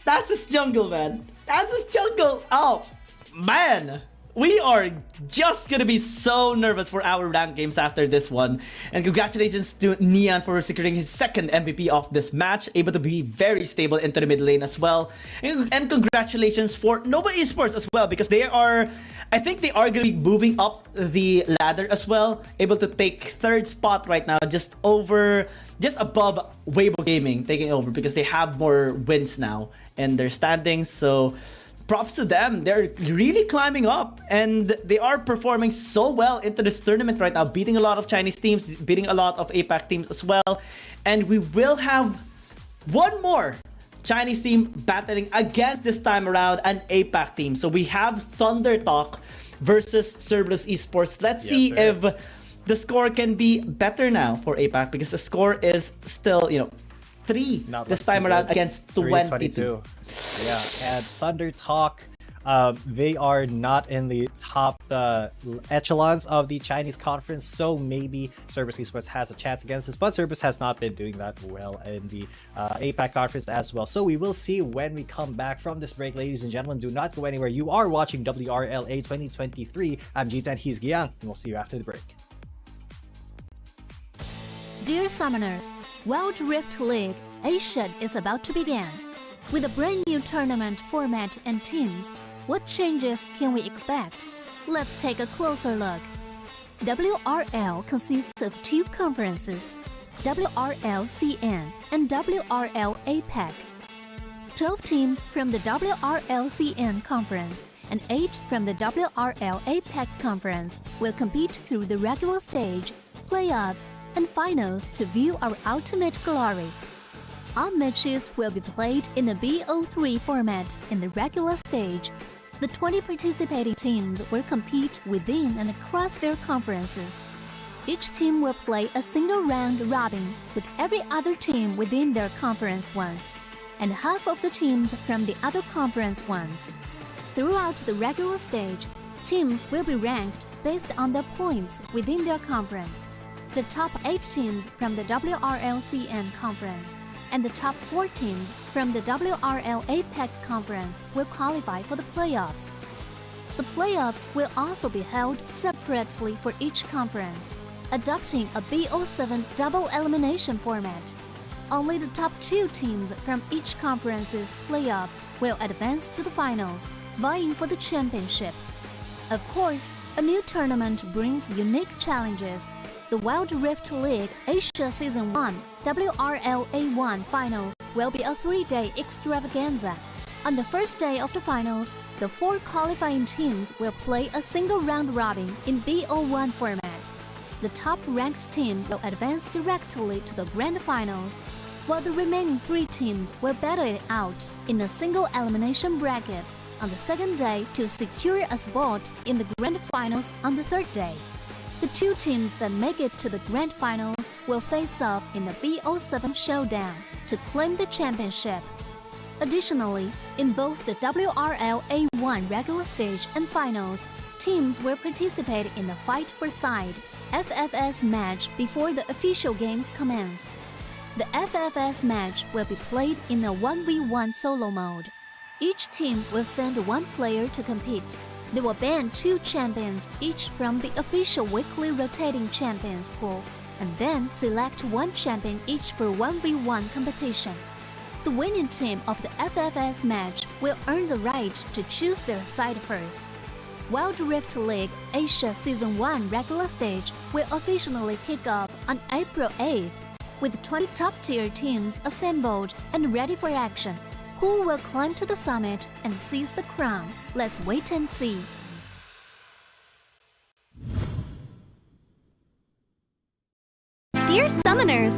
Speaker 17: That's his jungle, man. That's his jungle. Oh, man. We are just gonna be so nervous for our ranked games after this one. And congratulations to Neon for securing his second MVP of this match, able to be very stable into the mid lane as well. And congratulations for Nova Esports as well, because I think they are gonna be moving up the ladder as well, able to take third spot right now, just above Weibo Gaming, taking over because they have more wins now in their standings. So props to them. They're really climbing up, and they are performing so well into this tournament right now, beating a lot of Chinese teams, beating a lot of APAC teams as well. And we will have one more Chinese team battling against this time around an APAC team. So we have Thunder Talk versus Cerberus Esports. Let's see if the score can be better now for APAC, because the score is still 3 this time around against 22.
Speaker 16: Yeah, and Thunder Talk, they are not in the top echelons of the Chinese conference, so maybe Cerberus Esports has a chance against this, but Cerberus has not been doing that well in the APAC conference as well. So we will see when we come back from this break, ladies and gentlemen. Do not go anywhere. You are watching WRL 2023. I'm Jitan, he's Giang, and we'll see you after the break.
Speaker 7: Dear Summoners, Wild Rift League Asia is about to begin. With a brand new tournament format and teams, what changes can we expect? Let's take a closer look. WRL consists of 2 conferences, WRL CN and WRL APAC. 12 teams from the WRL CN conference and 8 from the WRL APAC conference will compete through the regular stage, playoffs, and finals to view our ultimate glory. All matches will be played in the BO3 format in the regular stage. The 20 participating teams will compete within and across their conferences. Each team will play a single round robin with every other team within their conference once, and half of the teams from the other conference once. Throughout the regular stage, teams will be ranked based on their points within their conference. The top 8 teams from the WRL CN conference and the top 4 teams from the WRL APAC conference will qualify for the playoffs. The playoffs will also be held separately for each conference, adopting a BO7 double elimination format. Only the top 2 teams from each conference's playoffs will advance to the finals, vying for the championship. Of course, a new tournament brings unique challenges. The Wild Rift League Asia Season 1 WRL A1 Finals will be a 3-day extravaganza. On the first day of the finals, the 4 qualifying teams will play a single round robin in BO1 format. The top-ranked team will advance directly to the grand finals, while the remaining 3 teams will battle it out in a single elimination bracket on the second day to secure a spot in the grand finals on the third day. The 2 teams that make it to the grand finals will face off in the BO7 showdown to claim the championship. Additionally, in both the WRL A1 regular stage and finals, teams will participate in the Fight for Side FFS match before the official games commence. The FFS match will be played in a 1v1 solo mode. Each team will send 1 player to compete. They will ban 2 champions each from the official weekly rotating champions pool, and then select 1 champion each for 1v1 competition. The winning team of the FFS match will earn the right to choose their side first. Wild Rift League Asia Season 1 regular stage will officially kick off on April 8th, With 20 top-tier teams assembled and ready for action, who will climb to the summit and seize the crown? Let's wait and see.
Speaker 8: Dear Summoners,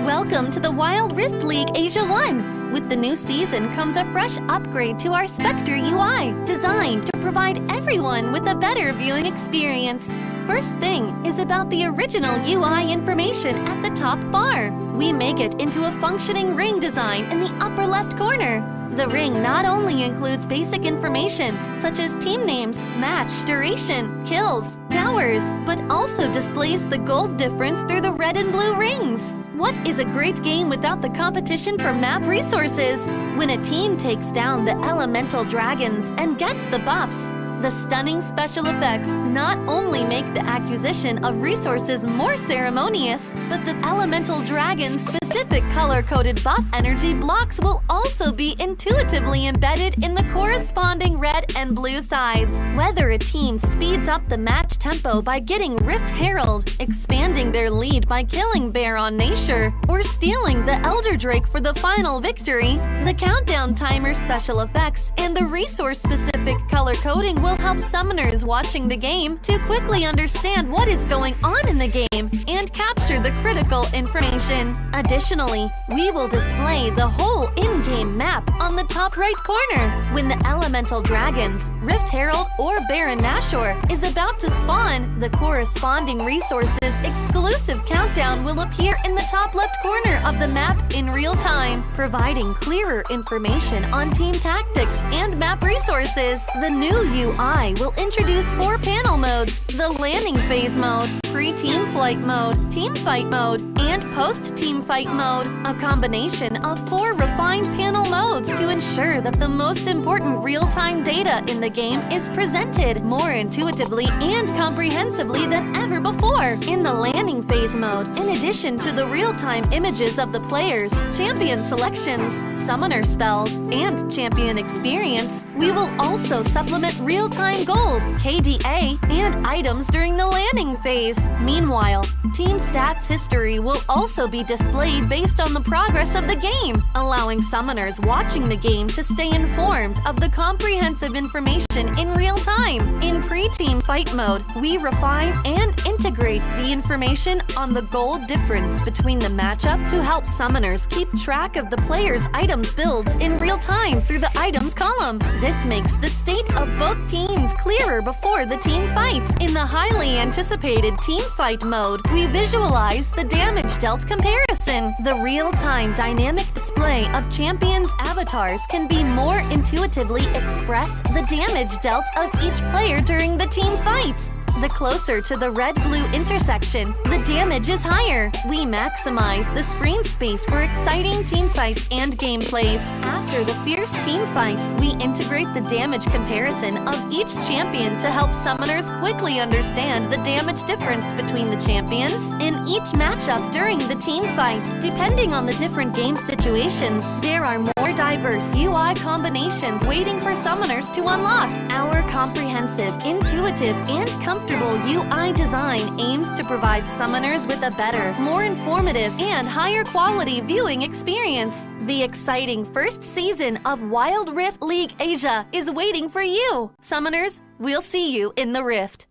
Speaker 8: welcome to the Wild Rift League Asia 1! With the new season comes a fresh upgrade to our Spectre UI, designed to provide everyone with a better viewing experience. First thing is about the original UI information at the top bar. We make it into a functioning ring design in the upper left corner. The ring not only includes basic information such as team names, match duration, kills, towers, but also displays the gold difference through the red and blue rings. What is a great game without the competition for map resources? When a team takes down the elemental dragons and gets the buffs, the stunning special effects not only make the acquisition of resources more ceremonious, but the elemental dragon's specific color-coded buff energy blocks will also be intuitively embedded in the corresponding red and blue sides. Whether a team speeds up the match tempo by getting Rift Herald, expanding their lead by killing Baron Nashor, or stealing the Elder Drake for the final victory, the countdown timer special effects and the resource-specific color coding will help summoners watching the game to quickly understand what is going on in the game and capture the critical information. Additionally, we will display the whole in-game map on the top right corner. When the elemental dragons, Rift Herald or Baron Nashor is about to spawn, the corresponding resources exclusive countdown will appear in the top left corner of the map in real time, providing clearer information on team tactics and map resources. The new UI will introduce 4 panel modes: the landing phase mode, pre-team flight mode, team fight mode, and post-team fight mode, a combination of 4 refined panel modes to ensure that the most important real-time data in the game is presented more intuitively and comprehensively than ever before. In the landing phase mode, in addition to the real-time images of the players, champion selections, summoner spells, and champion experience, we will also supplement real-time gold, KDA, and items during the landing phase. Meanwhile, team stats history will also be displayed based on the progress of the game, allowing summoners watching the game to stay informed of the comprehensive information in real time. In pre-team fight mode, we refine and integrate the information on the gold difference between the matchup to help summoners keep track of the players' items builds in real time through the items column. This makes the state of both teams clearer before the team fight. In the highly anticipated team fight mode, we visualize the damage dealt comparison. The real-time dynamic display of champions' avatars can be more intuitively express the damage dealt of each player during the team fight. The closer to the red-blue intersection, the damage is higher. We maximize the screen space for exciting team fights and gameplays. After the fierce team fight, we integrate the damage comparison of each champion to help summoners quickly understand the damage difference between the champions in each matchup during the team fight. Depending on the different game situations, there are more diverse UI combinations waiting for summoners to unlock. Our comprehensive, intuitive, and comfortable UI design aims to provide summoners with a better, more informative, and higher quality viewing experience. The exciting first season of Wild Rift League Asia is waiting for you. Summoners, we'll see you in the Rift.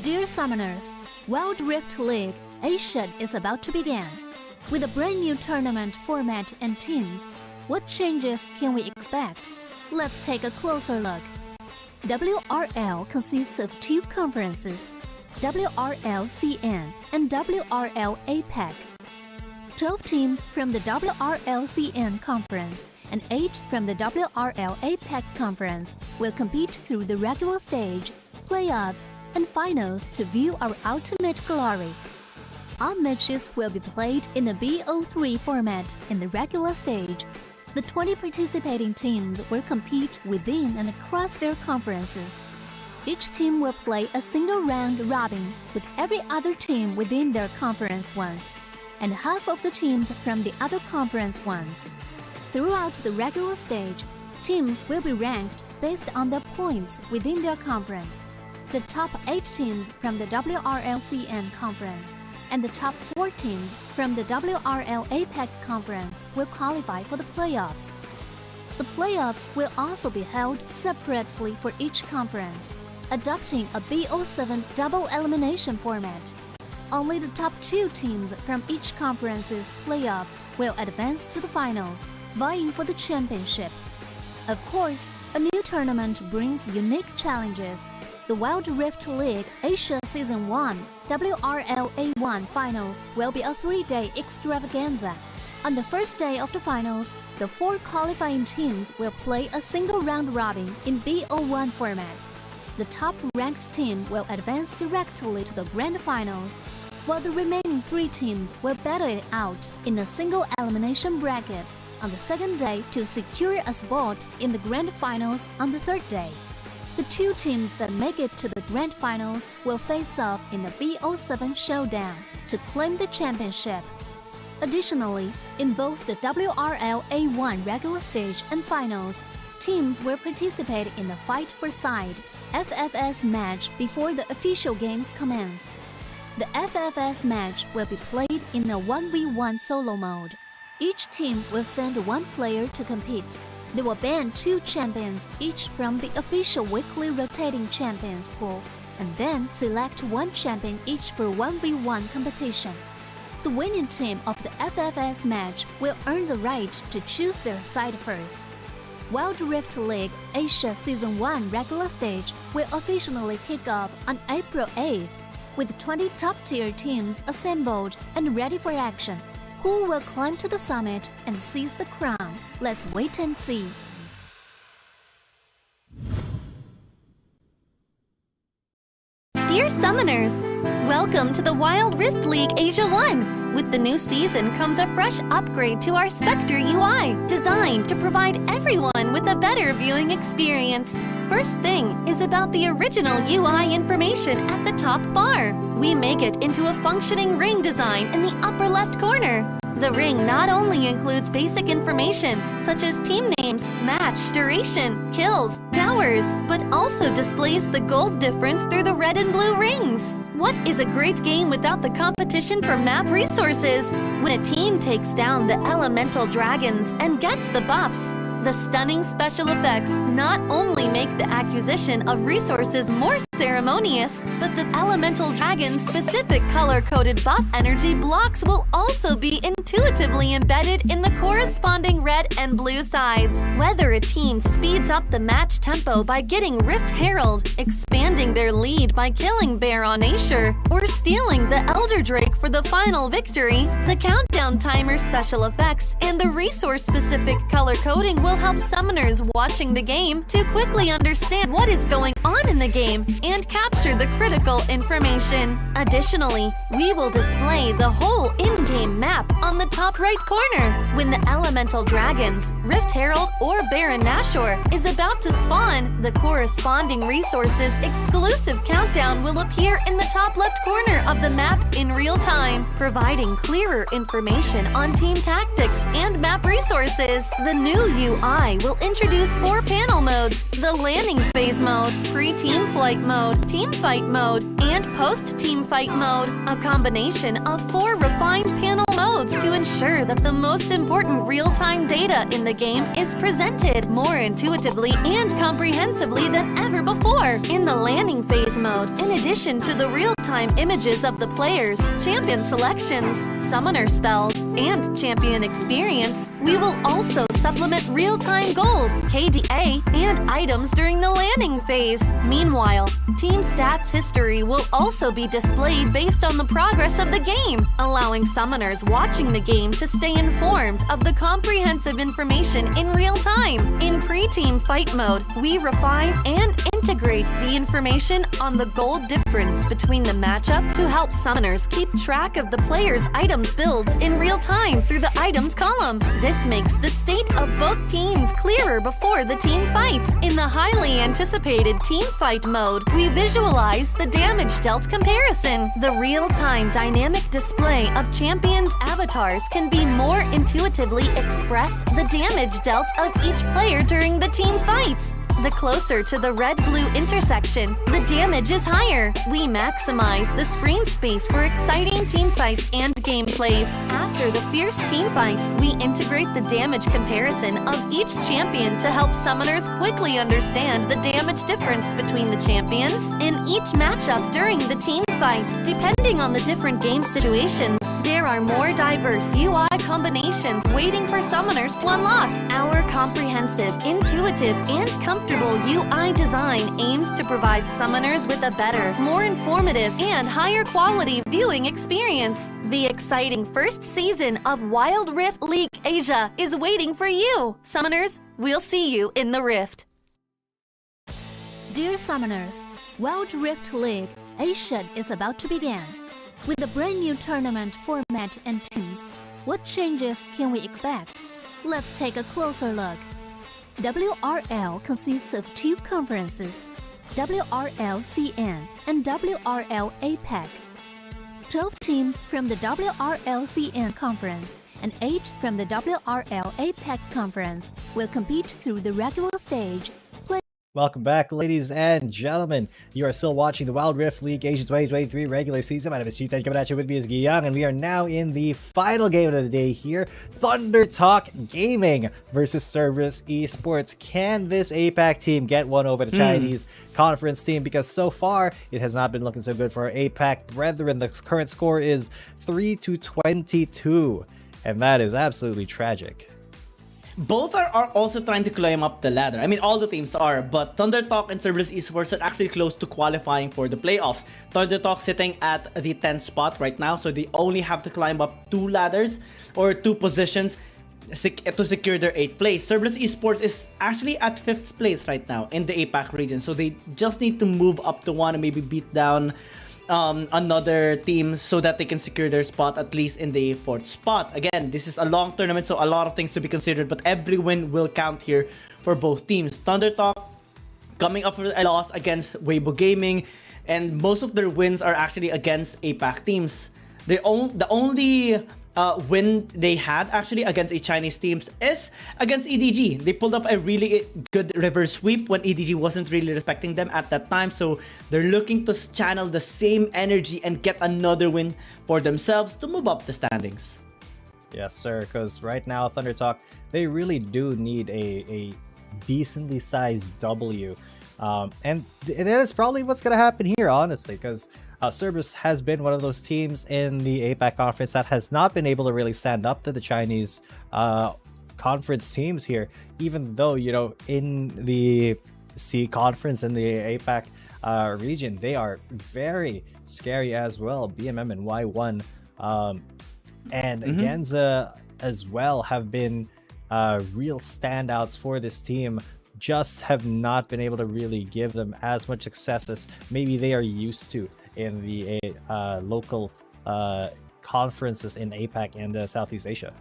Speaker 7: Dear Summoners, Wild Rift League Asia is about to begin. With a brand new tournament format and teams, what changes can we expect? Let's take a closer look. WRL consists of 2 conferences, WRL CN and WRL APEC. 12 teams from the WRL CN conference and 8 from the WRL APEC conference will compete through the regular stage, playoffs, and finals to view our ultimate glory. All matches will be played in a BO3 format in the regular stage. The 20 participating teams will compete within and across their conferences. Each team will play a single round robin with every other team within their conference once, and half of the teams from the other conference once. Throughout the regular stage, teams will be ranked based on their points within their conference. The top 8 teams from the WRLCN conference and the top 4 teams from the WRL APAC conference will qualify for the playoffs. The playoffs will also be held separately for each conference, adopting a BO7 double elimination format. Only the top 2 teams from each conference's playoffs will advance to the finals, vying for the championship. Of course, a new tournament brings unique challenges. The Wild Rift League Asia Season 1 WRL A1 Finals will be a 3-day extravaganza. On the first day of the finals, the 4 qualifying teams will play a single round robin in BO1 format. The top-ranked team will advance directly to the grand finals, while the remaining 3 teams will battle it out in a single elimination bracket on the second day to secure a spot in the grand finals on the third day. The 2 teams that make it to the grand finals will face off in the BO7 showdown to claim the championship. Additionally, in both the WRL A1 regular stage and finals, teams will participate in the Fight for Side FFS match before the official games commence. The FFS match will be played in a 1v1 solo mode. Each team will send 1 player to compete. They will ban 2 champions each from the official weekly rotating champions pool, and then select 1 champion each for 1v1 competition. The winning team of the FFS match will earn the right to choose their side first. Wild Rift League Asia Season 1 regular stage will officially kick off on April 8th, with 20 top-tier teams assembled and ready for action. Who will climb to the summit and seize the crown? Let's wait and see.
Speaker 8: Dear Summoners, welcome to the Wild Rift League Asia 1. With the new season comes a fresh upgrade to our Spectre UI, designed to provide everyone with a better viewing experience. First thing is about the original UI information at the top bar. We make it into a functioning ring design in the upper left corner. The ring not only includes basic information such as team names, match duration, kills, towers, but also displays the gold difference through the red and blue rings. What is a great game without the competition for map resources? When a team takes down the elemental dragons and gets the buffs, the stunning special effects not only make the acquisition of resources more ceremonious, but the elemental dragon's specific color-coded buff energy blocks will also be intuitively embedded in the corresponding red and blue sides. Whether a team speeds up the match tempo by getting Rift Herald, expanding their lead by killing Baron Asher, or stealing the Elder Drake for the final victory, the countdown timer special effects and the resource-specific color coding will help summoners watching the game to quickly understand what is going on in the game and capture the critical information. Additionally, we will display the whole in-game map on the top right corner. When the elemental dragons, Rift Herald or Baron Nashor is about to spawn, the corresponding resources exclusive countdown will appear in the top left corner of the map in real time, providing clearer information on team tactics and map resources. The new UI will introduce 4 panel modes: the landing phase mode, pre-team flight mode, team fight mode, and post-team fight mode, a combination of 4 refined panel modes to ensure that the most important real-time data in the game is presented more intuitively and comprehensively than ever before. In the landing phase mode, in addition to the real-time images of the players, champion selections, summoner spells, and champion experience, we will also supplement real-time gold, KDA, and items during the landing phase. Meanwhile, team stats history will also be displayed based on the progress of the game, allowing summoners watching the game to stay informed of the comprehensive information in real time. In pre-team fight mode, we refine and integrate the information on the gold difference between the matchup to help summoners keep track of the player's items builds in real time through the items column. This makes the state of both teams clearer before the team fight. In the highly anticipated team fight mode, we visualize the damage dealt comparison. The real-time dynamic display of champions' avatars can be more intuitively express the damage dealt of each player during the team fight. The closer to the red-blue intersection, the damage is higher. We maximize the screen space for exciting team fights and gameplays. After the fierce team fight, we integrate the damage comparison of each champion to help summoners quickly understand the damage difference between the champions in each matchup during the team fight. Depending on the different game situations, there are more diverse UI combinations waiting for summoners to unlock. Our comprehensive, intuitive, and comfortable UI design aims to provide summoners with a better, more informative, and higher quality viewing experience. The exciting first season of Wild Rift League Asia is waiting for you. Summoners, we'll see you in the Rift.
Speaker 7: Dear Summoners, Wild Rift League Asia is about to begin. With a brand new tournament format and teams, what changes can we expect? Let's take a closer look. WRL consists of two conferences, WRL CN and WRL APAC. 12 teams from the WRL CN conference and 8 from the WRL APAC conference will compete through the regular stage.
Speaker 16: Welcome back, ladies and gentlemen. You are still watching the Wild Rift League Asia 2023 regular season. My name is Cheetah, coming at you with me is Giyang, and we are now in the final game of the day here. Thunder Talk Gaming versus Cerberus Esports. Can this APAC team get one over the Chinese conference team? Because so far, it has not been looking so good for our APAC brethren. The current score is 3-22, and that is absolutely tragic.
Speaker 17: Both are also trying to climb up the ladder. I mean, all the teams are, but Thunder Talk and Cerberus Esports are actually close to qualifying for the playoffs. Thunder Talk sitting at the 10th spot right now, so they only have to climb up 2 ladders or 2 positions to secure their 8th place. Cerberus Esports is actually at 5th place right now in the APAC region, so they just need to move up to 1 and maybe beat down another team so that they can secure their spot at least in the 4th spot. Again, this is a long tournament, so a lot of things to be considered, but every win will count here for both teams. Thunder Talk coming up with a loss against Weibo Gaming, and most of their wins are actually against APAC teams. The only win they had actually against a Chinese teams is against EDG. They pulled up a really good reverse sweep when EDG wasn't really respecting them at that time, so they're looking to channel the same energy and get another win for themselves to move up the standings.
Speaker 16: Yes, sir, because right now Thunder Talk, they really do need a decently sized W, and that is probably what's going to happen here, honestly, because Cerberus has been one of those teams in the APAC conference that has not been able to really stand up to the Chinese conference teams here, even though, you know, in the C conference in the APAC region, they are very scary as well. BMM and Y1 and Genza as well have been real standouts for this team, just have not been able to really give them as much success as maybe they are used to in the local conferences in APAC and Southeast Asia.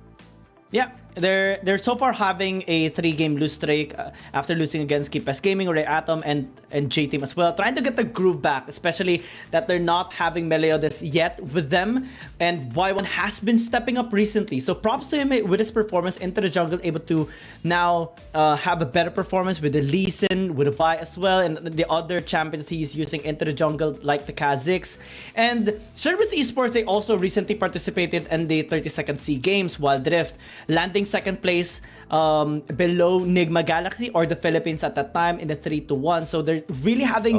Speaker 17: Yeah, they're so far having a 3-game lose streak after losing against Keepes Gaming, Ray Atom, and J-Team as well. Trying to get the groove back, especially that they're not having Meliodas yet with them. And Y1 has been stepping up recently. So props to him with his performance into the jungle, able to now have a better performance with the Lee Sin, with the Vi as well, and the other champions he's using into the jungle like the Kazakhs. And Cerberus Esports, they also recently participated in the 32nd C Games Wild Rift, landing 2nd place below Nigma Galaxy or the Philippines at that time in the 3-1. So they're really having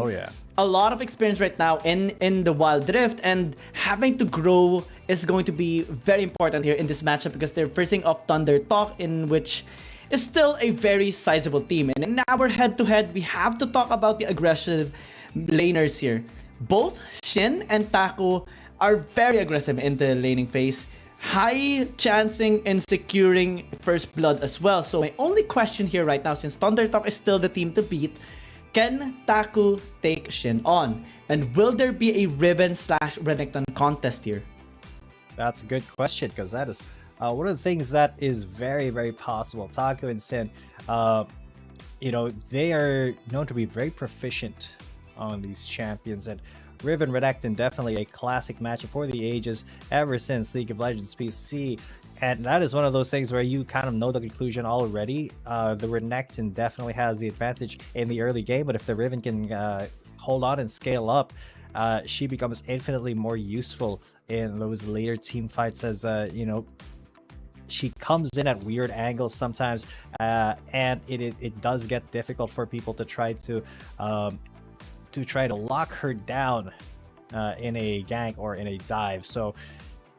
Speaker 17: a lot of experience right now in the Wild Rift, and having to grow is going to be very important here in this matchup because they're facing off Thunder Talk, in which is still a very sizable team. And in our head-to-head, we have to talk about the aggressive laners here. Both Shin and Taku are very aggressive in the laning phase, high chancing and securing first blood as well. So my only question here right now, since Thunder Talk is still the team to beat, can Taku take Shin on? And will there be a Riven/Renekton contest here?
Speaker 16: That's a good question, because that is one of the things that is very, very possible. Taku and Sin, you know, they are known to be very proficient on these champions, and Riven Renekton definitely a classic matchup for the ages ever since League of Legends PC And that is one of those things where you kind of know the conclusion already. The Renekton definitely has the advantage in the early game, but if the Riven can hold on and scale up, she becomes infinitely more useful in those later team fights as, you know, she comes in at weird angles sometimes, and it does get difficult for people to try to lock her down in a gank or in a dive. So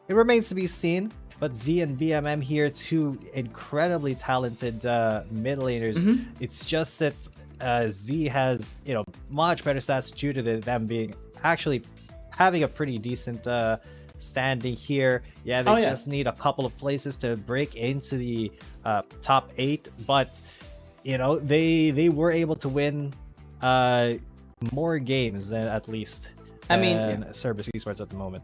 Speaker 16: it remains to be seen. But Z and BMM here, two incredibly talented mid laners. It's just that Z has, you know, much better stats due to them being actually having a pretty decent standing here. Yeah, they just need a couple of places to break into the top 8, but you know, they were able to win more games at least. I mean, Cerberus Esports at the moment.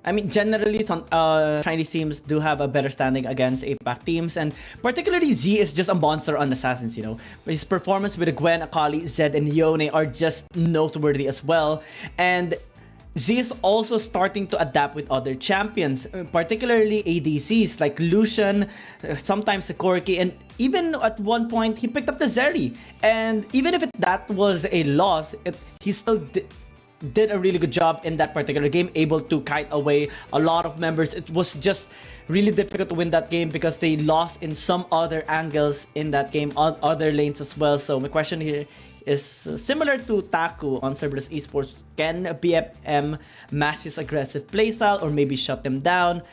Speaker 17: I mean, generally, Chinese teams do have a better standing against APAC teams, and particularly Z is just a monster on Assassins, you know. His performance with Gwen, Akali, Zed, and Yone are just noteworthy as well. And Z is also starting to adapt with other champions, particularly ADCs like Lucian, sometimes Corki, and even at one point, he picked up the Zeri. And even if that was a loss, he still did a really good job in that particular game, able to kite away a lot of members. It was just really difficult to win that game because they lost in some other angles in that game, other lanes as well. So my question here is similar to Taku on Cerberus Esports. Can BFM match his aggressive playstyle or maybe shut them down?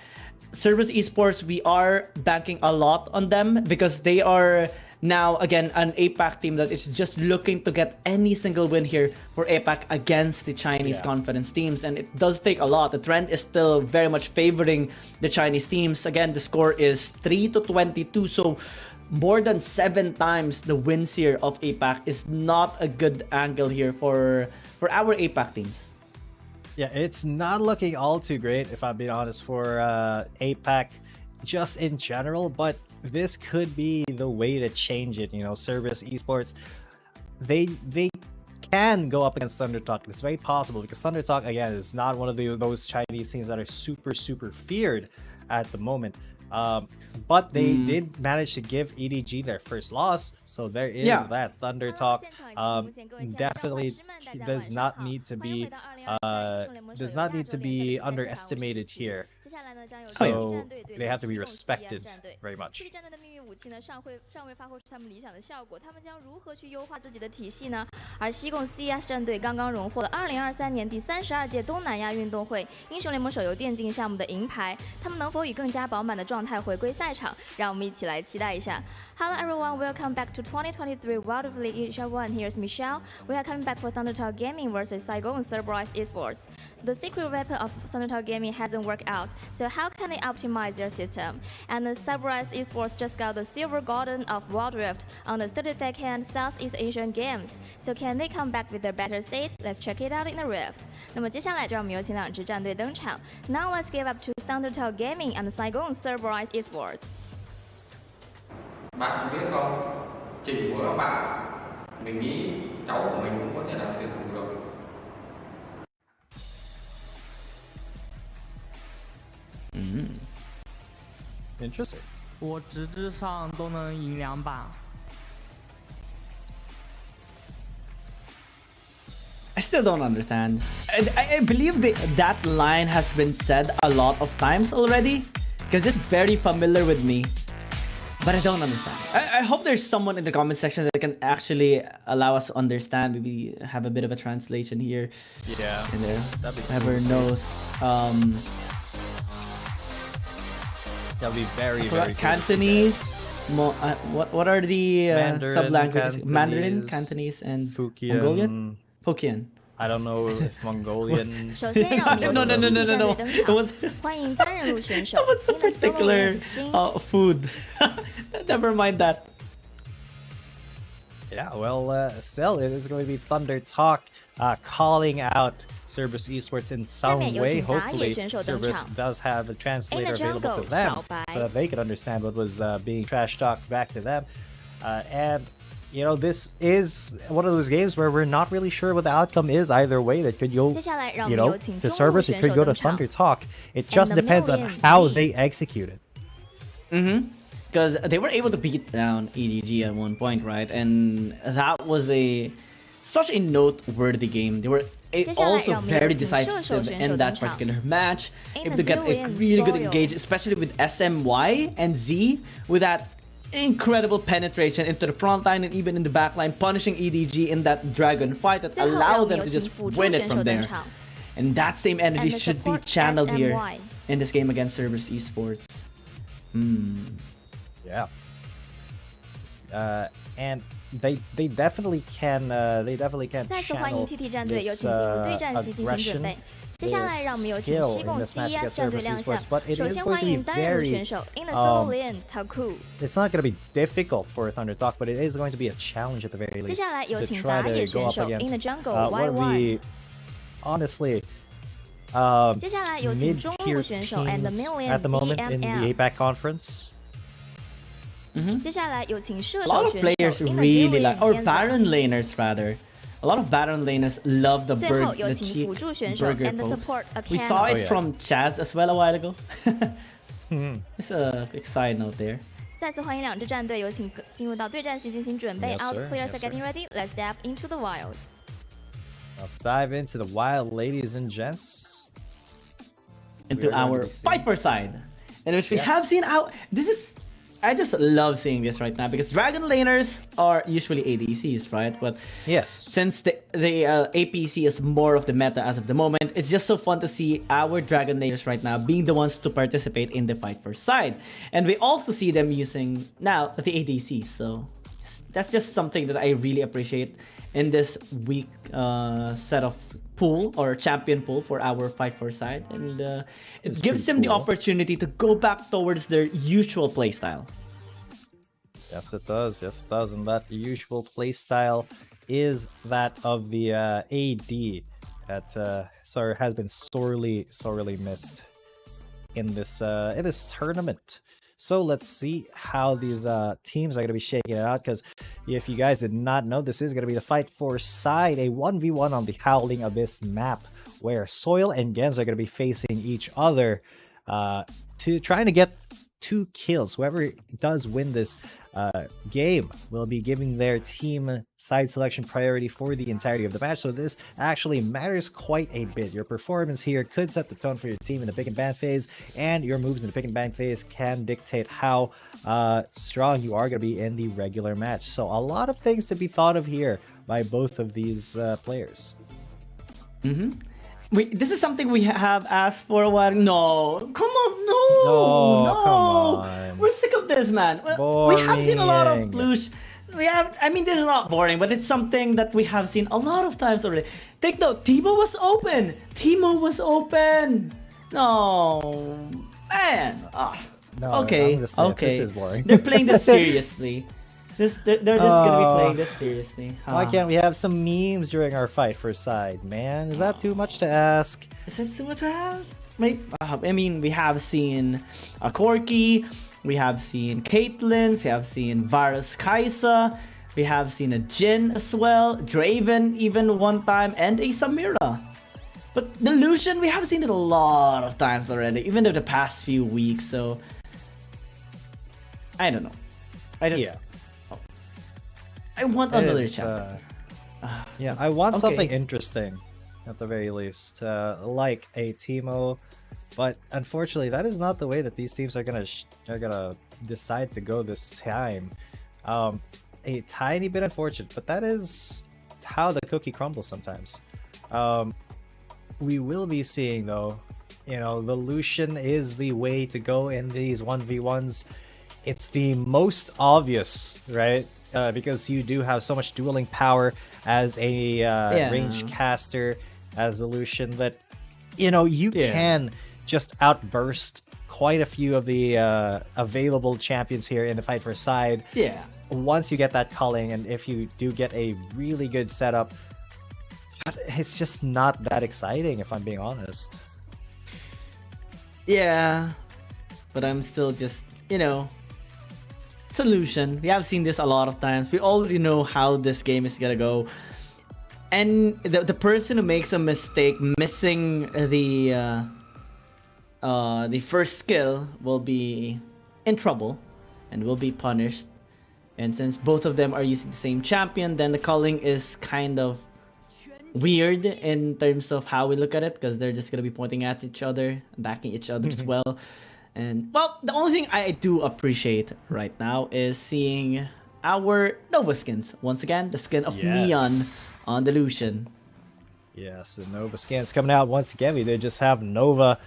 Speaker 17: Cerberus Esports, we are banking a lot on them because they are now, again, an APAC team that is just looking to get any single win here for APAC against the Chinese confidence teams. And it does take a lot. The trend is still very much favoring the Chinese teams. Again, the score is 3-22. So more than 7 times the wins here of APAC is not a good angle here for our APAC teams.
Speaker 16: Yeah, it's not looking all too great, if I'm being honest, for APAC just in general, but this could be the way to change it. You know, Cerberus Esports, they can go up against Thundertalk. It's very possible because Thundertalk, again, is not one of those Chinese teams that are super feared at the moment. But they did manage to give EDG their first loss, so there is that. Thundertalk definitely does not need to be underestimated here. So they have to be respected very much.
Speaker 1: 武器呢尚未发挥出他们理想的效果，他们将如何去优化自己的体系呢？而西贡 CES 战队刚刚荣获了2023年第32届东南亚运动会英雄联盟手游电竞项目的银牌，他们能否以更加饱满的状态回归赛场？让我们一起来期待一下。Hello everyone, welcome back to 2023 World of League Asia 1. Here's Michelle. We are coming back for Thundertalk Gaming versus Saigon Cerberus Esports. The secret weapon of Thundertalk Gaming hasn't worked out, so how can they optimize their system? And the Cerberus Esports just got the Silver Golden of Wild Rift on the 32nd Southeast Asian Games. So can they come back with their better state? Let's check it out in the Rift. 那么接下来就让我们有请两支战队登场。Now let's give up to Thundertalk Gaming and Saigon Cerberus Esports.
Speaker 20: Bạn biết không, trình của các bạn, mình nghĩ cháu của mình cũng có thể làm tuyển thủ được.
Speaker 16: Interesting.
Speaker 21: 我直至上都能赢2把。
Speaker 17: I still don't understand. I believe that line has been said a lot of times already because it's very familiar with me. But I don't understand. I hope there's someone in the comment section that can actually allow us to understand. Maybe have a bit of a translation here.
Speaker 16: Yeah.
Speaker 17: And there.
Speaker 16: That'd be
Speaker 17: Whoever
Speaker 16: cool
Speaker 17: knows.
Speaker 16: That'll be very cool.
Speaker 17: Cantonese. What are the sub-languages? Mandarin, Cantonese, and
Speaker 16: Fukian.
Speaker 17: Mongolian? Fukian.
Speaker 16: I don't know if Mongolian.
Speaker 1: 首先让我们有请第一战队登场，欢迎单人路选手。
Speaker 17: That was a particular food. Never mind that.
Speaker 16: Yeah, well, still, it is going to be Thundertalk calling out Cerberus Esports in some way. Hopefully, Cerberus does have a translator available to them so that they can understand what was being trash talked back to them. And you know, this is one of those games where we're not really sure what the outcome is either way. That could go, to Cerberus, it could go to Thundertalk. It just depends on how they execute it.
Speaker 17: Because they were able to beat down EDG at one point, right? And that was such a noteworthy game. They were also very decisive in that particular match, able to get a really good engage, especially with SMY and Z, with that incredible penetration into the front line and even in the back line, punishing EDG in that dragon fight that allowed them to just win it from there. And that same energy should be channeled here in this game against Cerberus Esports.
Speaker 16: Yeah. And they definitely can channel this aggression.
Speaker 7: 接下来，让我们有请西贡 CES 战队亮相。首先欢迎单人选手 In the Solo Lane Taku。
Speaker 16: It's not going to be difficult for Thunder Talk, but it is going to be a challenge at the very least.
Speaker 7: 接下来有请打野选手 In the Jungle YY。
Speaker 16: Honestly,
Speaker 7: 接下来有请中路选手 and the Million
Speaker 16: at the moment in the
Speaker 7: BML。
Speaker 16: APAC conference.
Speaker 7: 接下来有请射
Speaker 17: A lot
Speaker 7: 手
Speaker 17: of
Speaker 7: 选
Speaker 17: players
Speaker 7: 手 In the
Speaker 17: really like, or
Speaker 7: Dylan
Speaker 17: Baron laners rather. A lot of Baron laners love the
Speaker 7: 最后
Speaker 17: bird,
Speaker 7: 有
Speaker 17: the
Speaker 7: 请
Speaker 17: cheek
Speaker 7: 辅助选手
Speaker 17: burger
Speaker 7: and the
Speaker 17: pose.
Speaker 7: support
Speaker 17: We saw
Speaker 7: Akana。
Speaker 17: it from Chaz as well a while ago. Just a quick side note there.
Speaker 7: 再次欢迎两支战队，有请进入到对战席进行准备。
Speaker 16: Yes,
Speaker 7: All
Speaker 16: sir.
Speaker 7: players
Speaker 16: Yes,
Speaker 7: are getting ready. Let's step into the wild.
Speaker 16: Let's dive into the wild, ladies and gents.
Speaker 17: Into our Viper side, in which we have seen out. I just love seeing this right now because Dragon laners are usually ADCs, right? But
Speaker 16: yes,
Speaker 17: since the APC is more of the meta as of the moment, it's just so fun to see our Dragon laners right now being the ones to participate in the Viper side, and we also see them using now the ADCs. So that's just something that I really appreciate in this week set of pool or champion pool for our Viper side, and it gives them the opportunity to go back towards their usual playstyle.
Speaker 16: Yes, it does. Yes, it does. And that usual playstyle is that of the AD that has been sorely missed in this tournament. So let's see how these teams are going to be shaking it out, because if you guys did not know, this is going to be the Fight for side, a 1v1 on the Howling Abyss map, where Soil and Gens are going to be facing each other to trying to get 2 kills. Whoever does win this game will be giving their team side selection priority for the entirety of the match. So this actually matters quite a bit. Your performance here could set the tone for your team in the pick and ban phase, and your moves in the pick and ban phase can dictate how strong you are going to be in the regular match. So a lot of things to be thought of here by both of these players.
Speaker 17: This is something we have asked for a while. No, come on, no.
Speaker 16: Come on.
Speaker 17: We're sick of this, man. We have seen a lot of blues. I mean, this is not boring, but it's something that we have seen a lot of times already. Take note, Timo was open. No, man.
Speaker 16: No,
Speaker 17: okay.
Speaker 16: This is boring.
Speaker 17: They're playing this seriously. They're just gonna be playing this seriously.
Speaker 16: Why can't we have some memes during our Fight for side, man? Is that too much to ask?
Speaker 17: Is that too much to ask? I mean, we have seen a Corki, we have seen Caitlyn's, we have seen Varus Kaisa, we have seen a Jin as well, Draven even one time, and a Samira. But the Lucian, we have seen it a lot of times already, even in the past few weeks, so I don't know. I want another chapter.
Speaker 16: I want something interesting, at the very least, like a Timo. But unfortunately, that is not the way that these teams are gonna decide to go this time. A tiny bit unfortunate, but that is how the cookie crumbles sometimes. We will be seeing, though, the Lucian is the way to go in these 1v1s. It's the most obvious, right? Because you do have so much dueling power as a range caster, as a Lucian, that you can just outburst quite a few of the available champions here in the Fight for side.
Speaker 17: Yeah.
Speaker 16: Once you get that culling, and if you do get a really good setup, it's just not that exciting, if I'm being honest.
Speaker 17: Yeah, but I'm still just, solution. We have seen this a lot of times. We already know how this game is gonna go. And the person who makes a mistake missing the first skill will be in trouble and will be punished. And since both of them are using the same champion, then the culling is kind of weird in terms of how we look at it, because they're just going to be pointing at each other, backing each other as well. And, well, the only thing I do appreciate right now is seeing our Nova skins. Once again, the skin of Neon on the Lucian.
Speaker 16: Yes, the Nova skins coming out once again. We did just have Nova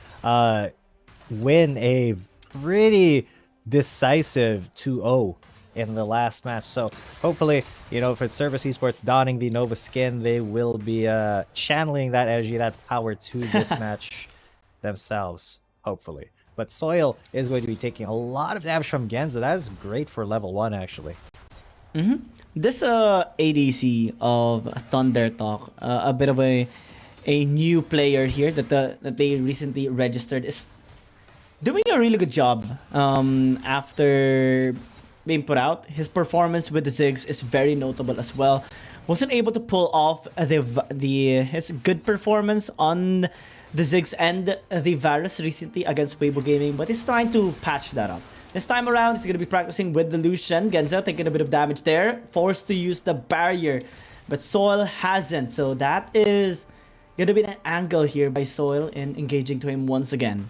Speaker 16: win a pretty decisive 2-0 in the last match. So hopefully, you know, for Cerberus Esports donning the Nova skin, they will be channeling that energy, that power to this match themselves, hopefully. But Soil is going to be taking a lot of damage from Genza. That is great for level 1, actually.
Speaker 17: This ADC of Thunder Talk, a bit of a new player here that they recently registered, is doing a really good job after being put out. His performance with the Ziggs is very notable as well. Wasn't able to pull off his good performance on the Ziggs and the Varus recently against Weibo Gaming, but he's trying to patch that up. This time around, he's going to be practicing with the Lucian. Genza taking a bit of damage there, forced to use the barrier, but Soil hasn't. So that is going to be an angle here by Soil in engaging to him once again.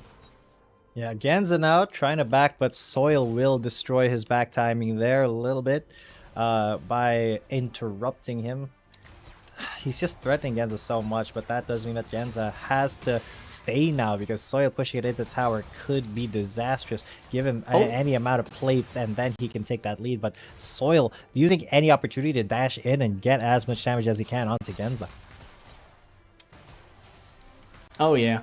Speaker 16: Yeah, Genza now trying to back, but Soil will destroy his back timing there a little bit by interrupting him. He's just threatening Genza so much, but that does mean that Genza has to stay now, because Soil pushing it into tower could be disastrous. Give him any amount of plates and then he can take that lead, but Soil using any opportunity to dash in and get as much damage as he can onto Genza.
Speaker 17: Oh yeah.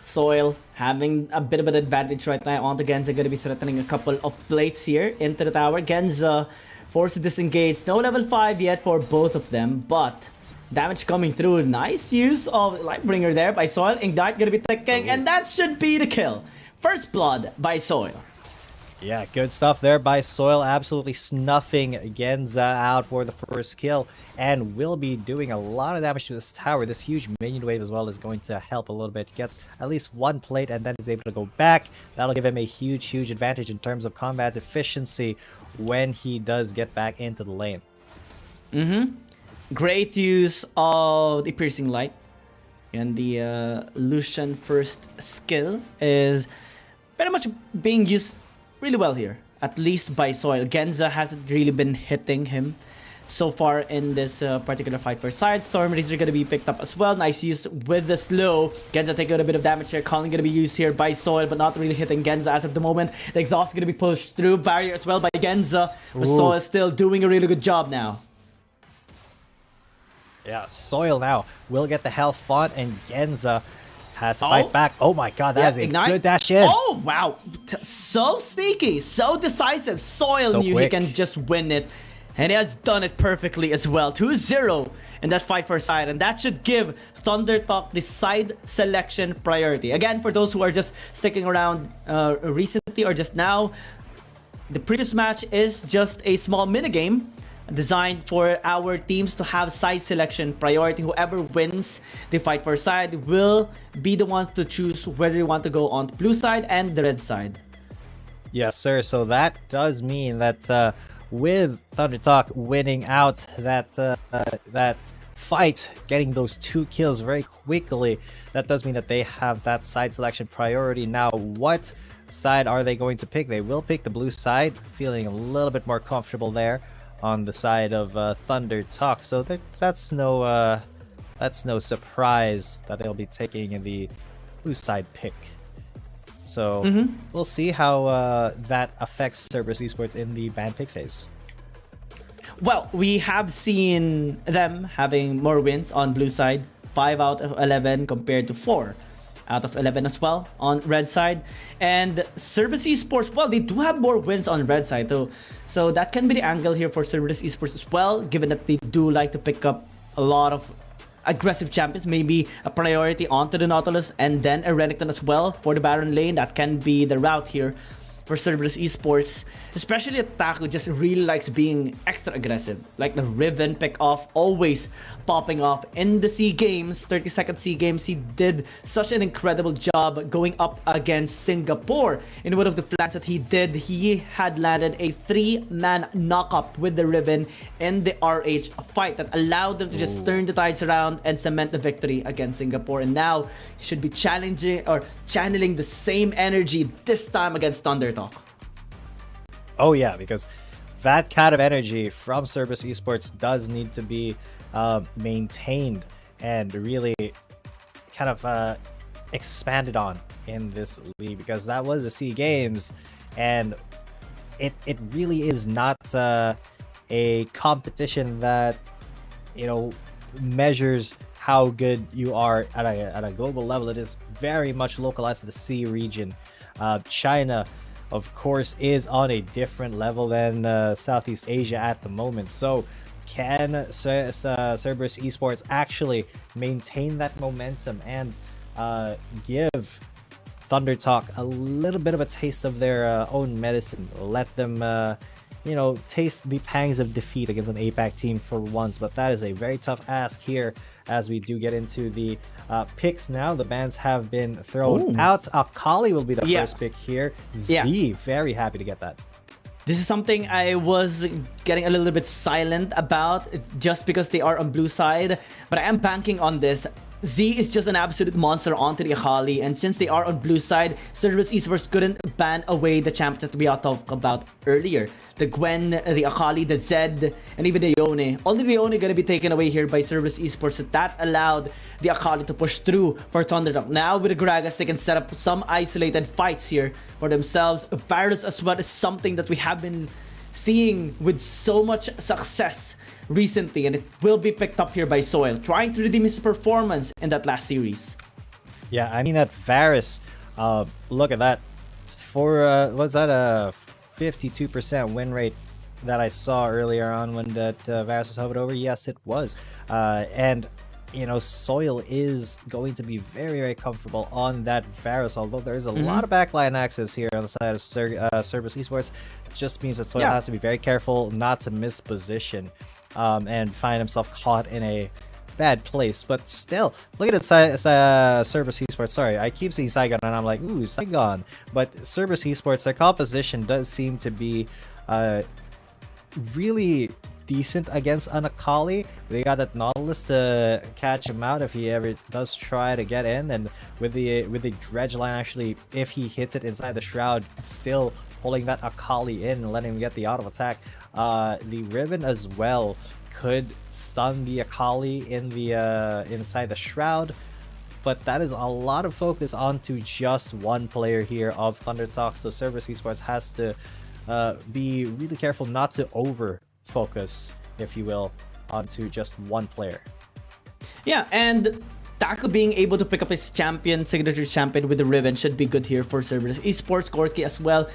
Speaker 17: Soil having a bit of an advantage right now onto Genza, going to be threatening a couple of plates here into the tower. Genza forced to disengage. No level 5 yet for both of them, but damage coming through. Nice use of Lightbringer there by Soil. Ignite going to be ticking, and that should be the kill. First blood by Soil.
Speaker 16: Yeah, good stuff there by Soil. Absolutely snuffing Genza out for the first kill, and will be doing a lot of damage to this tower. This huge minion wave as well is going to help a little bit. Gets at least one plate and then is able to go back. That'll give him a huge advantage in terms of combat efficiency when he does get back into the lane.
Speaker 17: Great use of the Piercing Light. And the Lucian first skill is very much being used really well here, at least by Soil. Genza hasn't really been hitting him so far in this particular fight for side. Storm Razor going to be picked up as well. Nice use with the slow. Genza taking a bit of damage here. Calling going to be used here by Soil, but not really hitting Genza as of the moment. The exhaust going to be pushed through. Barrier as well by Genza, but Soil still doing a really good job now.
Speaker 16: Yeah, Soil now will get the health fought, and Genza has to fight back. Oh my god, that is a good dash in.
Speaker 17: Oh, wow. So sneaky, so decisive. Soil
Speaker 16: So
Speaker 17: knew
Speaker 16: quick.
Speaker 17: he can just win it. And he has done it perfectly as well. 2-0 in that fight for side. And that should give Thunder Talk the side selection priority. Again, for those who are just sticking around recently or just now, the previous match is just a small minigame designed for our teams to have side selection priority. Whoever wins the fight for side will be the ones to choose whether you want to go on the blue side and the red side.
Speaker 16: Yes, sir. So that does mean that with Thunder Talk winning out that fight, getting those 2 kills very quickly, that does mean that they have that side selection priority. Now, what side are they going to pick? They will pick the blue side, feeling a little bit more comfortable there on the side of Thunder Talk. So that's no surprise that they'll be taking the blue side pick. So we'll see how that affects Cerberus Esports in the ban pick phase.
Speaker 17: Well, we have seen them having more wins on blue side, 5 out of 11 compared to 4 out of 11 as well on red side. And Cerberus Esports, well, they do have more wins on red side too. So that can be the angle here for Cerberus Esports as well, given that they do like to pick up a lot of aggressive champions, maybe a priority onto the Nautilus and then a Renekton as well for the Baron lane. That can be the route here for Cerberus Esports, especially Taku just really likes being extra aggressive. Like the Riven pick off, always popping off in the SEA Games, 32nd SEA Games. He did such an incredible job going up against Singapore. In one of the flanks that he did, he had landed a 3-man knockup with the Riven in the RH fight that allowed them to just turn the tides around and cement the victory against Singapore. And now he should be challenging or channeling the same energy this time against Thundertalk.
Speaker 16: Oh yeah, because that kind of energy from Cerberus Esports does need to be maintained and really kind of expanded on in this league, because that was the SEA Games, and it really is not a competition that, you know, measures how good you are at a global level. It is very much localized to the SEA region. China, of course, is on a different level than Southeast Asia at the moment. So can Cerberus Esports actually maintain that momentum and give Thundertalk a little bit of a taste of their own medicine? Let them you know, taste the pangs of defeat against an APAC team for once. But that is a very tough ask here as we do get into the picks now. The bans have been thrown out. Akali will be the first pick here. Z, very happy to get that.
Speaker 17: This is something I was getting a little bit silent about just because they are on blue side, but I am banking on this. Z is just an absolute monster onto the Akali, and since they are on blue side, Cerberus Esports couldn't ban away the champs that we are talking about earlier. The Gwen, the Akali, the Zed, and even the Yone. Only the Yone gonna be taken away here by Cerberus Esports, so that allowed the Akali to push through for Thunderdog. Now with the Gragas, they can set up some isolated fights here for themselves. Varus as well is something that we have been seeing with so much success recently, and it will be picked up here by Soil, trying to redeem his performance in that last series.
Speaker 16: Yeah, I mean that Varus, look at that. For was that a 52% win rate that I saw earlier on when that Varus was hovered over? Yes, it was. And you know, Soil is going to be very, very comfortable on that Varus, although there is a lot of backline access here on the side of Cerberus Esports. It just means that Soil has to be very careful not to miss position and find himself caught in a bad place. But still, look at it, Cerberus Esports. Sorry, I keep seeing Saigon and I'm like, ooh, Saigon. But Cerberus Esports, their composition does seem to be really decent against an Akali. They got that Nautilus to catch him out if he ever does try to get in, and with the dredge line, actually, if he hits it inside the shroud, still pulling that Akali in and letting him get the auto attack. The Riven as well could stun the Akali in the inside the shroud, but that is a lot of focus onto just one player here of Thundertalk. So Cerberus Esports has to be really careful not to over focus, if you will, onto just one player.
Speaker 17: Yeah, and Taku being able to pick up his signature champion with the Riven should be good here for Cerberus Esports. Gorky as well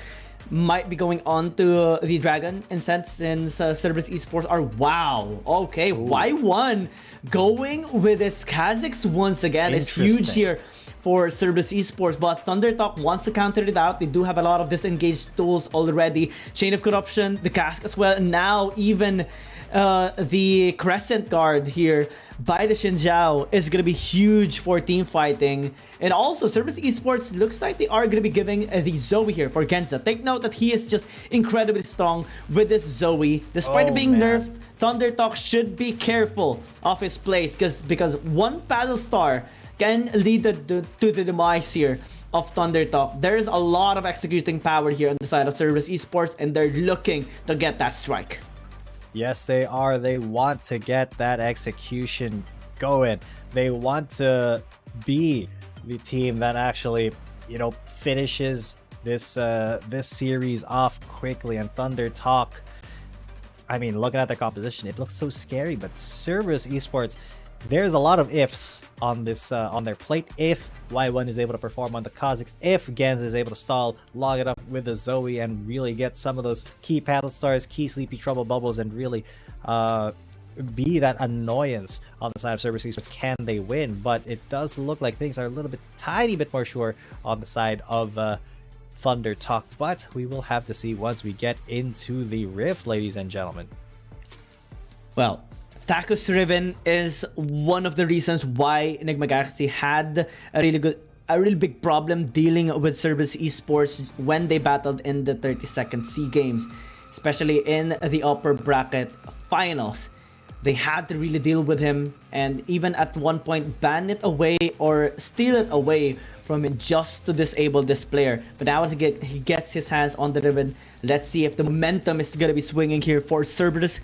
Speaker 17: might be going on to the Dragon instead, since Cerberus Esports are okay, Y1 going with his Kha'Zix once again. It's huge here for Cerberus Esports, but Thundertalk wants to counter it out. They do have a lot of disengaged tools already. Chain of Corruption, the Cask as well, and now even the Crescent Guard here by the Xinjiao is going to be huge for team fighting. And also, Cerberus Esports looks like they are going to be giving the Zoe here for Genza. Take note that he is just incredibly strong with this Zoe. Despite being nerfed, Thundertalk should be careful of his place, because one Paddle Star can lead to the demise here of Thundertalk. There is a lot of executing power here on the side of Cerberus Esports, and they're looking to get that strike.
Speaker 16: Yes, they are. They want to get that execution going. They want to be the team that actually, you know, finishes this this series off quickly. And Thundertalk, I mean, looking at the composition, it looks so scary. But Cerberus Esports, there's a lot of ifs on this on their plate. If Y1 is able to perform on the Kha'Zix, if Genza is able to stall long enough with the Zoe and really get some of those key paddle stars, key sleepy trouble bubbles, and really be that annoyance on the side of Cerberus Esports, can they win? But it does look like things are a little bit tiny bit more sure on the side of Thunder Talk, but we will have to see once we get into the Rift, ladies and gentlemen.
Speaker 17: Well, Taku's Ribbon is one of the reasons why Enigma Galaxy had a really big problem dealing with Cerberus Esports when they battled in the 32nd SEA Games, especially in the upper bracket finals. They had to really deal with him, and even at one point ban it away or steal it away from him just to disable this player. But now as he gets his hands on the ribbon, let's see if the momentum is going to be swinging here for Cerberus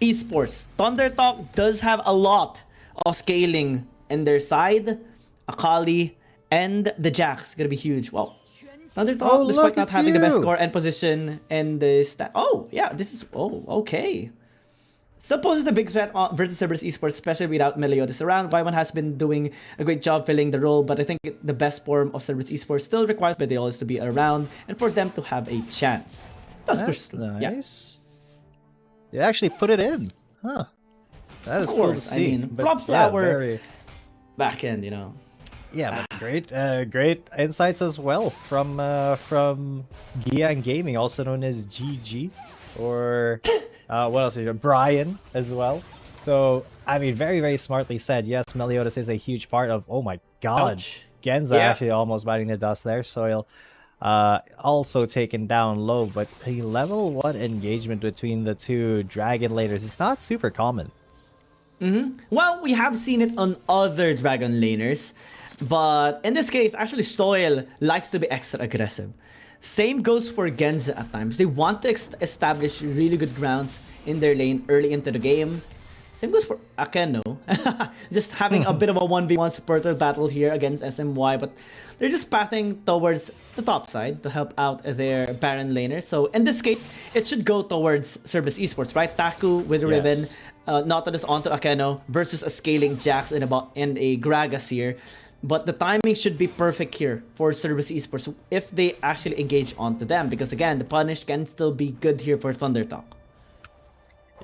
Speaker 17: Esports. Thunder Talk does have a lot of scaling in their side. Akali and the Jax going to be huge. Well, Thunder Talk, despite not having the best score and position in the oh, yeah, this is... Oh, okay. Still poses a big threat versus Cerberus Esports, especially without Meliodas around. Y1 has been doing a great job filling the role, but I think the best form of Cerberus Esports still requires Meliodas to be around and for them to have a chance.
Speaker 16: That's nice. Yeah. They actually put it in. Huh. That is cool to see.
Speaker 17: I mean, props to our back end, you know.
Speaker 16: Yeah, but great insights as well from Gian Gaming, also known as GG, or what else? Brian as well. So I mean, very smartly said. Yes, Meliodas is a huge part of. Oh my God,
Speaker 17: Ouch.
Speaker 16: Genza actually almost biting the dust there. Soil also taken down low, but a level 1 engagement between the two Dragon Laners is not super common.
Speaker 17: Well, we have seen it on other Dragon Laners. But in this case, actually, Soil likes to be extra aggressive. Same goes for Genza at times. They want to establish really good grounds in their lane early into the game. Same goes for Akeno. Just having a bit of a 1v1 supporter battle here against SMY. But they're just pathing towards the top side to help out their Baron laner. So in this case, it should go towards Cerberus Esports, right? Taku with Riven, Nautilus onto Akeno versus a scaling Jax and a Gragas here. But the timing should be perfect here for Cerberus Esports if they actually engage onto them. Because again, the punish can still be good here for Thunder Talk.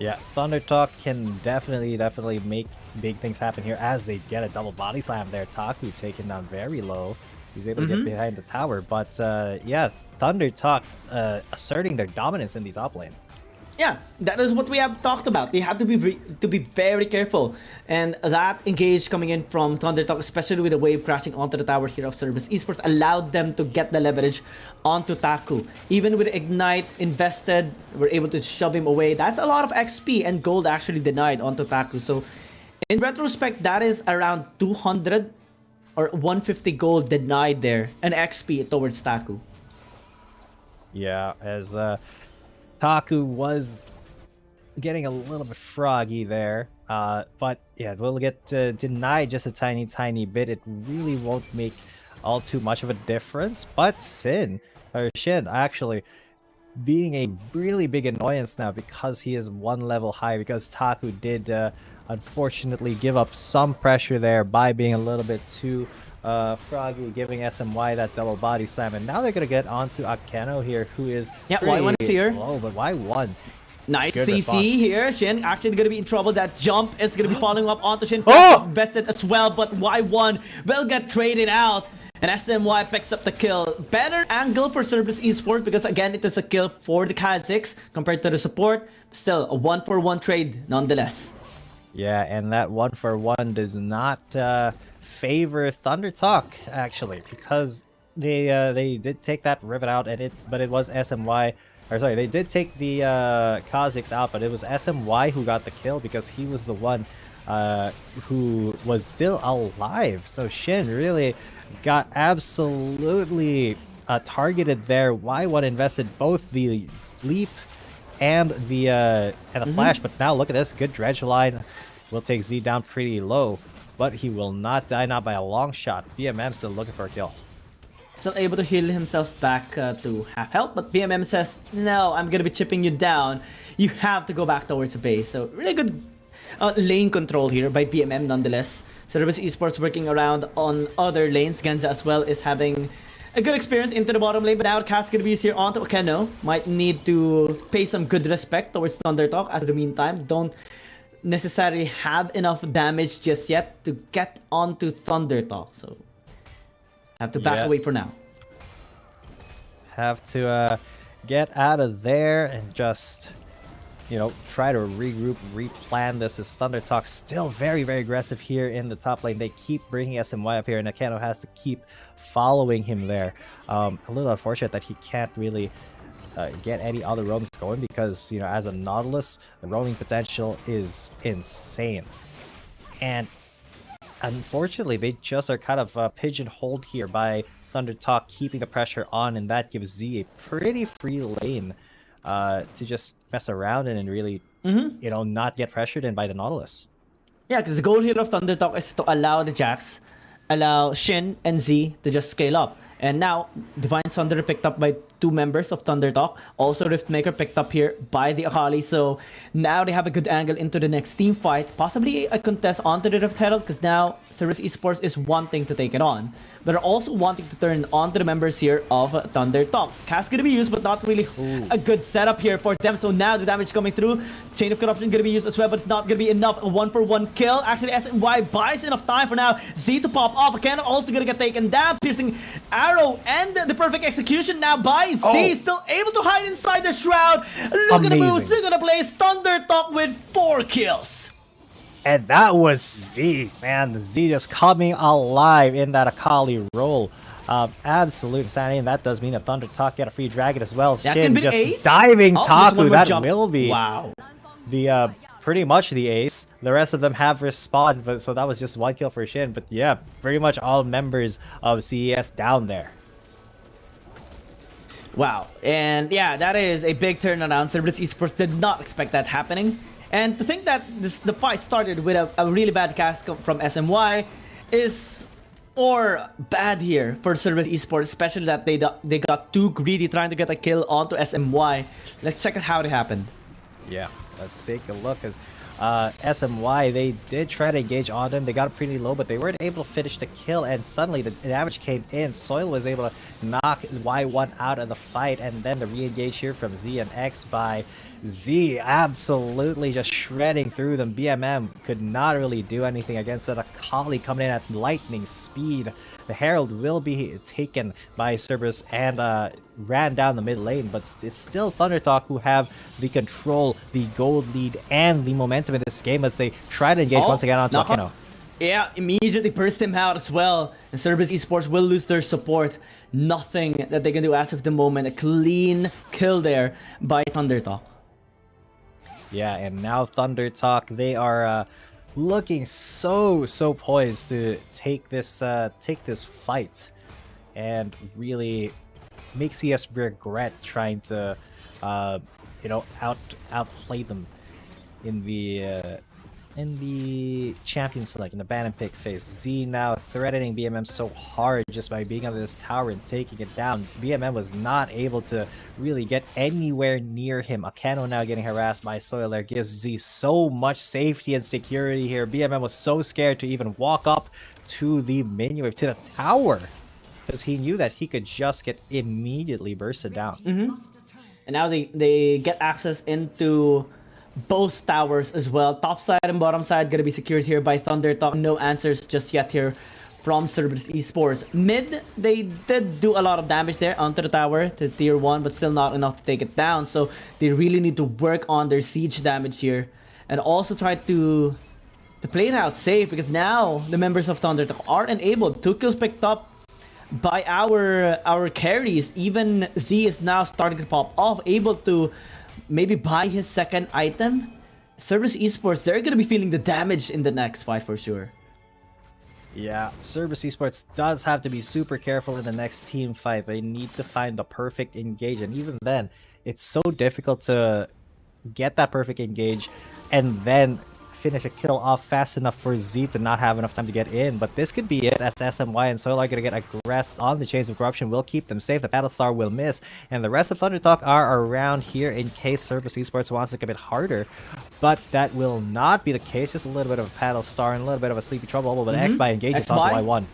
Speaker 16: Yeah, Thunder Talk can definitely make big things happen here as they get a double body slam there. Taku taken down very low. He's able to get behind the tower. But yeah, Thunder Talk asserting their dominance in these top lane.
Speaker 17: Yeah, that is what we have talked about. They have to be very careful. And that engage coming in from Thunder Talk, especially with the wave crashing onto the tower here of Cerberus Esports, allowed them to get the leverage onto Taku. Even with Ignite invested, we're able to shove him away. That's a lot of XP and gold actually denied onto Taku. So in retrospect, that is around 200 or 150 gold denied there, and XP towards Taku.
Speaker 16: Yeah, as Taku was getting a little bit froggy there, but yeah, we'll get denied just a tiny bit. It really won't make all too much of a difference, but Shin actually being a really big annoyance now because he is one level high, because Taku did unfortunately give up some pressure there by being a little bit too froggy, giving SMY that double body slam, and now they're gonna get onto Akeno here, who is
Speaker 17: Y1 is here.
Speaker 16: Low, but Y1.
Speaker 17: Nice
Speaker 16: Good
Speaker 17: CC
Speaker 16: response.
Speaker 17: here. Shin actually gonna be in trouble. That jump is gonna be following up onto Shin. Vested as well, but Y1 will get traded out. And SMY picks up the kill. Better angle for Cerberus Esports because again, it is a kill for the Kazakhs compared to the support. Still, a 1-for-1 trade nonetheless.
Speaker 16: Yeah, and that 1-for-1 does not favor Thunder Talk actually, because they did take that Riven out, and but it was SMY. Or sorry, they did take the Kazakhs out, but it was SMY who got the kill because he was the one who was still alive. So Shin really got absolutely targeted there. Y1 invested both the leap and the flash, but now look at this. Good dredge line. Will take Z down pretty low, but he will not die, not by a long shot. BMM still looking for a kill.
Speaker 17: Still able to heal himself back to half health, but BMM says, no, I'm gonna be chipping you down. You have to go back towards the base. So really good lane control here by BMM nonetheless. Cerberus Esports working around on other lanes. Genza as well is having a good experience into the bottom lane, but now Cat's gonna be here onto Akeno. Might need to pay some good respect towards Thunder Talk. As in the meantime, don't necessarily have enough damage just yet to get onto Thunder Talk. So have to back away for now.
Speaker 16: have to get out of there and just, you know, try to regroup, replan this. As Thunder Talk still very, very aggressive here in the top lane. They keep bringing SMY up here, and Akeno has to keep following him there. A little unfortunate that he can't really get any other roams going, because, you know, as a Nautilus, the roaming potential is insane. And unfortunately, they just are kind of pigeonholed here by Thunder Talk keeping the pressure on, and that gives Z a pretty free lane to just mess around in and really, you know, not get pressured in by the Nautilus.
Speaker 17: Yeah, because the goal here of Thunder Talk is to allow the Jax, allow Shin and Z to just scale up. And now, Divine Thunder picked up by 2 members of Thunder Talk. Also, Riftmaker picked up here by the Akali. So now they have a good angle into the next team fight. Possibly a contest onto the Rift Herald, because now Cerberus Esports is wanting to take it on. But are also wanting to turn onto the members here of Thunder Talk. Cast gonna be used, but not really a good setup here for them. So now the damage coming through. Chain of Corruption gonna be used as well, but it's not gonna be enough. A 1-for-1 kill. Actually, SNY buys enough time for now Z to pop off. Akeno also gonna get taken down. Piercing arrow and the perfect execution now by Z. Still able to hide inside the shroud. Look at the moves. Look at the plays. Thunder Talk with 4 kills.
Speaker 16: And that was Z, man. Z just coming alive in that Akali role. Absolute insanity, and that does mean that Thunder Talk get a free dragon as well.
Speaker 17: That
Speaker 16: Shin
Speaker 17: can be
Speaker 16: just
Speaker 17: ace?
Speaker 16: diving
Speaker 17: Oh,
Speaker 16: Taku. That
Speaker 17: jump.
Speaker 16: will be the pretty much the ace. The rest of them have respawned, but so that was just 1 kill for Shin. But yeah, pretty much all members of CES down there.
Speaker 17: Wow, and yeah, that is a big turnaround. Cerberus Esports did not expect that happening. And to think that the fight started with a really bad cast from SMY is bad here for Cerberus Esports, especially that they got too greedy trying to get a kill onto SMY. Let's check out how it happened.
Speaker 16: Yeah, let's take a look. As SMY, they did try to engage on them. They got pretty low, but they weren't able to finish the kill, and suddenly the damage came in. Soil was able to knock Y1 out of the fight, and then the re-engage here from Z and X by Z, absolutely just shredding through them. BMM could not really do anything against it. Akali coming in at lightning speed. The Herald will be taken by Cerberus and ran down the mid lane, but it's still Thunder Talk who have the control, the gold lead, and the momentum in this game as they try to engage once again onto Akeno.
Speaker 17: Yeah, immediately burst him out as well. And Cerberus Esports will lose their support. Nothing that they can do as of the moment. A clean kill there by Thunder Talk.
Speaker 16: Yeah, and now Thunder Talk, they are looking so poised to take this fight and really make CS regret trying to you know, outplay them in the champion select, in the ban and pick phase. Z now threatening BMM so hard just by being under this tower and taking it down. BMM was not able to really get anywhere near him. Akeno now getting harassed by Soiler gives Z so much safety and security here. BMM was so scared to even walk up to the minion wave, to the tower, because he knew that he could just get immediately bursted down.
Speaker 17: And now they get access into both towers as well. Top side and bottom side gonna be secured here by Thunder Talk. No answers just yet here from Cerberus Esports. Mid, they did do a lot of damage there onto the tower to tier 1, but still not enough to take it down. So they really need to work on their siege damage here and also try to play it out safe, because now the members of Thunder Talk are enabled. 2 kills picked up by our carries. Even Z is now starting to pop off, able to maybe buy his second item. Cerberus Esports, they're gonna be feeling the damage in the next fight for sure.
Speaker 16: Yeah, Cerberus Esports does have to be super careful in the next team fight. They need to find the perfect engage, and even then, it's so difficult to get that perfect engage and then finish a kill off fast enough for Z to not have enough time to get in. But this could be it, as SMY and Soil are going to get aggressed on the Chains of Corruption. Will keep them safe. The Battlestar will miss, and the rest of Thunder Talk are around here in case Cerberus Esports wants to get a bit harder. But that will not be the case. Just a little bit of a Battlestar and a little bit of a Sleepy Trouble, but X by engages onto Y1.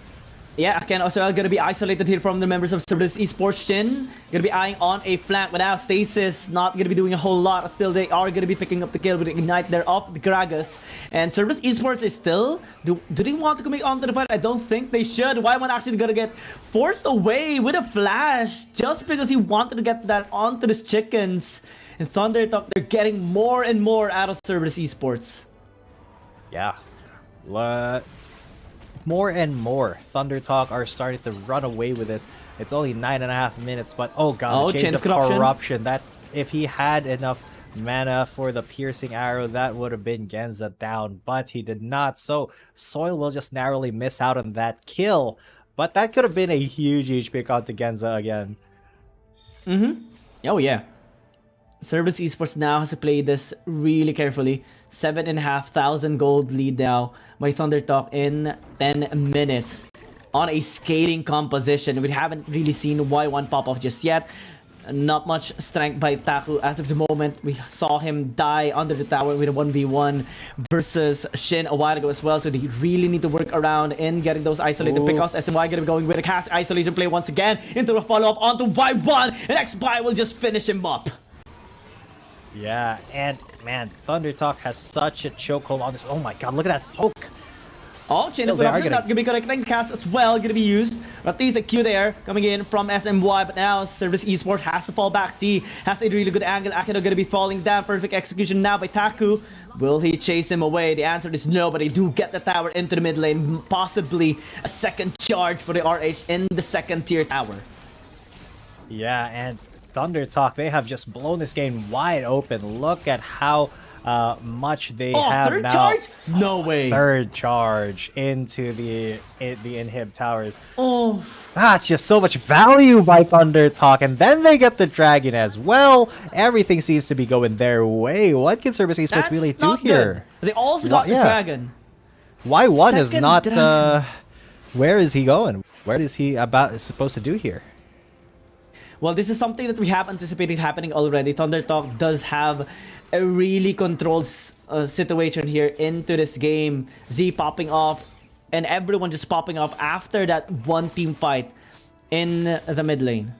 Speaker 17: Yeah, Ken also gonna be isolated here from the members of Cerberus Esports. Shin gonna be eyeing on a flank, but now Stasis not gonna be doing a whole lot. Still, they are gonna be picking up the kill with Ignite there off the Gragas. And Cerberus Esports is still... Do they want to commit onto the fight? I don't think they should. Y1 actually gonna get forced away with a flash just because he wanted to get that onto his chickens. And Thunder Talk, they're getting more and more out of Cerberus Esports.
Speaker 16: Yeah. More and more Thunder Talk are starting to run away with this. It's only 9.5 minutes, but oh god, the Chains of Corruption. That if he had enough mana for the piercing arrow, that would have been Genza down, but he did not. So Soil will just narrowly miss out on that kill. But that could have been a huge pick out to Genza again.
Speaker 17: Oh yeah. Cerberus Esports now has to play this really carefully. 7,500 gold lead now by Thunder Talk in 10 minutes on a scaling composition. We haven't really seen Y1 pop off just yet. Not much strength by Taku as of the moment. We saw him die under the tower with a 1v1 versus Shin a while ago as well. So they really need to work around in getting those isolated pickoffs. SMY gonna be going with a cast isolation play once again into a follow-up onto Y1. And XBY will just finish him up.
Speaker 16: Yeah, and man, Thunder Talk has such a chokehold on this. Oh my god, look at that poke.
Speaker 17: Oh, Chain of Corruption not gonna be connecting cast as well, gonna be used. But there's a Q there coming in from SMY, but now Cerberus Esports has to fall back. C has a really good angle. Akino gonna be falling down. Perfect execution now by Taku. Will he chase him away? The answer is no, but they do get the tower into the mid lane. Possibly a second charge for the RH in the second tier tower.
Speaker 16: Yeah, and Thunder Talk, they have just blown this game wide open. Look at how much they have
Speaker 17: third
Speaker 16: now.
Speaker 17: Charge? No way.
Speaker 16: Third charge into the inhib towers.
Speaker 17: Oh,
Speaker 16: that's just so much value by Thunder Talk, and then they get the dragon as well. Everything seems to be going their way. What can Cerberus Esports really do here?
Speaker 17: Good. They also got the dragon.
Speaker 16: Y1 is not. Where is he going? What is he supposed to do here?
Speaker 17: Well, this is something that we have anticipated happening already. Thunder Talk does have a really controlled situation here into this game. Z popping off and everyone just popping off after that one team fight in the mid lane.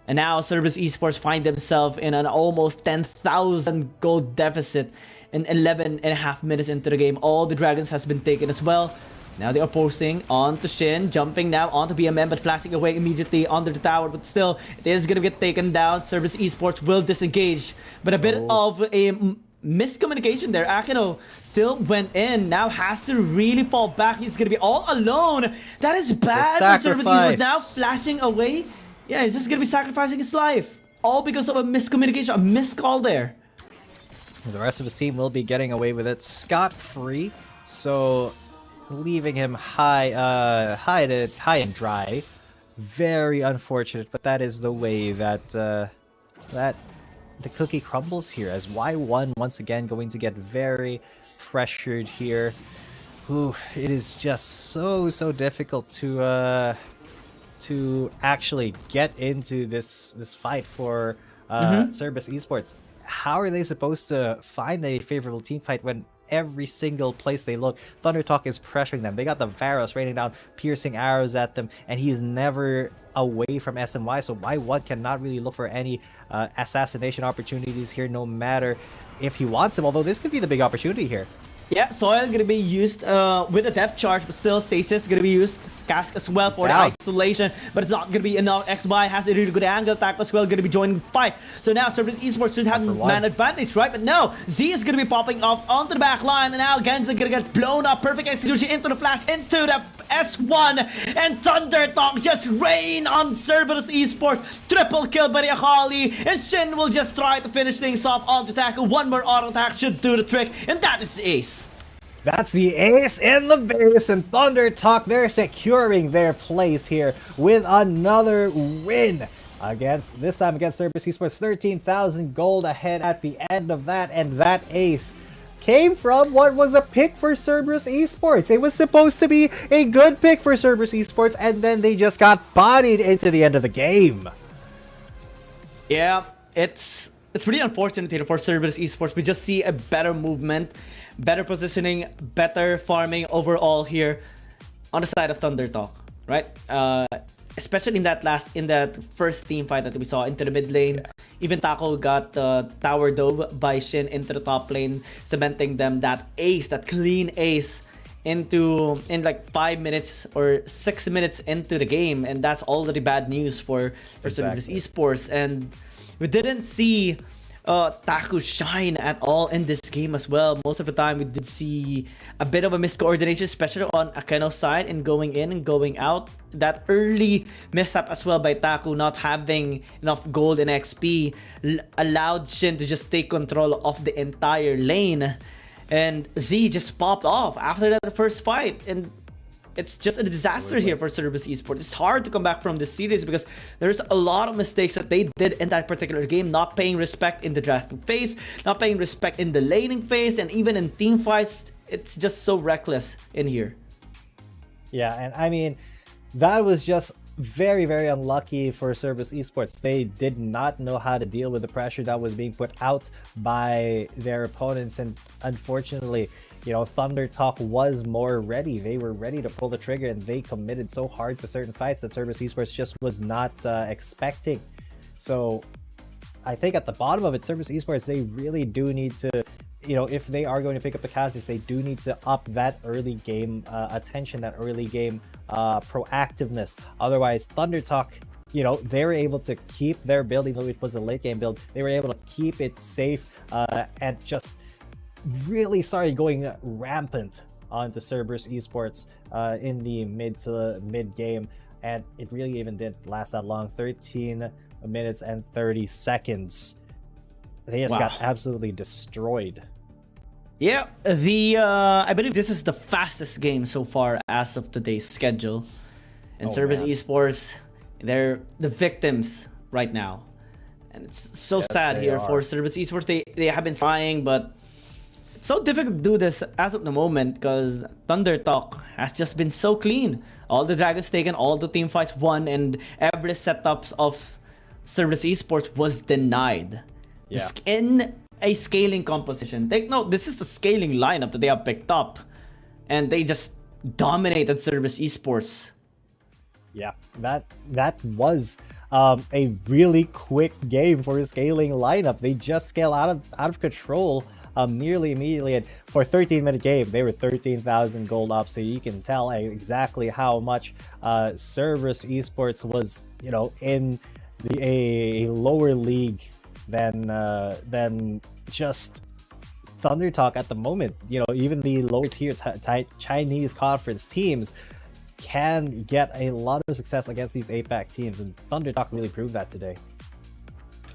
Speaker 17: And now Cerberus Esports find themselves in an almost 10,000 gold deficit in 11.5 minutes into the game. All the dragons has been taken as well. Now they are posting onto Shin, jumping now onto BMM, but flashing away immediately under the tower. But still, it is going to get taken down. Cerberus Esports will disengage. But a bit of a miscommunication there. Akino still went in, now has to really fall back. He's going to be all alone. That is bad for Cerberus Esports. Now flashing away. Yeah, he's just going to be sacrificing his life. All because of a miscommunication, a miscall there.
Speaker 16: The rest of his team will be getting away with it scot-free. So leaving him high and dry. Very unfortunate, but that is the way that that the cookie crumbles here, as Y1 once again going to get very pressured here. Ooh, it is just so difficult to actually get into this fight for Cerberus Esports. How are they supposed to find a favorable team fight when every single place they look, Thunder Talk is pressuring them? They got the Varos raining down piercing arrows at them, and he's never away from SMY, so Y1 cannot really look for any assassination opportunities here, no matter if he wants them, although this could be the big opportunity here.
Speaker 17: Yeah, Soil gonna be used with a depth charge, but still Stasis gonna be used Cask as well for the isolation, but it's not gonna be enough. XY has a really good angle attack as well, gonna be joining the fight. So now Cerberus Esports should have man advantage, right? But no, Z is gonna be popping off onto the back line, and now Genza gonna get blown up. Perfect execution into the flash, into the S1, and Thunder Talk just rain on Cerberus Esports. Triple kill by the Akali, and Shin will just try to finish things off on the tackle. One more auto attack should do the trick, and that is the ace.
Speaker 16: That's the ace in the base, and Thunder Talk, they're securing their place here with another win this time against Cerberus Esports. 13,000 gold ahead at the end of that, and that ace came from what was a pick for Cerberus Esports. It was supposed to be a good pick for Cerberus Esports, and then they just got bodied into the end of the game.
Speaker 17: Yeah, it's pretty unfortunate here for Cerberus Esports. We just see a better movement, better positioning, better farming overall here on the side of Thunder Talk. right? Especially in that first team fight that we saw into the mid lane. Even Taco got tower dove by Shin into the top lane, cementing them that clean ace in like 5 minutes or 6 minutes into the game, and that's already bad news for Cerberus Esports. And we didn't see Taku shine at all in this game as well. Most of the time we did see a bit of a miscoordination, especially on Akeno's side and going in and going out. That early mishap as well by Taku, not having enough gold and XP, allowed Shin to just take control of the entire lane, and Z just popped off after that first fight. And it's just a disaster here for Cerberus Esports. It's hard to come back from this series because there's a lot of mistakes that they did in that particular game, not paying respect in the drafting phase, not paying respect in the laning phase, and even in team fights. It's just so reckless in here.
Speaker 16: Yeah, and I mean, that was just very, very unlucky for Cerberus Esports. They did not know how to deal with the pressure that was being put out by their opponents, and unfortunately, Thunder Talk was more ready. They were ready to pull the trigger, and they committed so hard to certain fights that Cerberus Esports just was not expecting. So I think at the bottom of it, Cerberus Esports, they really do need to, if they are going to pick up the Kha'Zix, they do need to up that early game attention, that early game proactiveness. Otherwise, Thunder Talk, they were able to keep their build, even though it was a late game build. They were able to keep it safe and just really started going rampant onto Cerberus Esports in the mid game, and it really even didn't last that long. 13 minutes and 30 seconds. They just got absolutely destroyed.
Speaker 17: Yeah, I believe this is the fastest game so far as of today's schedule. And Cerberus Esports, they're the victims right now. And it's so sad here for Cerberus Esports. They have been trying, but it's so difficult to do this as of the moment because Thunder Talk has just been so clean. All the dragons taken, all the team fights won, and every setups of Cerberus Esports was denied. Yeah. In a scaling composition. Take note, this is the scaling lineup that they have picked up, and they just dominated Cerberus Esports.
Speaker 16: Yeah, that was a really quick game for a scaling lineup. They just scale out of control nearly immediately, and for a 13-minute game, they were 13,000 gold up. So you can tell exactly how much Cerberus Esports was, in a lower league than just Thunder Talk at the moment. Even the lower tier Chinese conference teams can get a lot of success against these APAC teams, and Thunder Talk really proved that today.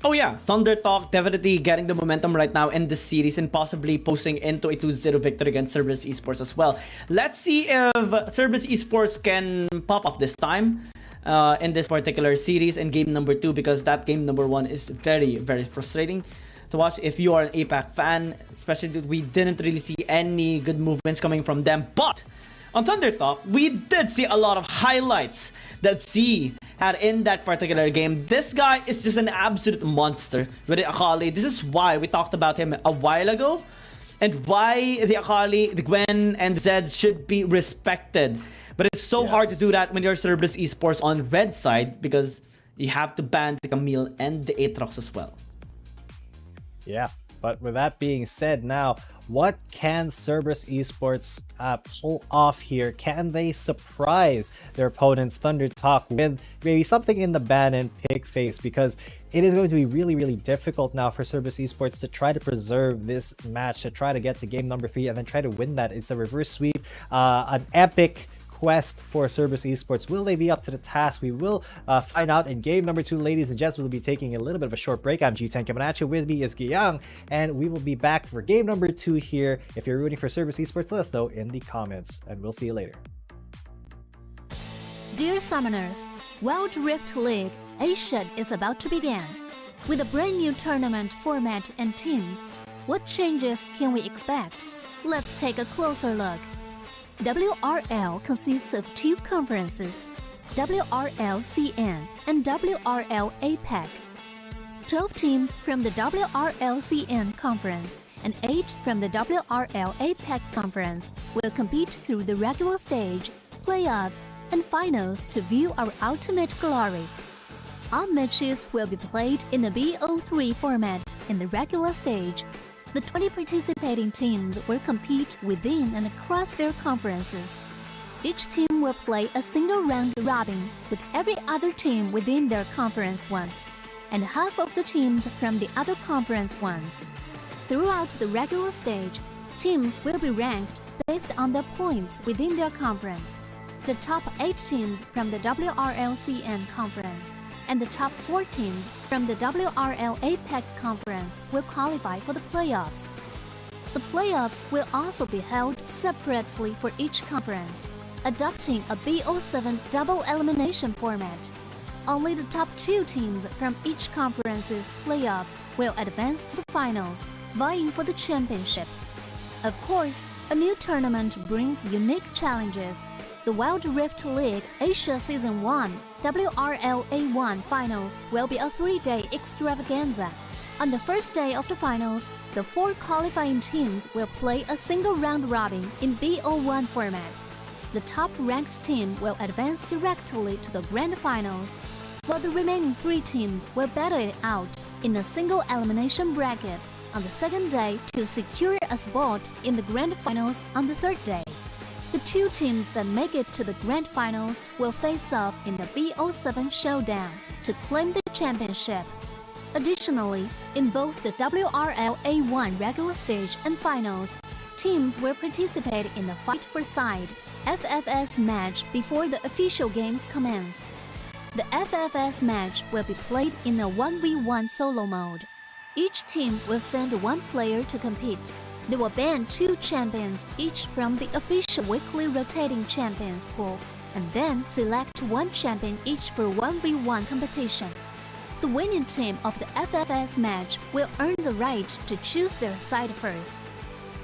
Speaker 17: Oh yeah, Thunder Talk definitely getting the momentum right now in this series and possibly posting into a 2-0 victory against Cerberus Esports as well. Let's see if Cerberus Esports can pop off this time in this particular series in game number 2, because that game number 1 is very, very frustrating to watch if you are an APAC fan, especially that we didn't really see any good movements coming from them. But on Thunder Talk, we did see a lot of highlights that Z had in that particular game. This guy is just an absolute monster with the Akali. This is why we talked about him a while ago, and why the Akali, the Gwen, and the Zed should be respected. But it's so hard to do that when you're Cerberus Esports on red side, because you have to ban the Camille and the Aatrox as well.
Speaker 16: Yeah, but with that being said, now, what can Cerberus Esports pull off here? Can they surprise their opponents, Thunder Talk, with maybe something in the ban and pick phase? Because it is going to be really, really difficult now for Cerberus Esports to try to preserve this match, to try to get to game number 3 and then try to win that. It's a reverse sweep, an epic quest for Cerberus Esports. Will they be up to the task? We will find out in game number 2, ladies and gents. We'll be taking a little bit of a short break. I'm G10 coming at you. With me is Giyang, and we will be back for game number 2 here. If you're rooting for Cerberus Esports, let us know in the comments, and we'll see you later.
Speaker 7: Dear Summoners, Wild Rift League Asia is about to begin. With a brand new tournament format and teams, what changes can we expect? Let's take a closer look. WRL consists of 2 conferences, WRL CN and WRL APAC. 12 teams from the WRL CN conference and 8 from the WRL APAC conference will compete through the regular stage, playoffs, and finals to view our ultimate glory. All matches will be played in the BO3 format in the regular stage. The 20 participating teams will compete within and across their conferences. Each team will play a single round robin with every other team within their conference once, and half of the teams from the other conference once. Throughout the regular stage, teams will be ranked based on their points within their conference. The top 8 teams from the WRL CN conference and the top 4 teams from the WRL APEC conference will qualify for the playoffs. The playoffs will also be held separately for each conference, adopting a BO7 double elimination format. Only the top 2 teams from each conference's playoffs will advance to the finals, vying for the championship. Of course, a new tournament brings unique challenges. The Wild Rift League Asia Season 1 WRL A1 Finals will be a 3-day extravaganza. On the first day of the finals, the 4 qualifying teams will play a single round robin in BO1 format. The top-ranked team will advance directly to the grand finals, while the remaining 3 teams will battle it out in a single elimination bracket on the second day to secure a spot in the grand finals on the third day. The 2 teams that make it to the grand finals will face off in the BO7 showdown to claim the championship. Additionally, in both the WRL A1 regular stage and finals, teams will participate in the Fight for Side FFS match before the official games commence. The FFS match will be played in a 1v1 solo mode. Each team will send 1 player to compete. They will ban 2 champions each from the official weekly rotating champions pool, and then select 1 champion each for 1v1 competition. The winning team of the FFS match will earn the right to choose their side first.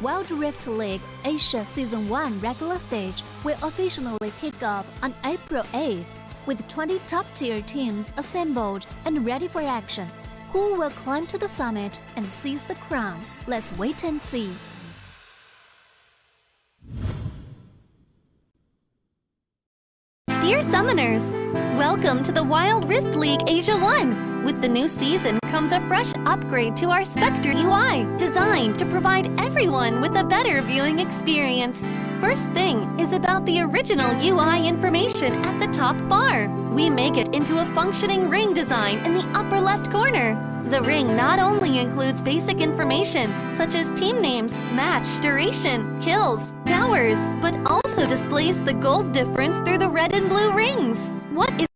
Speaker 7: Wild Rift League Asia Season 1 regular stage will officially kick off on April 8th, with 20 top-tier teams assembled and ready for action. Who will climb to the summit and seize the crown? Let's wait and see.
Speaker 8: Dear Summoners, welcome to the Wild Rift League Asia 1. With the new season comes a fresh upgrade to our Spectre UI, designed to provide everyone with a better viewing experience. First thing is about the original UI information at the top bar. We make it into a functioning ring design in the upper left corner. The ring not only includes basic information such as team names, match duration, kills, towers, but also displays the gold difference through the red and blue rings. What is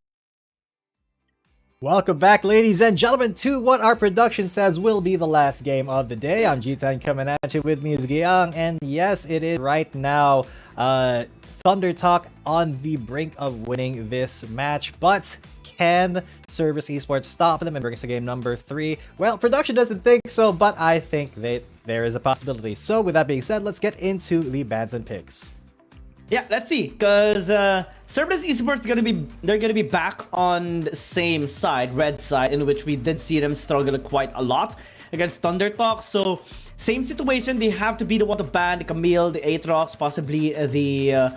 Speaker 16: Welcome back, ladies and gentlemen, to what our production says will be the last game of the day. I'm G10 coming at you. With me is Giang, and yes, it is right now Thunder Talk on the brink of winning this match, but can Cerberus Esports stop them and bring us to game number 3? Well, production doesn't think so, but I think that there is a possibility. So with that being said, let's get into the bans and picks.
Speaker 17: Yeah, let's see, because Cerberus Esports they're gonna be back on the same side, red side, in which we did see them struggle quite a lot against Thunder Talk. So same situation, they have to be the one to ban the Camille, the Aatrox, possibly the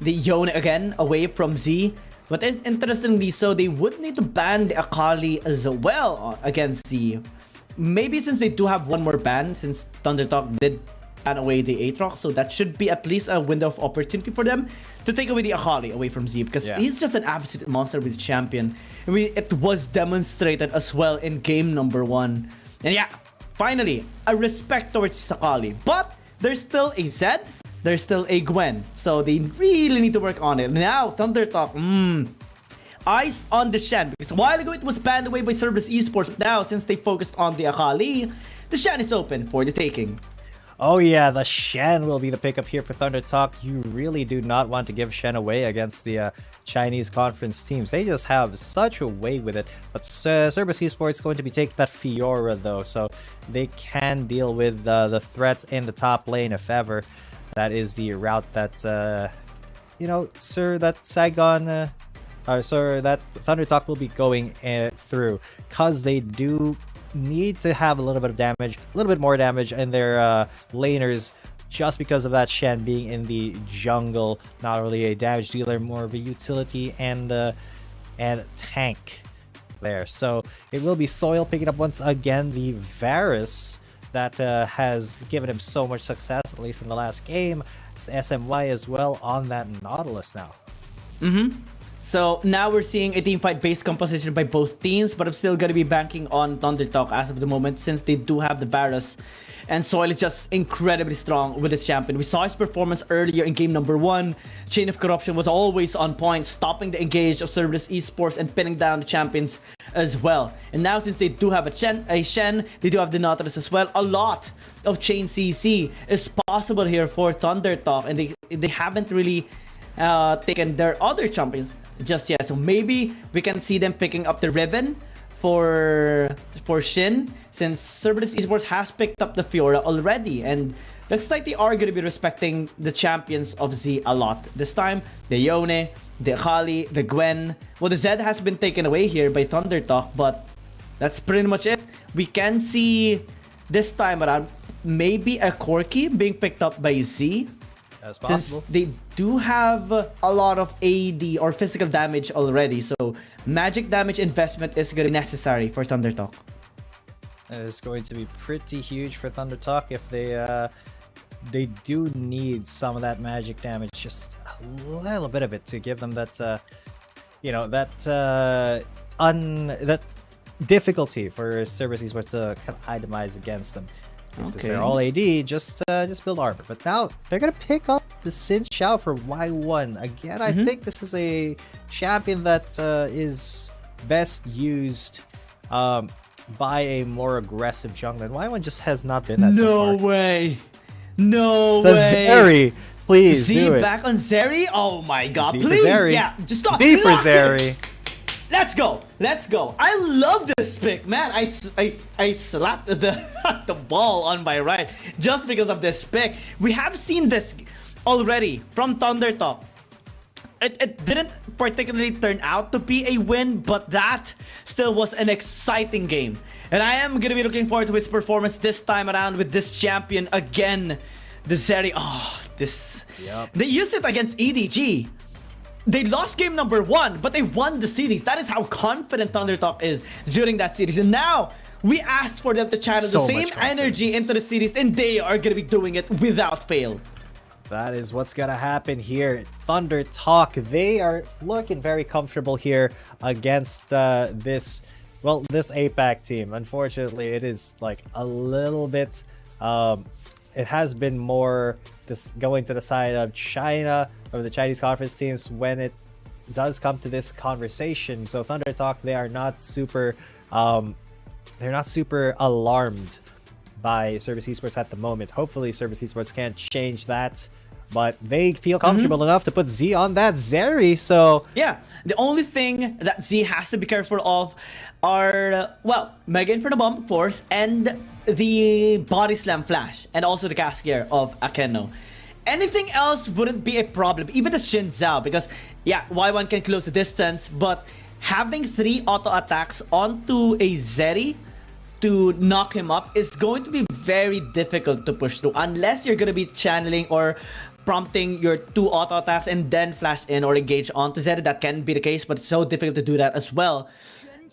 Speaker 17: Yone again away from Z. But interestingly, so they would need to ban the Akali as well against Z. Maybe since they do have one more ban, since Thunder Talk did ban away the Aatrox, so that should be at least a window of opportunity for them to take away the Akali away from Z, because he's just an absolute monster with the champion. It was demonstrated as well in game number 1. And yeah, finally, a respect towards Akali. But there's still a Zed, there's still a Gwen, so they really need to work on it. Now, Thunder Talk, eyes on the Shen, because a while ago it was banned away by Cerberus Esports, but now since they focused on the Akali, the Shen is open for the taking.
Speaker 16: Oh yeah, the Shen will be the pickup here for Thunder Talk. You really do not want to give Shen away against the Chinese conference teams. They just have such a way with it. But Cerberus Esports is going to be taking that Fiora though, so they can deal with the threats in the top lane if ever. That is the route that, you know, that Thunder Talk will be going through, because they do need to have a little bit of damage, a little bit more damage in their laners just because of that Shen being in the jungle, not really a damage dealer, more of a utility and tank there. So it will be Soil picking up once again the Varus that has given him so much success, at least in the last game. It's SMY as well on that Nautilus now.
Speaker 17: So now we're seeing a teamfight based composition by both teams, but I'm still going to be banking on ThunderTalk as of the moment since they do have the Varus. And Soil is just incredibly strong with its champion. We saw his performance earlier in game number 1. Chain of Corruption was always on point, stopping the engage of Cerberus Esports and pinning down the champions as well. And now since they do have a Shen, they do have the Nautilus as well. A lot of Chain CC is possible here for ThunderTalk, and they haven't really taken their other champions just yet. So maybe we can see them picking up the Riven for Shin, since Cerberus Esports has picked up the Fiora already, and looks like they are going to be respecting the champions of Z a lot. This time, the Yone, the Akali, the Gwen. Well, the Zed has been taken away here by ThunderTalk, but that's pretty much it. We can see this time around maybe a Corki being picked up by Z.
Speaker 16: That's possible.
Speaker 17: Since they do have a lot of AD or physical damage already, so magic damage investment is going to be necessary for ThunderTalk.
Speaker 16: It's going to be pretty huge for ThunderTalk if they do need some of that magic damage, just a little bit of it to give them that that difficulty for Cerberus Esports to kind of itemize against them. If they're all AD, just build armor. But now they're gonna pick up the Xin Xiao for Y1 again. I think this is a champion that is best used by a more aggressive jungler. And Y1 just has not been that.
Speaker 17: No way! No
Speaker 16: the
Speaker 17: way!
Speaker 16: Zeri, please
Speaker 17: Z
Speaker 16: do it.
Speaker 17: back on Zeri? Oh my god!
Speaker 16: Z
Speaker 17: Please,
Speaker 16: for Zeri.
Speaker 17: yeah, just stop.
Speaker 16: Z for Zeri.
Speaker 17: Let's go! Let's go! I love this pick, man. I slapped the ball on my right just because of this pick. We have seen this already from ThunderTalk. It didn't particularly turn out to be a win, but that still was an exciting game. And I am gonna be looking forward to his performance this time around with this champion again. The Zeri. They used it against EDG. They lost game number 1, but they won the series. That is how confident ThunderTalk is during that series. And now, we asked for them to channel the same energy into the series, and they are going to be doing it without fail.
Speaker 16: That is what's going to happen here. ThunderTalk, they are looking very comfortable here against this APAC team. Unfortunately, it is like a little bit... it has been more going to the side of China or the Chinese conference teams when it does come to this conversation. So ThunderTalk, they are not super alarmed by Cerberus Esports at the moment. Hopefully Cerberus Esports can't change that, but they feel comfortable enough to put Z on that Zeri. So
Speaker 17: yeah, the only thing that Z has to be careful of are Mega Inferno Bomb, of course, and the Body Slam Flash, and also the cast gear of Akeno. Anything else wouldn't be a problem, even the Xin Zhao, because yeah, Y1 can close the distance, but having 3 auto attacks onto a Zeri to knock him up is going to be very difficult to push through, unless you're going to be channeling or prompting your 2 auto attacks and then flash in or engage onto Zeri. That can be the case, but it's so difficult to do that as well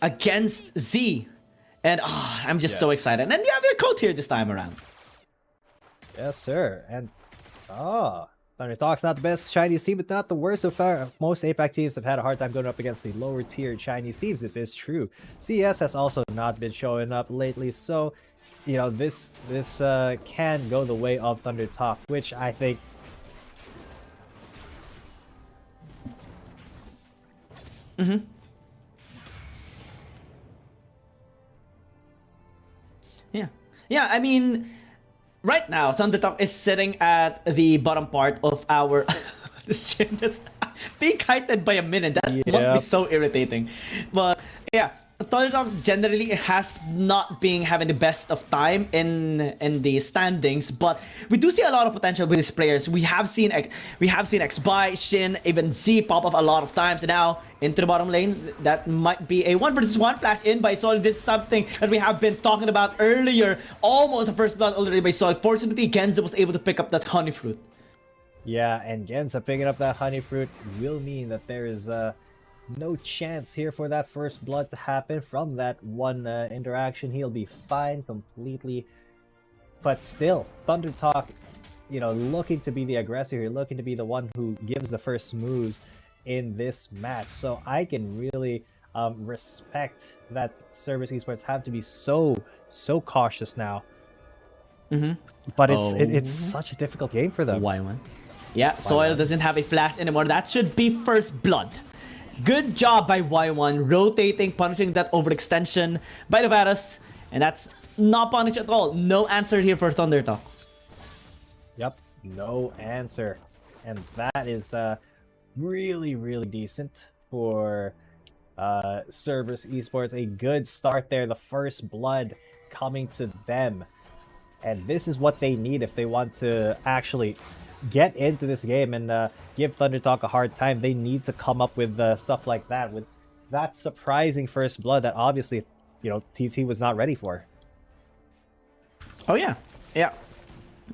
Speaker 17: against Z. And I'm just so excited. And you have your coat here this time around.
Speaker 16: Yes, sir. And ThunderTalk's not the best Chinese team, but not the worst so far. Most APAC teams have had a hard time going up against the lower tier Chinese teams. This is true. CES has also not been showing up lately, so this can go the way of ThunderTalk, which I think.
Speaker 17: Yeah, I mean, right now, ThunderTalk is sitting at the bottom part of our... This chin is being heightened by a minute. That must be so irritating. But yeah, Thundertalk generally has not been having the best of time in the standings, but we do see a lot of potential with these players. We have seen X-Bai, Shin, even Z pop up a lot of times, and now into the bottom lane. That might be a 1v1 flash in by Sol. This is something that we have been talking about earlier. Almost a first blood already by Sol. Fortunately, Genza was able to pick up that honey fruit.
Speaker 16: Yeah, and Genza picking up that honey fruit will mean that there is no chance here for that first blood to happen from that one interaction. He'll be fine completely. But still, Thundertalk, you know, looking to be the aggressor here, looking to be the one who gives the first moves in this match. So I can really respect that Cerberus Esports have to be so cautious now. But it's such a difficult game for them.
Speaker 17: Y1. Yeah, Soil doesn't have a flash anymore. That should be first blood. Good job by Y1, rotating, punishing that overextension by the Varus. And that's not punished at all. No answer here for Thundertalk.
Speaker 16: Yep, no answer. And that is really, really decent for Cerberus Esports. A good start there. The first blood coming to them. And this is what they need if they want to actually get into this game and give Thundertalk a hard time. They need to come up with stuff like that, with that surprising first blood that obviously, you know, TT was not ready for.
Speaker 17: Oh yeah, yeah.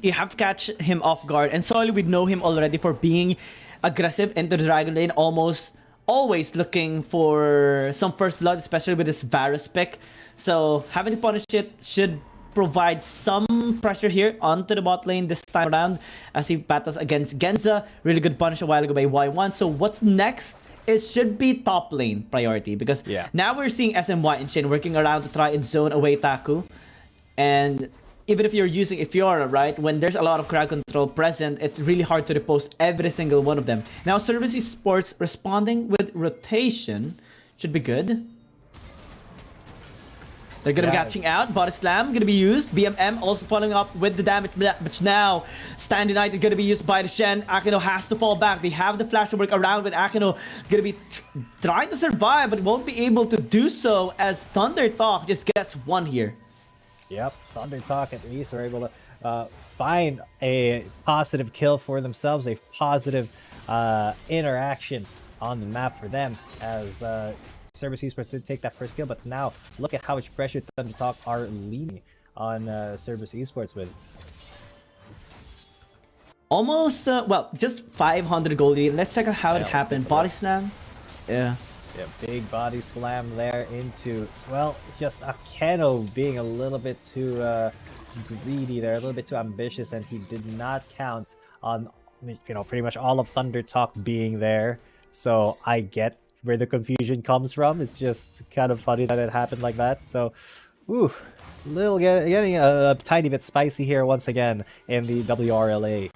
Speaker 17: You have to catch him off guard, and Soil, we know him already for being aggressive into the Dragon Lane, almost always looking for some first blood, especially with his Varus pick. So having to punish it should provide some pressure here onto the bot lane this time around as he battles against Genza. Really good punish a while ago by Y1. So what's next? It should be top lane priority, because now we're seeing SMY and Shin working around to try and zone away Taku. And even if you're using Fiora, right, when there's a lot of crowd control present, it's really hard to repose every single one of them. Now Cerberus Esports responding with rotation should be good. They're gonna be catching out. Body slam gonna be used. BMM also following up with the damage, which now Stand United gonna be used by the Shen. Akino has to fall back. They have the flash to work around with Akino. Gonna be trying to survive, but won't be able to do so as Thundertalk just gets one here.
Speaker 16: Yep, Thundertalk at least are able to find a positive kill for themselves, a positive interaction on the map for them as Cerberus Esports did take that first kill, but now look at how much pressure Thundertalk are leaning on Cerberus Esports with.
Speaker 17: Almost, well, just 500 gold lead. Let's check out how it happened. Body slam. Yeah,
Speaker 16: big body slam there into, well, just Akeno being a little bit too greedy there, a little bit too ambitious, and he did not count on, you know, pretty much all of Thundertalk being there. So I get where the confusion comes from. It's just kind of funny that it happened like that. So, getting a tiny bit spicy here once again in the WRLA.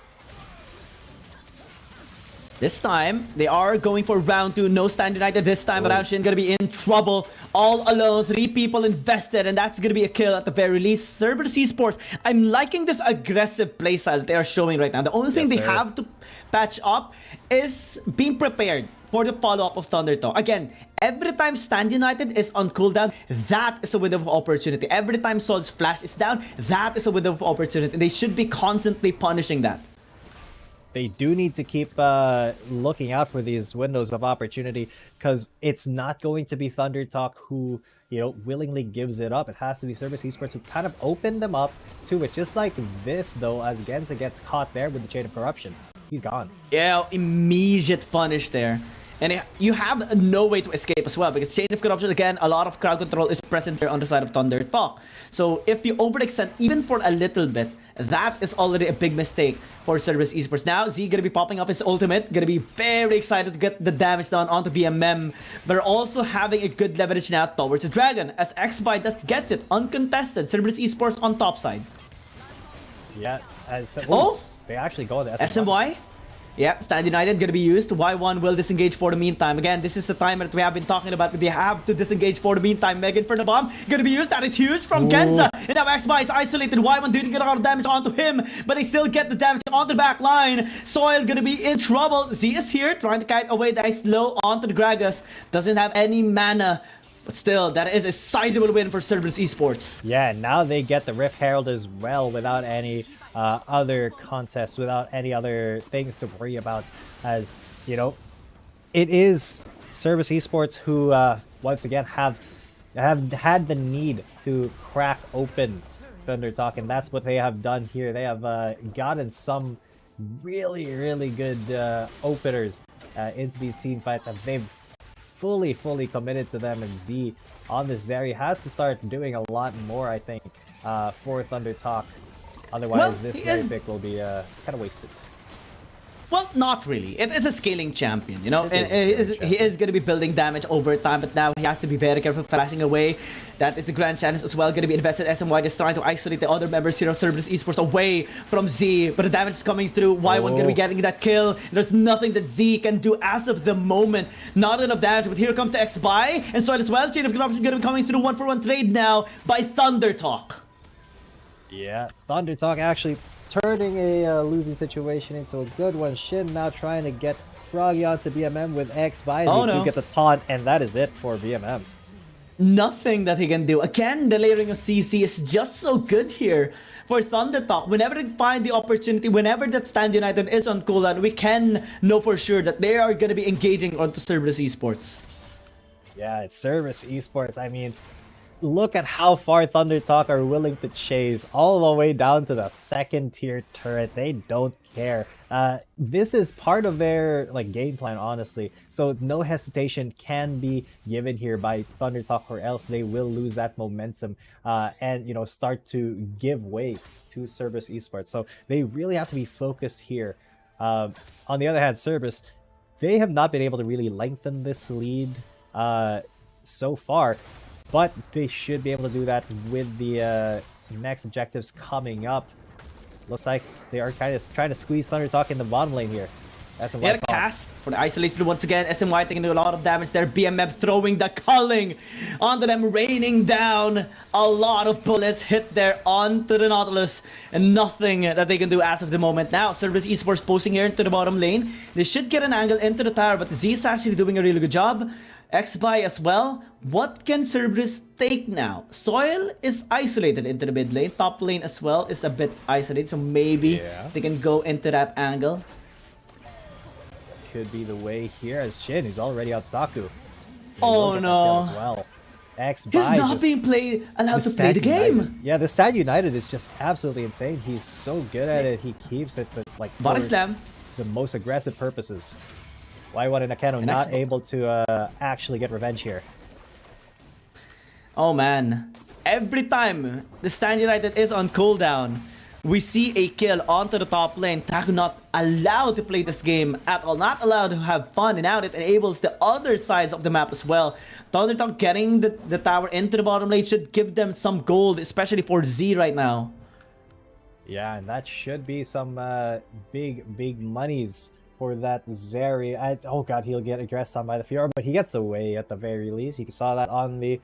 Speaker 17: This time, they are going for round 2. No Stand United this time around. Shin gonna be in trouble. All alone. 3 people invested, and that's gonna be a kill at the very least. Cerberus Esports, I'm liking this aggressive playstyle that they are showing right now. The only thing they have to patch up is being prepared for the follow-up of Thundertalk. Again, every time Stand United is on cooldown, that is a window of opportunity. Every time Sol's flash is down, that is a window of opportunity. They should be constantly punishing that.
Speaker 16: They do need to keep looking out for these windows of opportunity, because it's not going to be Thundertalk who, you know, willingly gives it up. It has to be Cerberus Esports who kind of open them up to it. Just like this, though, as Genza gets caught there with the Chain of Corruption. He's gone.
Speaker 17: Yeah, immediate punish there. And you have no way to escape as well, because Chain of Corruption, again, a lot of crowd control is present there on the side of Thundertalk. So if you overextend even for a little bit, that is already a big mistake for Cerberus Esports. Now, Z gonna be popping up his ultimate, gonna be very excited to get the damage done onto BMM. But also having a good leverage now towards the Dragon, as X-By just gets it, uncontested. Cerberus Esports on top side.
Speaker 16: Yeah, they actually go to
Speaker 17: SMY. Yeah, Stand United gonna be used. Y1 will disengage for the meantime. Again, this is the timer that we have been talking about. They have to disengage for the meantime. Megan for the bomb gonna be used. That is huge from Genza. And now X-By is isolated. Y1 didn't get a lot of damage onto him, but they still get the damage onto the back line. Soil gonna be in trouble. Z is here trying to kite away the ice low onto the Gragas. Doesn't have any mana But still, that is a sizable win for Cerberus Esports.
Speaker 16: Yeah, now they get the Rift Herald as well without any other contests, without any other things to worry about. As, you know, it is Cerberus Esports who, once again, have had the need to crack open Thunder Talk, and that's what they have done here. They have gotten some really, really good openers into these team fights, and they've fully committed to them, and Z on this Zeri has to start doing a lot more, I think, for Thunder Talk. Otherwise, this Zeri pick will be kind of wasted.
Speaker 17: Well, not really. It is a scaling champion, you know. He is going to be building damage over time, but now he has to be very careful flashing away. That is the grand challenge as well. Going to be invested. SMY just trying to isolate the other members here of Cerberus Esports away from Z, but the damage is coming through. Y1 going to be getting that kill. There's nothing that Z can do as of the moment. Not enough damage, but here comes the X-Buy, and so as well. Chain of Corruption going to be coming through 1-for-1 trade now by Thunder Talk.
Speaker 16: Yeah, Thunder Talk actually turning a losing situation into a good one. Shin now trying to get Froggy onto BMM with X-Buy. They do get the taunt, and that is it for BMM.
Speaker 17: Nothing that he can do. Again, the layering of CC is just so good here for Thunder Talk. Whenever they find the opportunity, whenever that Stand United is on cooldown, we can know for sure that they are going to be engaging onto Cerberus Esports.
Speaker 16: Yeah, it's Cerberus Esports. I mean, look at how far Thunder Talk are willing to chase, all the way down to the second tier turret. They don't care. This is part of their game plan, honestly. So no hesitation can be given here by Thunder Talk, or else they will lose that momentum and start to give way to Cerberus Esports. So they really have to be focused here. On the other hand, Cerberus, they have not been able to really lengthen this lead so far. But they should be able to do that with the next objectives coming up. Looks like they are kind of trying to squeeze Thunder Talk in the bottom lane here.
Speaker 17: SMY a cast for the isolation once again. SMY taking a lot of damage there. BMM throwing the culling onto them, raining down a lot of bullets hit there onto the Nautilus, and nothing that they can do as of the moment. Now, Cerberus Esports posting here into the bottom lane. They should get an angle into the tower, but Z is actually doing a really good job. X-Buy as well. What can Cerberus take now? Soil is isolated into the mid lane. Top lane as well is a bit isolated, so maybe they can go into that angle.
Speaker 16: Could be the way here, as Shin is already out Taku.
Speaker 17: Oh no.
Speaker 16: As well. X-Buy
Speaker 17: he's not being allowed to play the game.
Speaker 16: Yeah, the Stand United is just absolutely insane. He's so good at it. He keeps it
Speaker 17: body slam.
Speaker 16: The most aggressive purposes. Y1 and Akeno not able to actually get revenge here.
Speaker 17: Oh man. Every time the Stand United is on cooldown, we see a kill onto the top lane. Taku not allowed to play this game at all. Not allowed to have fun, and now it enables the other sides of the map as well. Thunder Talk getting the tower into the bottom lane should give them some gold, especially for Z right now.
Speaker 16: Yeah, and that should be some big monies for that Zeri. Oh god, he'll get aggressed on by the Fiora, but he gets away at the very least. You saw that on the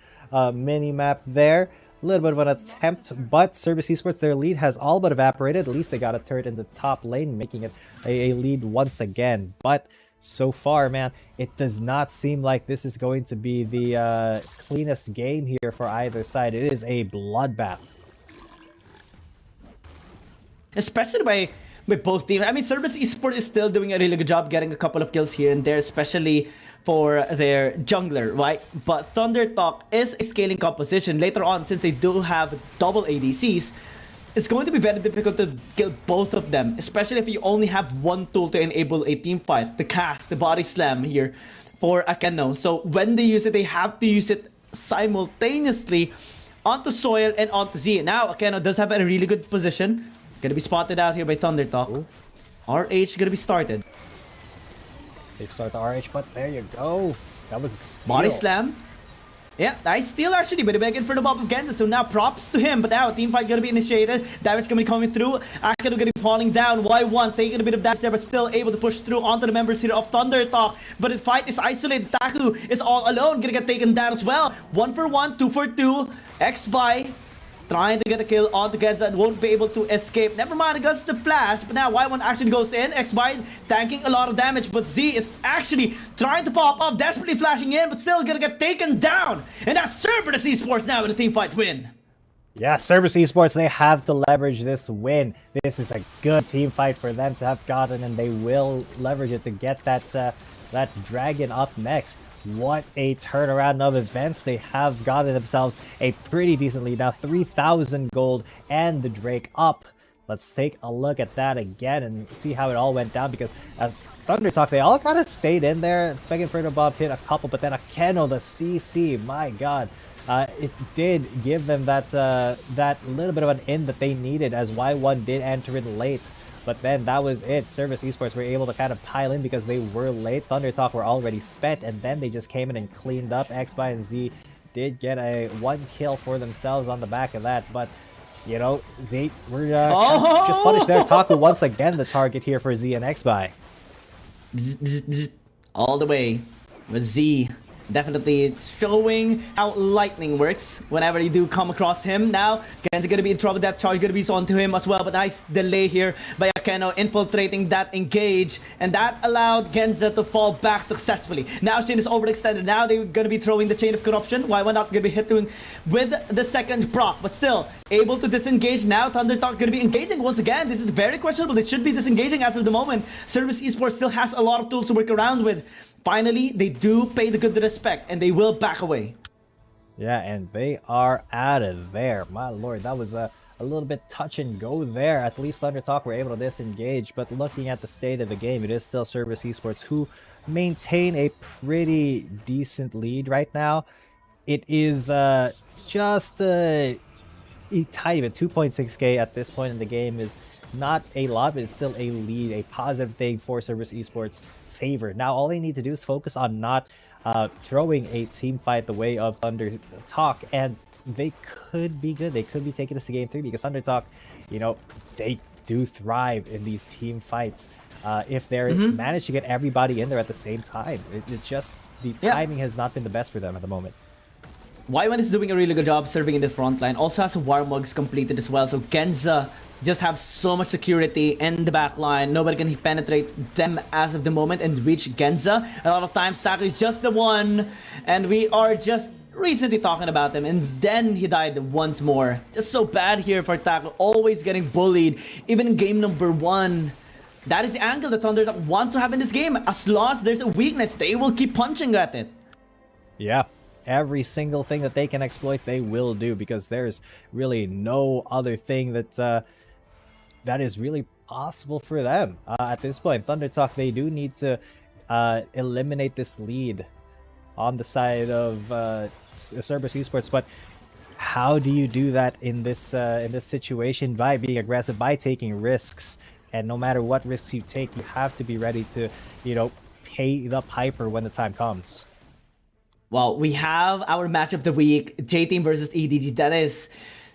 Speaker 16: mini-map there. A little bit of an attempt, but Cerberus Esports, their lead has all but evaporated. At least they got a turret in the top lane, making it a lead once again. But so far, man, it does not seem like this is going to be the cleanest game here for either side. It is a bloodbath.
Speaker 17: Especially by both teams. I mean, Cerberus Esports is still doing a really good job getting a couple of kills here and there, especially for their jungler, right? But Thunder Talk is a scaling composition. Later on, since they do have double ADCs, it's going to be very difficult to kill both of them, especially if you only have one tool to enable a team fight, the cast, the body slam here for Akeno. So when they use it, they have to use it simultaneously onto Soil and onto Z. Now, Akeno does have a really good position. Gonna be spotted out here by Thunder Talk. RH gonna be started.
Speaker 16: They start the RH, but there you go. That was a steal.
Speaker 17: Body slam. Yeah, nice steal actually, but begging for the bomb again. So now props to him, but now team fight gonna be initiated. Damage gonna be coming through. Akeno gonna be falling down. Y1 taking a bit of damage there, but still able to push through onto the members here of Thunder Talk. But the fight is isolated. Taku is all alone, gonna get taken down as well. 1-for-1, 2-for-2. X-Buy trying to get a kill onto Genza and won't be able to escape. Never mind against the flash, but now Y1 actually goes in. Xby tanking a lot of damage, but Z is actually trying to pop up, desperately flashing in, but still gonna get taken down. And that's Cerberus Esports now with a team fight win.
Speaker 16: Yeah, Cerberus Esports, they have to leverage this win. This is a good team fight for them to have gotten, and they will leverage it to get that dragon up next. What a turnaround of events. They have gotten themselves a pretty decent lead now, 3,000 gold and the Drake up. Let's take a look at that again and see how it all went down, because as Thunder Talk, they all kind of stayed in there. Begging for the Bob hit a couple, but then a Keno, the CC, my god. It did give them that little bit of an in that they needed, as Y1 did enter in late. But then that was it. Cerberus Esports were able to kind of pile in because they were late. Thunder Talk were already spent, and then they just came in and cleaned up. Xby and Z did get a 1 kill for themselves on the back of that, but you know, they were just punished there. Taku once again the target here for Z and Xby.
Speaker 17: All the way with Z. Definitely showing how lightning works whenever you do come across him. Now, Gen's gonna be in trouble. That charge gonna be onto him as well, but nice delay here by Akeno infiltrating that engage, and that allowed Genza to fall back successfully. Now chain is overextended. Now they're gonna be throwing the chain of corruption. Y1 not gonna be hitting with the second proc, but still able to disengage. Now Thunder Talk gonna be engaging once again. This is very questionable. They should be disengaging as of the moment. Cerberus Esports still has a lot of tools to work around with. Finally, they do pay the good respect, and they will back away.
Speaker 16: Yeah, and they are out of there. My lord, that was a little bit touch and go there. At least Thunder Talk were able to disengage, but looking at the state of the game, it is still Cerberus Esports who maintain a pretty decent lead right now. It is just a tiny bit. 2.6k at this point in the game is not a lot, but it's still a lead, a positive thing for Cerberus Esports' favor. Now all they need to do is focus on not throwing a team fight the way of Thunder Talk, and they could be good. They could be taking this to game 3, because Thunder Talk, you know, they do thrive in these team fights if they're managed to get everybody in there at the same time. It's just the timing has not been the best for them at the moment.
Speaker 17: Y1 is doing a really good job serving in the front line. Also has Warmugs completed as well, so Genza just have so much security in the back line. Nobody can penetrate them as of the moment and reach Genza. A lot of times Taku is just the one, and we are just recently talking about him, and then he died once more. Just so bad here for Taku, always getting bullied, even in game number 1. That is the angle that Thunder wants to have in this game. As long as there's a weakness, they will keep punching at it.
Speaker 16: Yeah. Every single thing that they can exploit, they will do, because there's really no other thing that that is really possible for them at this point. Thunder Talk, they do need to eliminate this lead on the side of Cerberus Esports, but how do you do that in this situation? By being aggressive, by taking risks, and no matter what risks you take, you have to be ready to, you know, pay the piper when the time comes.
Speaker 17: Well, we have our match of the week, J-Team versus EDG. That is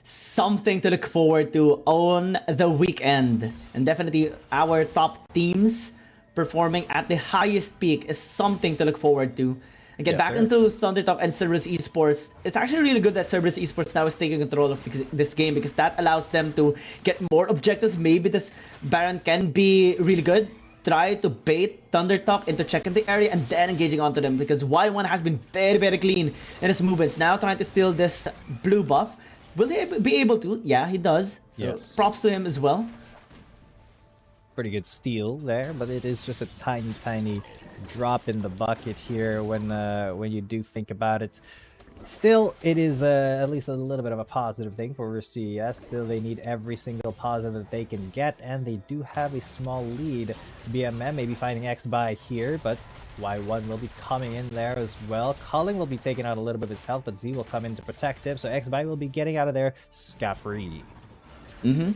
Speaker 17: something to look forward to on the weekend. And definitely our top teams performing at the highest peak is something to look forward to. And get back into Thunder Talk and Cerberus Esports. It's actually really good that Cerberus Esports now is taking control of this game, because that allows them to get more objectives. Maybe this Baron can be really good. Try to bait Thunder Talk into checking the area and then engaging onto them, because Y1 has been very, very clean in his movements. Now trying to steal this blue buff. Will he be able to? Yeah, he does. So
Speaker 16: yes.
Speaker 17: Props to him as well.
Speaker 16: Pretty good steal there, but it is just a tiny, tiny drop in the bucket here when you do think about it. Still, it is at least a little bit of a positive thing for CES. Still, they need every single positive that they can get, and they do have a small lead. BMM may be finding Xby here, but Y1 will be coming in there as well. Culling will be taking out a little bit of his health, but Z will come in to protect him, so Xby will be getting out of there scot-free.
Speaker 17: Good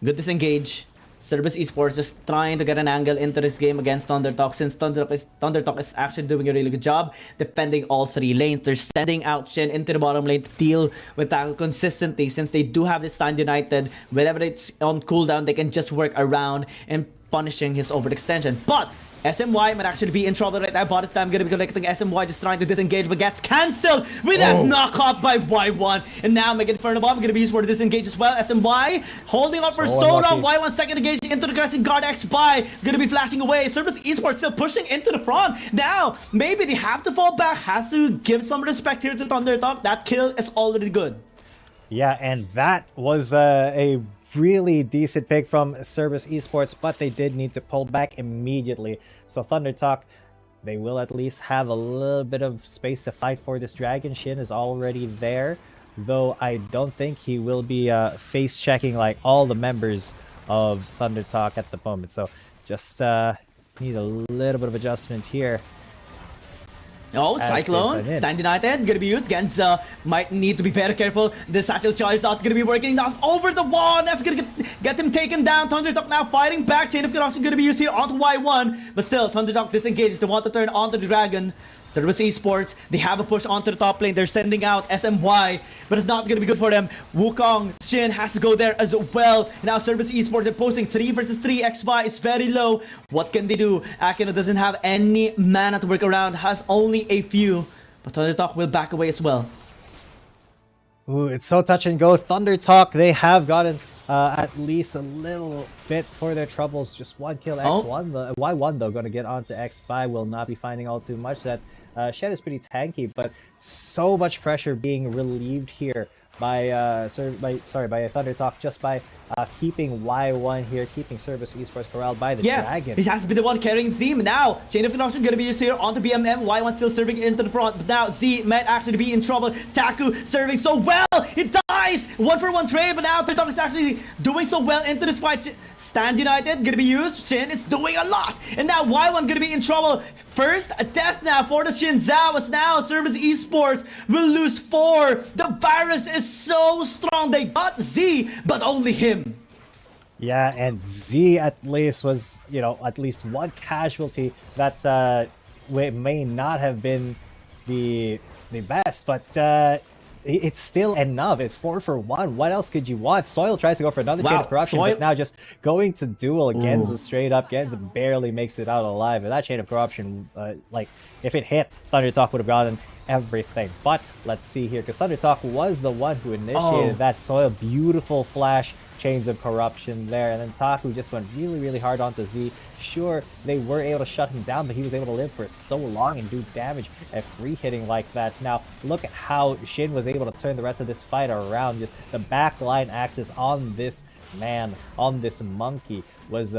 Speaker 17: disengage. Cerberus Esports just trying to get an angle into this game against Thunder Talk, since Thunder Talk is actually doing a really good job defending all 3 lanes. They're sending out Shin into the bottom lane to deal with Taku consistently, since they do have this Stand United. Whenever it's on cooldown, they can just work around and punishing his overextension. But SMY might actually be in trouble right now. Bottom time gonna be collecting SMY, just trying to disengage, but gets cancelled with a knockoff by Y1. And now Mega Inferno Bomb gonna be used for the disengage as well. SMY holding up for so long. Y1 second engaging into the Crescent Guard X-Spy. Gonna be flashing away. Service Esports still pushing into the front. Now, maybe they have to fall back. Has to give some respect here to Thundertalk. That kill is already good.
Speaker 16: Yeah, and that was a really decent pick from Service Esports, but they did need to pull back immediately. So Thundertalk, they will at least have a little bit of space to fight for this dragon. Shin is already there, though I don't think he will be face checking like all the members of Thundertalk at the moment. So just need a little bit of adjustment here.
Speaker 17: Oh, Cyclone, Stand United, gonna be used. Gens might need to be very careful. This satchel charge is not gonna be working. Now over the wall, that's gonna get him taken down. Thundertalk now fighting back. Chain of Corruption gonna be used here onto Y1. But still, Thundertalk disengaged. They want to turn onto the Dragon. Service Esports, they have a push onto the top lane. They're sending out SMY, but it's not going to be good for them. Wukong, Shin has to go there as well. Now Service Esports, they're posting 3 versus 3. X-Spy is very low. What can they do? Akino doesn't have any mana to work around, has only a few. But Thundertalk will back away as well.
Speaker 16: Ooh, it's so touch and go. Thundertalk, they have gotten at least a little bit for their troubles. Just one kill. X1, the Y1 though, going to get onto X-Spy, will not be finding all too much. That Shed is pretty tanky, but so much pressure being relieved here by Thundertalk just by keeping Y1 here, keeping Service Esports corralled by the Dragon.
Speaker 17: He has to be the one carrying the team. Now, Chain of Corruption going to be used here onto BMM. Y1 still serving into the front, but now Z might actually be in trouble. Taku serving so well. He dies! 1-for-1 trade, but now Thundertalk is actually doing so well into this fight. Stand United going to be used. Shin is doing a lot. And now Y1 going to be in trouble. First, a death now for the Shin Zhao, as now Service Esports will lose 4. The virus is so strong. They got Z, but only him.
Speaker 16: Yeah, and Z at least was, you know, at least one casualty that may not have been the best, but it's still enough. It's 4 for 1. What else could you want? Soil tries to go for another Chain of Corruption, but now just going to duel Genza straight up. Genza barely makes it out alive. And that Chain of Corruption, like, if it hit, Thundertalk would have gotten everything. But let's see here, because Thundertalk was the one who initiated that Soil. Beautiful flash. Chains of Corruption there, and then Taku just went really hard onto Z. Sure, they were able to shut him down, but he was able to live for so long and do damage at free hitting like that. Now look at how Shin was able to turn the rest of this fight around. Just the backline axis on this man, on this monkey, was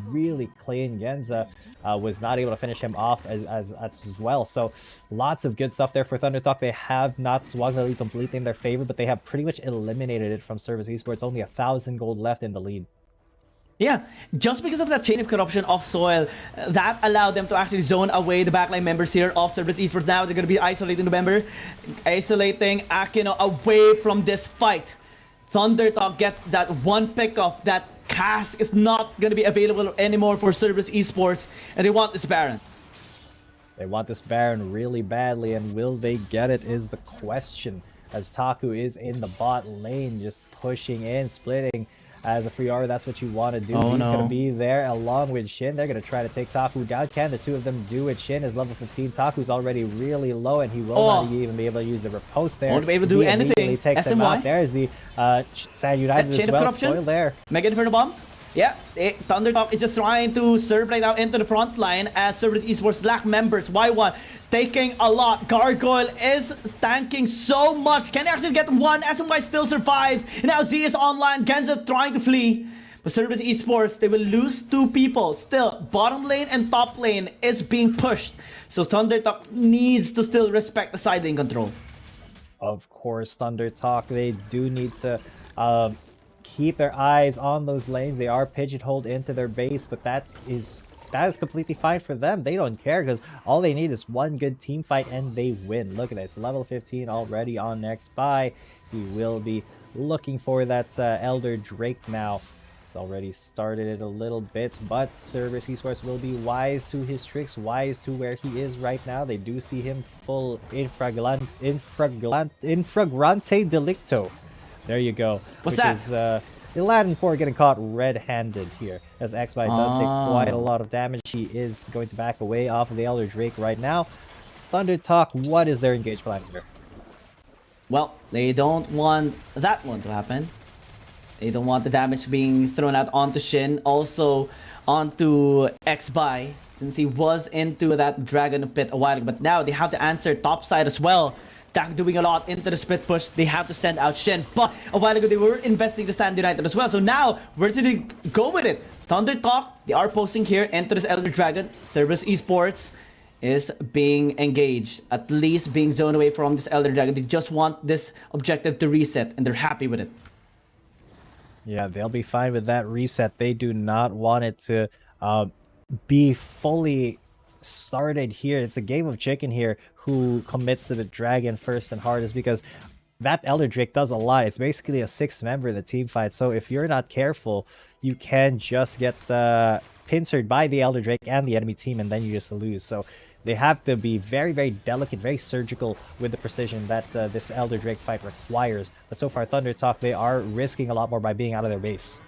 Speaker 16: really clean. Genza was not able to finish him off as well. So lots of good stuff there for Thundertalk. They have not swung the lead completely in their favor, but they have pretty much eliminated it from Service Esports. Only 1,000 gold left in the lead.
Speaker 17: Yeah, just because of that Chain of Corruption of Soil, that allowed them to actually zone away the backline members here of Service Esports. Now they're going to be isolating the member, isolating Akino away from this fight. Thundertalk gets that one pick off. That cast is not going to be available anymore for Service Esports, and they want this Baron.
Speaker 16: They want this Baron really badly, and will they get it is the question, as Taku is in the bot lane, just pushing in, splitting. As a free aura, that's what you want to do. He's going to be there along with Shin. They're going to try to take Taku down. Can the two of them do it? Shin is level 15. Taku's already really low, and he will not even be able to use the riposte there.
Speaker 17: Won't be able to do anything.
Speaker 16: Takes him out. There's the Saigon United as well. Soil there.
Speaker 17: Mega Inferno Bomb. Yeah, Thundertalk is just trying to serve right now into the front line as Service Esports lack members. Y1 taking a lot. Gargoyle is tanking so much. Can they actually get one? SMY still survives. And now Z is online. Genza trying to flee. But Service Esports, they will lose 2 people. Still, bottom lane and top lane is being pushed. So Thundertalk needs to still respect the side lane control.
Speaker 16: Of course, Thundertalk, they do need to keep their eyes on those lanes. They are pigeonholed into their base, but that is completely fine for them. They don't care, because all they need is one good team fight and they win. Look at this, level 15 already on X-Spy. He will be looking for that Elder Drake now. It's already started it a little bit, but Service Esports will be wise to his tricks, wise to where he is right now. They do see him full infragrante delicto. There you go.
Speaker 17: What's that?
Speaker 16: Aladdin 4 getting caught red-handed here, as Xby does take quite a lot of damage. He is going to back away off of the Elder Drake right now. Thunder Talk, what is their engage plan here?
Speaker 17: Well, they don't want that one to happen. They don't want the damage being thrown out onto Shin, also onto Xby, since he was into that Dragon Pit a while ago. But now they have to answer topside as well. Tak doing a lot into the split push. They have to send out Shin. But a while ago, they were investing the Stand United as well. So now, where did they go with it? Thunder Talk, they are posting here into this Elder Dragon. Cerberus Esports is being engaged, at least being zoned away from this Elder Dragon. They just want this objective to reset, and they're happy with it.
Speaker 16: Yeah, they'll be fine with that reset. They do not want it to be fully started here. It's a game of chicken here. Who commits to the dragon first and hardest, because that Elder Drake does a lot. It's basically a 6-member in the team fight. So if you're not careful, you can just get pincered by the Elder Drake and the enemy team, and then you just lose. So they have to be very, very delicate, very surgical with the precision that this Elder Drake fight requires. But so far, Thunder Talk, they are risking a lot more by being out of their base.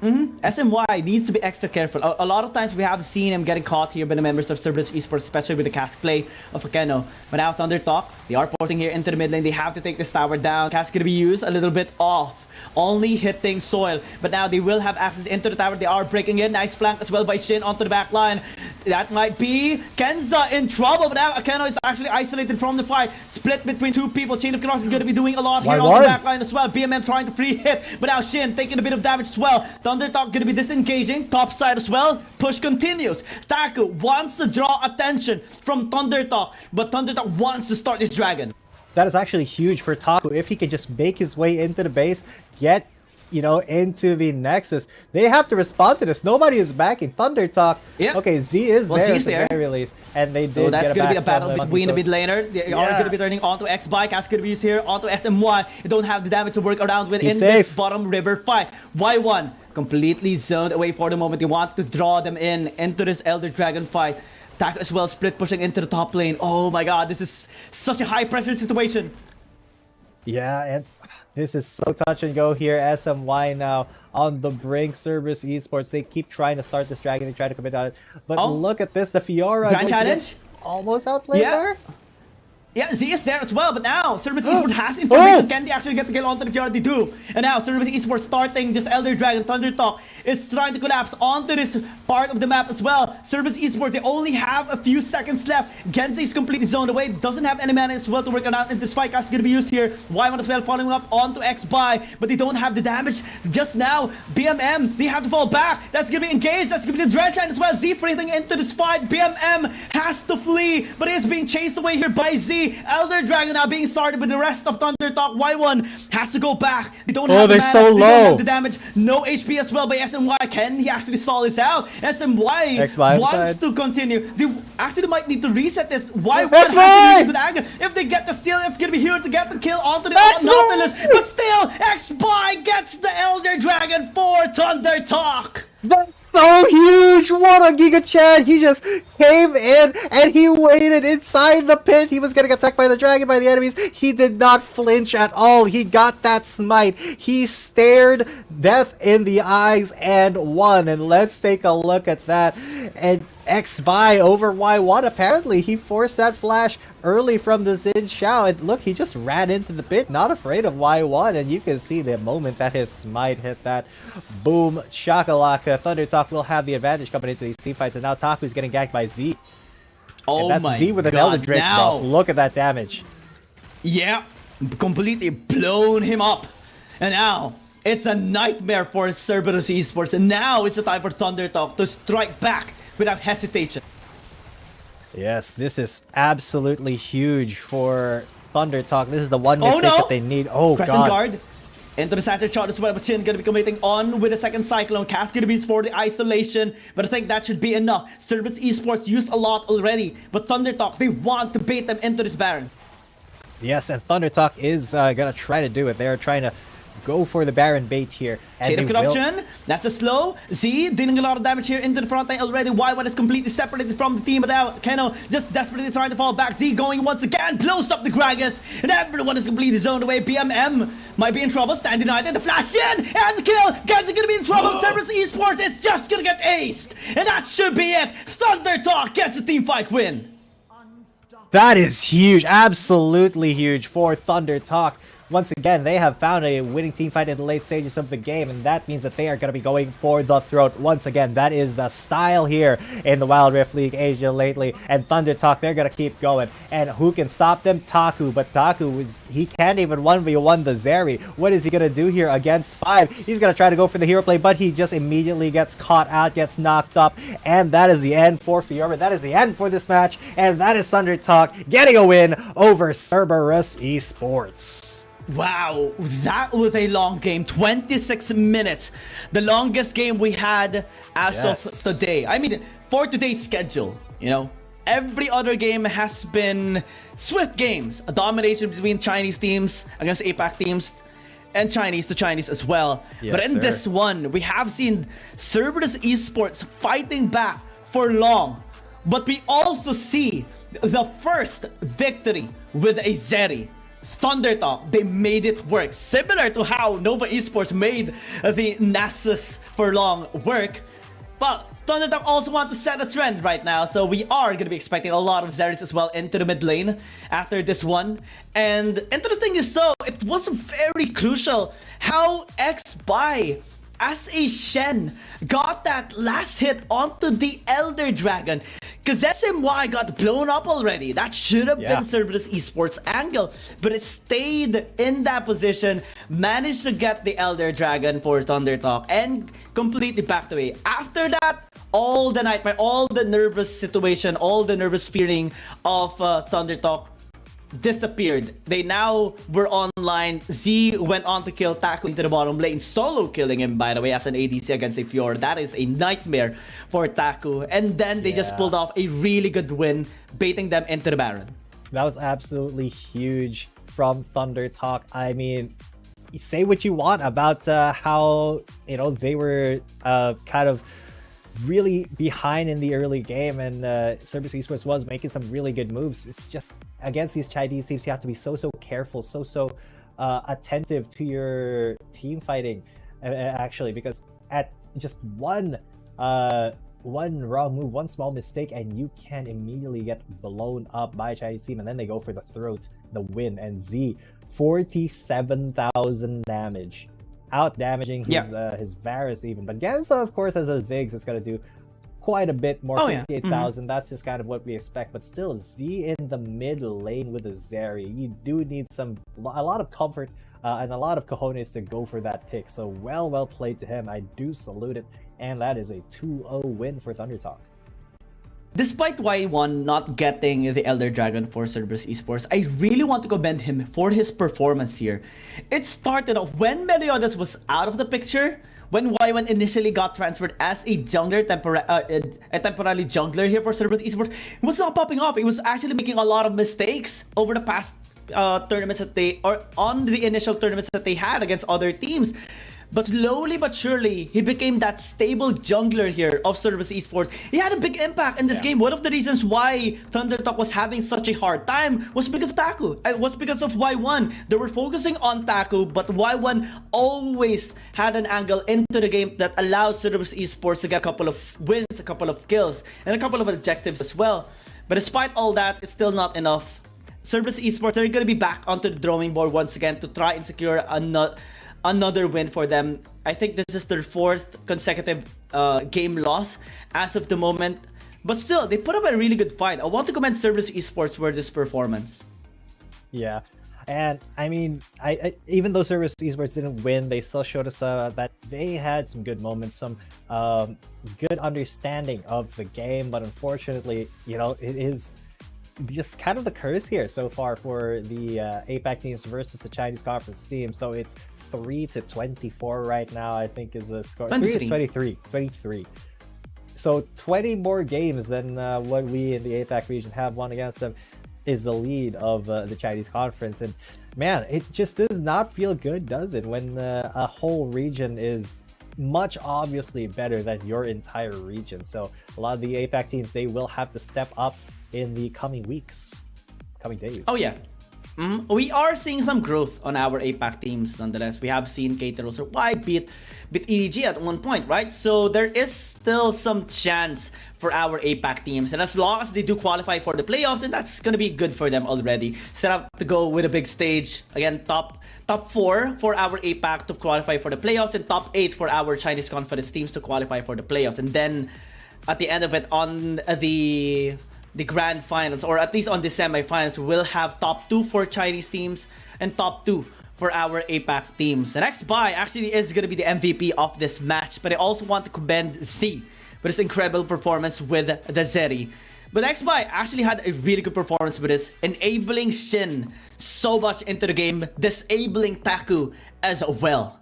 Speaker 17: SMY needs to be extra careful. A lot of times we have seen him getting caught here by the members of Cerberus Esports, especially with the cask play of Akeno. But now Thunder Talk, they are forcing here into the mid lane. They have to take this tower down. Cask gonna be used a little bit off, only hitting soil. But now they will have access into the tower. They are breaking in. Nice flank as well by Shin onto the back line. That might be Kenza in trouble, but now Akeno is actually isolated from the fight. Split between two people. Chain of Command is going to be doing a lot here on the back line as well. BMM trying to free hit, but now Shin taking a bit of damage as well. Thunder Talk going to be disengaging. Top side as well. Push continues. Taku wants to draw attention from Thunder Talk, but Thunder Talk wants to start this dragon.
Speaker 16: That is actually huge for Taku. If he can just make his way into the base, get into the Nexus. They have to respond to this. Nobody is backing Thunder Talk. Yep. Okay, Z is there at the very least. And they did
Speaker 17: so that's
Speaker 16: going to
Speaker 17: be a battle between the mid laner. They are going to be turning onto X-Bike. Cask going to be used here onto SMY. They don't have the damage to work around with in this bottom river fight. Y1 completely zoned away for the moment. They want to draw them into this Elder Dragon fight. Tak as well, split pushing into the top lane. Oh my god, this is such a high pressure situation.
Speaker 16: Yeah, and this is so touch and go here. SMY now on the brink. Cerberus Esports, they keep trying to start this dragon. They try to commit on it. But look at this. The Fiora
Speaker 17: Grand challenge.
Speaker 16: Almost outplayed there.
Speaker 17: Yeah, Z is there as well, but now Cerberus Esports has information. Can they actually get the kill onto the Fiora? They do. And now Cerberus Esports starting this Elder Dragon. Thunder Talk is trying to collapse onto this part of the map as well. Cerberus Esports, they only have a few seconds left. Genzi is completely zoned away. Doesn't have any mana as well to work around. And this fight is going to be used here. Y1 as well following up onto X-Buy, but they don't have the damage just now. BMM, they have to fall back. That's going to be engaged. That's going to be the Dreadshine as well. Z freezing into this fight. BMM has to flee, but he is being chased away here by Z. Elder Dragon now being started with the rest of Thunder Talk. Y1 has to go back. They don't have the mana.
Speaker 16: So low.
Speaker 17: They don't have the damage. No HP as well by SMY. Can he actually stall this out? SMY wants to continue. They actually might need to reset this. Y1 has to leave with anger. If they get the steal, it's going to be here to get the kill onto the Nautilus. But still, X-Spy gets the Elder Dragon for Thunder Talk.
Speaker 16: That's so huge! What a Giga Chad! He just came in and he waited inside the pit. He was getting attacked by the dragon, by the enemies. He did not flinch at all. He got that smite. He stared death in the eyes and won. And let's take a look at that. And X-Buy over Y1. Apparently, he forced that flash early from the Xin Xiao. And look, he just ran into the pit, not afraid of Y1. And you can see the moment that his smite hit that. Boom, shakalaka. Thunder Talk will have the advantage coming into these team fights. And now Taku's getting ganked by Z.
Speaker 17: Oh
Speaker 16: and that's Z with an Elder Drake buff. Look at that damage.
Speaker 17: Yeah, completely blown him up. And now, it's a nightmare for Cerberus Esports. And now it's the time for Thunder Talk to strike back without hesitation.
Speaker 16: Yes, this is absolutely huge for Thunder Talk. This is the one mistake that they need. Oh,
Speaker 17: Crescent
Speaker 16: God.
Speaker 17: Guard into the Saturn shot as well, but Shin gonna be committing on with a second Cyclone. Cask gonna be used for the isolation, but I think that should be enough. Cerberus Esports used a lot already, but Thunder Talk, they want to bait them into this Baron.
Speaker 16: Yes, and Thunder Talk is gonna try to do it. They're trying to go for the Baron bait here.
Speaker 17: Shade of Corruption, that's a slow. Z dealing a lot of damage here into the front line already. Y1 is completely separated from the team, but now Keno just desperately trying to fall back. Z going once again, blows up the Gragas, and everyone is completely zoned away. BMM might be in trouble, standing right in the flash in, and the kill. Guys are gonna be in trouble. Cerberus Esports is just gonna get aced, and that should be it. Thunder Talk gets the team fight win.
Speaker 16: That is huge, absolutely huge for Thunder Talk. Once again, they have found a winning team fight in the late stages of the game, and that means that they are going to be going for the throat. Once again, that is the style here in the Wild Rift League Asia lately, and Thunder Talk, they're going to keep going. And who can stop them? Taku, but Taku, he can't even 1v1 the Zeri. What is he going to do here against 5? He's going to try to go for the hero play, but he just immediately gets caught out, gets knocked up, and that is the end for Fiora. That is the end for this match, and that is Thunder Talk getting a win over Cerberus Esports.
Speaker 17: Wow, that was a long game. 26 minutes. The longest game we had as of today. I mean, for today's schedule, you know. Every other game has been swift games. A domination between Chinese teams against APAC teams. And Chinese to Chinese as well.
Speaker 16: Yes,
Speaker 17: but in this one, we have seen Cerberus Esports fighting back for long. But we also see the first victory with a Zeri. Thunder Talk, they made it work. Similar to how Nova Esports made the Nasus for long work. But Thunder Talk also want to set a trend right now, so we are going to be expecting a lot of Zeris as well into the mid lane after this one. And interesting is so, it was very crucial how X-Bai as a Shen got that last hit onto the Elder Dragon. Because SMY got blown up already. That should have been Cerberus Esports angle. But it stayed in that position. Managed to get the Elder Dragon for Thunder Talk. And completely backed away. After that, all the nightmare, all the nervous situation, all the nervous fearing of Thunder Talk disappeared. They now were online. Z went on to kill Taku into the bottom lane, solo killing him, by the way, as an ADC against a Fiora. That is a nightmare for Taku. And then they just pulled off a really good win, baiting them into the Baron.
Speaker 16: That was absolutely huge from Thunder Talk. I mean, say what you want about how, you know, they were kind of really behind in the early game, and Cerberus Esports was making some really good moves. It's just against these Chinese teams, you have to be so careful, so attentive to your team fighting, actually, because at just one wrong move, one small mistake, and you can immediately get blown up by a Chinese team, and then they go for the throat, the win. And Z, 47,000 damage. Out damaging his Varus even, but Genza, of course, as a Ziggs, is gonna do quite a bit more. 58,000. That's just kind of what we expect. But still, Z in the mid lane with a Zeri, you do need a lot of comfort and a lot of cojones to go for that pick. So well played to him. I do salute it, and that is a 2-0 win for Thunder Talk.
Speaker 17: Despite Y1 not getting the Elder Dragon for Cerberus Esports, I really want to commend him for his performance here. It started off when Meliodas was out of the picture, when Y1 initially got transferred as a jungler, temporarily jungler here for Cerberus Esports. He was not popping up. He was actually making a lot of mistakes over the past tournaments on the initial tournaments that they had against other teams. But slowly but surely, he became that stable jungler here of Cerberus Esports. He had a big impact in this game. One of the reasons why Thunder Talk was having such a hard time was because of Taku. It was because of Y1. They were focusing on Taku, but Y1 always had an angle into the game that allowed Cerberus Esports to get a couple of wins, a couple of kills, and a couple of objectives as well. But despite all that, it's still not enough. Cerberus Esports are going to be back onto the drawing board once again to try and secure another win for them. I think this is their 4th consecutive game loss as of the moment. But still, they put up a really good fight. I want to commend Cerberus Esports for this performance.
Speaker 16: Yeah. And I mean, I even though Cerberus Esports didn't win, they still showed us that they had some good moments, some good understanding of the game. But unfortunately, you know, it is just kind of the curse here so far for the APAC teams versus the Chinese conference team. So it's 3-24 right now, I think, is a score. 23. So 20 more games than what we in the APAC region have won against them. is the lead of the Chinese conference. And man, it just does not feel good, does it, when a whole region is much obviously better than your entire region. So a lot of the APAC teams, they will have to step up in the coming weeks, coming days.
Speaker 17: Oh yeah. We are seeing some growth on our APAC teams nonetheless. We have seen Cater Roser Y beat EDG at one point, right? So there is still some chance for our APAC teams. And as long as they do qualify for the playoffs, then that's going to be good for them already. Set up to go with a big stage. Again, top 4 for our APAC to qualify for the playoffs, and top 8 for our Chinese conference teams to qualify for the playoffs. And then at the end of it, on the grand finals, or at least on the semifinals, we'll have top 2 for Chinese teams and top 2 for our APAC teams. The next buy actually is going to be the MVP of this match, but I also want to commend Z with his incredible performance with the Zeri. But X Buy actually had a really good performance with this, enabling Shin so much into the game, disabling Taku as well.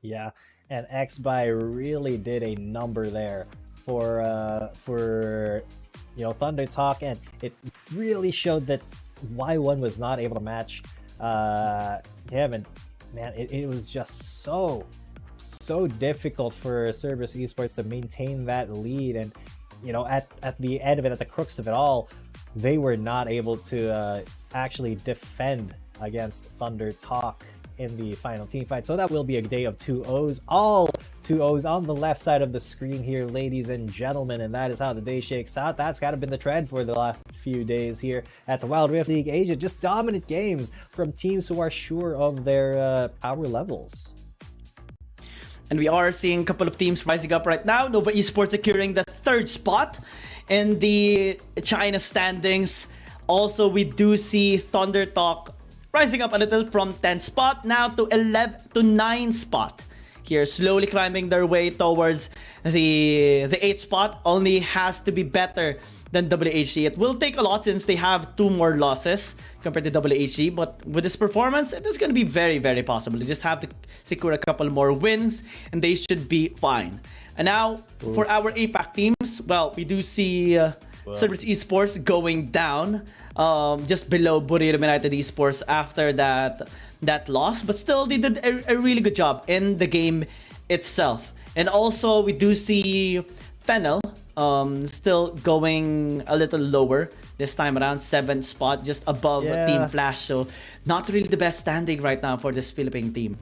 Speaker 16: Yeah, and X Buy really did a number there for you know, Thunder Talk, and it really showed that Y1 was not able to match him. And man, it was just so difficult for Cerberus Esports to maintain that lead. And you know, at the end of it, at the crux of it all, they were not able to actually defend against Thunder Talk in the final team fight. So that will be a day of 2-0s, all 2-0s on the left side of the screen here, ladies and gentlemen, and that is how the day shakes out. That's kind of been the trend for the last few days here at the Wild Rift League Asia. Just dominant games from teams who are sure of their power levels.
Speaker 17: And we are seeing a couple of teams rising up right now. Nova Esports securing the 3rd spot in the China standings. Also, we do see Thunder Talk rising up a little from 10th spot now to 9th spot. Here, slowly climbing their way towards the 8th spot. Only has to be better than WHG. It will take a lot since they have 2 more losses compared to WHG, but with this performance, it is going to be very, very possible. They just have to secure a couple more wins, and they should be fine. And now, for our APAC teams, well, we do see Cerberus Esports going down, just below Burrito United Esports after that loss, but still they did a really good job in the game itself. And also we do see Fennel still going a little lower this time around, 7th spot, just above Team Flash. So not really the best standing right now for this Philippine team.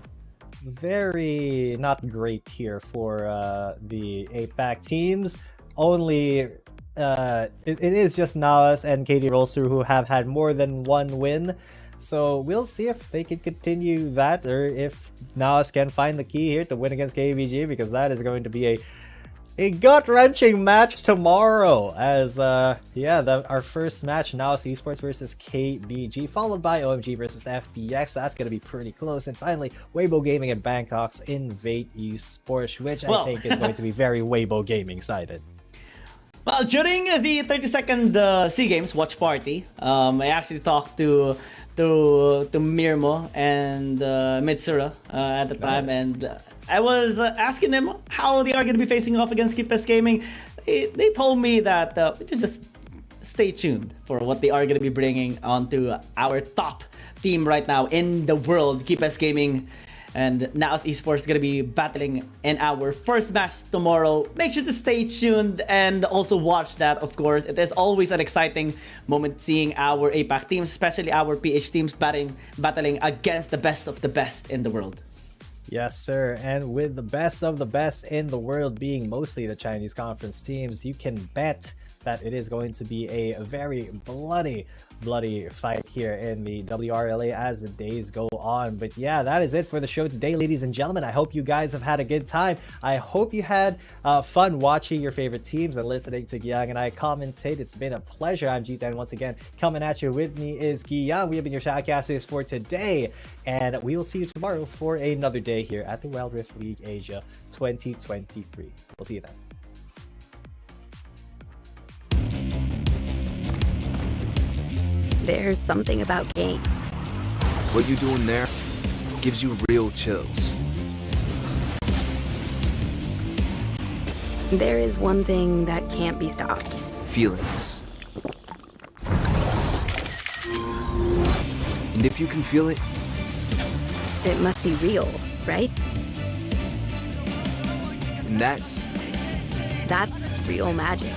Speaker 16: Very not great here for the APAC teams. Only it is just Naos and KD Rolster who have had more than 1 win. So we'll see if they can continue that, or if Naos can find the key here to win against KBG, because that is going to be a gut-wrenching match tomorrow. As our first match, Naos Esports versus KBG, followed by OMG versus FPX. That's going to be pretty close. And finally, Weibo Gaming and Bangkok's Invade Esports, which I think is going to be very Weibo Gaming sided.
Speaker 17: Well, during the 30-second SEA Games watch party, I actually talked to Mirmo and Mitsura at the time, and I was asking them how they are going to be facing off against Keepest Gaming. They told me that just stay tuned for what they are going to be bringing onto our top team right now in the world, Keepest Gaming. And Naos Esports is going to be battling in our first match tomorrow. Make sure to stay tuned and also watch that, of course. It is always an exciting moment seeing our APAC teams, especially our PH teams, battling against the best of the best in the world.
Speaker 16: Yes, sir. And with the best of the best in the world being mostly the Chinese conference teams, you can bet that it is going to be a very bloody fight here in the WRLA as the days go on. But yeah, that is it for the show today, ladies and gentlemen. I hope you guys have had a good time. I hope you had fun watching your favorite teams and listening to Giyang and I commentate. It's been a pleasure. I'm G10 once again. Coming at you with me is Giyang. We have been your shoutcasters for today, and we will see you tomorrow for another day here at the Wild Rift League Asia 2023. We'll see you then.
Speaker 9: There's something about games.
Speaker 10: What you're doing there gives you real chills.
Speaker 9: There is one thing that can't be stopped.
Speaker 10: Feelings. And if you can feel it,
Speaker 9: it must be real, right?
Speaker 10: and that's
Speaker 9: real magic.